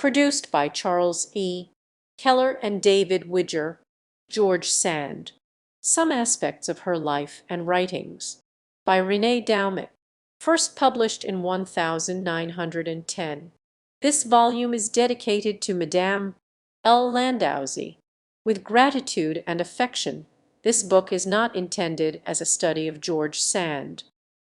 Produced by Charles E. Keller and David Widger. George Sand. Some Aspects of Her Life and Writings. By Rene Doumic. First published in 1910. This volume is dedicated to Madame L. Landowsy. With gratitude and affection, this book is not intended as a study of George Sand.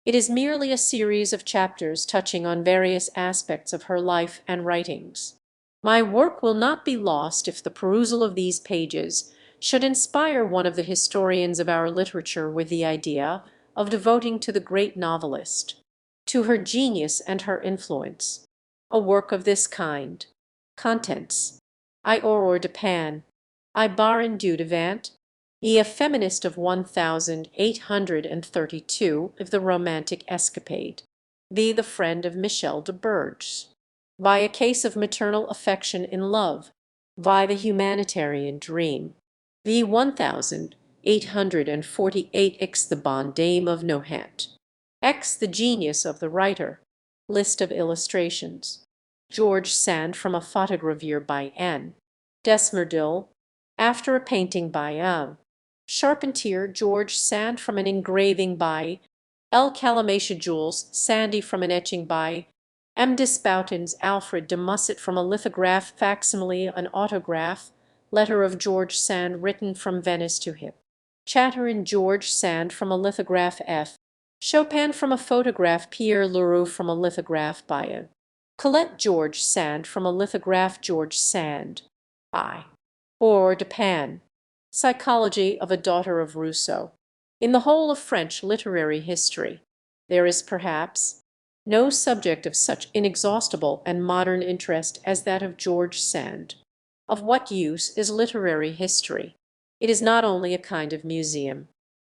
It is merely a series of chapters touching on various aspects of her life and writings. My work will not be lost if the perusal of these pages should inspire one of the historians of our literature with the idea of devoting to the great novelist, to her genius and her influence, a work of this kind. Contents: I Aurore de Pan, I Baron du Devant, a feminist of 1832 of the Romantic Escapade, the friend of Michel de Bourges, by A Case of Maternal Affection in Love, by The Humanitarian Dream, the 1848 X the Bonne Dame of Nohant, X the Genius of the Writer, List of Illustrations, George Sand from a Photogravure by N. Desmerdil, after a painting by M. Charpentier, George Sand from an engraving by L. Calamatia, Jules Sandy from an etching by M. Despoutins, Alfred de Musset from a lithograph facsimile, an autograph, letter of George Sand written from Venice to him. Chatterin, George Sand from a lithograph F. Chopin from a photograph, Pierre Leroux from a lithograph by A. Colette, George Sand from a lithograph, George Sand. I. Aurore de Pan. Psychology of a Daughter of Rousseau. In the whole of French literary history, there is perhaps no subject of such inexhaustible and modern interest as that of George Sand. Of what use is literary history? It is not only a kind of museum,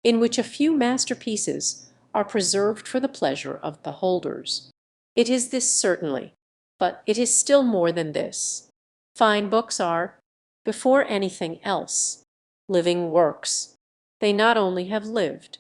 in which a few masterpieces are preserved for the pleasure of beholders. It is this certainly, but it is still more than this. Fine books are, before anything else, living works. They not only have lived,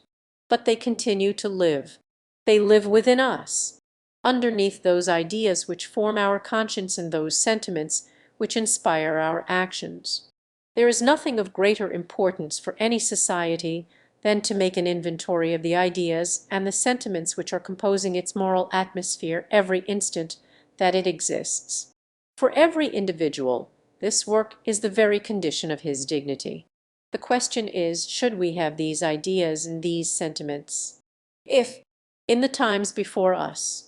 but they continue to live. They live within us, underneath those ideas which form our conscience and those sentiments which inspire our actions. There is nothing of greater importance for any society than to make an inventory of the ideas and the sentiments which are composing its moral atmosphere every instant that it exists. For every individual, this work is the very condition of his dignity. The question is, should we have these ideas and these sentiments? If, in the times before us,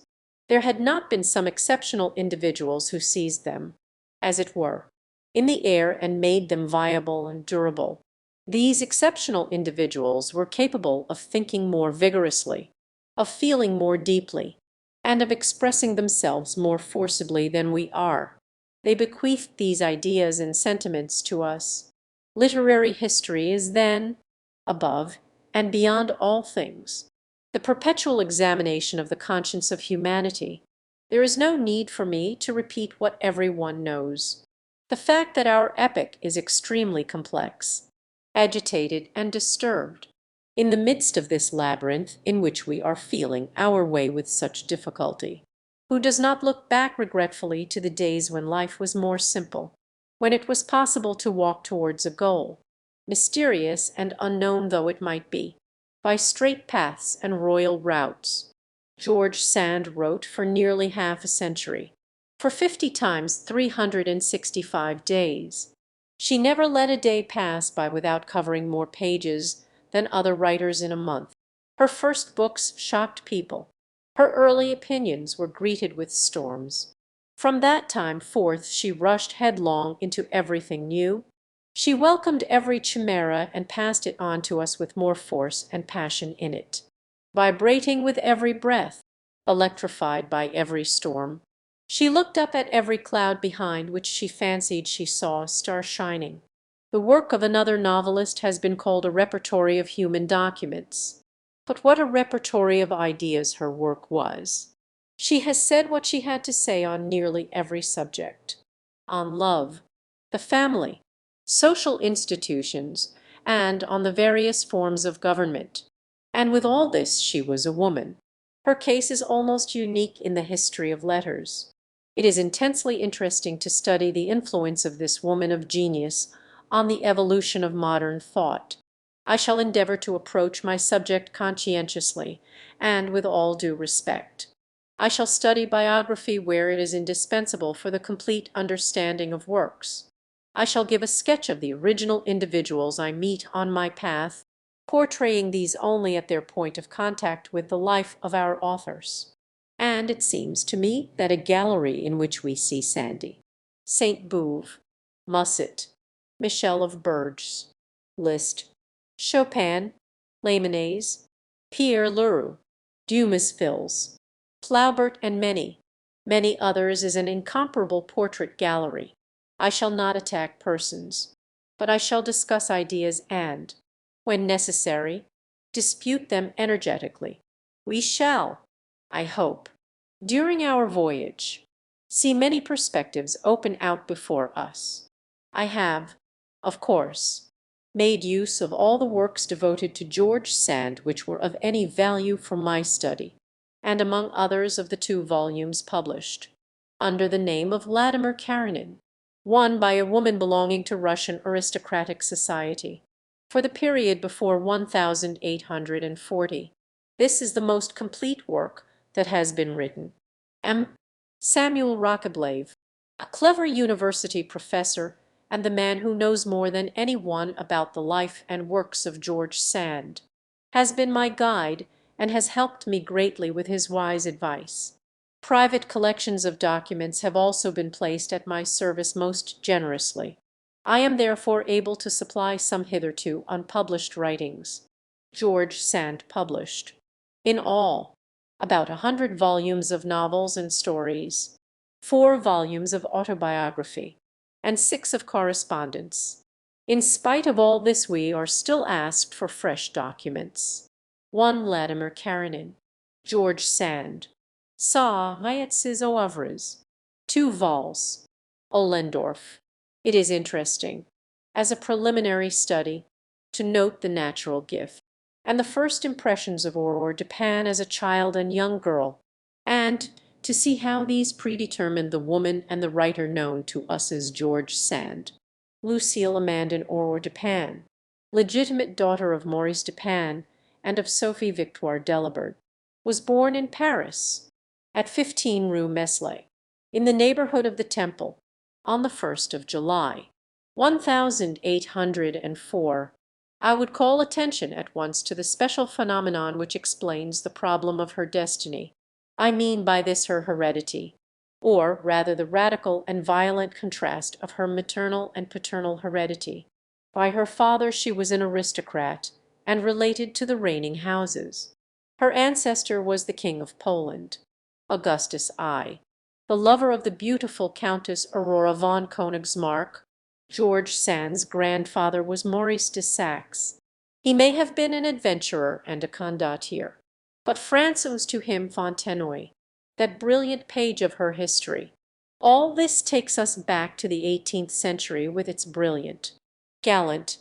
there had not been some exceptional individuals who seized them, as it were, in the air and made them viable and durable, these exceptional individuals were capable of thinking more vigorously, of feeling more deeply, and of expressing themselves more forcibly than we are. They bequeathed these ideas and sentiments to us. Literary history is then, above and beyond all things, the perpetual examination of the conscience of humanity. There is no need for me to repeat what every one knows. The fact that our epoch is extremely complex, agitated, and disturbed. In the midst of this labyrinth in which we are feeling our way with such difficulty, who does not look back regretfully to the days when life was more simple, when it was possible to walk towards a goal, mysterious and unknown though it might be, by straight paths and royal routes? George Sand wrote for nearly half a century, for 50 times 365 days. She never let a day pass by without covering more pages than other writers in a month. Her first books shocked people. Her early opinions were greeted with storms. From that time forth she rushed headlong into everything new. She welcomed every chimera and passed it on to us with more force and passion in it. Vibrating with every breath, electrified by every storm, she looked up at every cloud behind which she fancied she saw a star shining. The work of another novelist has been called a repertory of human documents. But what a repertory of ideas her work was! She has said what she had to say on nearly every subject: on love, the family, social institutions, and on the various forms of government. And with all this she was a woman. Her case is almost unique in the history of letters. It is intensely interesting to study the influence of this woman of genius on the evolution of modern thought. I shall endeavor to approach my subject conscientiously and with all due respect. I shall study biography where it is indispensable for the complete understanding of works. I shall give a sketch of the original individuals I meet on my path, portraying these only at their point of contact with the life of our authors. And it seems to me that a gallery in which we see Sandy, Sainte Beuve, Musset, Michel of Bergès, Liszt, Chopin, Lamennais, Pierre Leroux, Dumas Fils, Flaubert, and many, many others is an incomparable portrait gallery. I shall not attack persons, but I shall discuss ideas and, when necessary, dispute them energetically. We shall, I hope, during our voyage, see many perspectives open out before us. I have, of course, made use of all the works devoted to George Sand which were of any value for my study, and among others of the 2 volumes published, under the name of Latimer Karenin, one by a woman belonging to Russian aristocratic society, for the period before 1840. This is the most complete work that has been written. M. Samuel Rockablave, a clever university professor and the man who knows more than any one about the life and works of George Sand, has been my guide and has helped me greatly with his wise advice. Private collections of documents have also been placed at my service most generously. I am therefore able to supply some hitherto unpublished writings. George Sand published, in all, about 100 volumes of novels and stories, 4 volumes of autobiography, and 6 of correspondence. In spite of all this we are still asked for fresh documents. 1 Latimer Karenin, George Sand, Ça et ses œuvres, 2 vols, Ollendorff. It is interesting, as a preliminary study, to note the natural gift and the first impressions of Aurore Dupin as a child and young girl, and to see how these predetermined the woman and the writer known to us as George Sand. Lucille Amandine Aurore Dupin, legitimate daughter of Maurice Dupin and of Sophie Victoire Delabert, was born in Paris, at 15 Rue Meslay, in the neighborhood of the Temple, on the 1st of July, 1804. I would call attention at once to the special phenomenon which explains the problem of her destiny. I mean by this her heredity, or rather the radical and violent contrast of her maternal and paternal heredity. By her father she was an aristocrat, and related to the reigning houses. Her ancestor was the King of Poland, Augustus I, the lover of the beautiful Countess Aurora von Königsmarck. George Sand's grandfather was Maurice de Saxe. He may have been an adventurer and a condottiere, but France owes to him Fontenoy, that brilliant page of her history. All this takes us back to the 18th century with its brilliant, gallant,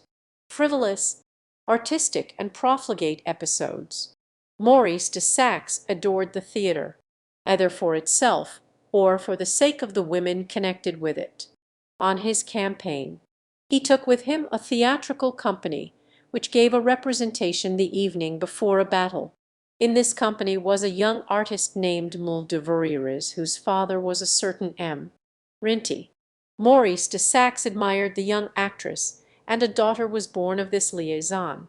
frivolous, artistic, and profligate episodes. Maurice de Saxe adored the theatre, either for itself or for the sake of the women connected with it. On his campaign, he took with him a theatrical company which gave a representation the evening before a battle. In this company was a young artist named Moule de Verreres, whose father was a certain M. Rinty. Maurice de Saxe admired the young actress, and a daughter was born of this liaison,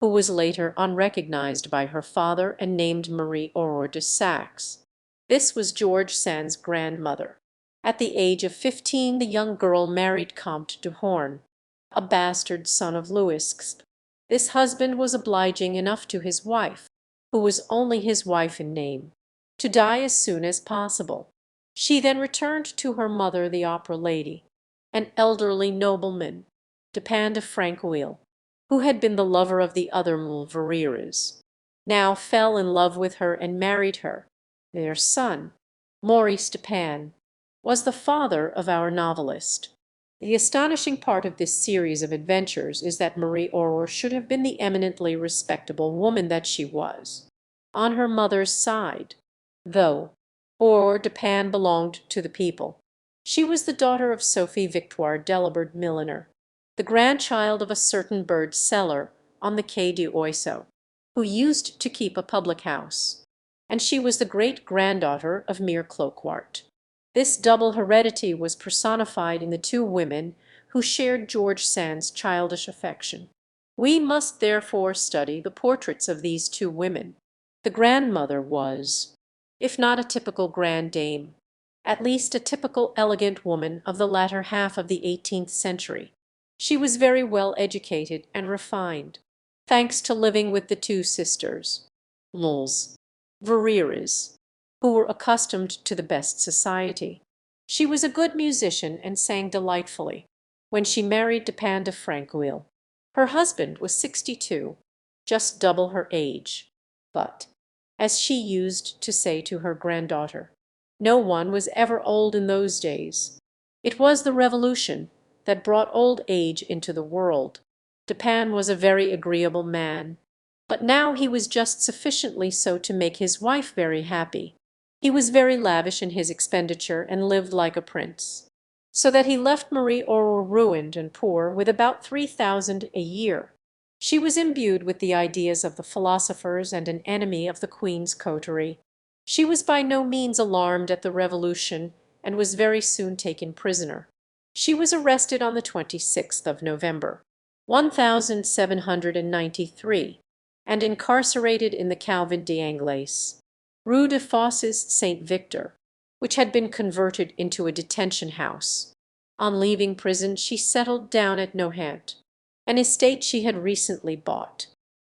who was later unrecognized by her father and named Marie Aurore de Saxe. This was George Sand's grandmother. At the age of 15 the young girl married Comte de Horn, a bastard son of Louis. This husband was obliging enough to his wife, who was only his wife in name, to die as soon as possible. She then returned to her mother, the opera lady, an elderly nobleman, Dupin de Franqueville, who had been the lover of the other Moule Verreres, now fell in love with her and married her. Their son, Maurice Dupin, was the father of our novelist. The astonishing part of this series of adventures is that Marie Aurore should have been the eminently respectable woman that she was, on her mother's side, though, or Dupin belonged to the people. She was the daughter of Sophie Victoire Delaborde milliner, the grandchild of a certain bird seller on the Quai du Oiseau, who used to keep a public house, and she was the great-granddaughter of Mere Cloquart. This double heredity was personified in the two women who shared George Sand's childish affection. We must therefore study the portraits of these two women. The grandmother was, if not a typical grand dame, at least a typical elegant woman of the latter half of the 18th century. She was very well educated and refined, thanks to living with the two sisters, Moles, Verreres, who were accustomed to the best society. She was a good musician and sang delightfully. When she married Dupin de Franqueville, her husband was 62, just double her age. But, as she used to say to her granddaughter, no one was ever old in those days. It was the Revolution that brought old age into the world. Dupin was a very agreeable man, but now he was just sufficiently so to make his wife very happy. He was very lavish in his expenditure and lived like a prince, so that he left Marie Aurore ruined and poor with about 3,000 a year. She was imbued with the ideas of the philosophers and an enemy of the Queen's coterie. She was by no means alarmed at the Revolution, and was very soon taken prisoner. She was arrested on the 26th of November, 1793, and incarcerated in the Calvin d'Anglaise, Rue de Fosses Saint Victor, which had been converted into a detention house. On leaving prison she settled down at Nohant, an estate she had recently bought.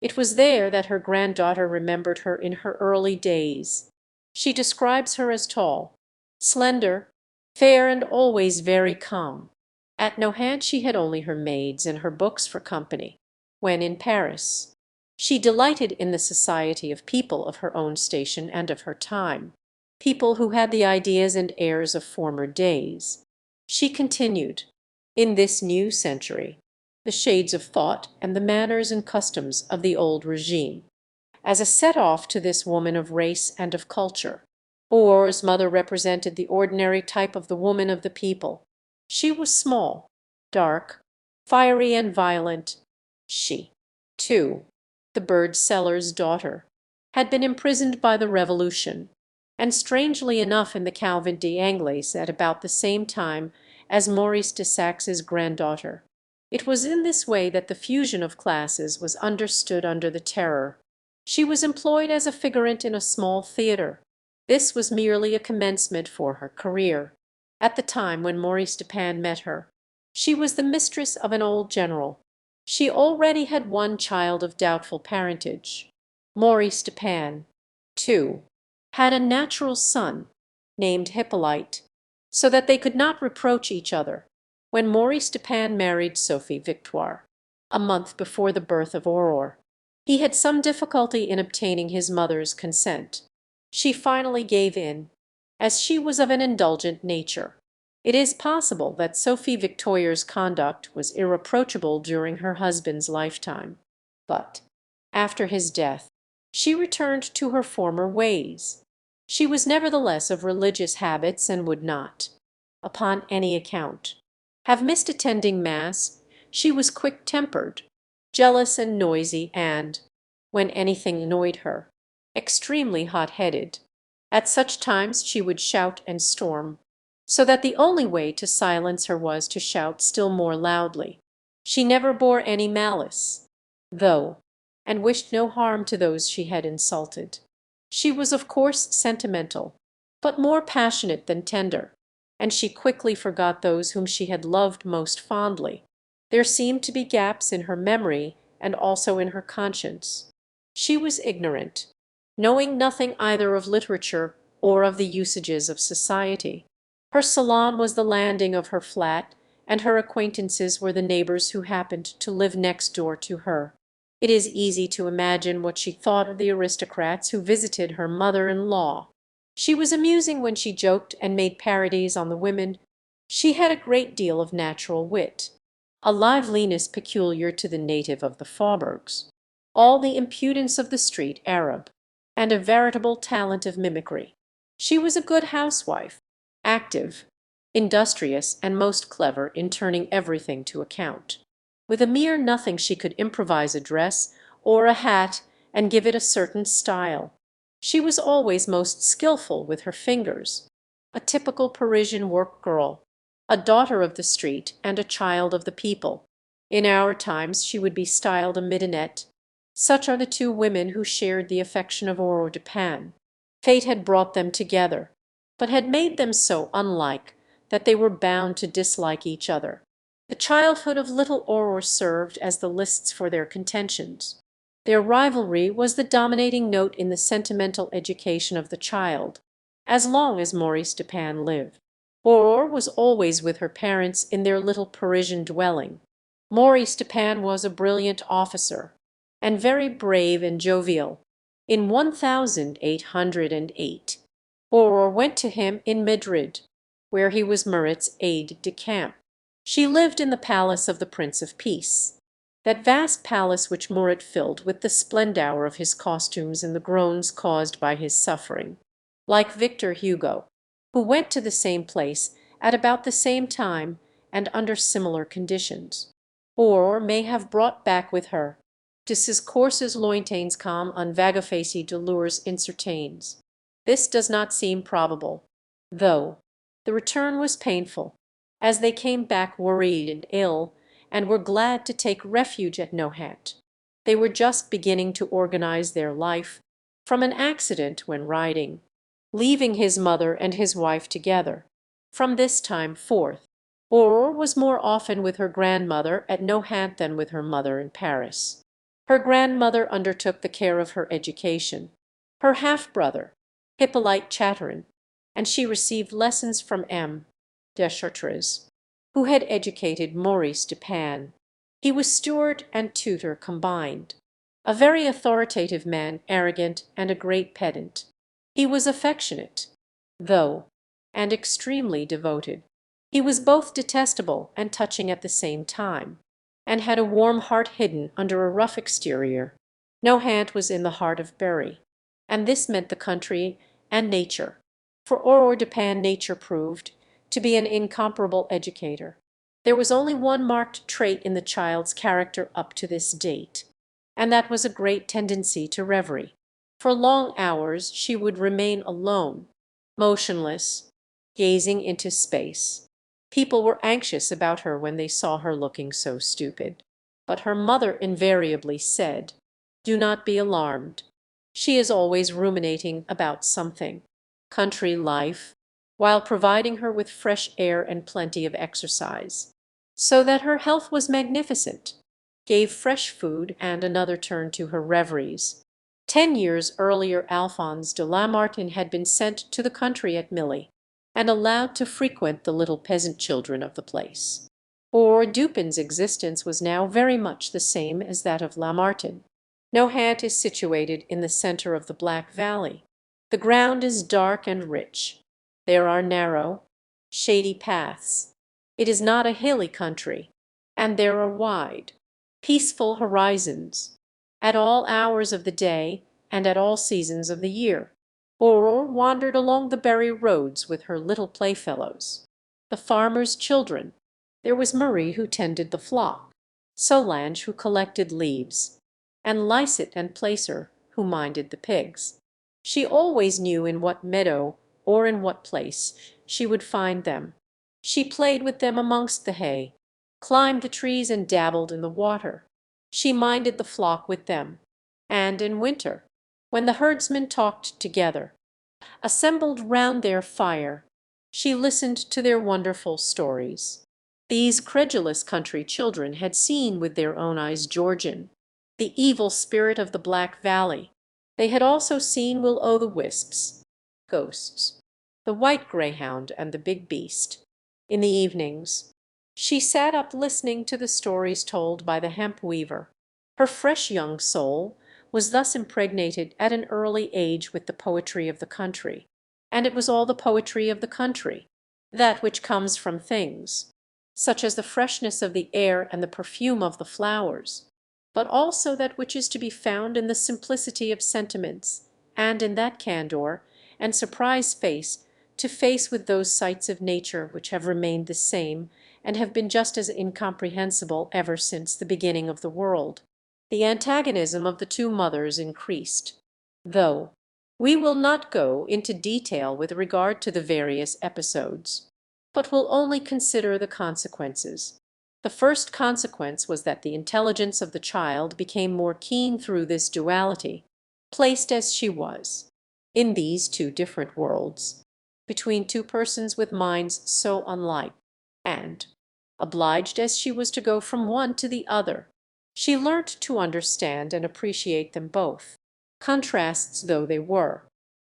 It was there that her granddaughter remembered her in her early days. She describes her as tall, slender, fair, and always very calm. At Nohant she had only her maids and her books for company. When in Paris, she delighted in the society of people of her own station and of her time, people who had the ideas and airs of former days. She continued, in this new century, the shades of thought and the manners and customs of the old regime. As a set-off to this woman of race and of culture, Aurore's mother represented the ordinary type of the woman of the people. She was small, dark, fiery, and violent. She, too, the bird seller's daughter, had been imprisoned by the Revolution, and strangely enough in the Calvin d'Anglaise at about the same time as Maurice de Saxe's granddaughter. It was in this way that the fusion of classes was understood under the Terror. She was employed as a figurant in a small theatre. This was merely a commencement for her career. At the time when Maurice Dupin met her, she was the mistress of an old general. She already had one child of doubtful parentage. Maurice Dupin, too, had a natural son, named Hippolyte, so that they could not reproach each other. When Maurice Dupin married Sophie Victoire, a month before the birth of Aurore, he had some difficulty in obtaining his mother's consent. She finally gave in, as she was of an indulgent nature. It is possible that Sophie Victoire's conduct was irreproachable during her husband's lifetime, but, after his death, she returned to her former ways. She was nevertheless of religious habits, and would not, upon any account, have missed attending Mass. She was quick-tempered, jealous and noisy, and, when anything annoyed her, extremely hot-headed. At such times she would shout and storm, so that the only way to silence her was to shout still more loudly. She never bore any malice, though, and wished no harm to those she had insulted. She was of course sentimental, but more passionate than tender, and she quickly forgot those whom she had loved most fondly. There seemed to be gaps in her memory and also in her conscience. She was ignorant, knowing nothing either of literature or of the usages of society. Her salon was the landing of her flat, and her acquaintances were the neighbours who happened to live next door to her. It is easy to imagine what she thought of the aristocrats who visited her mother-in-law. She was amusing when she joked and made parodies on the women. She had a great deal of natural wit, a liveliness peculiar to the native of the faubourgs, all the impudence of the street Arab, and a veritable talent of mimicry. She was a good housewife, active, industrious, and most clever in turning everything to account. With a mere nothing she could improvise a dress or a hat and give it a certain style. She was always most skilful with her fingers. A typical Parisian work girl, a daughter of the street and a child of the people. In our times she would be styled a midinette. Such are the two women who shared the affection of Aurore Dupin. Fate had brought them together, but had made them so unlike that they were bound to dislike each other. The childhood of little Aurore served as the lists for their contentions. Their rivalry was the dominating note in the sentimental education of the child, as long as Maurice Dupin lived. Aurore was always with her parents in their little Parisian dwelling. Maurice Dupin was a brilliant officer, and very brave and jovial. In 1808, Aurore went to him in Madrid, where he was Murat's aide de camp. She lived in the palace of the Prince of Peace, that vast palace which Murat filled with the splendour of his costumes and the groans caused by his suffering. Like Victor Hugo, who went to the same place at about the same time and under similar conditions, Aurore may have brought back with her de ses courses lointains comme un vagafacé douleurs incertaines. This does not seem probable, though the return was painful, as they came back worried and ill, and were glad to take refuge at Nohant. They were just beginning to organize their life, from an accident when riding, leaving his mother and his wife together. From this time forth, Aurore was more often with her grandmother at Nohant than with her mother in Paris. Her grandmother undertook the care of her education, her half-brother, Hippolyte Chatteron, and she received lessons from M. Deschartres, who had educated Maurice Dupin. He was steward and tutor combined, a very authoritative man, arrogant, and a great pedant. He was affectionate, though, and extremely devoted. He was both detestable and touching at the same time, and had a warm heart hidden under a rough exterior. Nohant was in the heart of Berry, and this meant the country and nature. For Aurore Dupin nature proved to be an incomparable educator. There was only one marked trait in the child's character up to this date, and that was a great tendency to reverie. For long hours she would remain alone, motionless, gazing into space. People were anxious about her when they saw her looking so stupid. But her mother invariably said, "Do not be alarmed. She is always ruminating about something." Country life, while providing her with fresh air and plenty of exercise, so that her health was magnificent, gave fresh food and another turn to her reveries. 10 years earlier Alphonse de Lamartine had been sent to the country at Milly, and allowed to frequent the little peasant children of the place. Or Dupin's existence was now very much the same as that of Lamartine. Nohant is situated in the centre of the Black Valley. The ground is dark and rich. There are narrow, shady paths. It is not a hilly country, and there are wide, peaceful horizons, at all hours of the day and at all seasons of the year. Aurore wandered along the berry roads with her little playfellows, the farmers' children. There was Marie who tended the flock, Solange who collected leaves, and Lysette and Placer who minded the pigs. She always knew in what meadow or in what place she would find them. She played with them amongst the hay, climbed the trees and dabbled in the water. She minded the flock with them, and in winter, when the herdsmen talked together, assembled round their fire, she listened to their wonderful stories. These credulous country children had seen with their own eyes Georgian, the evil spirit of the Black Valley. They had also seen will-o'-the-wisps, ghosts, the white greyhound, and the big beast. In the evenings, she sat up listening to the stories told by the hemp weaver. Her fresh young soul was thus impregnated at an early age with the poetry of the country, and it was all the poetry of the country, that which comes from things, such as the freshness of the air and the perfume of the flowers, but also that which is to be found in the simplicity of sentiments, and in that candour and surprise face to face with those sights of nature which have remained the same and have been just as incomprehensible ever since the beginning of the world. The antagonism of the two mothers increased, though we will not go into detail with regard to the various episodes, but will only consider the consequences. The first consequence was that the intelligence of the child became more keen through this duality, placed as she was, in these two different worlds, between two persons with minds so unlike, and, obliged as she was to go from one to the other, she learnt to understand and appreciate them both, contrasts though they were.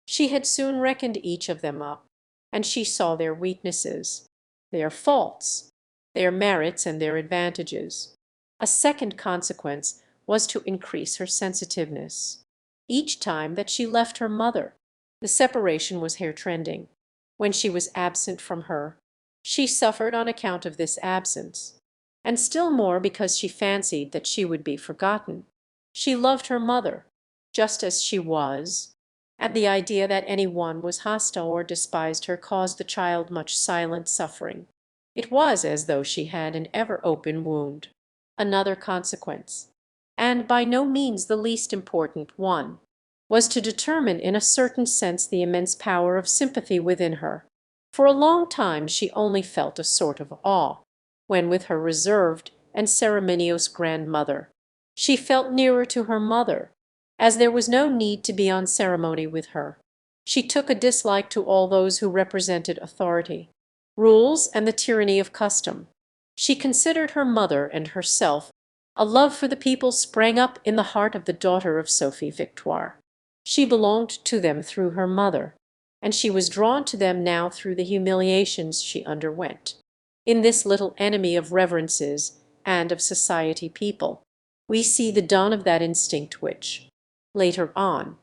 She had soon reckoned each of them up, and she saw their weaknesses, their faults, their merits and their advantages. A second consequence was to increase her sensitiveness. Each time that she left her mother, the separation was hair-trending. When she was absent from her, she suffered on account of this absence, and still more because she fancied that she would be forgotten. She loved her mother, just as she was, and the idea that any one was hostile or despised her caused the child much silent suffering. It was as though she had an ever-open wound. Another consequence, and by no means the least important one, was to determine in a certain sense the immense power of sympathy within her. For a long time she only felt a sort of awe, when with her reserved and ceremonious grandmother. She felt nearer to her mother, as there was no need to be on ceremony with her. She took a dislike to all those who represented authority, rules, and the tyranny of custom. She considered her mother and herself. A love for the people sprang up in the heart of the daughter of Sophie Victoire. She belonged to them through her mother, and she was drawn to them now through the humiliations she underwent. In this little enemy of reverences and of society people, we see the dawn of that instinct which, later on,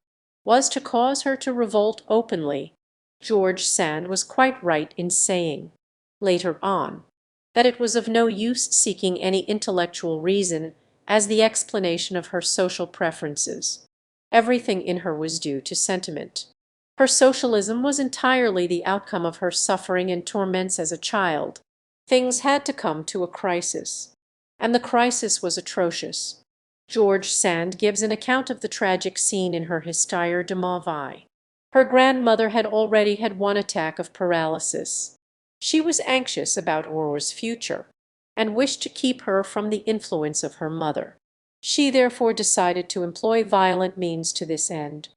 was to cause her to revolt openly. George Sand was quite right in saying, later on, that it was of no use seeking any intellectual reason as the explanation of her social preferences. Everything in her was due to sentiment. Her socialism was entirely the outcome of her suffering and torments as a child. Things had to come to a crisis, and the crisis was atrocious. George Sand gives an account of the tragic scene in her Histoire de ma vie. Her grandmother had already had one attack of paralysis. She was anxious about Aurore's future, and wished to keep her from the influence of her mother. She therefore decided to employ violent means to this end.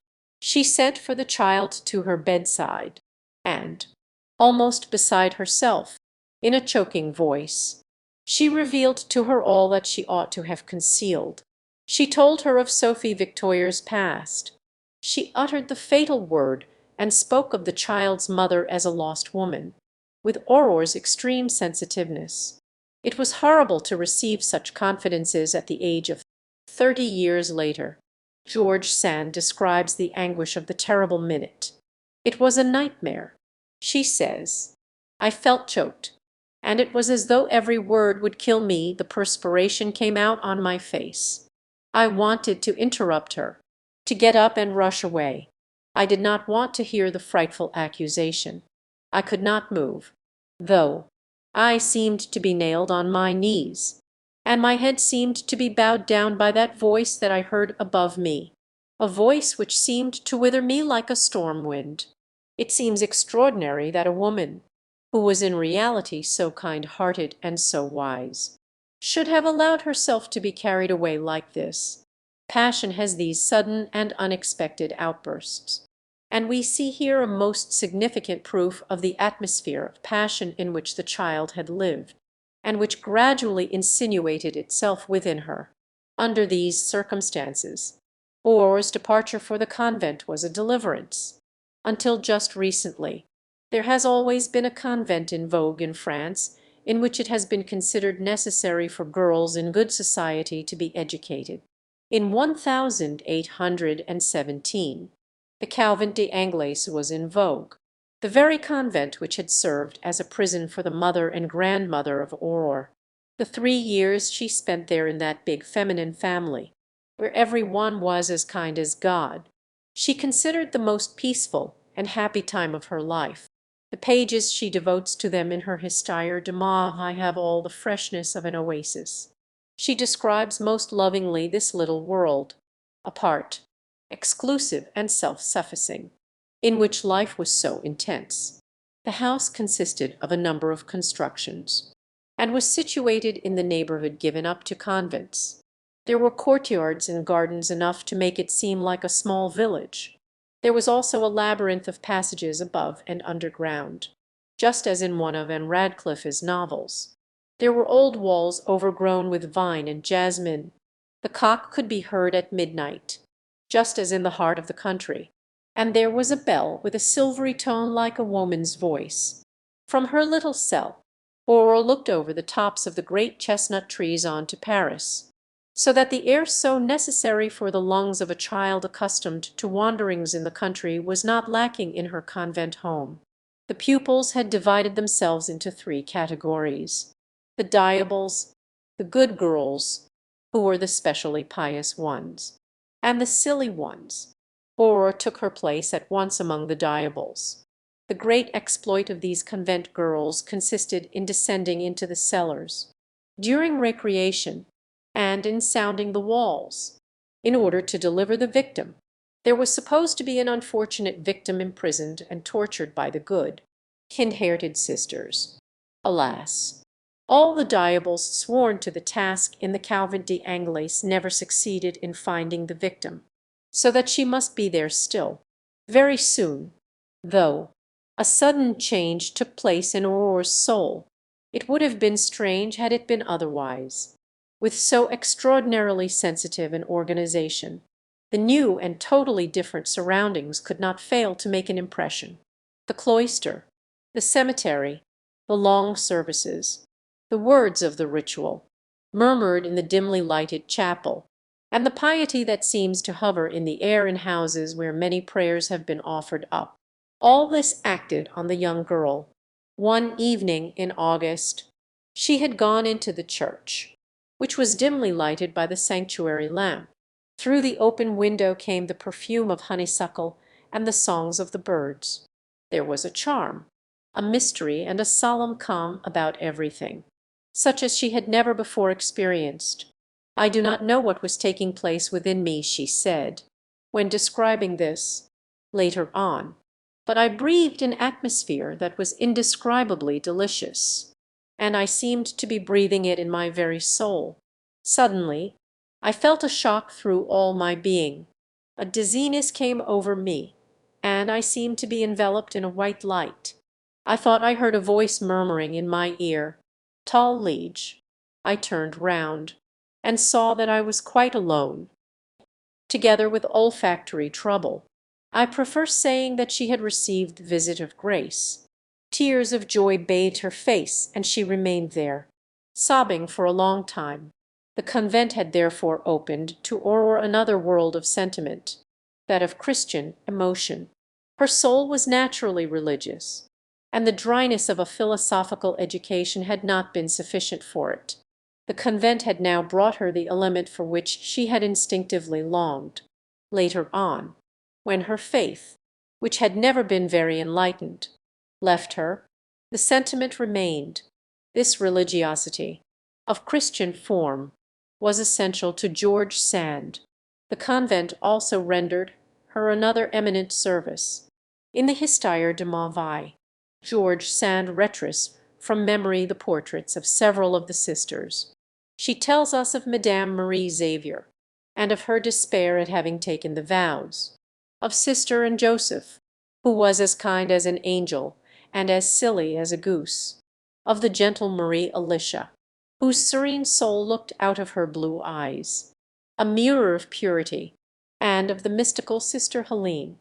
She sent for the child to her bedside, and, almost beside herself, in a choking voice, she revealed to her all that she ought to have concealed. She told her of Sophie Victoire's past. She uttered the fatal word and spoke of the child's mother as a lost woman, with Aurore's extreme sensitiveness. It was horrible to receive such confidences at the age of 30 years later. George Sand describes the anguish of the terrible minute. It was a nightmare. She says, "I felt choked, and it was as though every word would kill me. The perspiration came out on my face. I wanted to interrupt her, to get up and rush away. I did not want to hear the frightful accusation. I could not move, though I seemed to be nailed on my knees, and my head seemed to be bowed down by that voice that I heard above me, a voice which seemed to wither me like a storm wind." It seems extraordinary that a woman, who was in reality so kind-hearted and so wise, should have allowed herself to be carried away like this. Passion has these sudden and unexpected outbursts, and we see here a most significant proof of the atmosphere of passion in which the child had lived, and which gradually insinuated itself within her. Under these circumstances, Aurore's departure for the convent was a deliverance. Until just recently, there has always been a convent in vogue in France, in which it has been considered necessary for girls in good society to be educated. In 1817, the Convent des Anglaises was in vogue, the very convent which had served as a prison for the mother and grandmother of Aurore. The 3 years she spent there in that big feminine family, where every one was as kind as God, she considered the most peaceful and happy time of her life. The pages she devotes to them in her Histoire de ma vie have all the freshness of an oasis. She describes most lovingly this little world, apart, exclusive and self-sufficing, in which life was so intense. The house consisted of a number of constructions, and was situated in the neighborhood given up to convents. There were courtyards and gardens enough to make it seem like a small village. There was also a labyrinth of passages above and underground, just as in one of Anne Radcliffe's novels. There were old walls overgrown with vine and jasmine. The cock could be heard at midnight, just as in the heart of the country, and there was a bell with a silvery tone like a woman's voice. From her little cell, Aurora looked over the tops of the great chestnut trees on to Paris, so that the air so necessary for the lungs of a child accustomed to wanderings in the country was not lacking in her convent home. The pupils had divided themselves into three categories: the diables, the good girls, who were the specially pious ones, and the silly ones. Aurora took her place at once among the diables. The great exploit of these convent girls consisted in descending into the cellars, during recreation, and in sounding the walls, in order to deliver the victim. There was supposed to be an unfortunate victim imprisoned and tortured by the good, kind-hearted sisters. Alas! all the diables sworn to the task in the Convent d'Angles never succeeded in finding the victim, so that she must be there still, very soon, though a sudden change took place in Aurore's soul. It would have been strange had it been otherwise. With so extraordinarily sensitive an organization, the new and totally different surroundings could not fail to make an impression. The cloister, the cemetery, the long services, the words of the ritual, murmured in the dimly lighted chapel, and the piety that seems to hover in the air in houses where many prayers have been offered up. All this acted on the young girl. One evening in August she had gone into the church, which was dimly lighted by the sanctuary lamp. Through the open window came the perfume of honeysuckle and the songs of the birds. There was a charm, a mystery, and a solemn calm about everything, such as she had never before experienced. "I do not know what was taking place within me," she said, when describing this, later on, "but I breathed an atmosphere that was indescribably delicious, and I seemed to be breathing it in my very soul. Suddenly I felt a shock through all my being. A dizziness came over me, and I seemed to be enveloped in a white light. I thought I heard a voice murmuring in my ear, 'Tall liege.' I turned round, and saw that I was quite alone, together with olfactory trouble. I prefer saying that she had received the visit of grace. Tears of joy bathed her face, and she remained there, sobbing for a long time. The convent had therefore opened to Aurora another world of sentiment, that of Christian emotion. Her soul was naturally religious, and the dryness of a philosophical education had not been sufficient for it. The convent had now brought her the element for which she had instinctively longed. Later on, when her faith, which had never been very enlightened, left her, the sentiment remained. This religiosity, of Christian form, was essential to George Sand. The convent also rendered her another eminent service. In the Histoire de ma vie, George Sand retraces from memory the portraits of several of the sisters. She tells us of Madame Marie Xavier, and of her despair at having taken the vows; of Sister and Joseph, who was as kind as an angel and as silly as a goose; of the gentle Marie Alicia, whose serene soul looked out of her blue eyes, a mirror of purity; and of the mystical Sister Helene,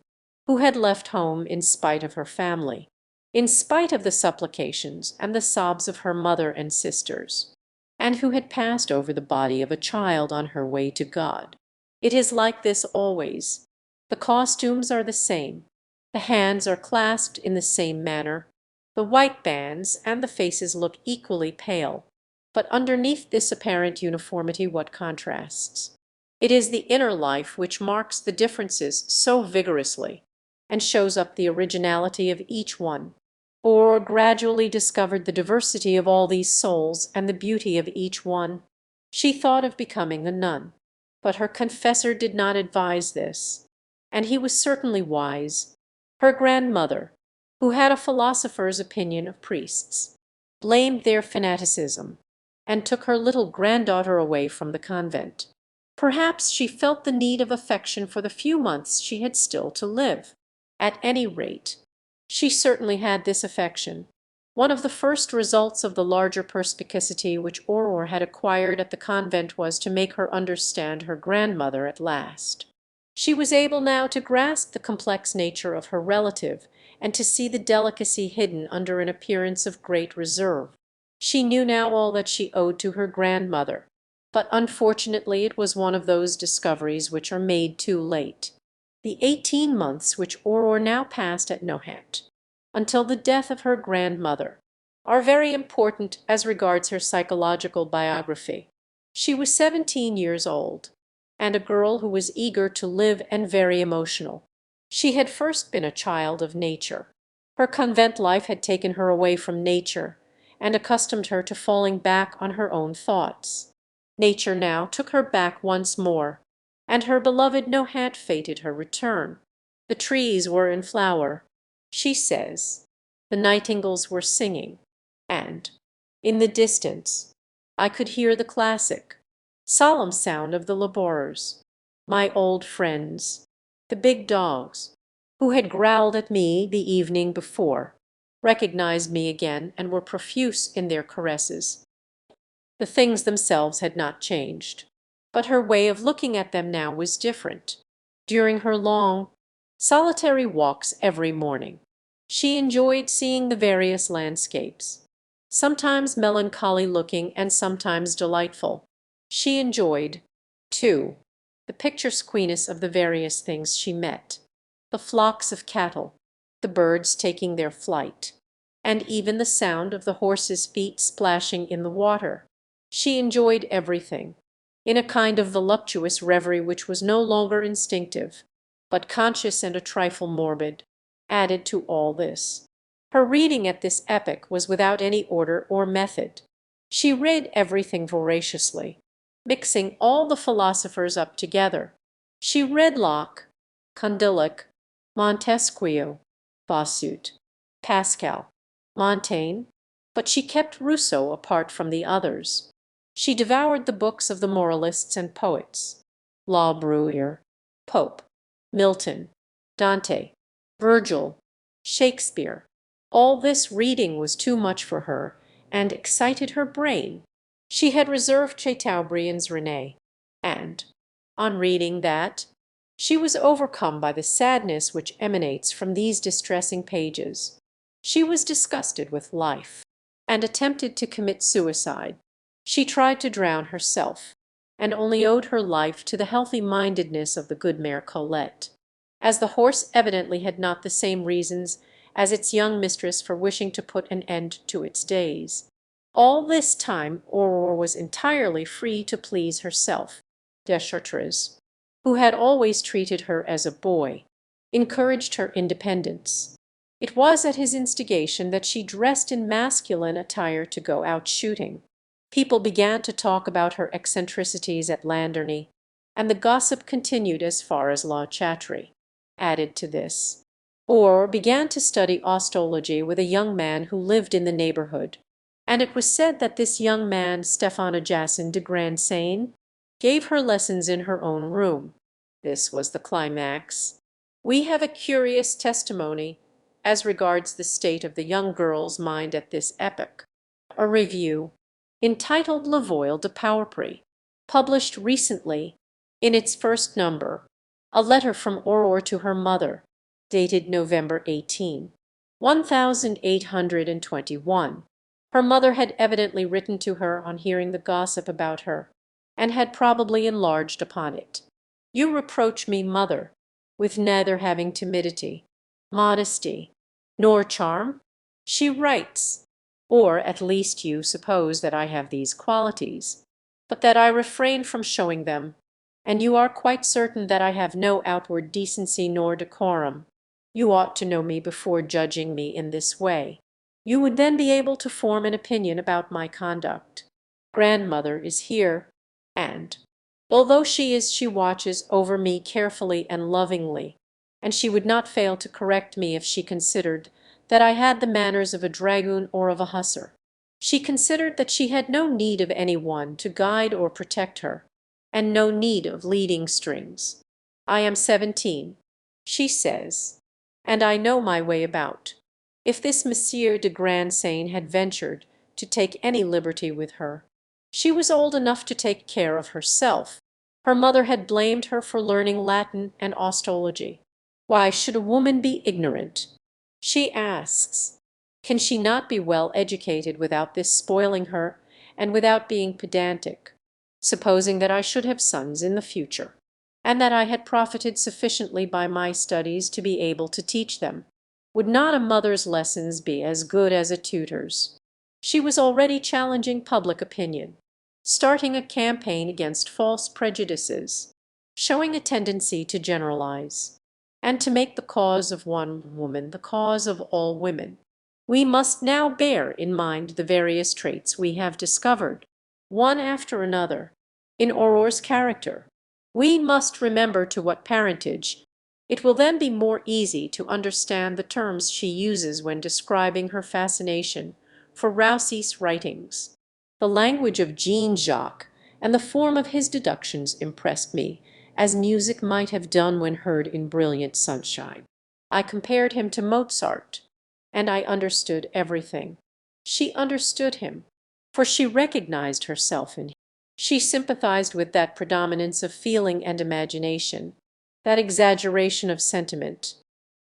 who had left home in spite of her family, in spite of the supplications and the sobs of her mother and sisters, and who had passed over the body of a child on her way to God. It is like this always. The costumes are the same, the hands are clasped in the same manner, the white bands and the faces look equally pale, but underneath this apparent uniformity what contrasts! It is the inner life which marks the differences so vigorously. and shows up the originality of each one. Or gradually discovered the diversity of all these souls and the beauty of each one. She thought of becoming a nun, but her confessor did not advise this, and he was certainly wise. Her grandmother, who had a philosopher's opinion of priests, blamed their fanaticism, and took her little granddaughter away from the convent. Perhaps she felt the need of affection for the few months she had still to live. At any rate, she certainly had this affection. One of the first results of the larger perspicacity which Aurore had acquired at the convent was to make her understand her grandmother at last. She was able now to grasp the complex nature of her relative, and to see the delicacy hidden under an appearance of great reserve. She knew now all that she owed to her grandmother, but unfortunately it was one of those discoveries which are made too late. The 18 months which Aurore now passed at Nohant, until the death of her grandmother, are very important as regards her psychological biography. She was 17 years old, and a girl who was eager to live and very emotional. She had first been a child of nature. Her convent life had taken her away from nature, and accustomed her to falling back on her own thoughts. Nature now took her back once more, and her beloved Nohant fated her return. The trees were in flower, she says, the nightingales were singing, and, in the distance, I could hear the classic, solemn sound of the labourers, my old friends, the big dogs, who had growled at me the evening before, recognized me again and were profuse in their caresses. The things themselves had not changed, but her way of looking at them now was different. During her long, solitary walks every morning, she enjoyed seeing the various landscapes, sometimes melancholy-looking and sometimes delightful. She enjoyed, too, the picturesqueness of the various things she met, the flocks of cattle, the birds taking their flight, and even the sound of the horses' feet splashing in the water. She enjoyed everything, in a kind of voluptuous reverie which was no longer instinctive, but conscious and a trifle morbid. Added to all this, her reading at this epoch was without any order or method. She read everything voraciously, mixing all the philosophers up together. She read Locke, Condillac, Montesquieu, Bossuet, Pascal, Montaigne, but she kept Rousseau apart from the others. She devoured the books of the moralists and poets, La Bruyère, Pope, Milton, Dante, Virgil, Shakespeare. All this reading was too much for her, and excited her brain. She had reserved Chateaubriand's Rene, and, on reading that, she was overcome by the sadness which emanates from these distressing pages. She was disgusted with life, and attempted to commit suicide. She tried to drown herself, and only owed her life to the healthy mindedness of the good Mère Colette. As the horse evidently had not the same reasons as its young mistress for wishing to put an end to its days. All this time Aurore was entirely free to please herself. Deschartres, who had always treated her as a boy, encouraged her independence. It was at his instigation that she dressed in masculine attire to go out shooting. People began to talk about her eccentricities at Landerney, and the gossip continued as far as La Chatterie. Added to this, Aurore began to study ostology with a young man who lived in the neighbourhood, and it was said that this young man, Stéphane Jassin de Grand Seine, gave her lessons in her own room. This was the climax. We have a curious testimony as regards the state of the young girl's mind at this epoch. A review, entitled Le Voile de Pauperie, published recently in its first number, a letter from Aurore to her mother, dated November 18, 1821. Her mother had evidently written to her on hearing the gossip about her, and had probably enlarged upon it. "You reproach me, mother, with neither having timidity, modesty, nor charm?" she writes, "or at least you suppose that I have these qualities, but that I refrain from showing them, and you are quite certain that I have no outward decency nor decorum. You ought to know me before judging me in this way. You would then be able to form an opinion about my conduct. Grandmother is here, and, although she watches over me carefully and lovingly, and she would not fail to correct me if she considered that I had the manners of a dragoon or of a hussar. She considered that she had no need of any one to guide or protect her, and no need of leading strings. I am 17, she says, and I know my way about. If this Monsieur de Grandseine had ventured to take any liberty with her, she was old enough to take care of herself. Her mother had blamed her for learning Latin and ostology. Why should a woman be ignorant? She asks. Can she not be well educated without this spoiling her, and without being pedantic? Supposing that I should have sons in the future, and that I had profited sufficiently by my studies to be able to teach them, would not a mother's lessons be as good as a tutor's? She was already challenging public opinion, starting a campaign against false prejudices, showing a tendency to generalize, and to make the cause of one woman the cause of all women. We must now bear in mind the various traits we have discovered, one after another, in Aurore's character. We must remember to what parentage. It will then be more easy to understand the terms she uses when describing her fascination for Rousseau's writings. The language of Jean Jacques and the form of his deductions impressed me, as music might have done when heard in brilliant sunshine. I compared him to Mozart, and I understood everything. She understood him, for she recognized herself in him. She sympathized with that predominance of feeling and imagination, that exaggeration of sentiment,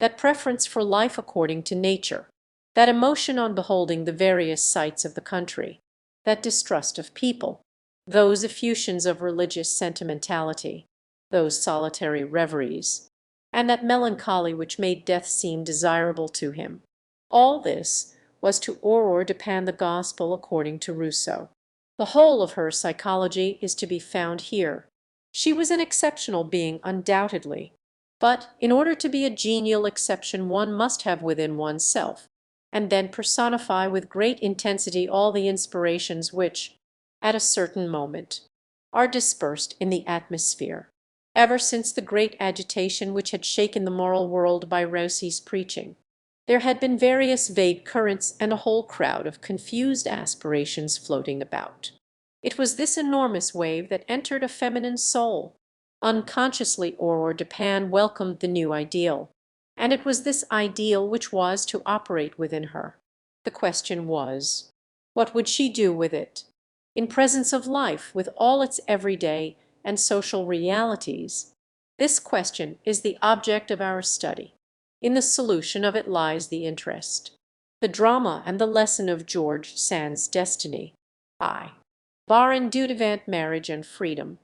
that preference for life according to nature, that emotion on beholding the various sights of the country, that distrust of people, those effusions of religious sentimentality, those solitary reveries, and that melancholy which made death seem desirable to him. All this was to Aurore Dupin the gospel according to Rousseau. The whole of her psychology is to be found here. She was an exceptional being undoubtedly, but in order to be a genial exception one must have within oneself, and then personify with great intensity all the inspirations which, at a certain moment, are dispersed in the atmosphere. Ever since the great agitation which had shaken the moral world by Rousseau's preaching, there had been various vague currents and a whole crowd of confused aspirations floating about. It was this enormous wave that entered a feminine soul. Unconsciously Aurore Dupin welcomed the new ideal, and it was this ideal which was to operate within her. The question was, what would she do with it? In presence of life, with all its everyday and social realities, this question is the object of our study. In the solution of it lies the interest, the drama and the lesson of George Sand's destiny. I. Baron Dudevant marriage and freedom.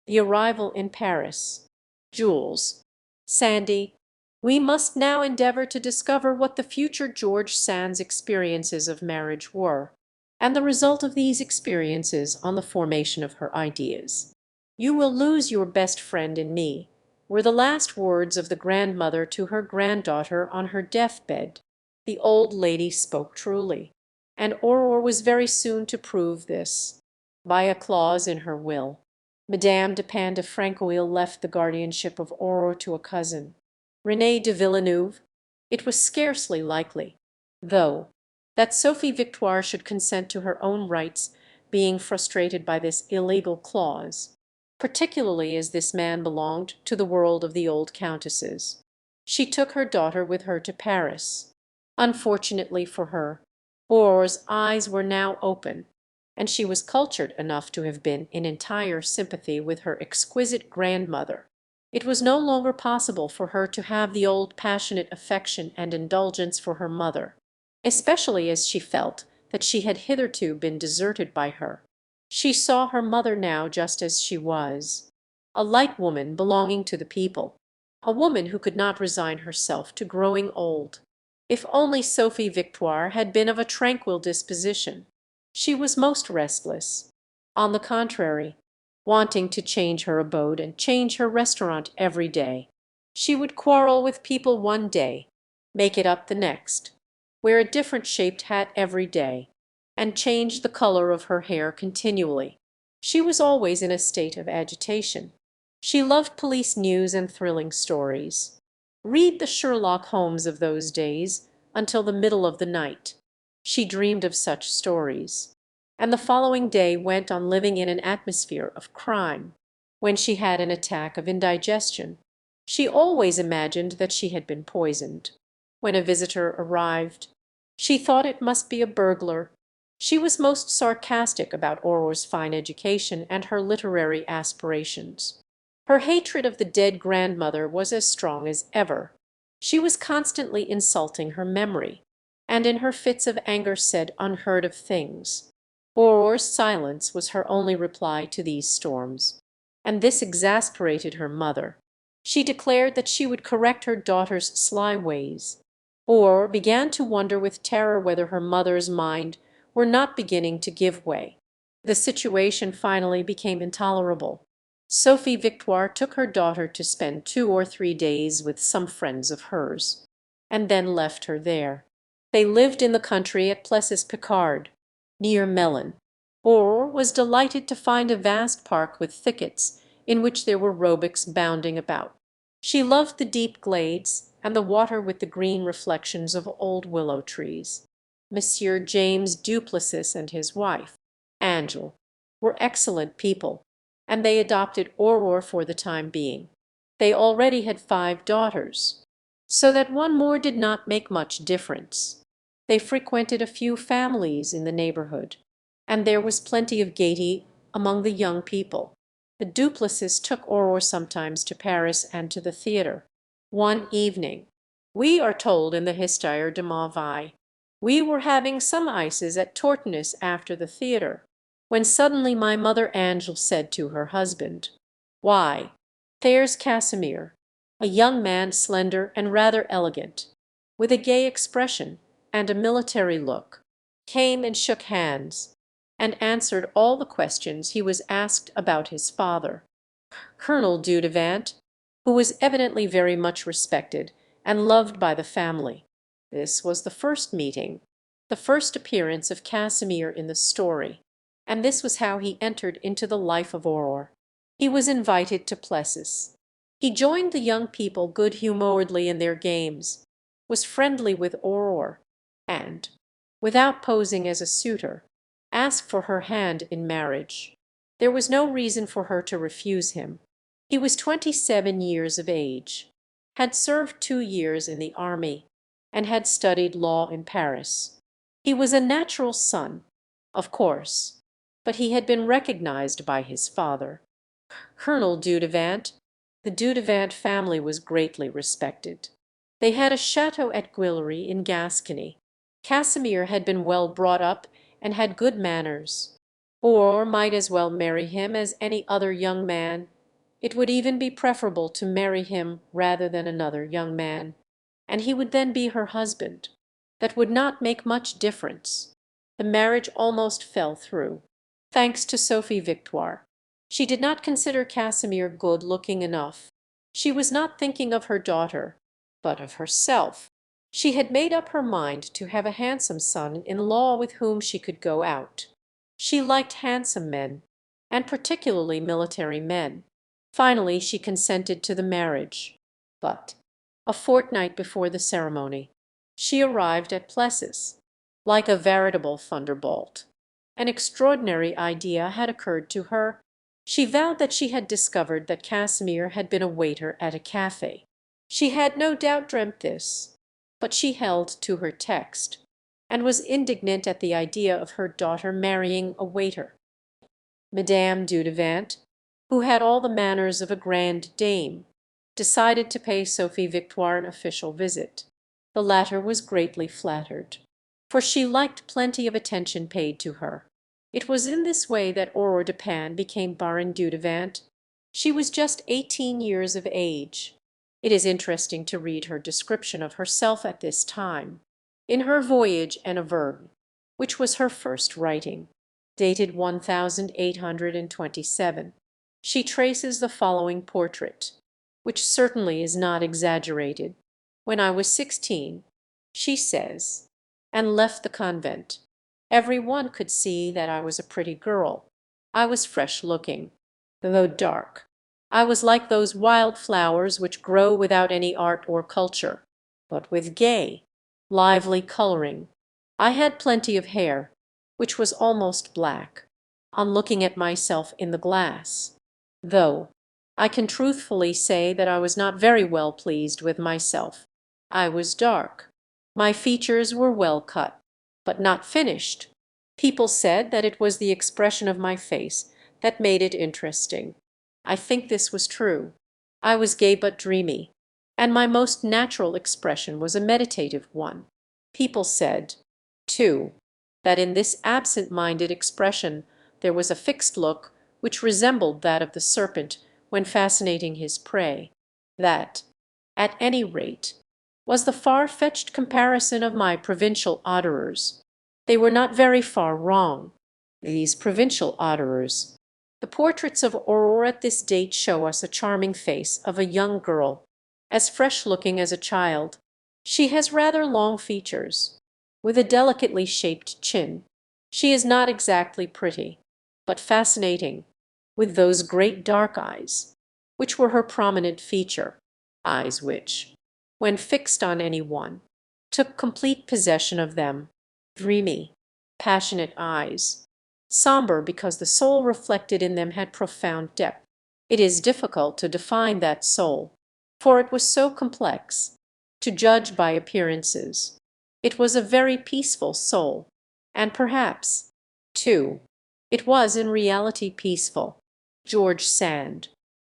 The arrival in Paris. Jules. Sandy. We must now endeavor to discover what the future George Sand's experiences of marriage were, and the result of these experiences on the formation of her ideas. "You will lose your best friend in me," were the last words of the grandmother to her granddaughter on her deathbed. The old lady spoke truly, and Aurore was very soon to prove this. By a clause in her will, Madame Dupin de Franqueville left the guardianship of Aurore to a cousin, Rene de Villeneuve. It was scarcely likely, though, that Sophie Victoire should consent to her own rights being frustrated by this illegal clause, particularly as this man belonged to the world of the old countesses. She took her daughter with her to Paris. Unfortunately for her, Aurore's eyes were now open, and she was cultured enough to have been in entire sympathy with her exquisite grandmother. It was no longer possible for her to have the old passionate affection and indulgence for her mother, especially as she felt that she had hitherto been deserted by her. She saw her mother now just as she was, a light woman belonging to the people, a woman who could not resign herself to growing old. If only Sophie Victoire had been of a tranquil disposition! She was most restless, on the contrary, wanting to change her abode and change her restaurant every day. She would quarrel with people one day, make it up the next, wear a different shaped hat every day, and change the color of her hair continually. She was always in a state of agitation. She loved police news and thrilling stories. Read the Sherlock Holmes of those days until the middle of the night. She dreamed of such stories, and the following day went on living in an atmosphere of crime. When she had an attack of indigestion, she always imagined that she had been poisoned. When a visitor arrived, she thought it must be a burglar. She was most sarcastic about Aurore's fine education and her literary aspirations. Her hatred of the dead grandmother was as strong as ever. She was constantly insulting her memory, and in her fits of anger said unheard of things. Aurore's silence was her only reply to these storms, and this exasperated her mother. She declared that she would correct her daughter's sly ways, or began to wonder with terror whether her mother's mind were not beginning to give way. The situation finally became intolerable. Sophie Victoire took her daughter to spend 2 or 3 days with some friends of hers, and then left her there. They lived in the country at Plessis Picard, near Melun. Aurore was delighted to find a vast park with thickets in which there were roebucks bounding about. She loved the deep glades, and the water with the green reflections of old willow trees. Monsieur James Duplessis and his wife, Angel, were excellent people, and they adopted Aurore for the time being. They already had 5 daughters, so that one more did not make much difference. They frequented a few families in the neighborhood, and there was plenty of gaiety among the young people. The Duplessis took Aurore sometimes to Paris and to the theatre. One evening, we are told in the Histoire de ma vie, we were having some ices at Tortonus after the theatre, when suddenly my mother Angel said to her husband, "Why, there's Casimir, a young man slender and rather elegant, with a gay expression and a military look, came and shook hands, and answered all the questions he was asked about his father, Colonel Dudevant, who was evidently very much respected and loved by the family." This was the first meeting, the first appearance of Casimir in the story, and this was how he entered into the life of Aurore. He was invited to Plessis. He joined the young people good-humouredly in their games, was friendly with Aurore, and, without posing as a suitor, asked for her hand in marriage. There was no reason for her to refuse him. He was 27 years of age, had served 2 years in the army, and had studied law in Paris. He was a natural son, of course, but he had been recognized by his father, Colonel Dudevant. The Dudevant family was greatly respected. They had a chateau at Guillery in Gascony. Casimir had been well brought up and had good manners. Aurore might as well marry him as any other young man. It would even be preferable to marry him rather than another young man, and he would then be her husband. That would not make much difference. The marriage almost fell through, thanks to Sophie Victoire. She did not consider Casimir good-looking enough. She was not thinking of her daughter, but of herself. She had made up her mind to have a handsome son-in-law with whom she could go out. She liked handsome men, and particularly military men. Finally she consented to the marriage, but a fortnight before the ceremony she arrived at Plessis, like a veritable thunderbolt. An extraordinary idea had occurred to her. She vowed that she had discovered that Casimir had been a waiter at a café. She had no doubt dreamt this, but she held to her text, and was indignant at the idea of her daughter marrying a waiter. Madame Dudevant, who had all the manners of a grande dame, decided to pay Sophie Victoire an official visit. The latter was greatly flattered, for she liked plenty of attention paid to her. It was in this way that Aurore Dupin became Baron Dudevant. She was just 18 years of age. It is interesting to read her description of herself at this time, in her Voyage en Auvergne, which was her first writing, dated 1827. She traces the following portrait, which certainly is not exaggerated. When I was 16, she says, and left the convent, every one could see that I was a pretty girl. I was fresh-looking, though dark. I was like those wild flowers which grow without any art or culture, but with gay, lively coloring. I had plenty of hair, which was almost black, on looking at myself in the glass, though I can truthfully say that I was not very well pleased with myself. I was dark. My features were well cut, but not finished. People said that it was the expression of my face that made it interesting. I think this was true. I was gay but dreamy, and my most natural expression was a meditative one. People said, too, that in this absent-minded expression there was a fixed look which resembled that of the serpent when fascinating his prey. That, at any rate, was the far-fetched comparison of my provincial adorers. They were not very far wrong, these provincial adorers. The portraits of Aurore at this date show us a charming face of a young girl, as fresh-looking as a child. She has rather long features, with a delicately shaped chin. She is not exactly pretty, but fascinating, with those great dark eyes, which were her prominent feature, eyes which, when fixed on any one, took complete possession of them, dreamy, passionate eyes, somber because the soul reflected in them had profound depth. It is difficult to define that soul, for it was so complex, to judge by appearances. It was a very peaceful soul, and perhaps, too, it was in reality peaceful. George Sand,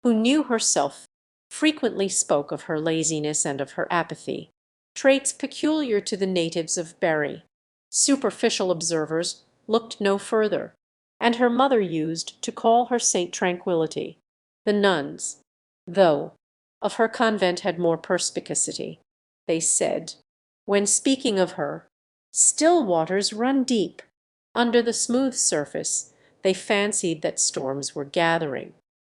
who knew herself, frequently spoke of her laziness and of her apathy, traits peculiar to the natives of Berry. Superficial observers looked no further, and her mother used to call her Saint Tranquillity. The nuns, though, of her convent had more perspicacity. They said, when speaking of her, "Still waters run deep." Under the smooth surface they fancied that storms were gathering.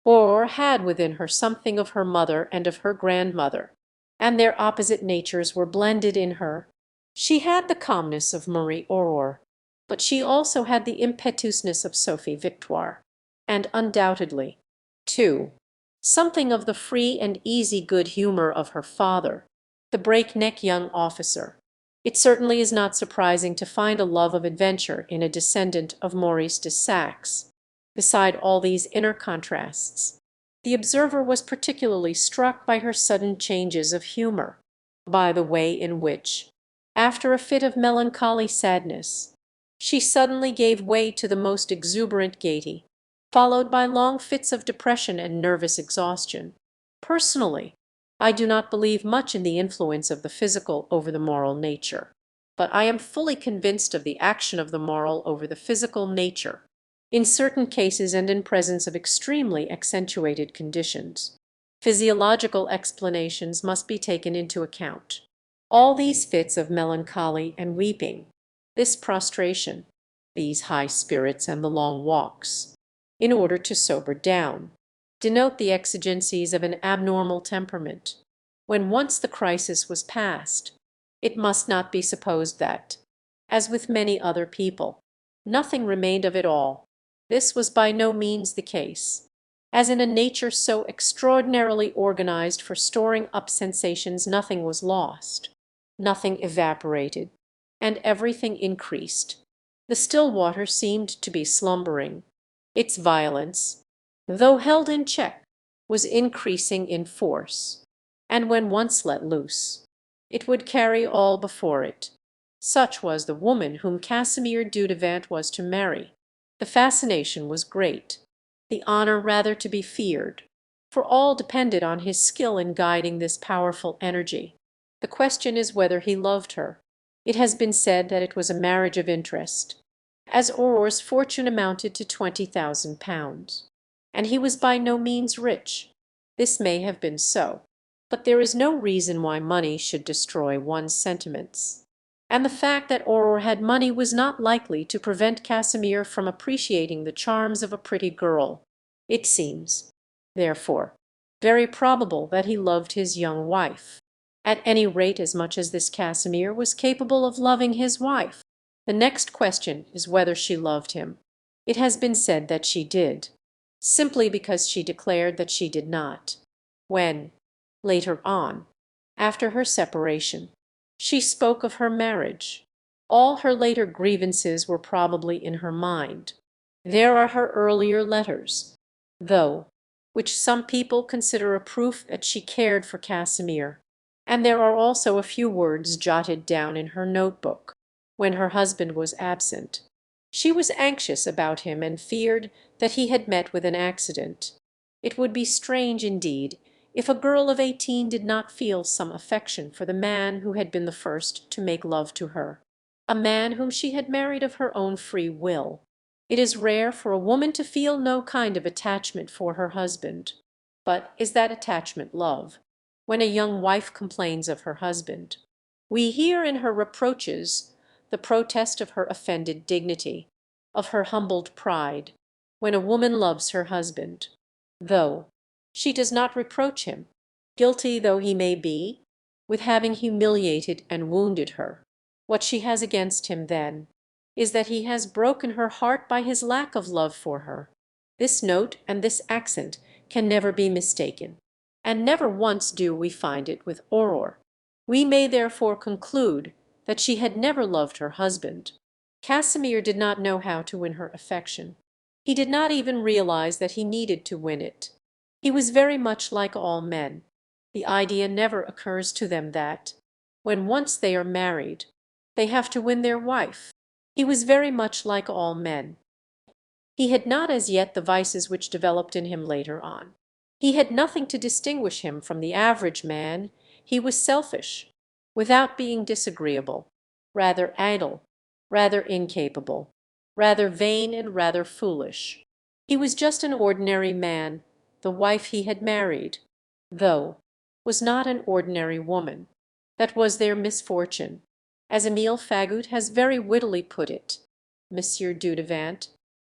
Or had within her something of her mother and of her grandmother, and their opposite natures were blended in her. She had the calmness of Marie Aurore, but she also had the impetuousness of Sophie Victoire, and undoubtedly, too, something of the free and easy good humour of her father, the breakneck young officer. It certainly is not surprising to find a love of adventure in a descendant of Maurice de Saxe. Beside all these inner contrasts, the observer was particularly struck by her sudden changes of humour, by the way in which, after a fit of melancholy sadness, she suddenly gave way to the most exuberant gaiety, followed by long fits of depression and nervous exhaustion. Personally, I do not believe much in the influence of the physical over the moral nature, but I am fully convinced of the action of the moral over the physical nature in certain cases and in presence of extremely accentuated conditions. Physiological explanations must be taken into account. All these fits of melancholy and weeping, this prostration, these high spirits and the long walks, in order to sober down, denote the exigencies of an abnormal temperament. When once the crisis was past, it must not be supposed that, as with many other people, nothing remained of it all. This was by no means the case. As in a nature so extraordinarily organized for storing up sensations, nothing was lost, nothing evaporated, and everything increased. The still water seemed to be slumbering. Its violence, though held in check, was increasing in force, and when once let loose, it would carry all before it. Such was the woman whom Casimir Dudevant was to marry. The fascination was great, the honour rather to be feared, for all depended on his skill in guiding this powerful energy. The question is whether he loved her. It has been said that it was a marriage of interest, as Aurore's fortune amounted to £20,000, and he was by no means rich. This may have been so, but there is no reason why money should destroy one's sentiments. And the fact that Aurore had money was not likely to prevent Casimir from appreciating the charms of a pretty girl. It seems, therefore, very probable that he loved his young wife. at any rate as much as this Casimir was capable of loving his wife. The next question is whether she loved him. It has been said that she did, simply because she declared that she did not. When, later on, after her separation, she spoke of her marriage, all her later grievances were probably in her mind. There are her earlier letters, though, which some people consider a proof that she cared for Casimir, and there are also a few words jotted down in her notebook when her husband was absent. She was anxious about him and feared that he had met with an accident. It would be strange indeed if a girl of 18 did not feel some affection for the man who had been the first to make love to her, a man whom she had married of her own free will. It is rare for a woman to feel no kind of attachment for her husband. But is that attachment love? When a young wife complains of her husband, we hear in her reproaches the protest of her offended dignity, of her humbled pride. When a woman loves her husband, though she does not reproach him, guilty though he may be, with having humiliated and wounded her, what she has against him then is that he has broken her heart by his lack of love for her. This note and this accent can never be mistaken, and never once do we find it with Aurore. We may therefore conclude that she had never loved her husband. Casimir did not know how to win her affection. He did not even realize that he needed to win it. He was very much like all men. The idea never occurs to them that, when once they are married, they have to win their wife. He was very much like all men. He had not as yet the vices which developed in him later on. He had nothing to distinguish him from the average man. He was selfish, without being disagreeable, rather idle, rather incapable, rather vain and rather foolish. He was just an ordinary man. The wife he had married, though, was not an ordinary woman. That was their misfortune. As Emile Fagut has very wittily put it, Monsieur Dudevant,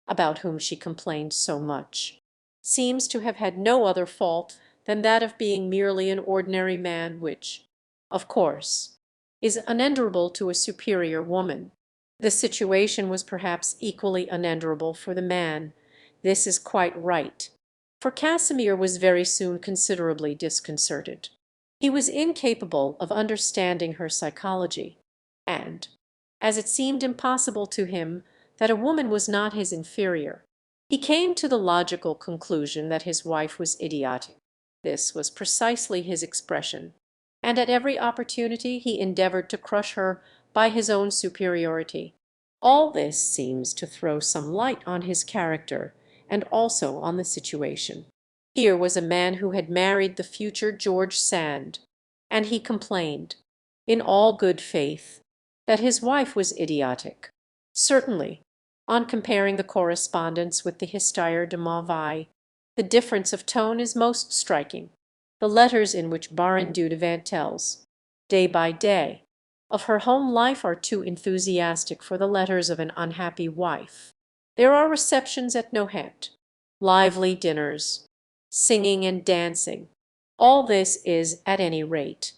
about whom she complained so much, seems to have had no other fault than that of being merely an ordinary man, which, of course, is unenderable to a superior woman. The situation was perhaps equally unenderable for the man. This is quite right, for Casimir was very soon considerably disconcerted. He was incapable of understanding her psychology, and, as it seemed impossible to him that a woman was not his inferior, he came to the logical conclusion that his wife was idiotic. This was precisely his expression, and at every opportunity he endeavored to crush her by his own superiority. All this seems to throw some light on his character and also on the situation. Here was a man who had married the future George Sand, and he complained, in all good faith, that his wife was idiotic. Certainly, on comparing the correspondence with the Histoire de ma vie, the difference of tone is most striking. The letters in which Baron Dudevant tells, day by day, of her home life are too enthusiastic for the letters of an unhappy wife. There are receptions at Nohant, lively dinners, singing and dancing. All this is, at any rate,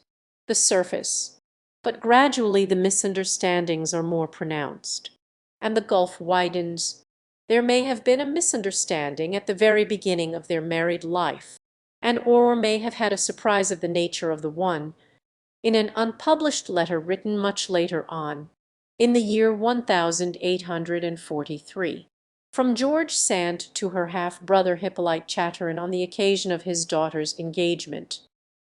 the surface, but gradually the misunderstandings are more pronounced, and the gulf widens. There may have been a misunderstanding at the very beginning of their married life, and Aurore may have had a surprise of the nature of the one in an unpublished letter written much later on, in the year 1843, from George Sand to her half-brother Hippolyte Chatteron on the occasion of his daughter's engagement.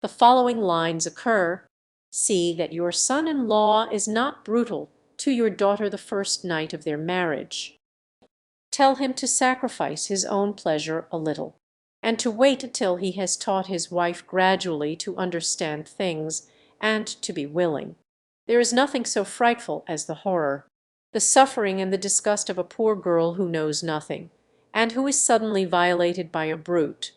The following lines occur: "See that your son-in-law is not brutal to your daughter the first night of their marriage. Tell him to sacrifice his own pleasure a little, and to wait till he has taught his wife gradually to understand things and to be willing. There is nothing so frightful as the horror, the suffering and the disgust of a poor girl who knows nothing, and who is suddenly violated by a brute.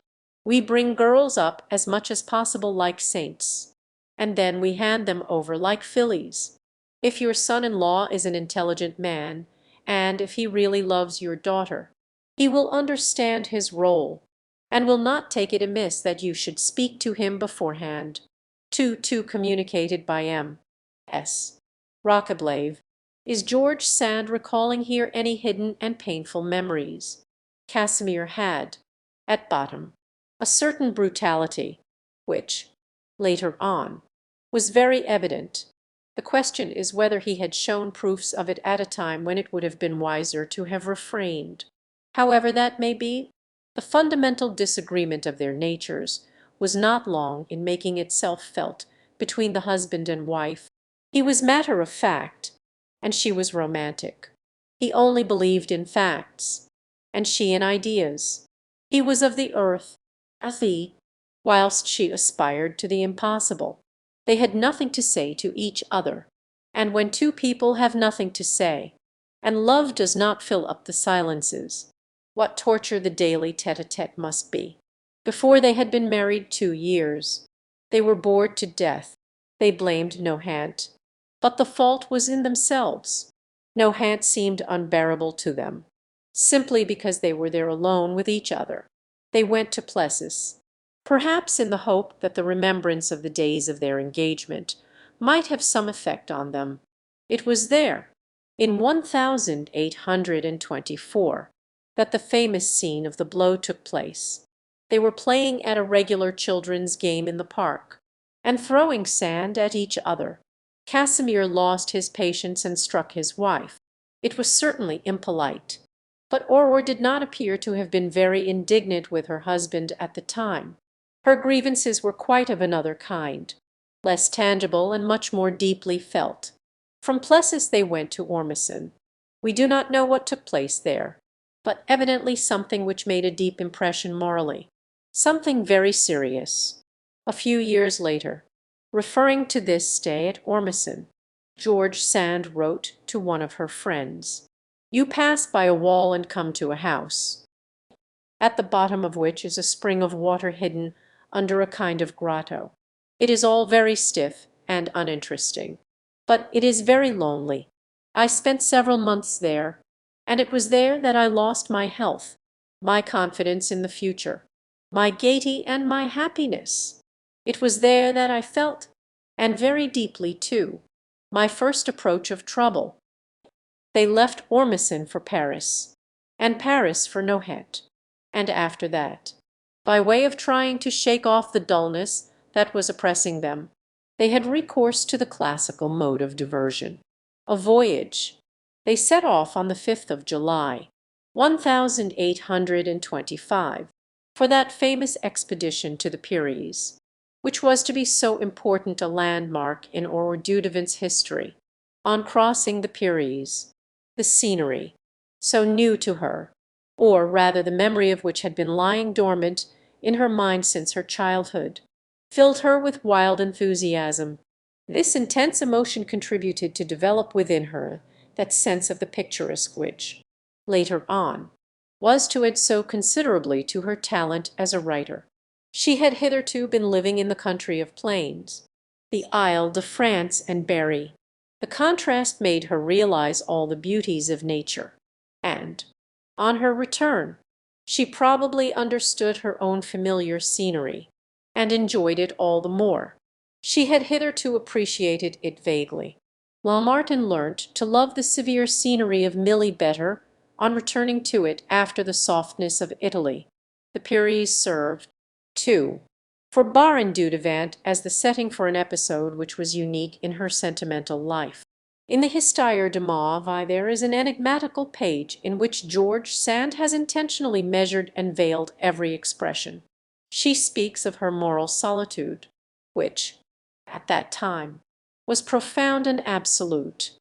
We bring girls up as much as possible like saints, and then we hand them over like fillies. If your son-in-law is an intelligent man, and if he really loves your daughter, he will understand his role, and will not take it amiss that you should speak to him beforehand. 2 communicated by M.S. Rockablave. Is George Sand recalling here any hidden and painful memories? Casimir had, at bottom, a certain brutality, which, later on, was very evident. The question is whether he had shown proofs of it at a time when it would have been wiser to have refrained. However that may be, the fundamental disagreement of their natures was not long in making itself felt between the husband and wife. He was matter of fact, and she was romantic. He only believed in facts, and she in ideas. He was of the earth, a thee, whilst she aspired to the impossible. They had nothing to say to each other, and when two people have nothing to say, and love does not fill up the silences, what torture the daily tête-à-tête must be. Before they had been married 2 years, they were bored to death. They blamed Nohant, but the fault was in themselves. Nohant seemed unbearable to them, simply because they were there alone with each other. They went to Plessis, perhaps in the hope that the remembrance of the days of their engagement might have some effect on them. It was there, in 1824, that the famous scene of the blow took place. They were playing at a regular children's game in the park, and throwing sand at each other. Casimir lost his patience and struck his wife. It was certainly impolite, but Aurore did not appear to have been very indignant with her husband at the time. Her grievances were quite of another kind, less tangible and much more deeply felt. From Plessis they went to Ormesson. We do not know what took place there, but evidently something which made a deep impression morally, something very serious. A few years later, referring to this stay at Ormesson, George Sand wrote to one of her friends, "You pass by a wall and come to a house, at the bottom of which is a spring of water hidden under a kind of grotto. It is all very stiff and uninteresting, but it is very lonely. I spent several months there, and it was there that I lost my health, my confidence in the future, my gaiety and my happiness. It was there that I felt, and very deeply too, my first approach of trouble." They left Ormesson for Paris, and Paris for Nohant, and after that, by way of trying to shake off the dullness that was oppressing them, they had recourse to the classical mode of diversion, a voyage. They set off on the 5th of July, 1825, for that famous expedition to the Pyrenees, which was to be so important a landmark in Aurore Dudevant's history. On crossing the Pyrenees, the scenery, so new to her, or rather the memory of which had been lying dormant in her mind since her childhood, filled her with wild enthusiasm. This intense emotion contributed to develop within her that sense of the picturesque which, later on, was to add so considerably to her talent as a writer. She had hitherto been living in the country of plains, the Isle de France and Berry. The contrast made her realize all the beauties of nature, and, on her return, she probably understood her own familiar scenery, and enjoyed it all the more. She had hitherto appreciated it vaguely. Lamartine learnt to love the severe scenery of Milly better on returning to it after the softness of Italy. The Pyrenees served, too, for Baron Dudevant as the setting for an episode which was unique in her sentimental life. In the Histoire de ma vie there is an enigmatical page in which George Sand has intentionally measured and veiled every expression. She speaks of her moral solitude, which, at that time, was profound and absolute,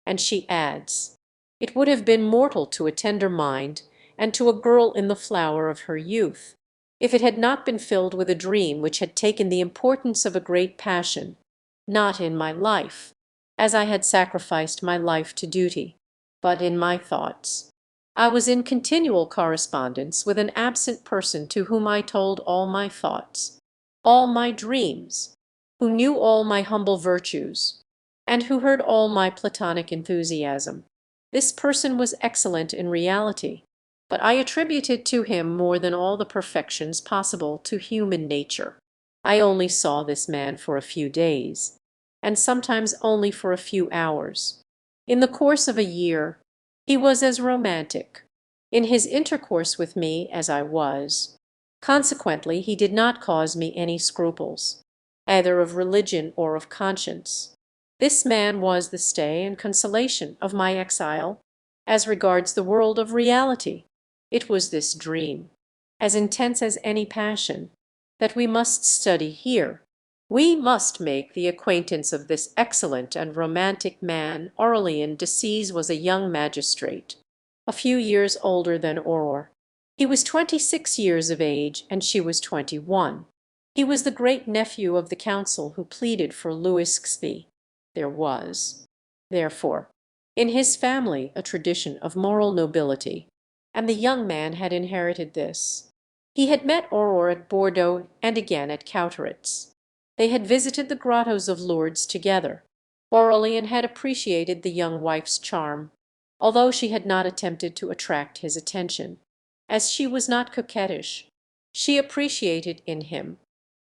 and she adds, "It would have been mortal to a tender mind and to a girl in the flower of her youth, if it had not been filled with a dream which had taken the importance of a great passion, not in my life, as I had sacrificed my life to duty, but in my thoughts. I was in continual correspondence with an absent person to whom I told all my thoughts, all my dreams, who knew all my humble virtues, and who heard all my platonic enthusiasm. This person was excellent in reality, but I attributed to him more than all the perfections possible to human nature. I only saw this man for a few days, and sometimes only for a few hours. In the course of a year he was as romantic in his intercourse with me as I was. Consequently he did not cause me any scruples, either of religion or of conscience. This man was the stay and consolation of my exile. As regards the world of reality, it was this dream, as intense as any passion, that we must study here. We must make the acquaintance of this excellent and romantic man. Aurélien de Sèze was a young magistrate, a few years older than Aurore. He was 26 years of age, and she was 21. He was the great-nephew of the council who pleaded for Louis XV. There was, therefore, in his family a tradition of moral nobility, and the young man had inherited this. He had met Aurore at Bordeaux and again at Cauteretz. They had visited the grottos of Lourdes together. Aurélien had appreciated the young wife's charm, although she had not attempted to attract his attention. As she was not coquettish, she appreciated in him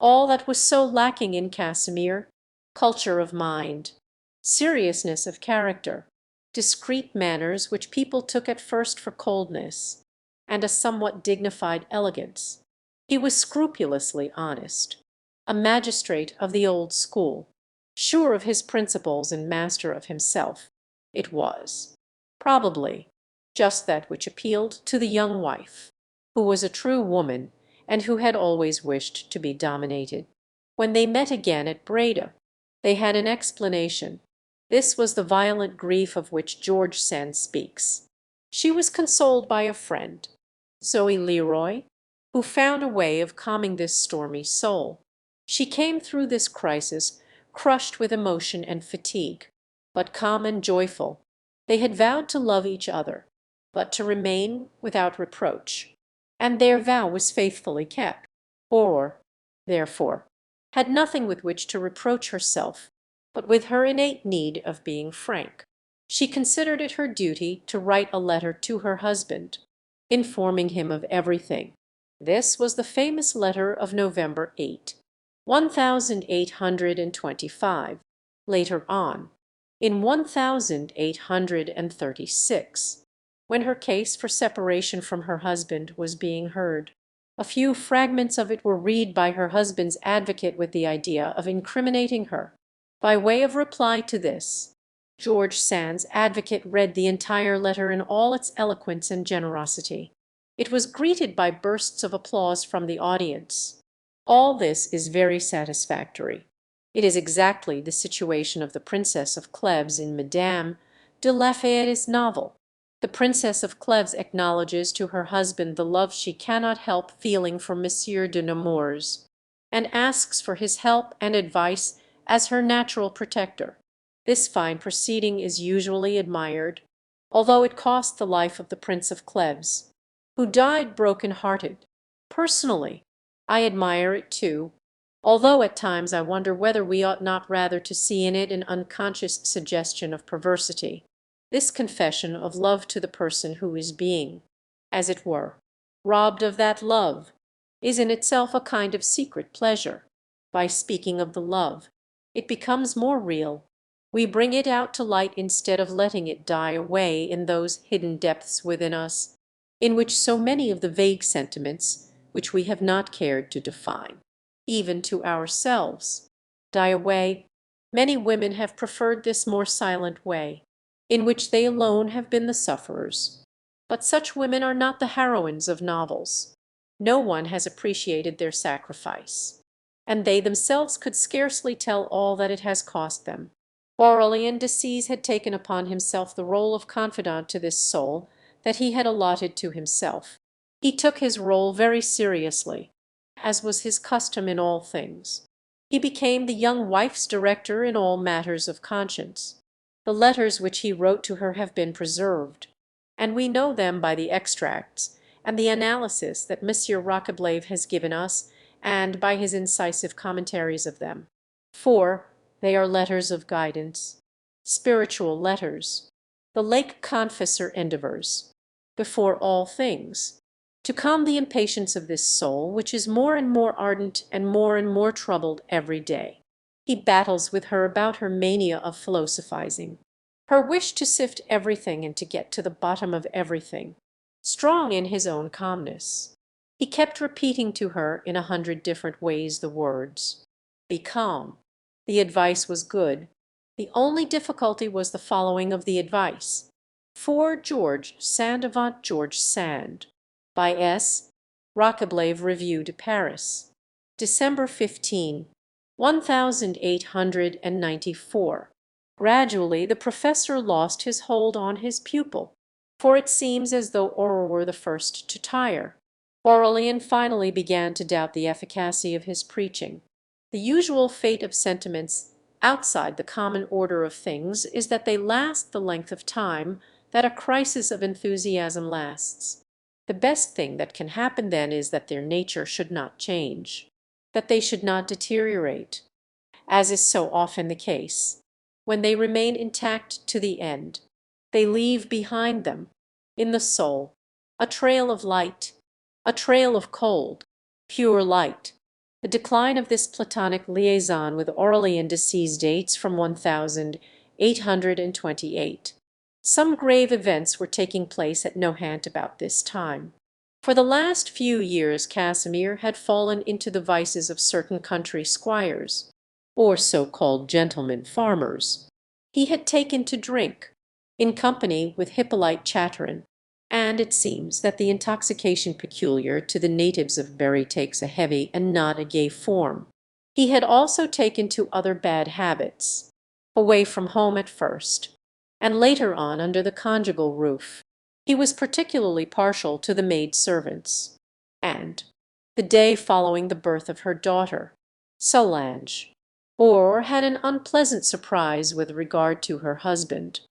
all that was so lacking in Casimir: culture of mind, seriousness of character, discreet manners which people took at first for coldness, and a somewhat dignified elegance. He was scrupulously honest, a magistrate of the old school, sure of his principles and master of himself. It was, probably, just that which appealed to the young wife, who was a true woman and who had always wished to be dominated. When they met again at Breda, they had an explanation. This was the violent grief of which George Sand speaks. She was consoled by a friend, Zoe Leroy, who found a way of calming this stormy soul. She came through this crisis crushed with emotion and fatigue, but calm and joyful. They had vowed to love each other, but to remain without reproach, and their vow was faithfully kept. Aurore, therefore, had nothing with which to reproach herself, but with her innate need of being frank. She considered it her duty to write a letter to her husband, informing him of everything. This was the famous letter of November 8, 1825. Later on, in 1836, when her case for separation from her husband was being heard, a few fragments of it were read by her husband's advocate with the idea of incriminating her. By way of reply to this, George Sand's advocate read the entire letter in all its eloquence and generosity. It was greeted by bursts of applause from the audience. All this is very satisfactory. It is exactly the situation of the Princess of Cleves in Madame de Lafayette's novel. The Princess of Cleves acknowledges to her husband the love she cannot help feeling for Monsieur de Nemours, and asks for his help and advice as her natural protector. This fine proceeding is usually admired, although it cost the life of the Prince of Cleves, who died broken-hearted. Personally, I admire it too, although at times I wonder whether we ought not rather to see in it an unconscious suggestion of perversity. This confession of love to the person who is being, as it were, robbed of that love, is in itself a kind of secret pleasure. By speaking of the love, it becomes more real. We bring it out to light instead of letting it die away in those hidden depths within us, in which so many of the vague sentiments which we have not cared to define, even to ourselves, die away. Many women have preferred this more silent way, in which they alone have been the sufferers. But such women are not the heroines of novels. No one has appreciated their sacrifice, and they themselves could scarcely tell all that it has cost them. Aurélien de Sèze had taken upon himself the rôle of confidant to this soul that he had allotted to himself. He took his rôle very seriously, as was his custom in all things. He became the young wife's director in all matters of conscience. The letters which he wrote to her have been preserved, and we know them by the extracts and the analysis that M. Roqueblave has given us, and by his incisive commentaries of them. For they are letters of guidance, spiritual letters. The lake confessor endeavours, before all things, to calm the impatience of this soul, which is more and more ardent and more troubled every day. He battles with her about her mania of philosophizing, her wish to sift everything and to get to the bottom of everything, strong in his own calmness. He kept repeating to her in 100 different ways the words, "Be calm." The advice was good. The only difficulty was the following of the advice. For George Sand avant George Sand, by S. Roqueblave Revue de Paris, December 15, 1894. Gradually the professor lost his hold on his pupil, for it seems as though Aurore were the first to tire. Aurelian finally began to doubt the efficacy of his preaching. The usual fate of sentiments outside the common order of things is that they last the length of time that a crisis of enthusiasm lasts. The best thing that can happen then is that their nature should not change, that they should not deteriorate, as is so often the case. When they remain intact to the end, they leave behind them, in the soul, a trail of light, a trail of cold, pure light. The decline of this Platonic liaison with Aurelian Decease dates from 1828. Some grave events were taking place at Nohant about this time. For the last few years Casimir had fallen into the vices of certain country squires, or so-called gentlemen farmers. He had taken to drink, in company with Hippolyte Chatteron, and it seems that the intoxication peculiar to the natives of Berry takes a heavy and not a gay form. He had also taken to other bad habits, away from home at first, and later on under the conjugal roof. He was particularly partial to the maid-servants, and, the day following the birth of her daughter, Solange, or had an unpleasant surprise with regard to her husband.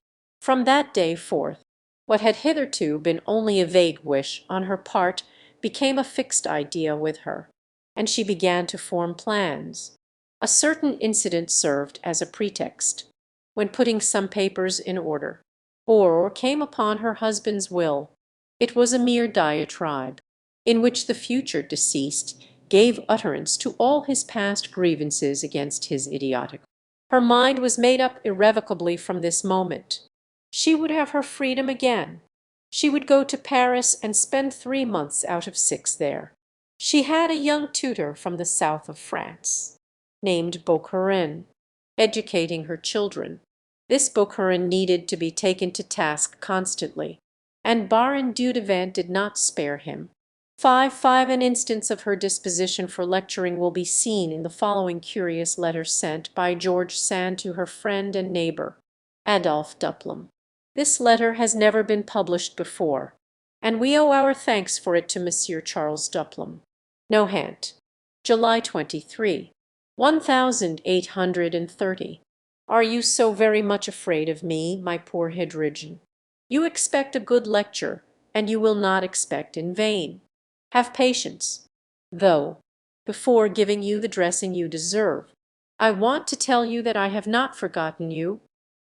From that day forth, what had hitherto been only a vague wish on her part became a fixed idea with her, and she began to form plans. A certain incident served as a pretext. When putting some papers in order, Aurore came upon her husband's will. It was a mere diatribe, in which the future deceased gave utterance to all his past grievances against his idiotic. Her mind was made up irrevocably from this moment. She would have her freedom again. She would go to Paris and spend 3 months out of 6 there. She had a young tutor from the south of France, named Beaucarin, educating her children. This Beaucarin needed to be taken to task constantly, and Baron Dudevant did not spare him. An instance of her disposition for lecturing will be seen in the following curious letter sent by George Sand to her friend and neighbour, Adolphe Duplom. This letter has never been published before, and we owe our thanks for it to Monsieur Charles Duplom. Nohant, July 23, 1830. Are you so very much afraid of me, my poor Hydrogen? You expect a good lecture, and you will not expect in vain. Have patience, though, before giving you the dressing you deserve, I want to tell you that I have not forgotten you,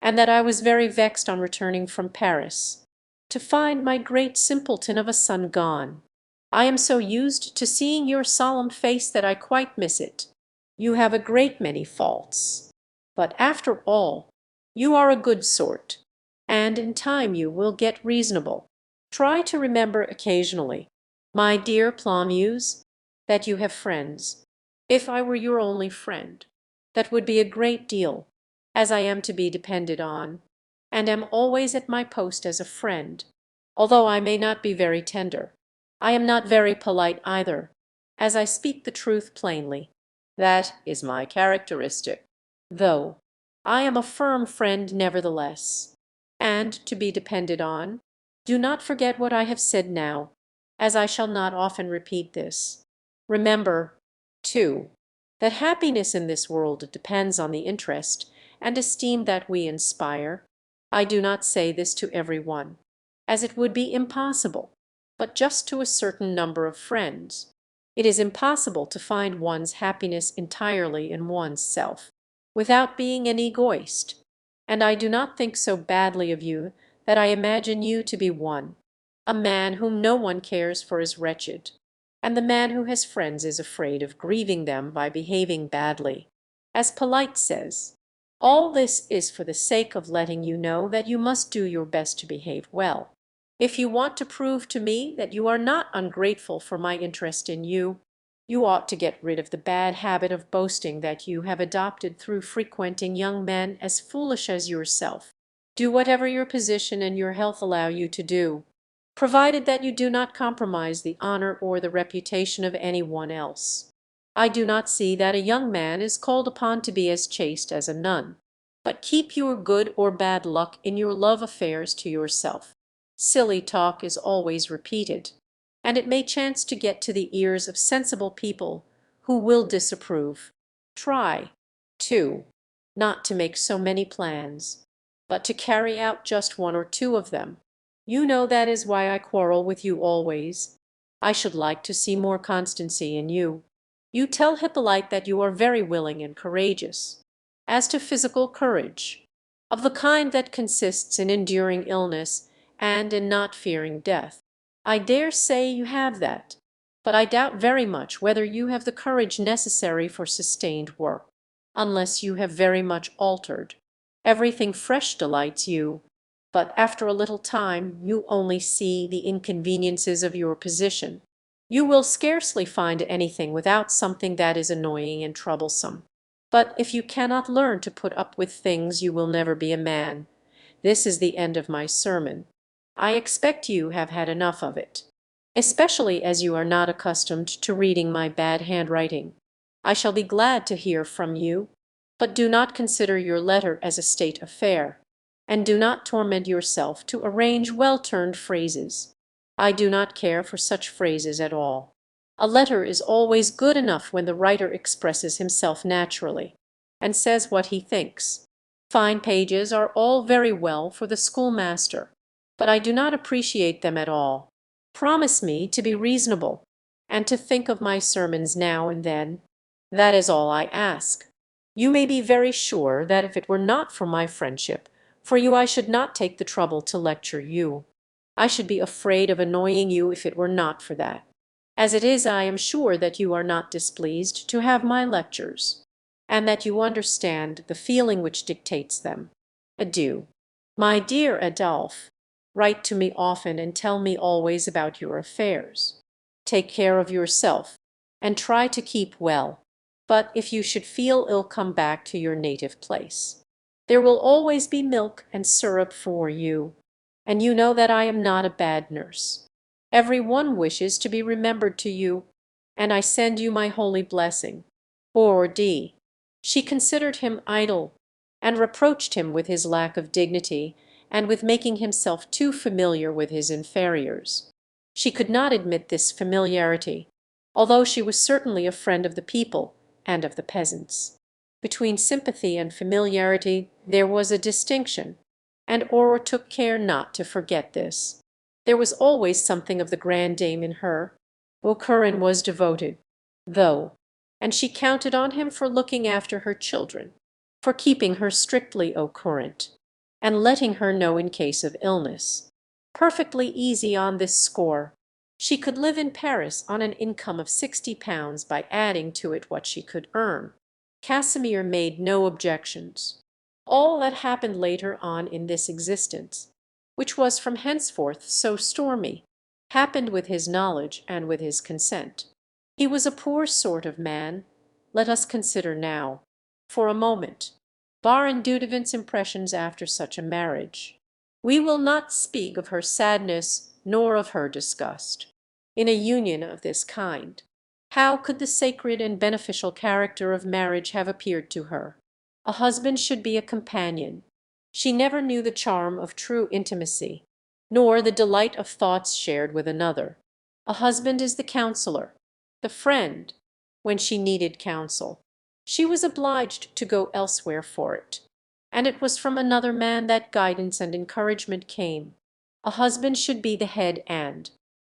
and that I was very vexed on returning from Paris, to find my great simpleton of a son gone. I am so used to seeing your solemn face that I quite miss it. You have a great many faults, but after all, you are a good sort, and in time you will get reasonable. Try to remember occasionally, my dear Plomuse, that you have friends. If I were your only friend, that would be a great deal, as I am to be depended on, and am always at my post as a friend, although I may not be very tender. I am not very polite either, as I speak the truth plainly. That is my characteristic, though I am a firm friend nevertheless, and to be depended on. Do not forget what I have said now, as I shall not often repeat this. Remember, too, that happiness in this world depends on the interest and esteem that we inspire. I do not say this to every one, as it would be impossible, but just to a certain number of friends. It is impossible to find one's happiness entirely in one's self, without being an egoist, and I do not think so badly of you that I imagine you to be one. A man whom no one cares for is wretched, and the man who has friends is afraid of grieving them by behaving badly. As Polite says, all this is for the sake of letting you know that you must do your best to behave well. If you want to prove to me that you are not ungrateful for my interest in you, you ought to get rid of the bad habit of boasting that you have adopted through frequenting young men as foolish as yourself. Do whatever your position and your health allow you to do, provided that you do not compromise the honor or the reputation of any one else. I do not see that a young man is called upon to be as chaste as a nun, but keep your good or bad luck in your love affairs to yourself. Silly talk is always repeated, and it may chance to get to the ears of sensible people who will disapprove. Try, too, not to make so many plans, but to carry out just one or two of them. You know that is why I quarrel with you always. I should like to see more constancy in you. You tell Hippolyte that you are very willing and courageous. As to physical courage, of the kind that consists in enduring illness and in not fearing death, I dare say you have that, but I doubt very much whether you have the courage necessary for sustained work, unless you have very much altered. Everything fresh delights you, but after a little time you only see the inconveniences of your position. You will scarcely find anything without something that is annoying and troublesome. But if you cannot learn to put up with things, you will never be a man. This is the end of my sermon. I expect you have had enough of it, especially as you are not accustomed to reading my bad handwriting. I shall be glad to hear from you, but do not consider your letter as a state affair, and do not torment yourself to arrange well-turned phrases. I do not care for such phrases at all. A letter is always good enough when the writer expresses himself naturally, and says what he thinks. Fine pages are all very well for the schoolmaster, but I do not appreciate them at all. Promise me to be reasonable, and to think of my sermons now and then. That is all I ask. You may be very sure that if it were not for my friendship for you I should not take the trouble to lecture you. I should be afraid of annoying you if it were not for that. As it is, I am sure that you are not displeased to have my lectures, and that you understand the feeling which dictates them. Adieu. My dear Adolphe, write to me often and tell me always about your affairs. Take care of yourself, and try to keep well. But if you should feel ill, come back to your native place. There will always be milk and syrup for you, and you know that I am not a bad nurse. Every one wishes to be remembered to you, and I send you my holy blessing. Poor D. She considered him idle, and reproached him with his lack of dignity, and with making himself too familiar with his inferiors. She could not admit this familiarity, although she was certainly a friend of the people and of the peasants. Between sympathy and familiarity there was a distinction, and Aurora took care not to forget this. There was always something of the grand dame in her. Ocurin was devoted, though, and she counted on him for looking after her children, for keeping her strictly au courant, and letting her know in case of illness. Perfectly easy on this score. She could live in Paris on an income of £60 by adding to it what she could earn. Casimir made no objections. All that happened later on in this existence, which was from henceforth so stormy, happened with his knowledge and with his consent. He was a poor sort of man. Let us consider now, for a moment, Baron Dudevant's impressions after such a marriage. We will not speak of her sadness nor of her disgust. In a union of this kind, how could the sacred and beneficial character of marriage have appeared to her? A husband should be a companion. She never knew the charm of true intimacy, nor the delight of thoughts shared with another. A husband is the counselor, the friend, when she needed counsel. She was obliged to go elsewhere for it, and it was from another man that guidance and encouragement came. A husband should be the head and,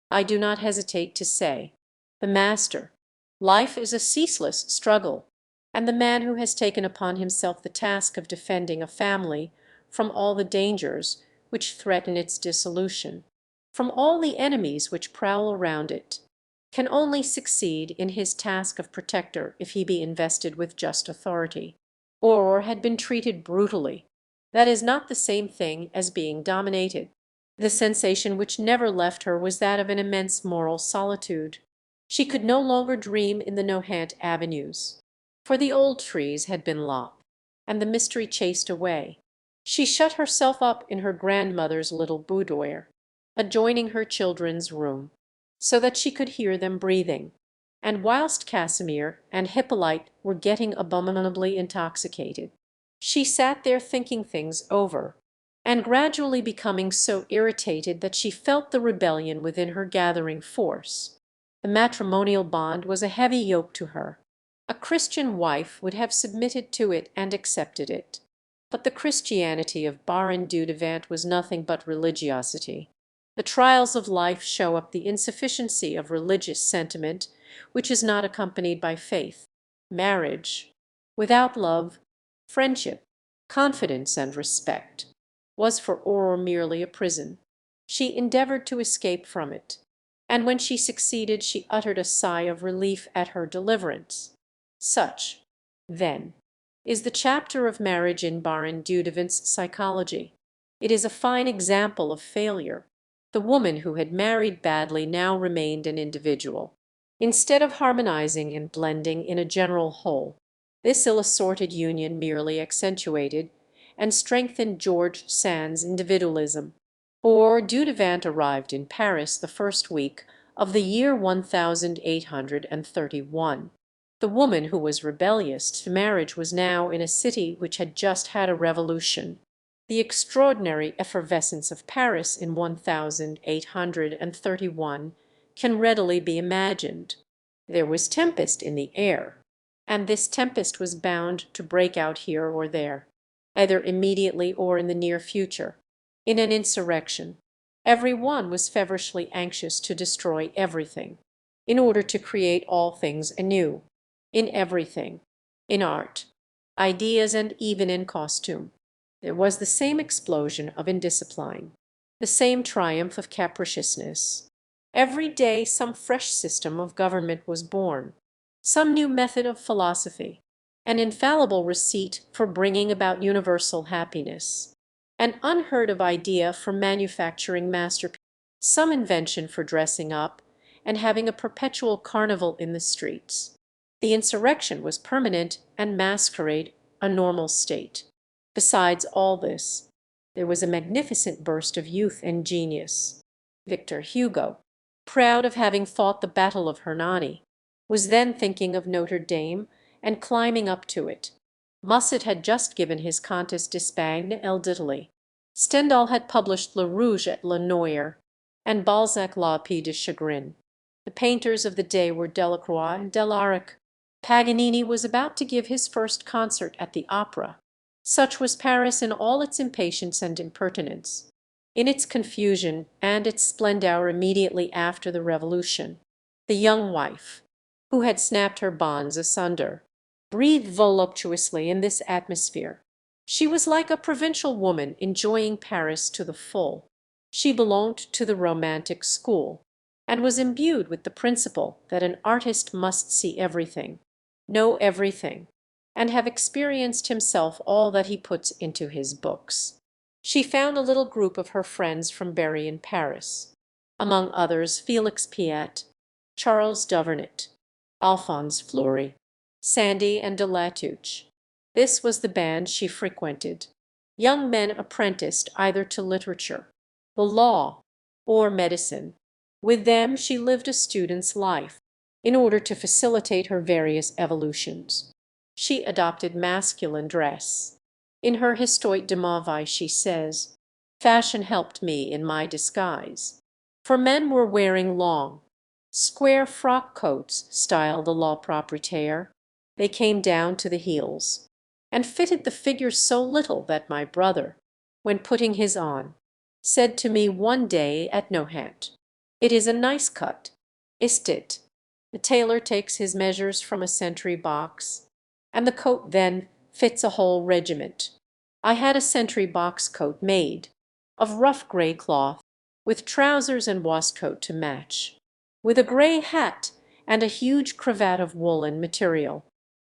I do not hesitate to say, the master. Life is a ceaseless struggle, and the man who has taken upon himself the task of defending a family from all the dangers which threaten its dissolution from all the enemies which prowl around it, can only succeed in his task of protector if he be invested with just authority, or had been treated brutally. That is not the same thing as being dominated. The sensation which never left her was that of an immense moral solitude. She could no longer dream in the Nohant avenues, for the old trees had been lopped, and the mystery chased away. She shut herself up in her grandmother's little boudoir, adjoining her children's room, so that she could hear them breathing, and whilst Casimir and Hippolyte were getting abominably intoxicated, she sat there thinking things over, and gradually becoming so irritated that she felt the rebellion within her gathering force. The matrimonial bond was a heavy yoke to her. A Christian wife would have submitted to it and accepted it. But the Christianity of Baron Dudevant was nothing but religiosity. The trials of life show up the insufficiency of religious sentiment which is not accompanied by faith. Marriage, without love, friendship, confidence, and respect, was for Aurore merely a prison. She endeavoured to escape from it, and when she succeeded she uttered a sigh of relief at her deliverance. Such, then, is the chapter of marriage in Baron Dudevant's psychology. It is a fine example of failure. The woman who had married badly now remained an individual, instead of harmonizing and blending in a general whole. This ill-assorted union merely accentuated and strengthened George Sand's individualism. For Dudevant arrived in Paris the first week of the year 1831. The woman who was rebellious to marriage was now in a city which had just had a revolution. The extraordinary effervescence of Paris in 1831 can readily be imagined. There was tempest in the air, and this tempest was bound to break out here or there, either immediately or in the near future, in an insurrection. Every one was feverishly anxious to destroy everything, in order to create all things anew, in everything, in art, ideas, and even in costume. There was the same explosion of indiscipline, the same triumph of capriciousness. Every day some fresh system of government was born, some new method of philosophy, an infallible receipt for bringing about universal happiness, an unheard of idea for manufacturing masterpieces, some invention for dressing up and having a perpetual carnival in the streets. The insurrection was permanent and masquerade a normal state. Besides all this, there was a magnificent burst of youth and genius. Victor Hugo, proud of having fought the battle of Hernani, was then thinking of Notre Dame and climbing up to it. Musset had just given his Contes d'Espagne el d'Italie. Stendhal had published Le Rouge et le Noir, and Balzac La Paix de Chagrin. The painters of the day were Delacroix and Delaric. Paganini was about to give his first concert at the opera. Such was Paris in all its impatience and impertinence, in its confusion and its splendour immediately after the Revolution. The young wife, who had snapped her bonds asunder, breathed voluptuously in this atmosphere. She was like a provincial woman enjoying Paris to the full. She belonged to the romantic school, and was imbued with the principle that an artist must see everything, know everything, and have experienced himself all that he puts into his books. She found a little group of her friends from Berry in Paris, among others Felix Piat, Charles Duvernet, Alphonse Fleury, Sandy, and de Latouche. This was the band she frequented. Young men apprenticed either to literature, the law, or medicine. With them she lived a student's life, in order to facilitate her various evolutions. She adopted masculine dress. In her Histoire de ma vie she says, "Fashion helped me in my disguise." For men were wearing long, square frock coats, styled the la propriétaire. They came down to the heels, and fitted the figure so little that my brother, when putting his on, said to me one day at Nohant, "It is a nice cut, is't it?" The tailor takes his measures from a sentry box, and the coat then fits a whole regiment. I had a sentry box coat made, of rough grey cloth, with trousers and waistcoat to match, with a grey hat and a huge cravat of woolen material.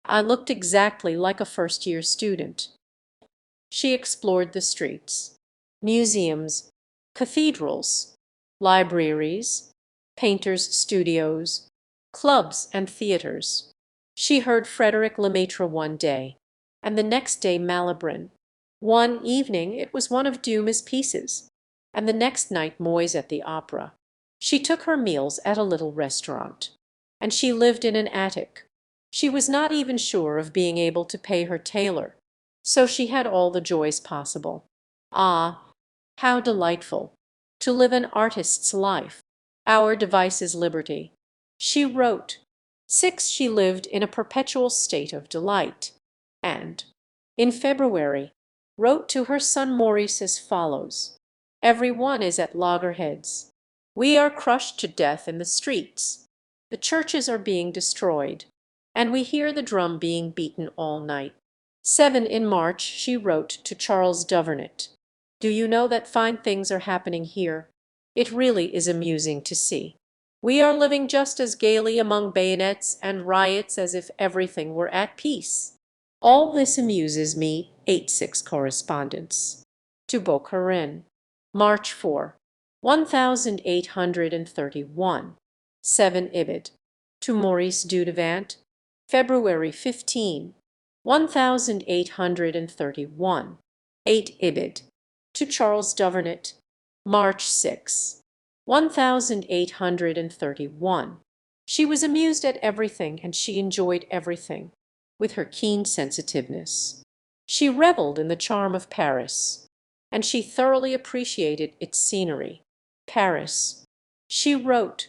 I looked exactly like a first-year student. She explored the streets, museums, cathedrals, libraries, painters' studios, clubs and theatres. She heard Frederick Lemaitre one day, and the next day Malibran. One evening it was one of Dumas' pieces, and the next night Moy's at the opera. She took her meals at a little restaurant, and she lived in an attic. She was not even sure of being able to pay her tailor, so she had all the joys possible. Ah, how delightful to live an artist's life! Our device is liberty. She wrote. 6. She lived in a perpetual state of delight, and, in February, wrote to her son Maurice as follows: "Every one is at loggerheads. We are crushed to death in the streets. The churches are being destroyed, and we hear the drum being beaten all night." 7. In March she wrote to Charles Duvernet: "Do you know that fine things are happening here? It really is amusing to see. We are living just as gaily among bayonets and riots as if everything were at peace. All this amuses me." 8-6 correspondence. To Beaucarin. March 4, 1831. 7 Ibid. To Maurice Dudevant. February 15, 1831. 8 Ibid. To Charles Duvernet. March 6, 1831. She was amused at everything, and she enjoyed everything, with her keen sensitiveness. She revelled in the charm of Paris, and she thoroughly appreciated its scenery. Paris, she wrote,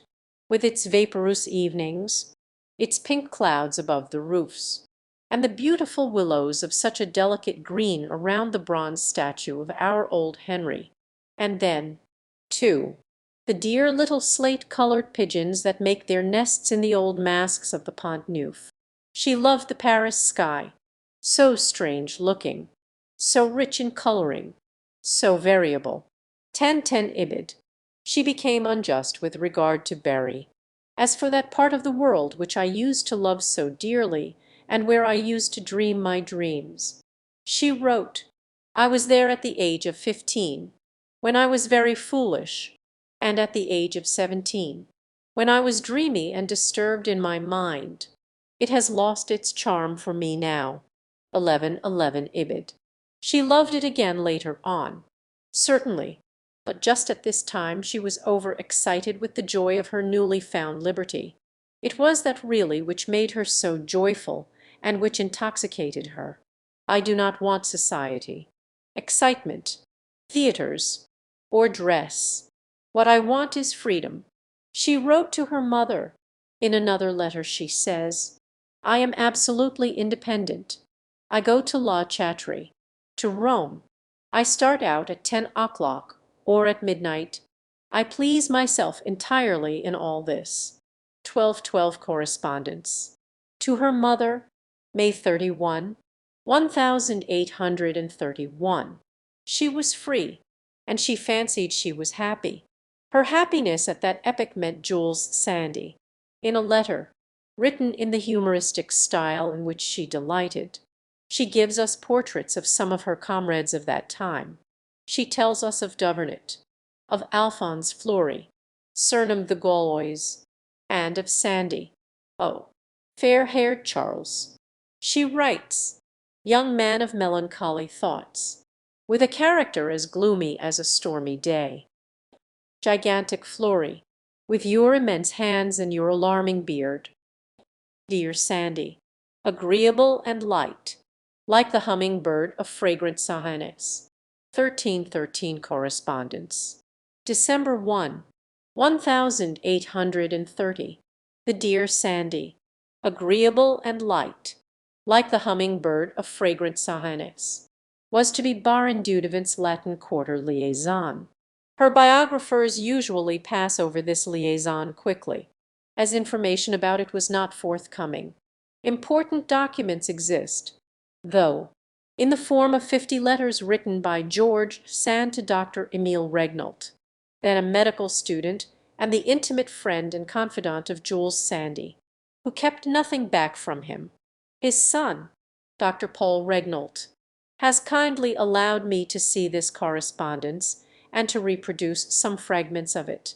with its vaporous evenings, its pink clouds above the roofs, and the beautiful willows of such a delicate green around the bronze statue of our old Henry. And then, too, the dear little slate-coloured pigeons that make their nests in the old masks of the Pont Neuf. She loved the Paris sky, so strange-looking, so rich in colouring, so variable. 10-10 Ibid. She became unjust with regard to Berry. As for that part of the world which I used to love so dearly, and where I used to dream my dreams, she wrote, "I was there at the age of 15, when I was very foolish, and at the age of 17, when I was dreamy and disturbed in my mind. It has lost its charm for me now." 11-11 Ibid. She loved it again later on, certainly, but just at this time she was over-excited with the joy of her newly found liberty. It was that really which made her so joyful, and which intoxicated her. I do not want society, excitement, theatres, or dress. What I want is freedom. She wrote to her mother. In another letter she says, "I am absolutely independent. I go to La Chatterie, to Rome. I start out at 10 o'clock or at midnight. I please myself entirely in all this." 12-12 correspondence. To her mother, May 31, 1831. She was free, and she fancied she was happy. Her happiness at that epoch meant Jules Sandy. In a letter, written in the humoristic style in which she delighted, she gives us portraits of some of her comrades of that time. She tells us of Duvernet, of Alphonse Fleury, surnamed the Gaulois, and of Sandy. Oh, fair-haired Charles. She writes, young man of melancholy thoughts, with a character as gloomy as a stormy day. Gigantic Fleury, with your immense hands and your alarming beard. Dear Sandy, agreeable and light, like the humming-bird of fragrant Sahanes. 1313 correspondence. December 1, 1830. The dear Sandy, agreeable and light, like the humming-bird of fragrant Sahanes, was to be Baron Dudevant's Latin Quarter liaison. Her biographers usually pass over this liaison quickly, as information about it was not forthcoming. Important documents exist, though, in the form of 50 letters written by George Sand to Dr. Emile Regnault. then a medical student, and the intimate friend and confidant of Jules Sandy, who kept nothing back from him. His son, Dr. Paul Regnault, has kindly allowed me to see this correspondence and to reproduce some fragments of it.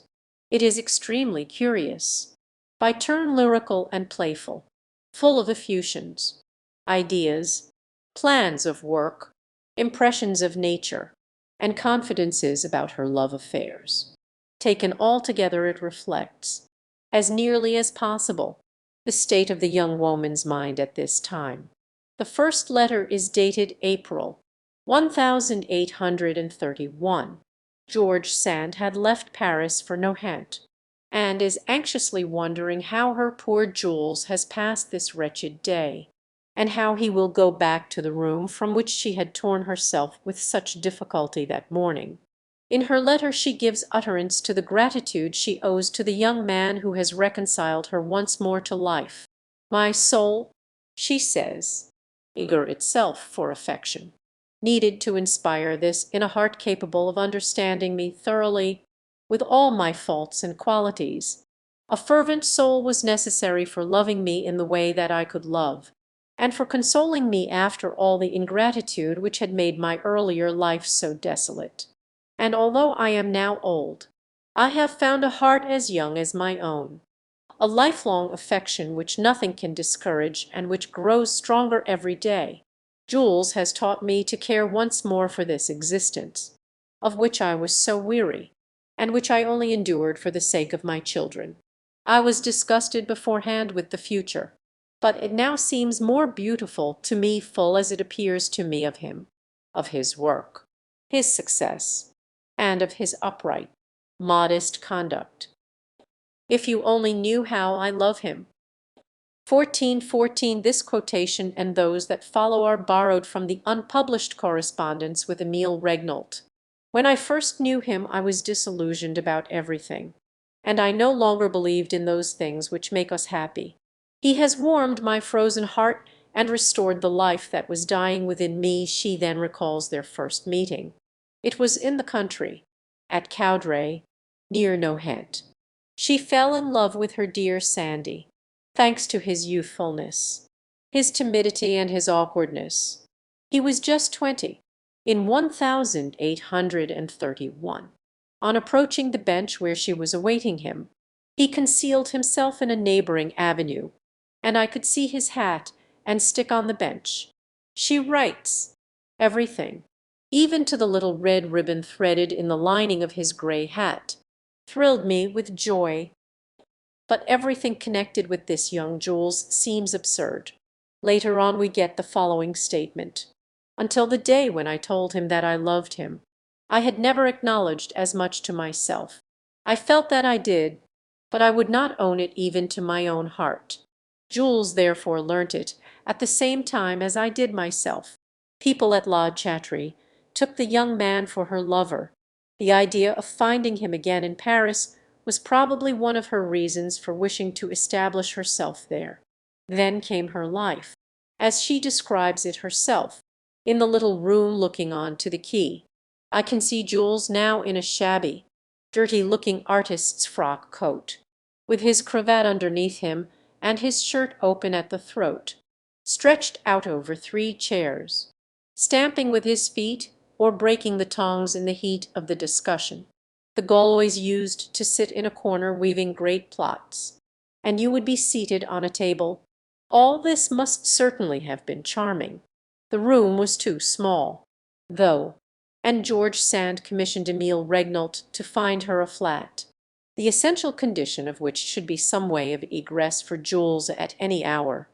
It is extremely curious, by turn lyrical and playful, full of effusions, ideas, plans of work, impressions of nature, and confidences about her love affairs. Taken altogether, it reflects, as nearly as possible, the state of the young woman's mind at this time. The first letter is dated April 1831. George Sand had left Paris for Nohant, and is anxiously wondering how her poor Jules has passed this wretched day, and how he will go back to the room from which she had torn herself with such difficulty that morning. In her letter she gives utterance to the gratitude she owes to the young man who has reconciled her once more to life. "My soul," she says, eager itself for affection, needed to inspire this in a heart capable of understanding me thoroughly, with all my faults and qualities. A fervent soul was necessary for loving me in the way that I could love, and for consoling me after all the ingratitude which had made my earlier life so desolate. And although I am now old, I have found a heart as young as my own, a lifelong affection which nothing can discourage and which grows stronger every day. Jules has taught me to care once more for this existence, of which I was so weary, and which I only endured for the sake of my children. I was disgusted beforehand with the future, but it now seems more beautiful to me full as it appears to me of him, of his work, his success, and of his upright, modest conduct. If you only knew how I love him. 1414. This quotation and those that follow are borrowed from the unpublished correspondence with Emile Regnault. When I first knew him I was disillusioned about everything, and I no longer believed in those things which make us happy. He has warmed my frozen heart and restored the life that was dying within me. She then recalls their first meeting. It was in the country, at Coudray, near Nohant. She fell in love with her dear Sandy, thanks to his youthfulness, his timidity, and his awkwardness. He was just 20, in 1831. On approaching the bench where she was awaiting him, he concealed himself in a neighboring avenue, and I could see his hat and stick on the bench. She writes, everything, even to the little red ribbon threaded in the lining of his gray hat, thrilled me with joy. But everything connected with this young Jules seems absurd. Later on we get the following statement. Until the day when I told him that I loved him, I had never acknowledged as much to myself. I felt that I did, but I would not own it even to my own heart. Jules therefore learnt it at the same time as I did myself. People at La Chatterie took the young man for her lover. The idea of finding him again in Paris was probably one of her reasons for wishing to establish herself there. Then came her life, as she describes it herself, in the little room looking on to the quay. I can see Jules now in a shabby, dirty-looking artist's frock coat, with his cravat underneath him and his shirt open at the throat, stretched out over 3 chairs, stamping with his feet or breaking the tongs in the heat of the discussion. The Gaulois used to sit in a corner weaving great plots, and you would be seated on a table. All this must certainly have been charming. The room was too small, though, and George Sand commissioned Emile Regnault to find her a flat, the essential condition of which should be some way of egress for Jules at any hour.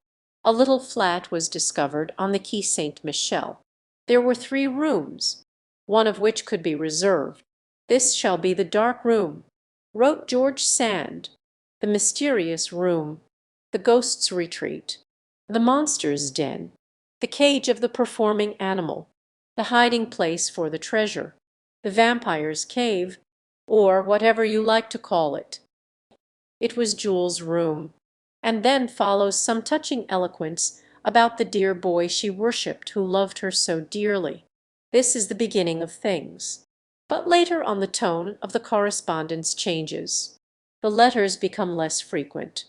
A little flat was discovered on the Quai Saint-Michel. There were 3 rooms, one of which could be reserved. "This shall be the dark room," wrote George Sand, "the mysterious room, the ghost's retreat, the monster's den, the cage of the performing animal, the hiding place for the treasure, the vampire's cave, or whatever you like to call it." It was Jules' room, and then follows some touching eloquence about the dear boy she worshipped who loved her so dearly. This is the beginning of things. But later on the tone of the correspondence changes. The letters become less frequent,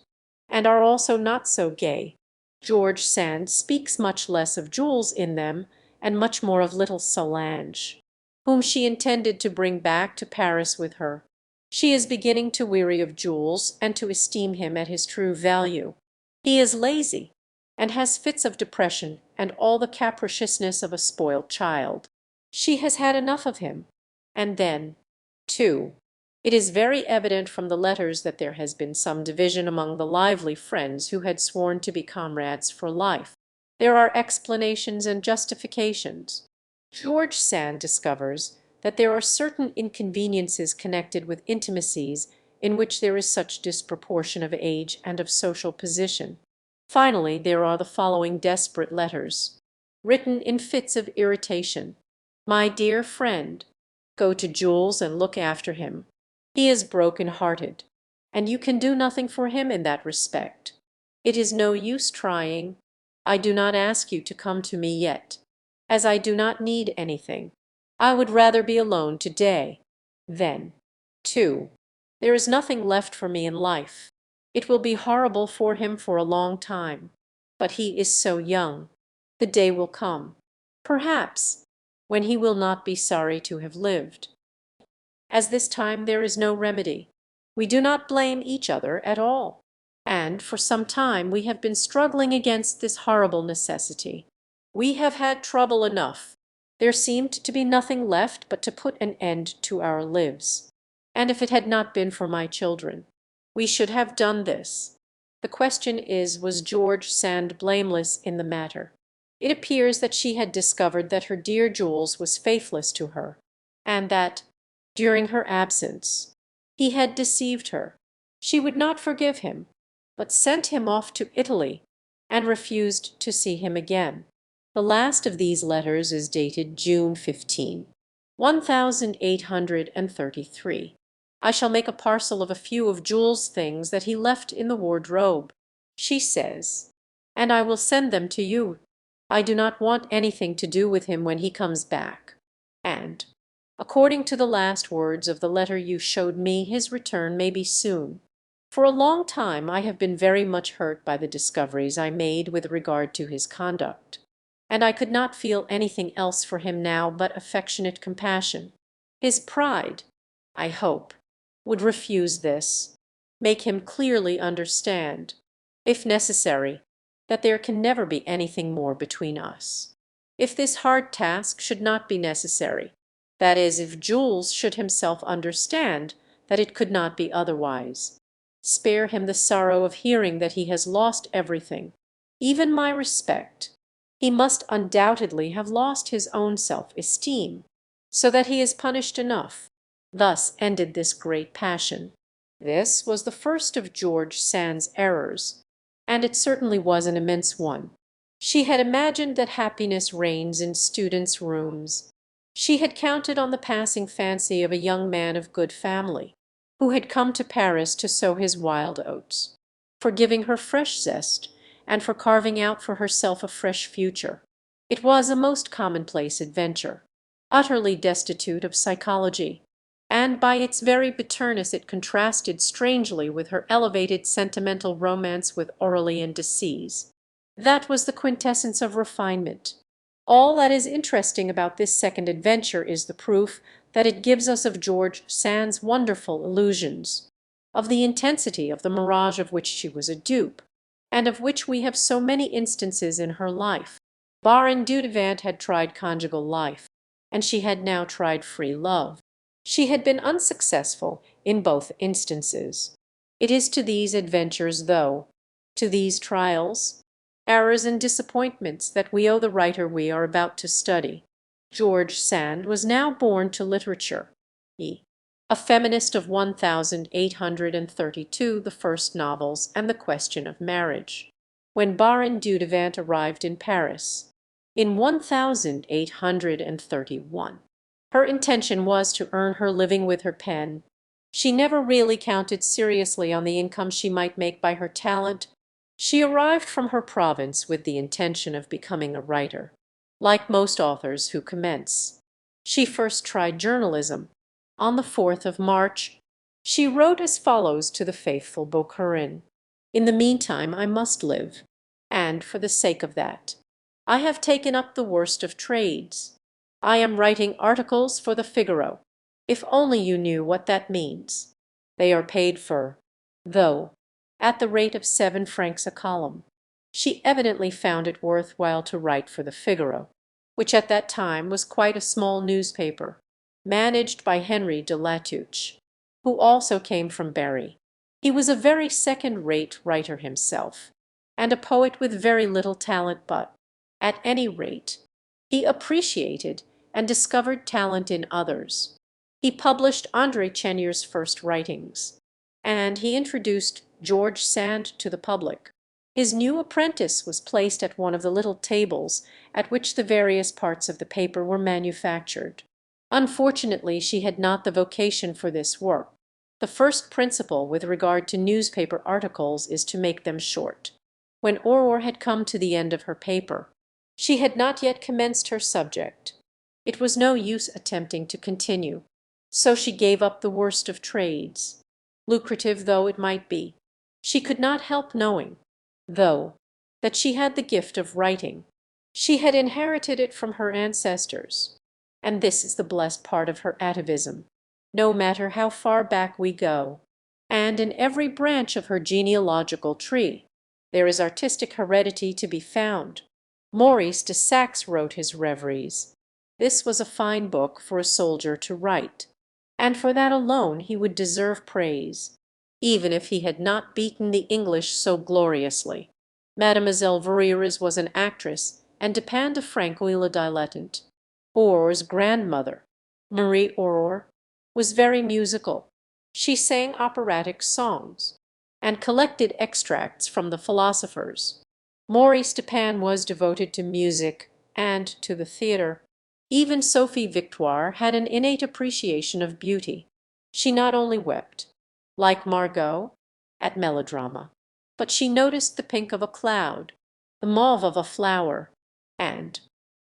and are also not so gay. George Sand speaks much less of Jules in them, and much more of little Solange, whom she intended to bring back to Paris with her. She is beginning to weary of Jules and to esteem him at his true value. He is lazy, and has fits of depression and all the capriciousness of a spoiled child. She has had enough of him. And then, too, it is very evident from the letters that there has been some division among the lively friends who had sworn to be comrades for life. There are explanations and justifications. George Sand discovers that there are certain inconveniences connected with intimacies in which there is such disproportion of age and of social position. Finally, there are the following desperate letters, written in fits of irritation. My dear friend, go to Jules and look after him. He is broken-hearted, and you can do nothing for him in that respect. It is no use trying. I do not ask you to come to me yet, as I do not need anything. I would rather be alone today. Then, too, there is nothing left for me in life. It will be horrible for him for a long time, but he is so young. The day will come, perhaps, when he will not be sorry to have lived. As this time there is no remedy, we do not blame each other at all, and for some time we have been struggling against this horrible necessity. We have had trouble enough. There seemed to be nothing left but to put an end to our lives. And if it had not been for my children, we should have done this. The question is, was George Sand blameless in the matter? It appears that she had discovered that her dear Jules was faithless to her, and that, during her absence, he had deceived her. She would not forgive him, but sent him off to Italy, and refused to see him again. The last of these letters is dated June 15, 1833. I shall make a parcel of a few of Jules' things that he left in the wardrobe, she says, and I will send them to you. I do not want anything to do with him when he comes back. And, according to the last words of the letter you showed me, his return may be soon. For a long time I have been very much hurt by the discoveries I made with regard to his conduct, and I could not feel anything else for him now but affectionate compassion. His pride, I hope, would refuse this. Make him clearly understand, if necessary, that there can never be anything more between us. If this hard task should not be necessary, that is, if Jules should himself understand that it could not be otherwise, spare him the sorrow of hearing that he has lost everything, even my respect. He must undoubtedly have lost his own self-esteem, so that he is punished enough. Thus ended this great passion. This was the first of George Sand's errors, and it certainly was an immense one. She had imagined that happiness reigns in students' rooms. She had counted on the passing fancy of a young man of good family, who had come to Paris to sow his wild oats, for giving her fresh zest, and for carving out for herself a fresh future. It was a most commonplace adventure, utterly destitute of psychology, and by its very bitterness it contrasted strangely with her elevated sentimental romance with Aurélien de Cise. That was the quintessence of refinement. All that is interesting about this second adventure is the proof that it gives us of George Sand's wonderful illusions, of the intensity of the mirage of which she was a dupe, and of which we have so many instances in her life. Baron Dudevant had tried conjugal life, and she had now tried free love. She had been unsuccessful in both instances. It is to these adventures, though, to these trials, errors and disappointments, that we owe the writer we are about to study. George Sand was now born to literature. A feminist of 1832, the first novels, and the question of marriage, when Baron Dudevant arrived in Paris in 1831. Her intention was to earn her living with her pen. She never really counted seriously on the income she might make by her talent. She arrived from her province with the intention of becoming a writer, like most authors who commence. She first tried journalism. On the 4th of March, she wrote as follows to the faithful Bokharin: "In the meantime I must live, and for the sake of that, I have taken up the worst of trades. I am writing articles for the Figaro. If only you knew what that means! They are paid for, though, at the rate of 7 francs a column." She evidently found it worth while to write for the Figaro, which at that time was quite a small newspaper, managed by Henry de Latouche, who also came from Berry. He was a very second-rate writer himself, and a poet with very little talent, but, at any rate, he appreciated and discovered talent in others. He published André Chénier's first writings, and he introduced George Sand to the public. His new apprentice was placed at one of the little tables at which the various parts of the paper were manufactured. Unfortunately she had not the vocation for this work. The first principle with regard to newspaper articles is to make them short. When Aurore had come to the end of her paper, she had not yet commenced her subject. It was no use attempting to continue, so she gave up the worst of trades. Lucrative though it might be, she could not help knowing, though, that she had the gift of writing. She had inherited it from her ancestors, and this is the blessed part of her atavism, no matter how far back we go, and in every branch of her genealogical tree there is artistic heredity to be found. Maurice de Saxe wrote his Reveries. This was a fine book for a soldier to write, and for that alone he would deserve praise, even if he had not beaten the English so gloriously. Mademoiselle Varières was an actress, and Dupin de Franqueuil a dilettante. Aurore's grandmother, Marie Aurore, was very musical. She sang operatic songs, and collected extracts from the philosophers. Maurice Dupin was devoted to music and to the theatre. Even Sophie Victoire had an innate appreciation of beauty. She not only wept, like Margot, at melodrama, but she noticed the pink of a cloud, the mauve of a flower, and,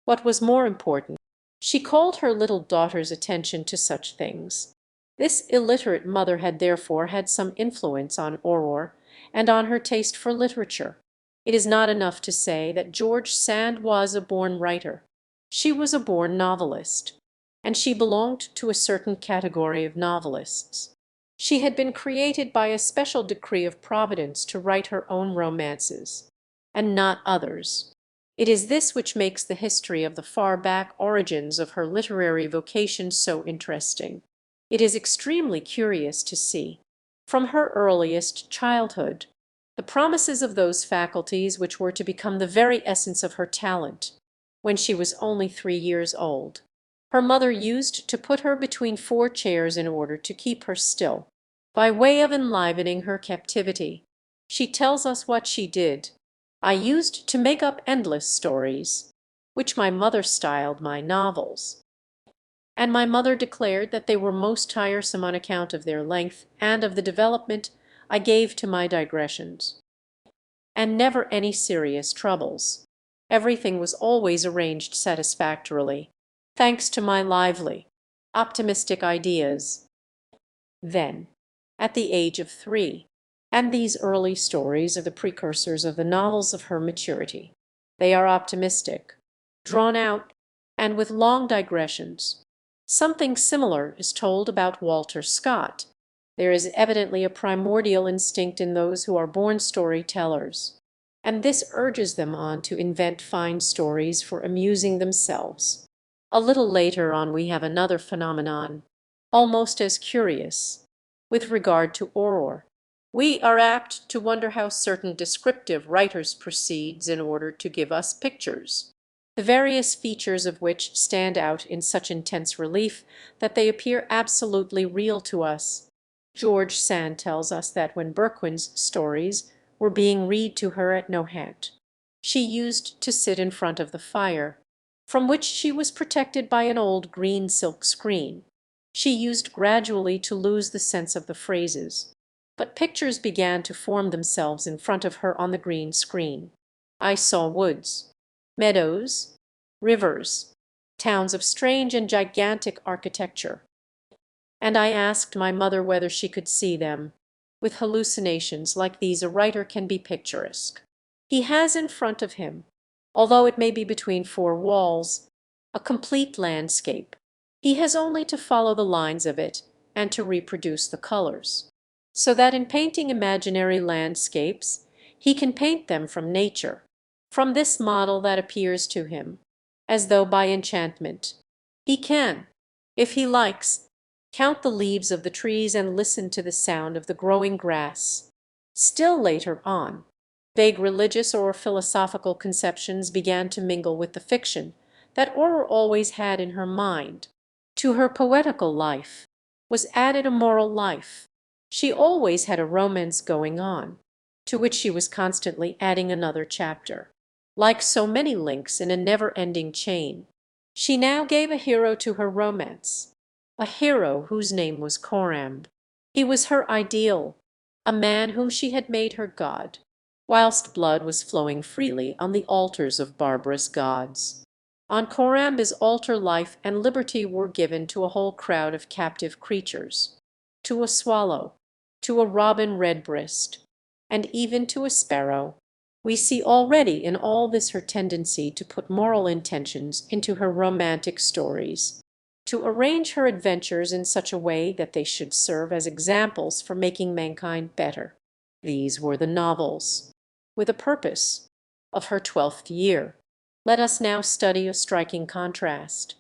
what was more important, she called her little daughter's attention to such things. This illiterate mother had therefore had some influence on Aurore and on her taste for literature. It is not enough to say that George Sand was a born writer. She was a born novelist, and she belonged to a certain category of novelists. She had been created by a special decree of Providence to write her own romances, and not others. It is this which makes the history of the far-back origins of her literary vocation so interesting. It is extremely curious to see, from her earliest childhood, the promises of those faculties which were to become the very essence of her talent. When she was only 3 years old, her mother used to put her between 4 chairs in order to keep her still, by way of enlivening her captivity. She tells us what she did. "I used to make up endless stories, which my mother styled my novels, and my mother declared that they were most tiresome on account of their length and of the development I gave to my digressions. And never any serious troubles. Everything was always arranged satisfactorily, thanks to my lively, optimistic ideas." Then, at the age of 3, and these early stories are the precursors of the novels of her maturity. They are optimistic, drawn out, and with long digressions. Something similar is told about Walter Scott. There is evidently a primordial instinct in those who are born story-tellers, and this urges them on to invent fine stories for amusing themselves. A little later on we have another phenomenon, almost as curious, with regard to Aurore. We are apt to wonder how certain descriptive writers proceed in order to give us pictures, the various features of which stand out in such intense relief that they appear absolutely real to us. George Sand tells us that when Berquin's stories were being read to her at Nohant, she used to sit in front of the fire, from which she was protected by an old green silk screen. She used gradually to lose the sense of the phrases, but pictures began to form themselves in front of her on the green screen. I saw woods, meadows, rivers, towns of strange and gigantic architecture. And I asked my mother whether she could see them. With hallucinations like these a writer can be picturesque. He has in front of him, although it may be between four walls, a complete landscape. He has only to follow the lines of it and to reproduce the colors. So that in painting imaginary landscapes he can paint them from nature, from this model that appears to him, as though by enchantment. He can, if he likes, count the leaves of the trees and listen to the sound of the growing grass. Still later on, vague religious or philosophical conceptions began to mingle with the fiction that Aurora always had in her mind. To her poetical life was added a moral life. She always had a romance going on, to which she was constantly adding another chapter. Like so many links in a never-ending chain, she now gave a hero to her romance, a hero whose name was Coram. He was her ideal, a man whom she had made her god, whilst blood was flowing freely on the altars of barbarous gods. On Coramb's altar life and liberty were given to a whole crowd of captive creatures, to a swallow, to a robin redbreast, and even to a sparrow. We see already in all this her tendency to put moral intentions into her romantic stories, to arrange her adventures in such a way that they should serve as examples for making mankind better. These were the novels, with a purpose, of her 12th year. Let us now study a striking contrast,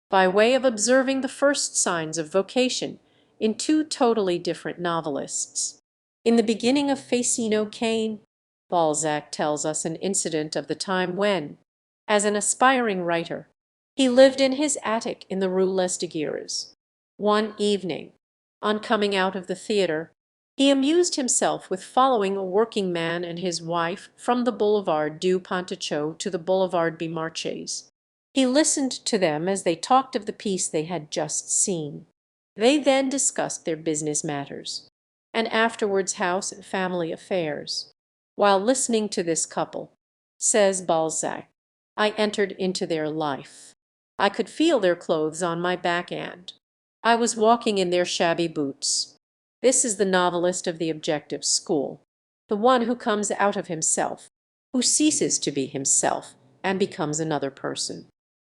by way of observing the first signs of vocation in two totally different novelists. In the beginning of Facino Cane, Balzac tells us an incident of the time when, as an aspiring writer, he lived in his attic in the Rue Lesdiguieres. One evening, on coming out of the theatre, he amused himself with following a working man and his wife from the Boulevard du Ponticho to the Boulevard Beaumarchais. He listened to them as they talked of the piece they had just seen. They then discussed their business matters, and afterwards house and family affairs. While listening to this couple, says Balzac, I entered into their life. I could feel their clothes on my back, and I was walking in their shabby boots. This is the novelist of the objective school, the one who comes out of himself, who ceases to be himself and becomes another person,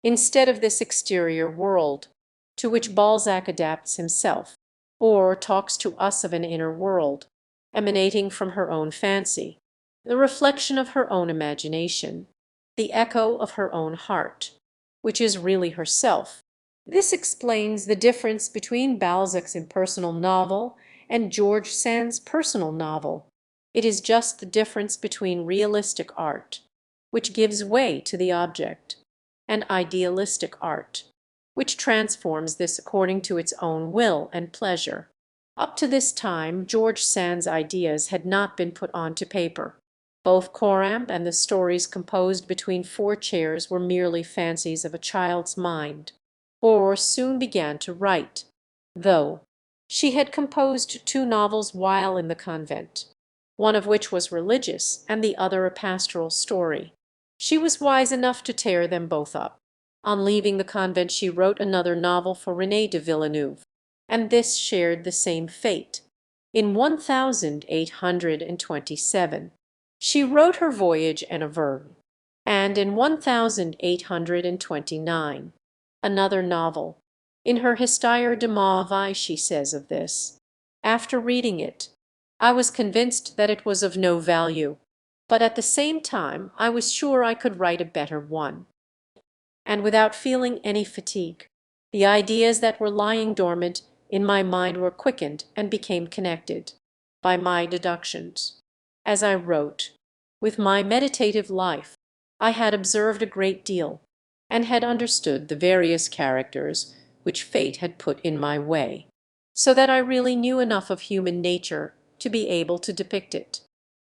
instead of this exterior world to which Balzac adapts himself, or talks to us of an inner world, emanating from her own fancy, the reflection of her own imagination, the echo of her own heart, which is really herself. This explains the difference between Balzac's impersonal novel and George Sand's personal novel. It is just the difference between realistic art, which gives way to the object, and idealistic art, which transforms this according to its own will and pleasure. Up to this time George Sand's ideas had not been put on to paper. Both Coram and the stories composed between four chairs were merely fancies of a child's mind. Aurora soon began to write, though she had composed two novels while in the convent, one of which was religious and the other a pastoral story. She was wise enough to tear them both up. On leaving the convent she wrote another novel for Rene de Villeneuve, and this shared the same fate. In 1827 she wrote her Voyage en Auvergne, and in 1829 another novel. In her Histoire de ma vie she says of this, after reading it, I was convinced that it was of no value, but at the same time I was sure I could write a better one. And without feeling any fatigue, the ideas that were lying dormant in my mind were quickened and became connected, by my deductions. As I wrote, with my meditative life, I had observed a great deal, and had understood the various characters which fate had put in my way, so that I really knew enough of human nature to be able to depict it.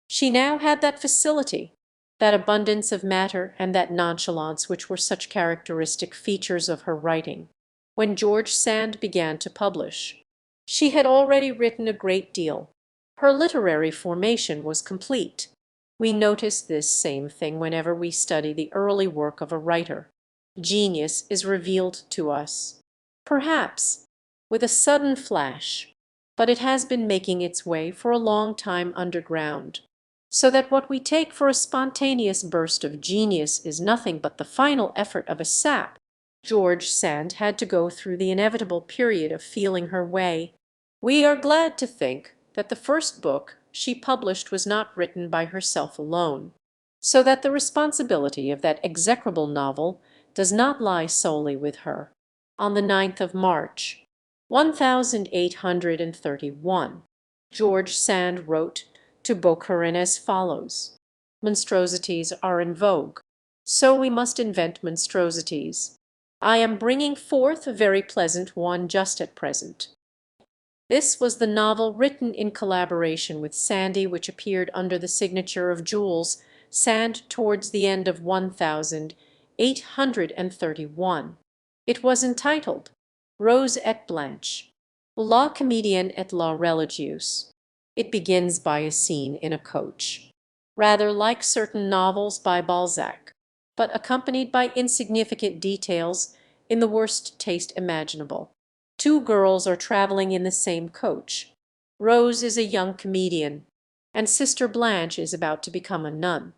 She now had that facility, that abundance of matter, and that nonchalance which were such characteristic features of her writing. When George Sand began to publish, she had already written a great deal. Her literary formation was complete. We notice this same thing whenever we study the early work of a writer. Genius is revealed to us, perhaps with a sudden flash, but it has been making its way for a long time underground, so that what we take for a spontaneous burst of genius is nothing but the final effort of a sap. George Sand had to go through the inevitable period of feeling her way. We are glad to think that the first book she published was not written by herself alone, so that the responsibility of that execrable novel does not lie solely with her. On the 9th of March, 1831, George Sand wrote to Bokharin as follows: "Monstrosities are in vogue, so we must invent monstrosities. I am bringing forth a very pleasant one just at present." This was the novel written in collaboration with Sandy, which appeared under the signature of Jules Sand towards the end of 1831. It was entitled Rose et Blanche, La comédienne et la religieuse. It begins by a scene in a coach, rather like certain novels by Balzac, but accompanied by insignificant details in the worst taste imaginable. Two girls are travelling in the same coach. Rose is a young comedian, and Sister Blanche is about to become a nun.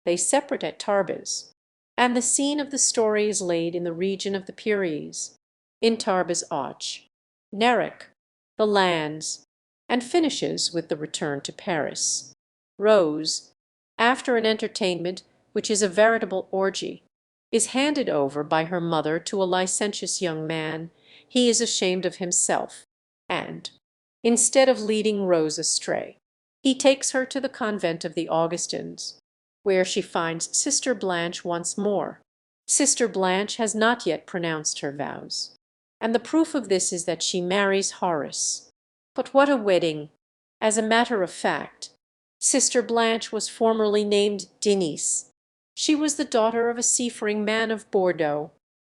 They separate at Tarbes, and the scene of the story is laid in the region of the Pyrenees, in Tarbes Auch, Neric, the lands, and finishes with the return to Paris. Rose, after an entertainment which is a veritable orgy, is handed over by her mother to a licentious young man. He is ashamed of himself, and, instead of leading Rose astray, he takes her to the convent of the Augustins, where she finds Sister Blanche once more. Sister Blanche has not yet pronounced her vows, and the proof of this is that she marries Horace. But what a wedding! As a matter of fact, Sister Blanche was formerly named Denise. She was the daughter of a seafaring man of Bordeaux,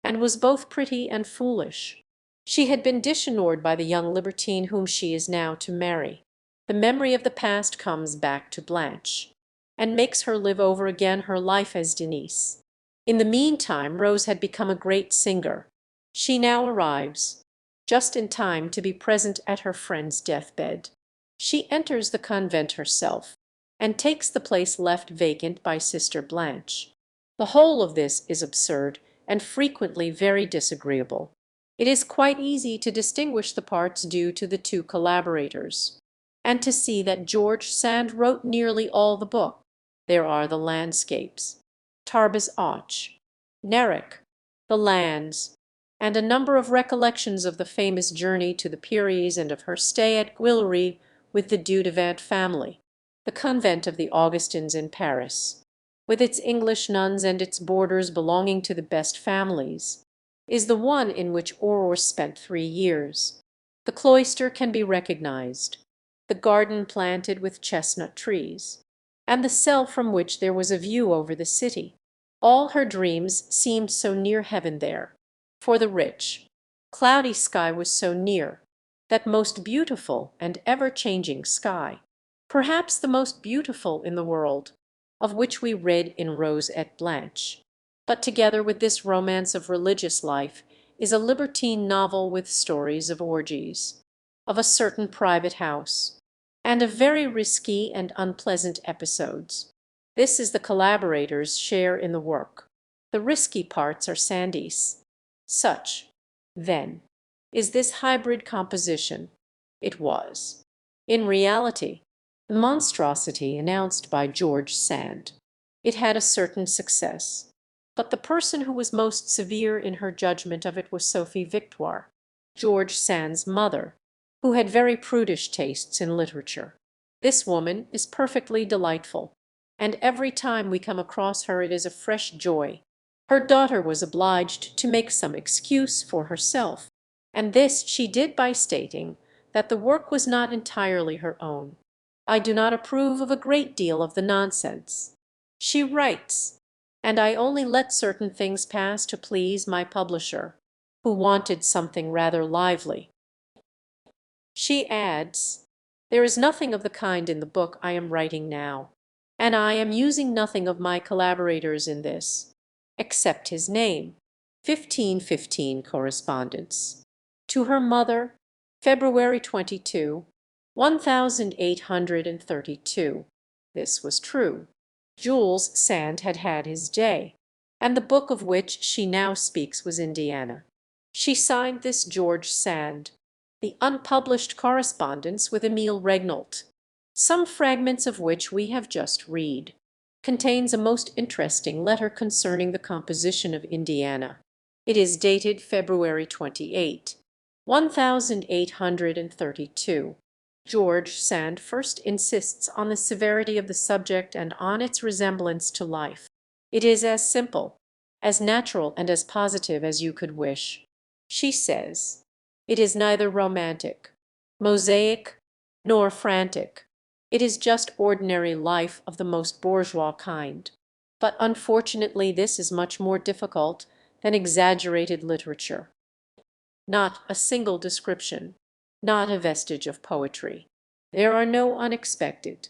and was both pretty and foolish. She had been dishonoured by the young libertine whom she is now to marry. The memory of the past comes back to Blanche, and makes her live over again her life as Denise. In the meantime Rose had become a great singer. She now arrives, just in time to be present at her friend's deathbed. She enters the convent herself, and takes the place left vacant by Sister Blanche. The whole of this is absurd, and frequently very disagreeable. It is quite easy to distinguish the parts due to the two collaborators, and to see that George Sand wrote nearly all the book. There are the landscapes, Tarbes Auch, Neric, the lands, and a number of recollections of the famous journey to the Pyrenees and of her stay at Guillery with the Dudevant family. The convent of the Augustins in Paris, with its English nuns and its boarders belonging to the best families, is the one in which Aurore spent 3 years. The cloister can be recognized, the garden planted with chestnut trees, and the cell from which there was a view over the city. All her dreams seemed so near heaven there, for the rich, cloudy sky was so near, that most beautiful and ever-changing sky, perhaps the most beautiful in the world, of which we read in Rose et Blanche. But together with this romance of religious life is a libertine novel with stories of orgies, of a certain private house, and of very risky and unpleasant episodes. This is the collaborators' share in the work. The risky parts are Sandy's. Such, then, is this hybrid composition. It was, in reality, the monstrosity announced by George Sand. It had a certain success, but the person who was most severe in her judgment of it was Sophie Victoire, George Sand's mother, who had very prudish tastes in literature. This woman is perfectly delightful, and every time we come across her it is a fresh joy. Her daughter was obliged to make some excuse for herself, and this she did by stating that the work was not entirely her own. "I do not approve of a great deal of the nonsense," she writes, "and I only let certain things pass to please my publisher, who wanted something rather lively." She adds, "There is nothing of the kind in the book I am writing now, and I am using nothing of my collaborators in this, except his name. 1515 correspondence. To her mother, February 22, 1832. This was true. Jules Sand had had his day, and the book of which she now speaks was Indiana. She signed this George Sand. The unpublished correspondence with Emile Regnault, some fragments of which we have just read, contains a most interesting letter concerning the composition of Indiana. It is dated February 28, 1832. George Sand first insists on the severity of the subject and on its resemblance to life. It is as simple, as natural, and as positive as you could wish. She says, "It is neither romantic, mosaic, nor frantic. It is just ordinary life of the most bourgeois kind. But unfortunately this is much more difficult than exaggerated literature. Not a single description, not a vestige of poetry. There are no unexpected,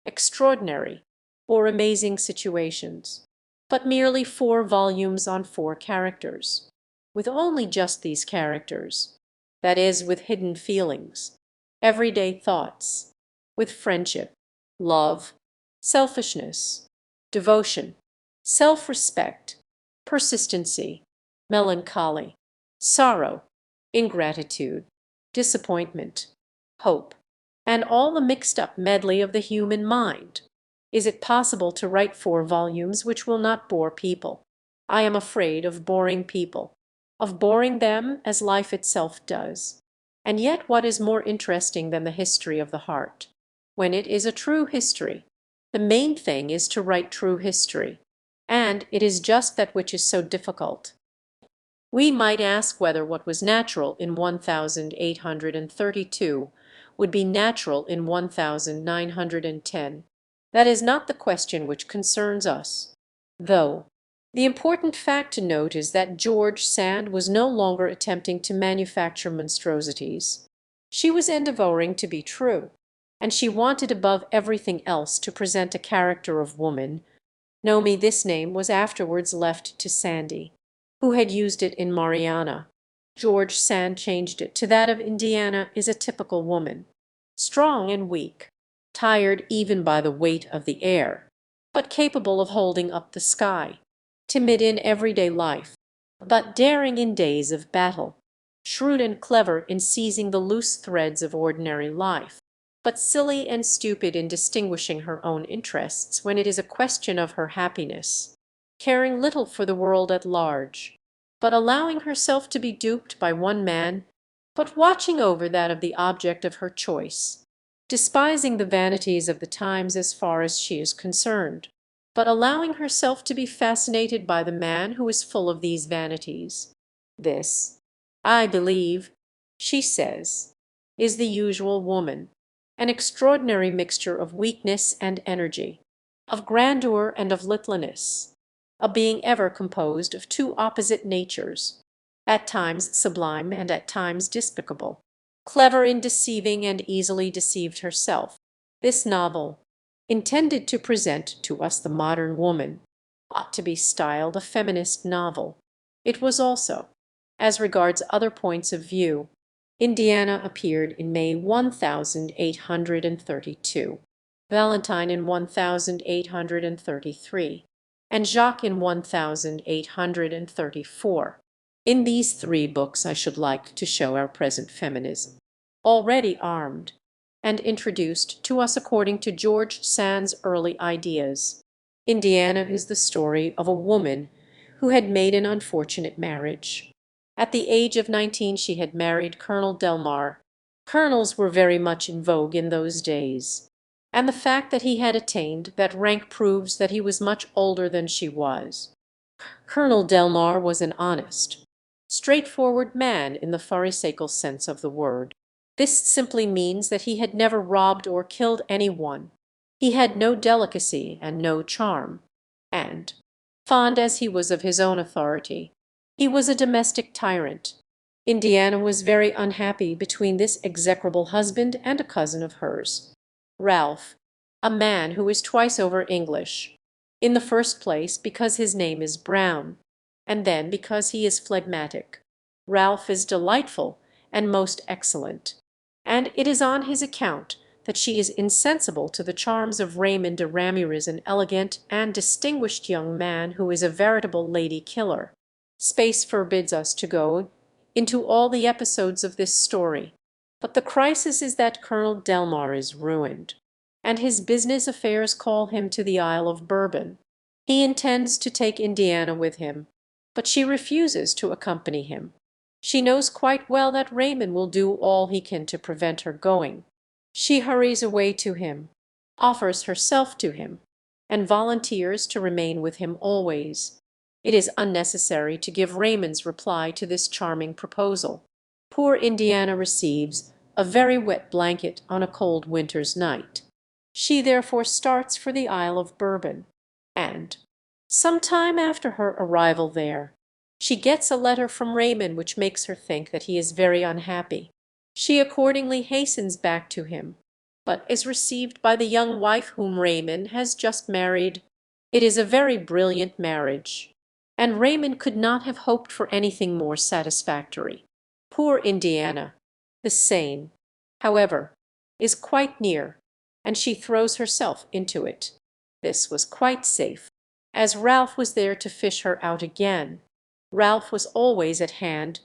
extraordinary, or amazing situations, but merely 4 volumes on 4 characters, with only just these characters, that is, with hidden feelings, everyday thoughts, with friendship, love, selfishness, devotion, self-respect, persistency, melancholy, sorrow, ingratitude, disappointment, hope, and all the mixed-up medley of the human mind. Is it possible to write 4 volumes which will not bore people? I am afraid of boring people, of boring them as life itself does. And yet what is more interesting than the history of the heart? When it is a true history, the main thing is to write true history, and it is just that which is so difficult. We might ask whether what was natural in 1832 would be natural in 1910. That is not the question which concerns us, though. The important fact to note is that George Sand was no longer attempting to manufacture monstrosities. She was endeavoring to be true, and she wanted above everything else to present a character of woman. Nomi, this name was afterwards left to Sandy, who had used it in Mariana. George Sand changed it to that of Indiana is a typical woman, strong and weak, tired even by the weight of the air, but capable of holding up the sky, timid in everyday life, but daring in days of battle, shrewd and clever in seizing the loose threads of ordinary life, but silly and stupid in distinguishing her own interests when it is a question of her happiness, caring little for the world at large, but allowing herself to be duped by one man, but watching over that of the object of her choice, despising the vanities of the times as far as she is concerned, but allowing herself to be fascinated by the man who is full of these vanities. This, I believe, she says, is the usual woman, an extraordinary mixture of weakness and energy, of grandeur and of littleness, a being ever composed of 2 opposite natures, at times sublime and at times despicable, clever in deceiving and easily deceived herself. This novel, intended to present to us the modern woman, ought to be styled a feminist novel. It was also. As regards other points of view, Indiana appeared in May 1832, Valentine in 1833, and Jacques in 1834. In these 3 books I should like to show our present feminism, already armed, and introduced to us according to George Sand's early ideas. Indiana is the story of a woman who had made an unfortunate marriage. At the age of 19 she had married Colonel Delmar. Colonels were very much in vogue in those days, and the fact that he had attained that rank proves that he was much older than she was. Colonel Delmar was an honest, straightforward man in the pharisaical sense of the word. This simply means that he had never robbed or killed any one. He had no delicacy and no charm, and, fond as he was of his own authority, he was a domestic tyrant. Indiana was very unhappy between this execrable husband and a cousin of hers, Ralph, a man who is twice over English. In the first place, because his name is Brown, and then because he is phlegmatic. Ralph is delightful and most excellent, and it is on his account that she is insensible to the charms of Raymond de Ramirez, an elegant and distinguished young man who is a veritable lady killer. Space forbids us to go into all the episodes of this story, but the crisis is that Colonel Delmar is ruined, and his business affairs call him to the Isle of Bourbon. He intends to take Indiana with him, but she refuses to accompany him. She knows quite well that Raymond will do all he can to prevent her going. She hurries away to him, offers herself to him, and volunteers to remain with him always. It is unnecessary to give Raymond's reply to this charming proposal. Poor Indiana receives a very wet blanket on a cold winter's night. She therefore starts for the Isle of Bourbon, and, some time after her arrival there, she gets a letter from Raymond which makes her think that he is very unhappy. She accordingly hastens back to him, but is received by the young wife whom Raymond has just married. It is a very brilliant marriage, and Raymond could not have hoped for anything more satisfactory. Poor Indiana, the Seine, however, is quite near, and she throws herself into it. This was quite safe, as Ralph was there to fish her out again. Ralph was always at hand.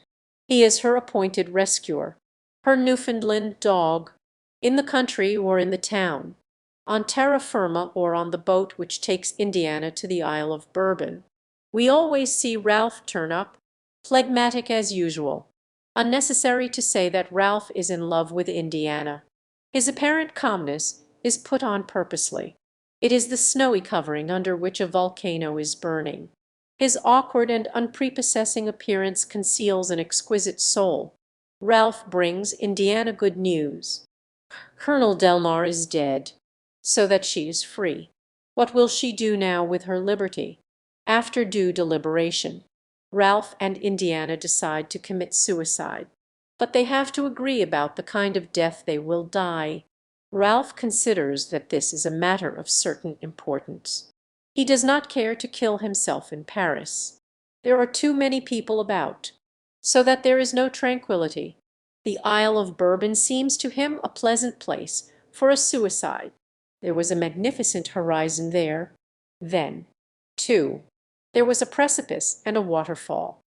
He is her appointed rescuer, her Newfoundland dog, in the country or in the town, on terra firma or on the boat which takes Indiana to the Isle of Bourbon. We always see Ralph turn up, phlegmatic as usual. Unnecessary to say that Ralph is in love with Indiana. His apparent calmness is put on purposely. It is the snowy covering under which a volcano is burning. His awkward and unprepossessing appearance conceals an exquisite soul. Ralph brings Indiana good news. Colonel Delmar is dead, so that she is free. What will she do now with her liberty? After due deliberation, Ralph and Indiana decide to commit suicide, but they have to agree about the kind of death they will die. Ralph considers that this is a matter of certain importance. He does not care to kill himself in Paris. There are too many people about, so that there is no tranquillity. The Isle of Bourbon seems to him a pleasant place for a suicide. There was a magnificent horizon there. Then, too, there was a precipice and a waterfall.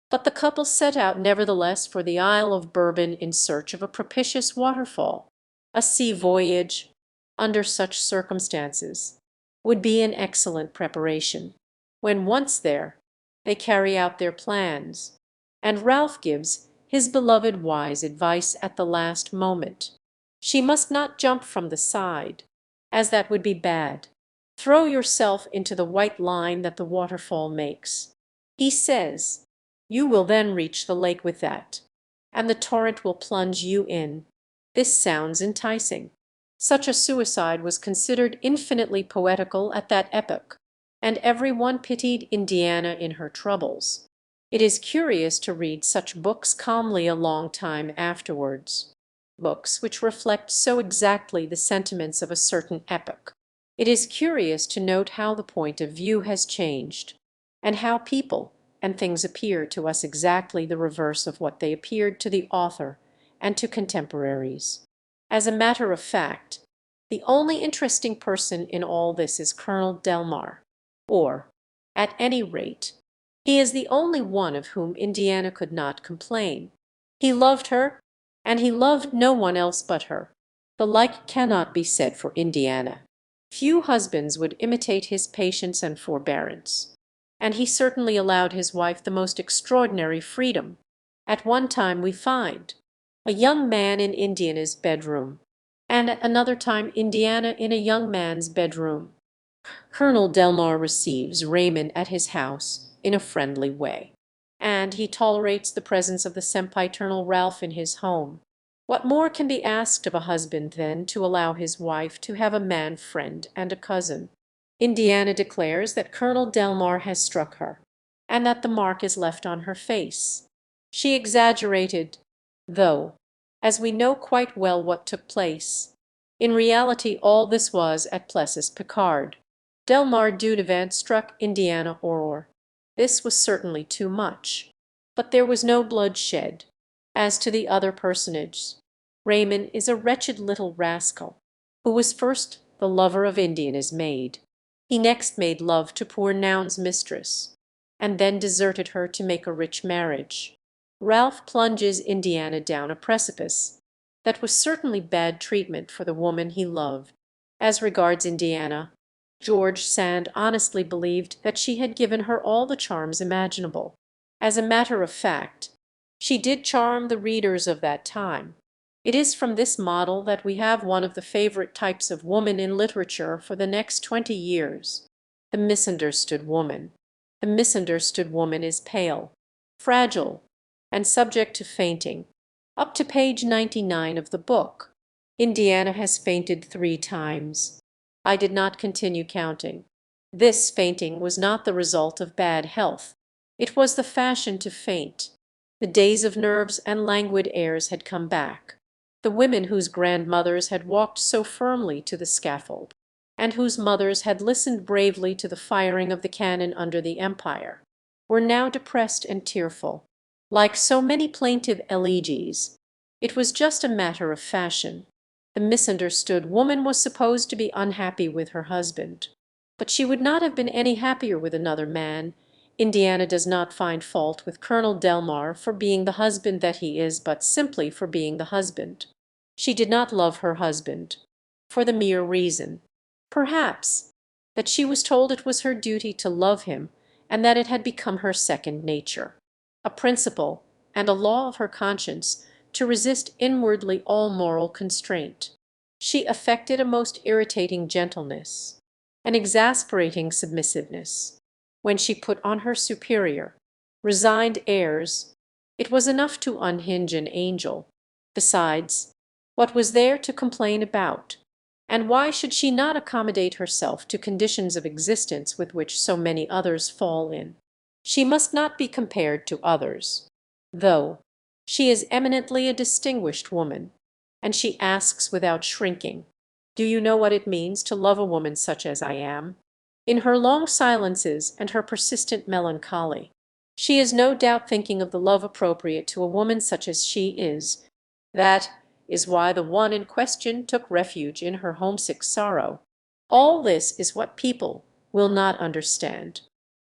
But the couple set out nevertheless for the Isle of Bourbon in search of a propitious waterfall. A sea voyage, under such circumstances, would be an excellent preparation. When once there, they carry out their plans, and Ralph gives his beloved wise advice at the last moment. She must not jump from the side, as that would be bad. Throw yourself into the white line that the waterfall makes. He says, you will then reach the lake with that, and the torrent will plunge you in. This sounds enticing. Such a suicide was considered infinitely poetical at that epoch, and every one pitied Indiana in her troubles. It is curious to read such books calmly a long time afterwards, books which reflect so exactly the sentiments of a certain epoch. It is curious to note how the point of view has changed, and how people and things appear to us exactly the reverse of what they appeared to the author and to contemporaries. As a matter of fact, the only interesting person in all this is Colonel Delmar, or, at any rate, he is the only one of whom Indiana could not complain. He loved her, and he loved no one else but her. The like cannot be said for Indiana. Few husbands would imitate his patience and forbearance, and he certainly allowed his wife the most extraordinary freedom. At one time we find a young man in Indiana's bedroom, and at another time Indiana in a young man's bedroom. Colonel Delmar receives Raymond at his house in a friendly way, and he tolerates the presence of the sempiternal Ralph in his home. What more can be asked of a husband than to allow his wife to have a man friend and a cousin? Indiana declares that Colonel Delmar has struck her, and that the mark is left on her face. She exaggerated, though, as we know quite well what took place. In reality all this was at Plessis Picard. Delmar Dudevant struck Indiana Aurore. This was certainly too much. But there was no blood shed. As to the other personage, Raymond is a wretched little rascal, who was first the lover of Indiana's maid. He next made love to poor Noun's mistress, and then deserted her to make a rich marriage. Ralph plunges Indiana down a precipice. That was certainly bad treatment for the woman he loved. As regards Indiana, George Sand honestly believed that she had given her all the charms imaginable. As a matter of fact, she did charm the readers of that time. It is from this model that we have one of the favorite types of woman in literature for the next 20 years, the misunderstood woman. The misunderstood woman is pale, fragile, and subject to fainting. Up to page 99 of the book, Indiana has fainted 3 times. I did not continue counting. This fainting was not the result of bad health. It was the fashion to faint. The days of nerves and languid airs had come back. The women whose grandmothers had walked so firmly to the scaffold, and whose mothers had listened bravely to the firing of the cannon under the Empire, were now depressed and tearful. Like so many plaintive elegies, it was just a matter of fashion. The misunderstood woman was supposed to be unhappy with her husband, but she would not have been any happier with another man. Indiana does not find fault with Colonel Delmar for being the husband that he is, but simply for being the husband. She did not love her husband, for the mere reason, perhaps, that she was told it was her duty to love him, and that it had become her second nature, a principle and a law of her conscience, to resist inwardly all moral constraint. She affected a most irritating gentleness, an exasperating submissiveness. When she put on her superior, resigned airs, it was enough to unhinge an angel. Besides, what was there to complain about? And why should she not accommodate herself to conditions of existence with which so many others fall in? She must not be compared to others, though she is eminently a distinguished woman, and she asks without shrinking, "Do you know what it means to love a woman such as I am?" In her long silences and her persistent melancholy, she is no doubt thinking of the love appropriate to a woman such as she is. That is why the one in question took refuge in her homesick sorrow. All this is what people will not understand.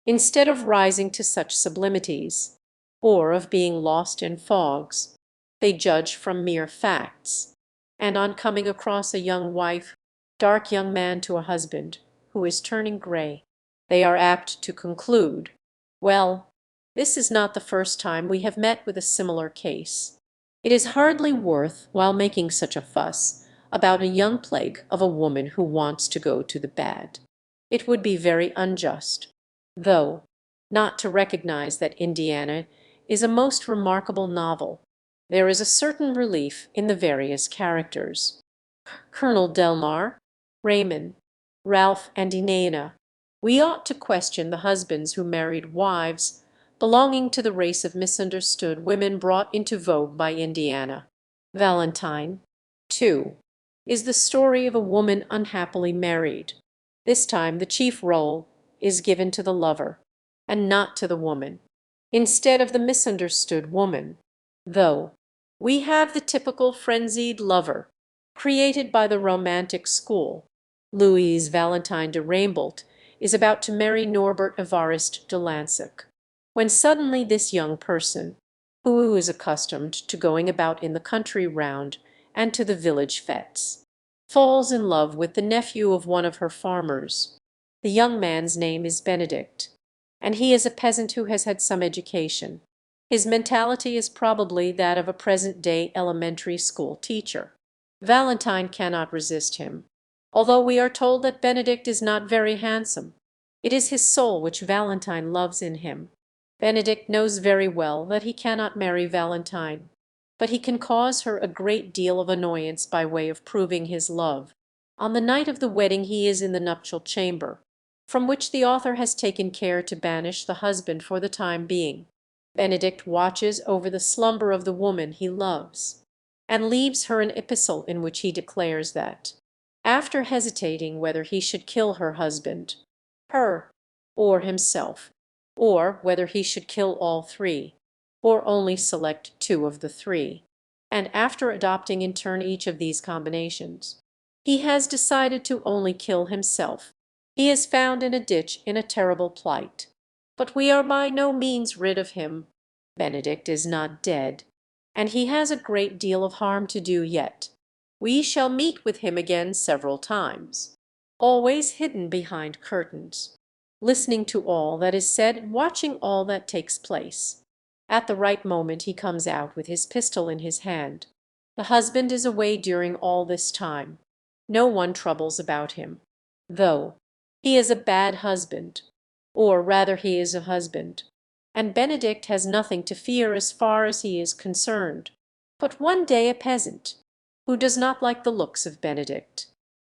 Instead of rising to such sublimities, or of being lost in fogs, they judge from mere facts, and on coming across a young wife, dark young man to a husband, who is turning gray, they are apt to conclude, well, this is not the first time we have met with a similar case. It is hardly worth while making such a fuss about a young plague of a woman who wants to go to the bad. It would be very unjust, though, not to recognize that Indiana is a most remarkable novel. There is a certain relief in the various characters. Colonel Delmar, Raymond, Ralph, and Indiana. We ought to question the husbands who married wives belonging to the race of misunderstood women brought into vogue by Indiana. Valentine, too, is the story of a woman unhappily married. This time the chief role is given to the lover, and not to the woman, instead of the misunderstood woman, though we have the typical frenzied lover, created by the romantic school. Louise Valentine de Raimbolt is about to marry Norbert Evarist de Lancec, when suddenly this young person, who is accustomed to going about in the country round and to the village fêtes, falls in love with the nephew of one of her farmers. The young man's name is Benedict, and he is a peasant who has had some education. His mentality is probably that of a present-day elementary school teacher. Valentine cannot resist him, although we are told that Benedict is not very handsome. It is his soul which Valentine loves in him. Benedict knows very well that he cannot marry Valentine, but he can cause her a great deal of annoyance by way of proving his love. On the night of the wedding he is in the nuptial chamber, from which the author has taken care to banish the husband for the time being. Benedict watches over the slumber of the woman he loves, and leaves her an epistle in which he declares that, after hesitating whether he should kill her husband, her, or himself, or whether he should kill all three, or only select two of the three, and after adopting in turn each of these combinations, he has decided to only kill himself. He is found in a ditch in a terrible plight. But we are by no means rid of him. Benedict is not dead, and he has a great deal of harm to do yet. We shall meet with him again several times, always hidden behind curtains, listening to all that is said and watching all that takes place. At the right moment he comes out with his pistol in his hand. The husband is away during all this time. No one troubles about him, though he is a bad husband, or rather he is a husband, and Benedict has nothing to fear as far as he is concerned. But one day a peasant, who does not like the looks of Benedict,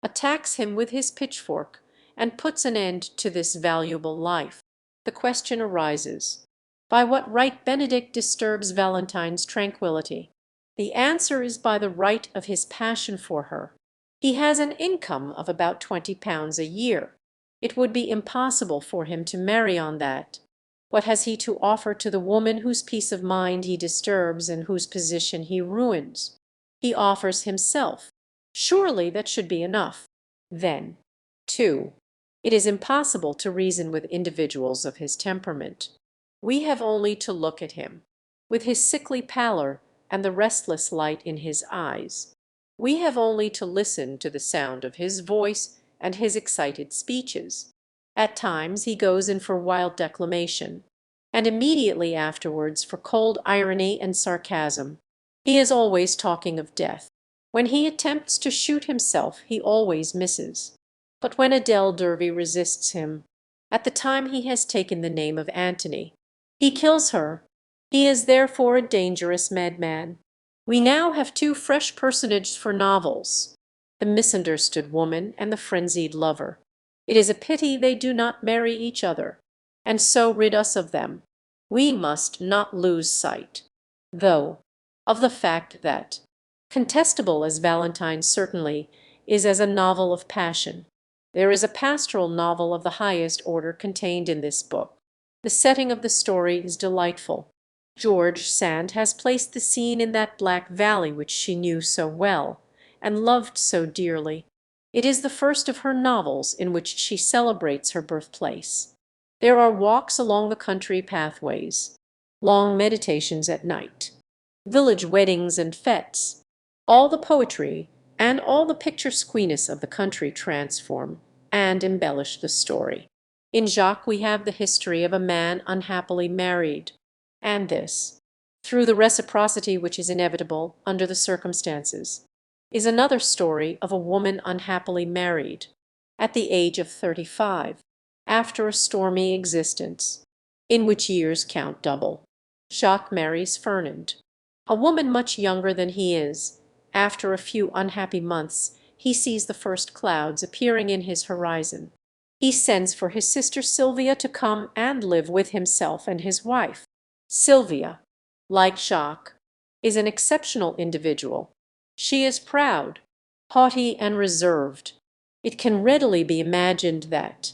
attacks him with his pitchfork and puts an end to this valuable life. The question arises, by what right Benedict disturbs Valentine's tranquillity? The answer is by the right of his passion for her. He has an income of about £20 a year. It would be impossible for him to marry on that. What has he to offer to the woman whose peace of mind he disturbs and whose position he ruins? He offers himself. Surely that should be enough. Then, too, it is impossible to reason with individuals of his temperament. We have only to look at him, with his sickly pallor and the restless light in his eyes. We have only to listen to the sound of his voice and his excited speeches. At times he goes in for wild declamation, and immediately afterwards for cold irony and sarcasm. He is always talking of death. When he attempts to shoot himself he always misses. But when Adele Derby resists him, at the time he has taken the name of Antony, he kills her. He is therefore a dangerous madman. We now have two fresh personages for novels, the misunderstood woman and the frenzied lover. It is a pity they do not marry each other, and so rid us of them. We must not lose sight, though, of the fact that, contestable as Valentine certainly is as a novel of passion, there is a pastoral novel of the highest order contained in this book. The setting of the story is delightful. George Sand has placed the scene in that black valley which she knew so well, and loved so dearly. It is the first of her novels in which she celebrates her birthplace. There are walks along the country pathways, long meditations at night, village weddings and fêtes. All the poetry and all the picturesqueness of the country transform and embellish the story. In Jacques we have the history of a man unhappily married, and this, through the reciprocity which is inevitable under the circumstances, is another story of a woman unhappily married, at the age of 35, after a stormy existence, in which years count double. Jacques marries Fernand, a woman much younger than he is. After a few unhappy months he sees the first clouds appearing in his horizon. He sends for his sister Sylvia to come and live with himself and his wife. Sylvia, like Jacques, is an exceptional individual. She is proud, haughty, and reserved. It can readily be imagined that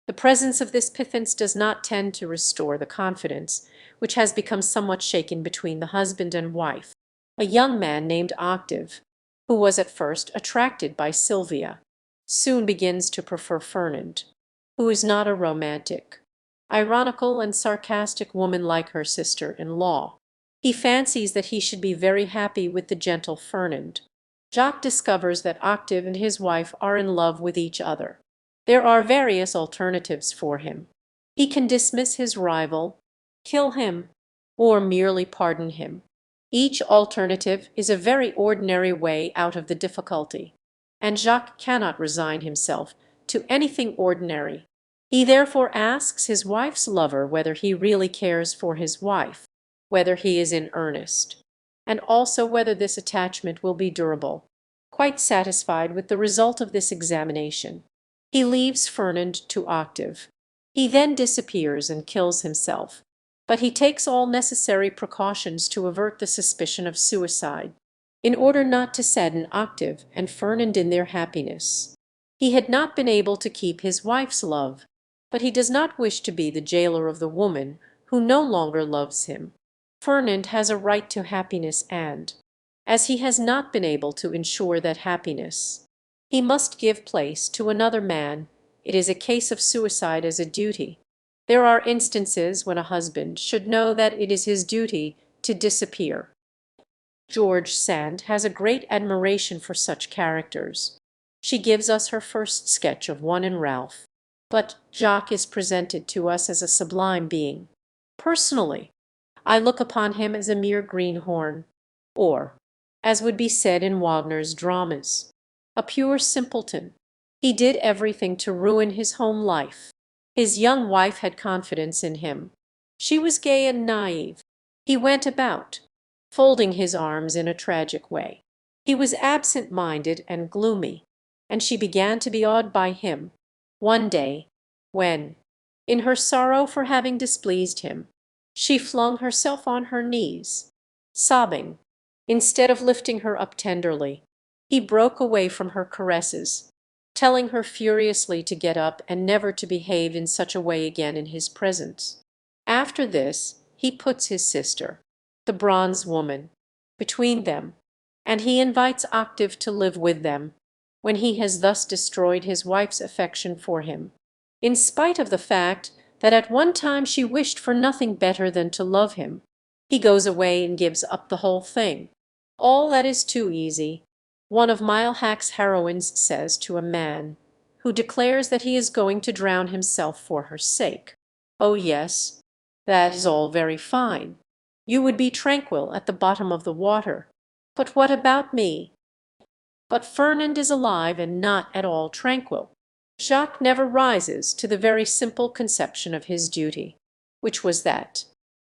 the presence of this Pythons does not tend to restore the confidence which has become somewhat shaken between the husband and wife. A young man named Octave, who was at first attracted by Sylvia, soon begins to prefer Fernand, who is not a romantic, ironical and sarcastic woman like her sister-in-law. He fancies that he should be very happy with the gentle Fernand. Jacques discovers that Octave and his wife are in love with each other. There are various alternatives for him. He can dismiss his rival, kill him, or merely pardon him. Each alternative is a very ordinary way out of the difficulty, and Jacques cannot resign himself to anything ordinary. He therefore asks his wife's lover whether he really cares for his wife, whether he is in earnest, and also whether this attachment will be durable. Quite satisfied with the result of this examination, he leaves Fernand to Octave. He then disappears and kills himself, but he takes all necessary precautions to avert the suspicion of suicide, in order not to sadden Octave and Fernand in their happiness. He had not been able to keep his wife's love, but he does not wish to be the jailer of the woman who no longer loves him. Fernand has a right to happiness and, as he has not been able to ensure that happiness, he must give place to another man, it is a case of suicide as a duty. There are instances when a husband should know that it is his duty to disappear. George Sand has a great admiration for such characters. She gives us her first sketch of one in Ralph, but Jacques is presented to us as a sublime being. Personally, I look upon him as a mere greenhorn, or, as would be said in Wagner's dramas, a pure simpleton. He did everything to ruin his home life. His young wife had confidence in him. She was gay and naive. He went about, folding his arms in a tragic way. He was absent-minded and gloomy, and she began to be awed by him. One day, when, in her sorrow for having displeased him, she flung herself on her knees, sobbing, instead of lifting her up tenderly, he broke away from her caresses, telling her furiously to get up and never to behave in such a way again in his presence. After this he puts his sister, the bronze woman, between them, and he invites Octave to live with them, when he has thus destroyed his wife's affection for him, in spite of the fact that at one time she wished for nothing better than to love him. He goes away and gives up the whole thing. All that is too easy, one of Mailhack's heroines says to a man who declares that he is going to drown himself for her sake. Oh yes, that is all very fine. You would be tranquil at the bottom of the water. But what about me? But Fernand is alive and not at all tranquil. Jacques never rises to the very simple conception of his duty, which was that,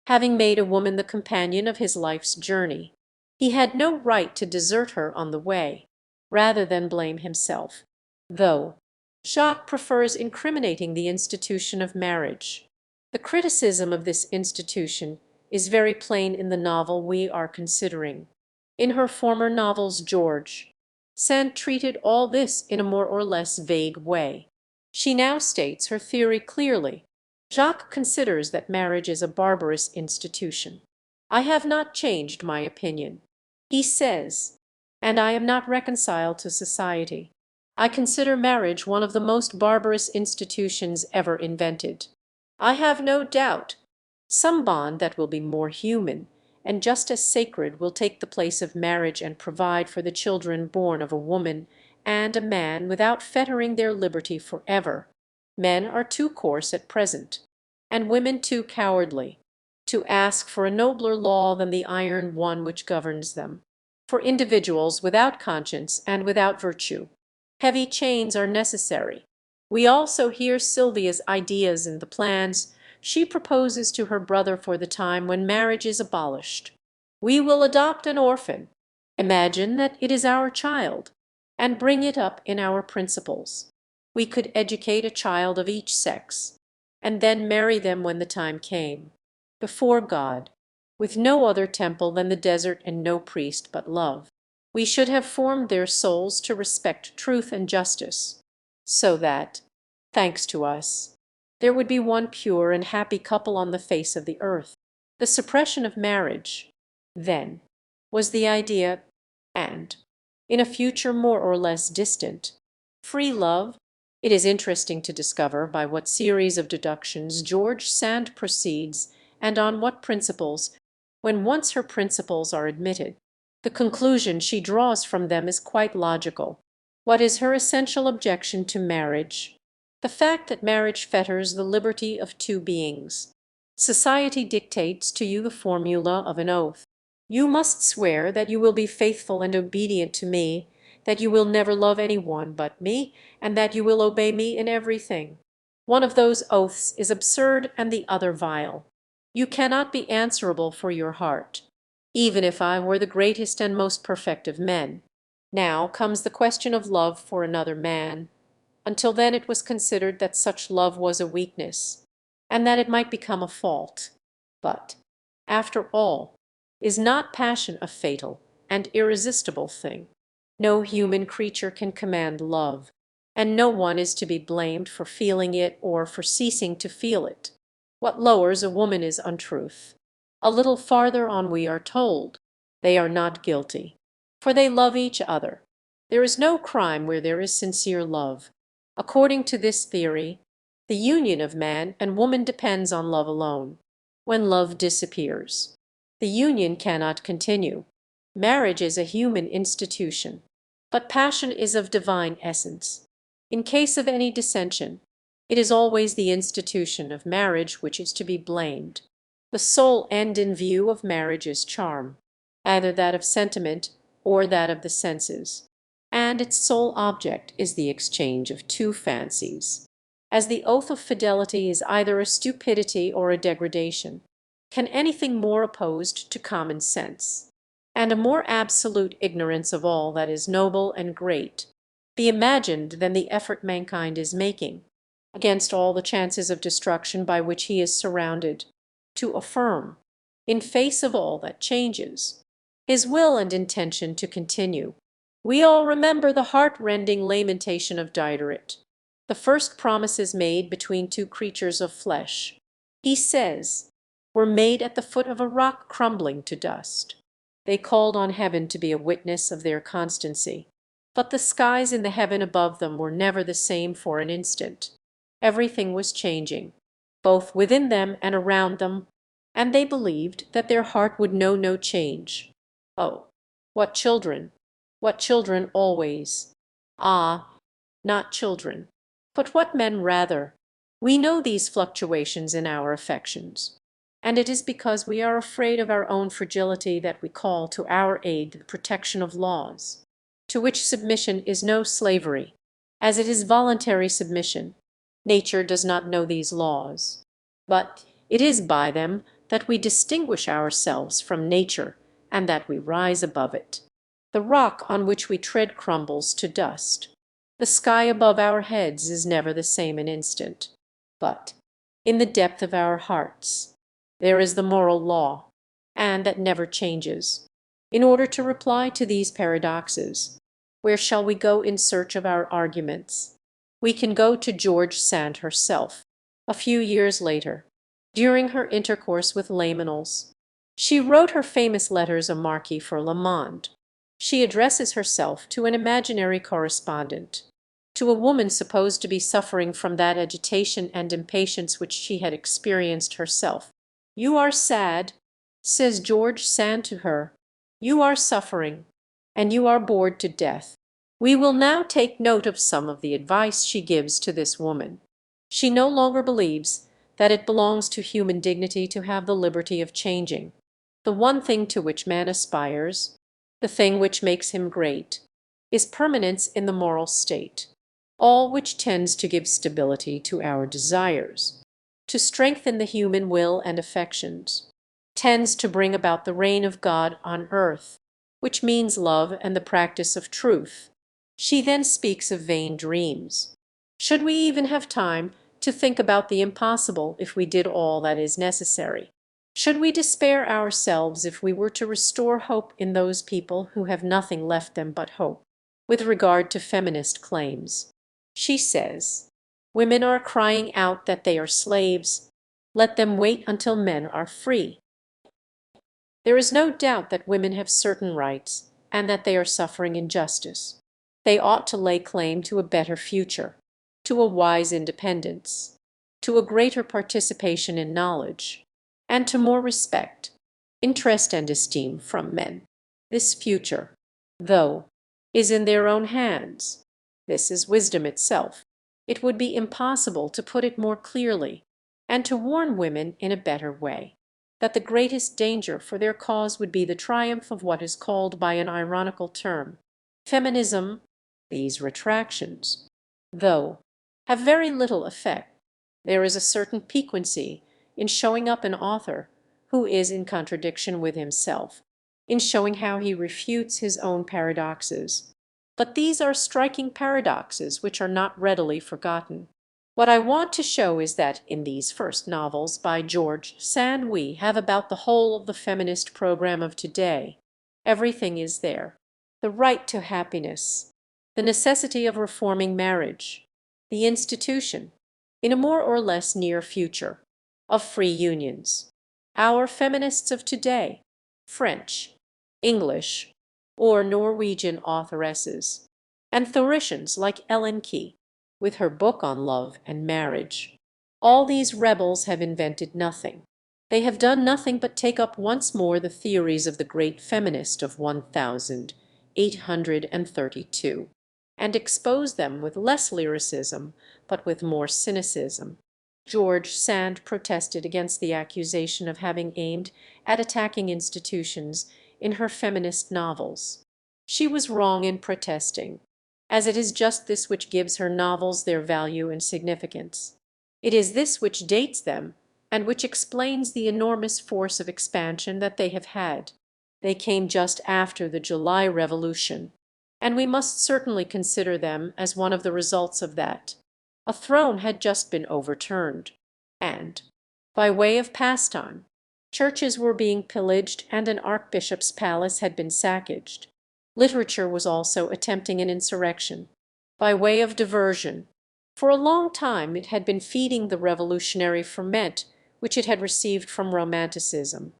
having made a woman the companion of his life's journey, he had no right to desert her on the way, rather than blame himself, though Jacques prefers incriminating the institution of marriage. The criticism of this institution is very plain in the novel we are considering. In her former novels George Sand treated all this in a more or less vague way. She now states her theory clearly. Jacques considers that marriage is a barbarous institution. I have not changed my opinion. He says, and I am not reconciled to society. I consider marriage one of the most barbarous institutions ever invented. I have no doubt some bond that will be more human and just as sacred will take the place of marriage and provide for the children born of a woman and a man without fettering their liberty forever. Men are too coarse at present, and women too cowardly, to ask for a nobler law than the iron one which governs them. For individuals without conscience and without virtue, heavy chains are necessary. We also hear Sylvia's ideas in the plans she proposes to her brother for the time when marriage is abolished. We will adopt an orphan, imagine that it is our child, and bring it up in our principles. We could educate a child of each sex, and then marry them when the time came, before God, with no other temple than the desert and no priest but love. We should have formed their souls to respect truth and justice, so that, thanks to us, there would be one pure and happy couple on the face of the earth. The suppression of marriage, then, was the idea, and, in a future more or less distant, free love. It is interesting to discover by what series of deductions George Sand proceeds, and on what principles, when once her principles are admitted. The conclusion she draws from them is quite logical. What is her essential objection to marriage? The fact that marriage fetters the liberty of two beings. Society dictates to you the formula of an oath. You must swear that you will be faithful and obedient to me, that you will never love any one but me, and that you will obey me in everything. One of those oaths is absurd and the other vile. You cannot be answerable for your heart, even if I were the greatest and most perfect of men. Now comes the question of love for another man. Until then it was considered that such love was a weakness, and that it might become a fault. But, after all, is not passion a fatal and irresistible thing? No human creature can command love. and no one is to be blamed for feeling it or for ceasing to feel it. What lowers a woman is untruth. A little farther on we are told, they are not guilty, for they love each other. There is no crime where there is sincere love. According to this theory, the union of man and woman depends on love alone. When love disappears, the union cannot continue. Marriage is a human institution, but passion is of divine essence. In case of any dissension, it is always the institution of marriage which is to be blamed. The sole end in view of marriage is charm, either that of sentiment or that of the senses, and its sole object is the exchange of two fancies. As the oath of fidelity is either a stupidity or a degradation, can anything more opposed to common sense, and a more absolute ignorance of all that is noble and great, be imagined than the effort mankind is making, against all the chances of destruction by which he is surrounded, to affirm, in face of all that changes, his will and intention to continue? We all remember the heart-rending lamentation of Diderot, the first promises made between two creatures of flesh. He says, were made at the foot of a rock crumbling to dust. They called on heaven to be a witness of their constancy, but the skies in the heaven above them were never the same for an instant. Everything was changing, both within them and around them, and they believed that their heart would know no change. Oh, what children always! Ah, not children, but what men rather! We know these fluctuations in our affections, and it is because we are afraid of our own fragility that we call to our aid the protection of laws, to which submission is no slavery, as it is voluntary submission. Nature does not know these laws, but it is by them that we distinguish ourselves from nature and that we rise above it. The rock on which we tread crumbles to dust. The sky above our heads is never the same an instant, but in the depth of our hearts there is the moral law, and that never changes. In order to reply to these paradoxes, where shall we go in search of our arguments? We can go to George Sand herself, a few years later, during her intercourse with Laminals. She wrote her famous letters a marquis for Le Monde. She addresses herself to an imaginary correspondent, to a woman supposed to be suffering from that agitation and impatience which she had experienced herself. "You are sad," says George Sand to her, "you are suffering, and you are bored to death." We will now take note of some of the advice she gives to this woman. She no longer believes that it belongs to human dignity to have the liberty of changing. The one thing to which man aspires, the thing which makes him great, is permanence in the moral state, all which tends to give stability to our desires, to strengthen the human will and affections, tends to bring about the reign of God on earth, which means love and the practice of truth. She then speaks of vain dreams. Should we even have time to think about the impossible if we did all that is necessary? Should we despair ourselves if we were to restore hope in those people who have nothing left them but hope? With regard to feminist claims, she says, women are crying out that they are slaves. Let them wait until men are free. There is no doubt that women have certain rights, and that they are suffering injustice. They ought to lay claim to a better future, to a wise independence, to a greater participation in knowledge, and to more respect, interest, and esteem from men. This future, though, is in their own hands. This is wisdom itself. It would be impossible to put it more clearly, and to warn women in a better way, that the greatest danger for their cause would be the triumph of what is called by an ironical term feminism. These retractions, though, have very little effect. There is a certain piquancy in showing up an author who is in contradiction with himself, in showing how he refutes his own paradoxes. But these are striking paradoxes which are not readily forgotten. What I want to show is that in these first novels by George Sand we have about the whole of the feminist program of today. Everything is there. The right to happiness, the necessity of reforming marriage, the institution, in a more or less near future, of free unions. Our feminists of today, French, English, or Norwegian authoresses, and Thoricians like Ellen Key, with her book on love and marriage. All these rebels have invented nothing. They have done nothing but take up once more the theories of the great feminist of 1832, and expose them with less lyricism, but with more cynicism. George Sand protested against the accusation of having aimed at attacking institutions in her feminist novels. She was wrong in protesting, as it is just this which gives her novels their value and significance. It is this which dates them, and which explains the enormous force of expansion that they have had. They came just after the July Revolution, and we must certainly consider them as one of the results of that. A throne had just been overturned, and, by way of pastime, churches were being pillaged and an archbishop's palace had been sackaged. Literature was also attempting an insurrection. By way of diversion, for a long time it had been feeding the revolutionary ferment which it had received from Romanticism.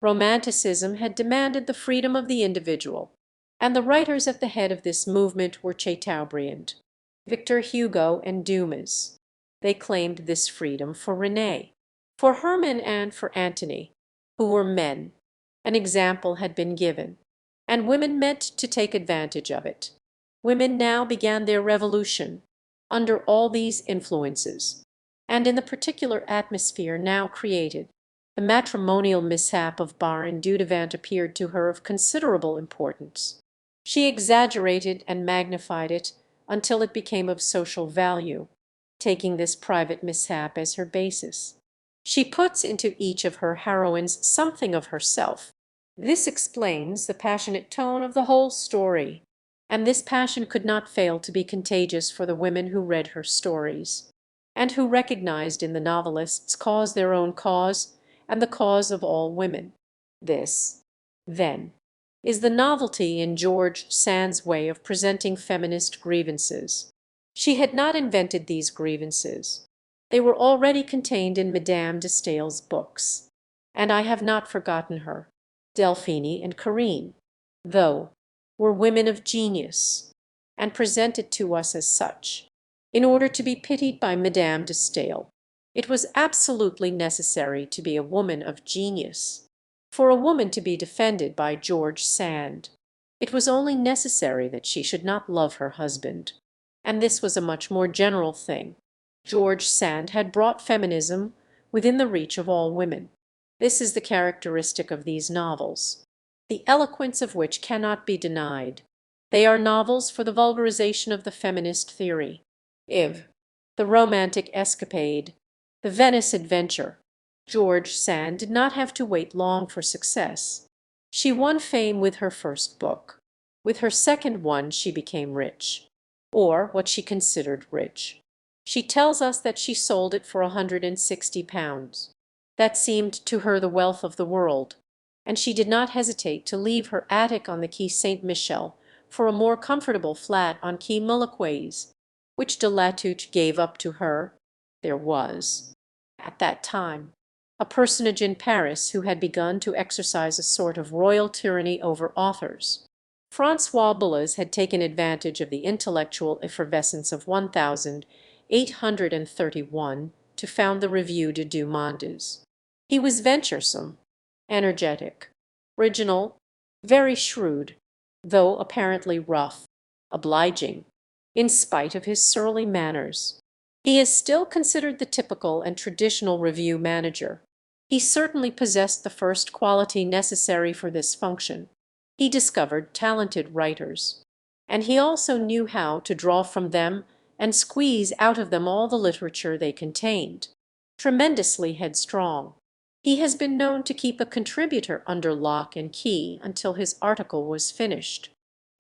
Romanticism had demanded the freedom of the individual, and the writers at the head of this movement were Chateaubriand, Victor Hugo, and Dumas. They claimed this freedom for Rene, for Herman, and for Antony, who were men. An example had been given, and women meant to take advantage of it. Women now began their revolution, under all these influences, and in the particular atmosphere now created. The matrimonial mishap of Bar and Dudevant appeared to her of considerable importance. She exaggerated and magnified it until it became of social value, taking this private mishap as her basis. She puts into each of her heroines something of herself. This explains the passionate tone of the whole story, and this passion could not fail to be contagious for the women who read her stories, and who recognized in the novelist's cause their own cause and the cause of all women. This, then, is the novelty in George Sand's way of presenting feminist grievances. She had not invented these grievances. They were already contained in Madame de Staël's books, and I have not forgotten her. Delphine and Corinne, though, were women of genius, and presented to us as such, in order to be pitied by Madame de Staël. It was absolutely necessary to be a woman of genius for a woman to be defended by George Sand. It was only necessary that she should not love her husband, and this was a much more general thing. George Sand had brought feminism within the reach of all women. This is the characteristic of these novels, the eloquence of which cannot be denied. They are novels for the vulgarization of the feminist theory. If the romantic escapade, the Venice adventure, George Sand did not have to wait long for success. She won fame with her first book. With her second one she became rich, or what she considered rich. She tells us that she sold it for £160. That seemed to her the wealth of the world, and she did not hesitate to leave her attic on the Quai Saint Michel for a more comfortable flat on Quai Mulliquays, which de Latouche gave up to her. There was, at that time, a personage in Paris who had begun to exercise a sort of royal tyranny over authors. François Boulez had taken advantage of the intellectual effervescence of 1831 to found the Revue de Deux Mondes. He was venturesome, energetic, original, very shrewd, though apparently rough, obliging, in spite of his surly manners. He is still considered the typical and traditional review manager. He certainly possessed the first quality necessary for this function. He discovered talented writers, and he also knew how to draw from them and squeeze out of them all the literature they contained. Tremendously headstrong, he has been known to keep a contributor under lock and key until his article was finished.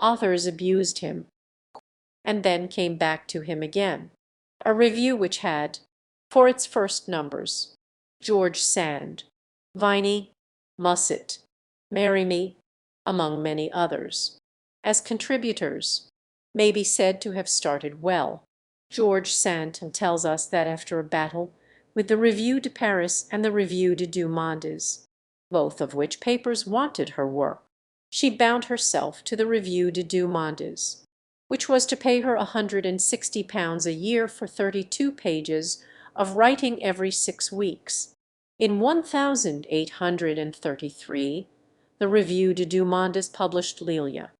Authors abused him, and then came back to him again. A review which had, for its first numbers, George Sand, Viney, Musset, Marry Me, among many others, as contributors, may be said to have started well. George Sand tells us that after a battle with the Revue de Paris and the Revue de Deux Mondes, both of which papers wanted her work, she bound herself to the Revue de Deux Mondes, which was to pay her £160 a year for 32 pages of writing every 6 weeks. In 1833 the Revue de Deux Mondes published Lelia,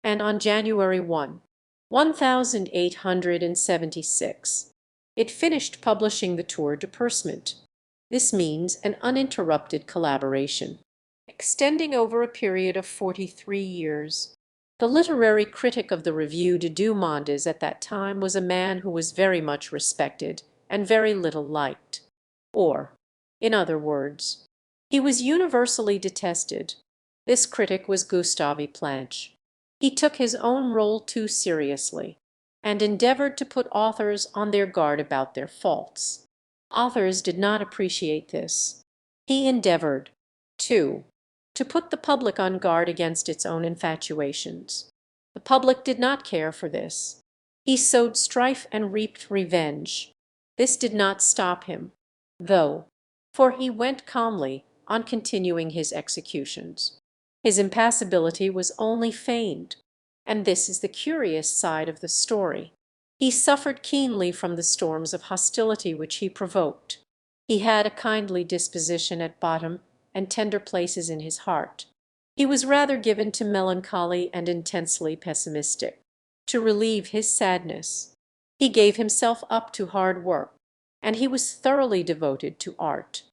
and on January 1, 1876, it finished publishing the Tour de Percement. This means an uninterrupted collaboration, extending over a period of 43 years. The literary critic of the Revue de Deux Mondes at that time was a man who was very much respected and very little liked. Or, in other words, he was universally detested. This critic was Gustave Planche. He took his own role too seriously, and endeavored to put authors on their guard about their faults. Authors did not appreciate this. He endeavored, too, to put the public on guard against its own infatuations. The public did not care for this. He sowed strife and reaped revenge. This did not stop him, though, for he went calmly on continuing his executions. His impassibility was only feigned, and this is the curious side of the story. He suffered keenly from the storms of hostility which he provoked. He had a kindly disposition at bottom and tender places in his heart. He was rather given to melancholy and intensely pessimistic. To relieve his sadness, he gave himself up to hard work, and he was thoroughly devoted to art.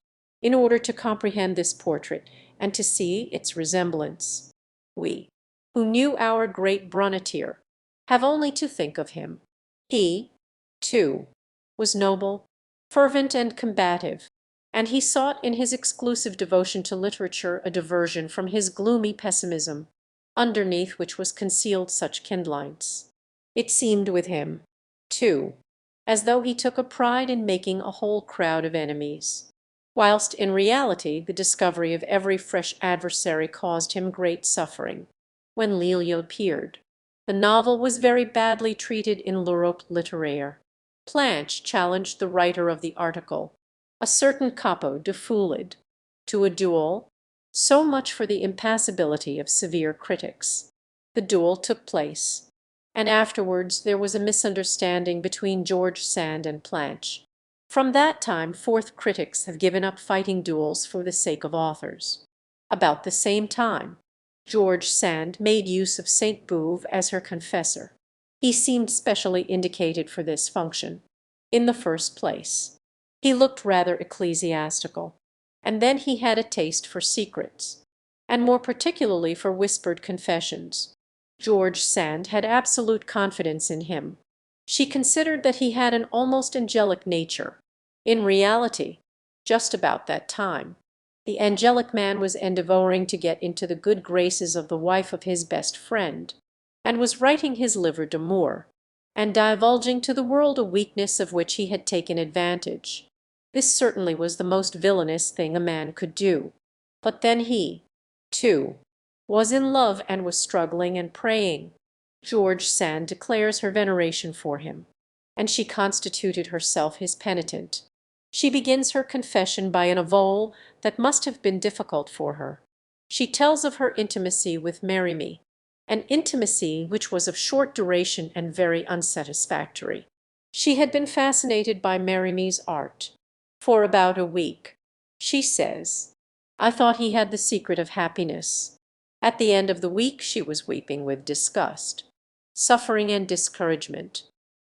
In order to comprehend this portrait and to see its resemblance, we, who knew our great Brunetier, have only to think of him. He, too, was noble, fervent, and combative, and he sought in his exclusive devotion to literature a diversion from his gloomy pessimism, underneath which was concealed such kindlings. It seemed with him, too, as though he took a pride in making a whole crowd of enemies, whilst in reality the discovery of every fresh adversary caused him great suffering. When Lelia appeared, the novel was very badly treated in l'Europe littéraire. Planche challenged the writer of the article, a certain Capo de Foulid, to a duel. So much for the impassibility of severe critics. The duel took place, and afterwards there was a misunderstanding between George Sand and Planche. From that time forth critics have given up fighting duels for the sake of authors. About the same time, George Sand made use of Sainte Beuve as her confessor. He seemed specially indicated for this function. In the first place, he looked rather ecclesiastical, and then he had a taste for secrets, and more particularly for whispered confessions. George Sand had absolute confidence in him. She considered that he had an almost angelic nature. In reality, just about that time, the angelic man was endeavouring to get into the good graces of the wife of his best friend, and was writing his livre d'amour, and divulging to the world a weakness of which he had taken advantage. This certainly was the most villainous thing a man could do. But then he, too, was in love and was struggling and praying. George Sand declares her veneration for him, and she constituted herself his penitent. She begins her confession by an avowal that must have been difficult for her. She tells of her intimacy with Mérimée, an intimacy which was of short duration and very unsatisfactory. She had been fascinated by Mérimée's art. For about a week, she says, I thought he had the secret of happiness. At the end of the week she was weeping with disgust, suffering, and discouragement.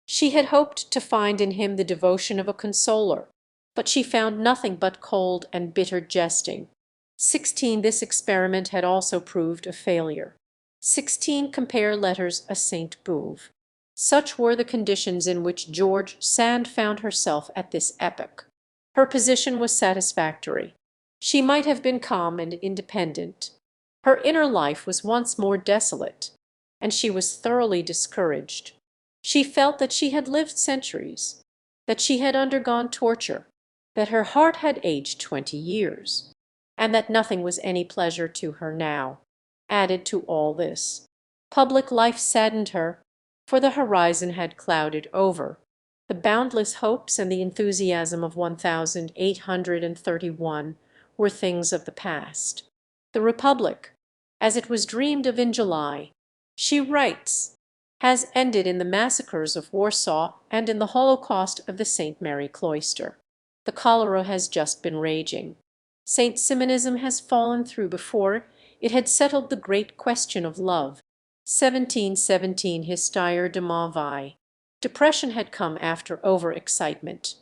She had hoped to find in him the devotion of a consoler, but she found nothing but cold and bitter jesting. 16. This experiment had also proved a failure. 16. Compare letters a Sainte Beuve. Such were the conditions in which George Sand found herself at this epoch. Her position was satisfactory. She might have been calm and independent. Her inner life was once more desolate, and she was thoroughly discouraged. She felt that she had lived centuries, that she had undergone torture, that her heart had aged 20 years, and that nothing was any pleasure to her now. Added to all this, public life saddened her, for the horizon had clouded over. The boundless hopes and the enthusiasm of 1831 were things of the past. The Republic, as it was dreamed of in July, she writes, has ended in the massacres of Warsaw and in the Holocaust of the St. Mary cloister. The cholera has just been raging. St. Simonism has fallen through before it had settled the great question of love. 1717 Histoire de ma vie. Depression had come after over-excitement.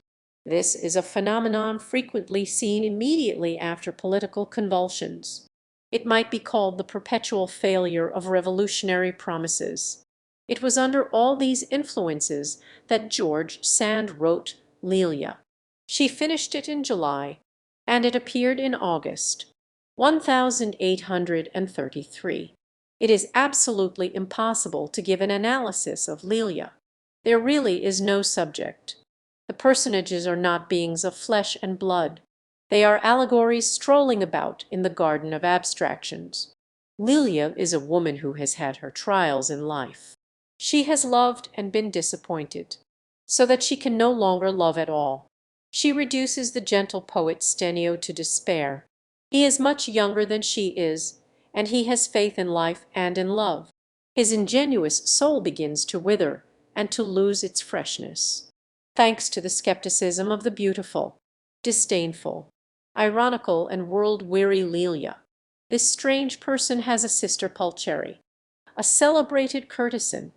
This is a phenomenon frequently seen immediately after political convulsions. It might be called the perpetual failure of revolutionary promises. It was under all these influences that George Sand wrote Lelia. She finished it in July, and it appeared in August. 1833. It is absolutely impossible to give an analysis of Lelia. There really is no subject. The personages are not beings of flesh and blood. They are allegories strolling about in the garden of abstractions. Lelia is a woman who has had her trials in life. She has loved and been disappointed, so that she can no longer love at all. She reduces the gentle poet Stennio to despair. He is much younger than she is, and he has faith in life and in love. His ingenuous soul begins to wither and to lose its freshness, thanks to the skepticism of the beautiful, disdainful, ironical, and world-weary Lelia. This strange person has a sister Pulcheri, a celebrated courtesan,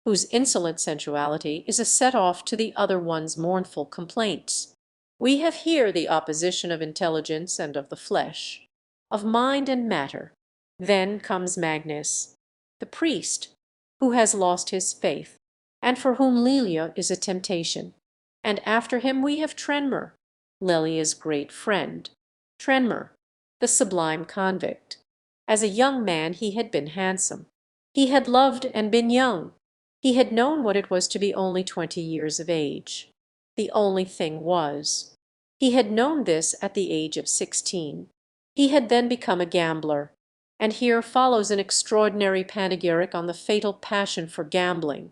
whose insolent sensuality is a set-off to the other one's mournful complaints. We have here the opposition of intelligence and of the flesh, of mind and matter. Then comes Magnus, the priest, who has lost his faith, and for whom Lelia is a temptation. And after him we have Trenmer, Lelia's great friend. Trenmer, the sublime convict. As a young man he had been handsome. He had loved and been young. He had known what it was to be only 20 years of age. The only thing was, he had known this at the age of 16. He had then become a gambler, and here follows an extraordinary panegyric on the fatal passion for gambling.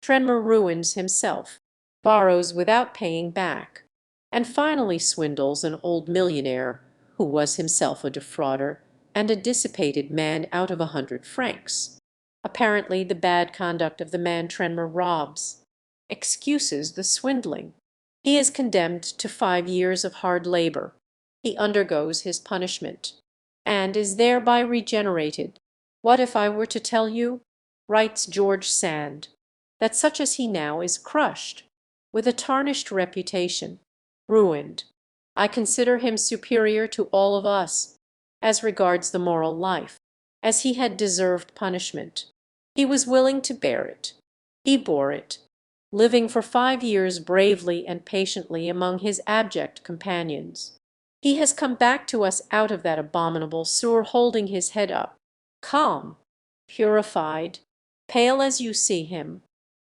Trenmer ruins himself, borrows without paying back, and finally swindles an old millionaire who was himself a defrauder and a dissipated man out of 100 francs. Apparently the bad conduct of the man Trenmer robs excuses the swindling. He is condemned to 5 years of hard labor. He undergoes his punishment, and is thereby regenerated. What if I were to tell you, writes George Sand, that such as he now is crushed, with a tarnished reputation, ruined? I consider him superior to all of us, as regards the moral life, as he had deserved punishment. He was willing to bear it. He bore it, living for 5 years bravely and patiently among his abject companions. He has come back to us out of that abominable sewer holding his head up, calm, purified, pale as you see him,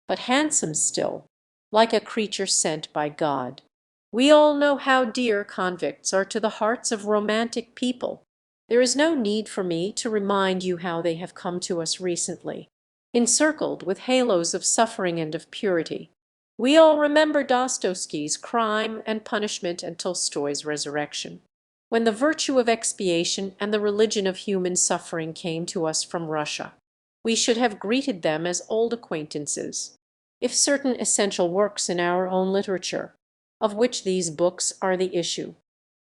but handsome still, like a creature sent by God. We all know how dear convicts are to the hearts of romantic people. There is no need for me to remind you how they have come to us recently, encircled with halos of suffering and of purity. We all remember Dostoevsky's Crime and Punishment and Tolstoy's Resurrection. When the virtue of expiation and the religion of human suffering came to us from Russia, we should have greeted them as old acquaintances. If certain essential works in our own literature, of which these books are the issue,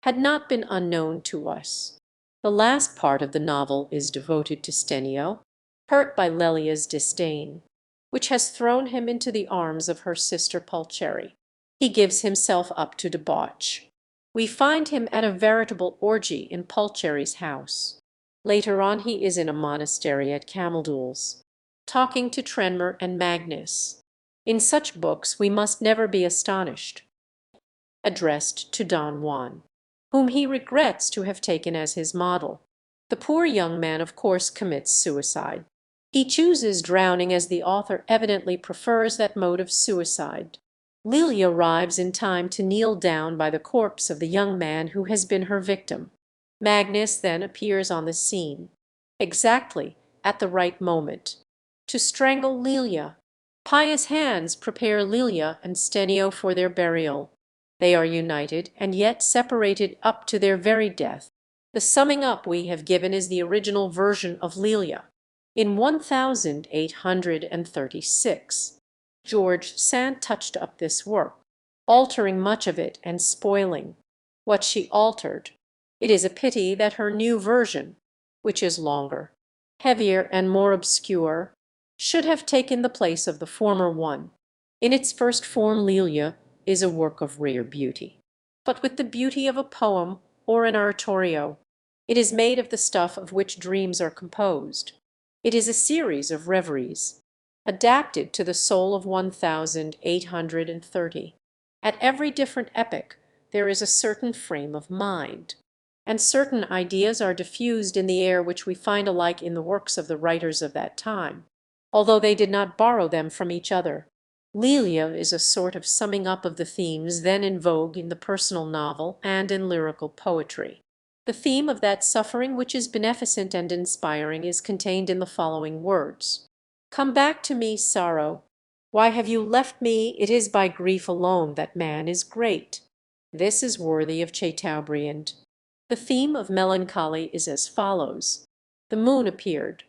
had not been unknown to us. The last part of the novel is devoted to Stennio, hurt by Lelia's disdain, which has thrown him into the arms of her sister Pulcheri. He gives himself up to debauch. We find him at a veritable orgy in Pulcheri's house. Later on he is in a monastery at Camaldules, talking to Trenmer and Magnus. In such books we must never be astonished. Addressed to Don Juan, whom he regrets to have taken as his model. The poor young man of course commits suicide. He chooses drowning as the author evidently prefers that mode of suicide. Lelia arrives in time to kneel down by the corpse of the young man who has been her victim. Magnus then appears on the scene, exactly at the right moment, to strangle Lelia. Pious hands prepare Lelia and Stenio for their burial. They are united and yet separated up to their very death. The summing up we have given is the original version of Lelia. In 1836, George Sand touched up this work, altering much of it and spoiling what she altered. It is a pity that her new version, which is longer, heavier, and more obscure, should have taken the place of the former one. In its first form Lelia is a work of rare beauty, but with the beauty of a poem or an oratorio. It is made of the stuff of which dreams are composed. It is a series of reveries, adapted to the soul of 1830. At every different epoch there is a certain frame of mind, and certain ideas are diffused in the air which we find alike in the works of the writers of that time, although they did not borrow them from each other. Lelia is a sort of summing up of the themes then in vogue in the personal novel and in lyrical poetry. The theme of that suffering which is beneficent and inspiring is contained in the following words: "Come back to me, sorrow. Why have you left me? It is by grief alone that man is great." This is worthy of Chateaubriand. The theme of melancholy is as follows: "The moon appeared.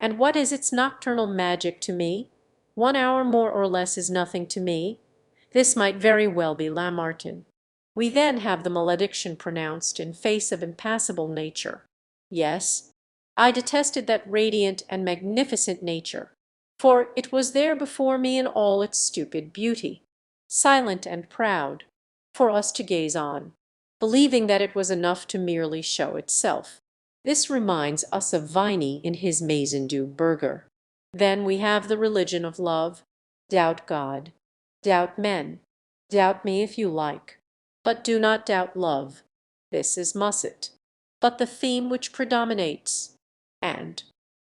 And what is its nocturnal magic to me? 1 hour more or less is nothing to me." This might very well be Lamartine. We then have the malediction pronounced in face of impassible nature. Yes, I detested that radiant and magnificent nature, for it was there before me in all its stupid beauty, silent and proud, for us to gaze on, believing that it was enough to merely show itself. This reminds us of Viney in his Maison du Burger. Then we have the religion of love. Doubt God, doubt men, doubt me if you like, but do not doubt love. This is Musset, but the theme which predominates. And,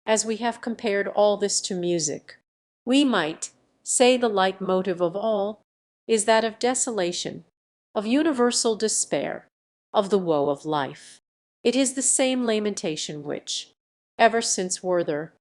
as we have compared all this to music, we might say the leitmotif of all is that of desolation, of universal despair, of the woe of life. It is the same lamentation which, ever since Werther,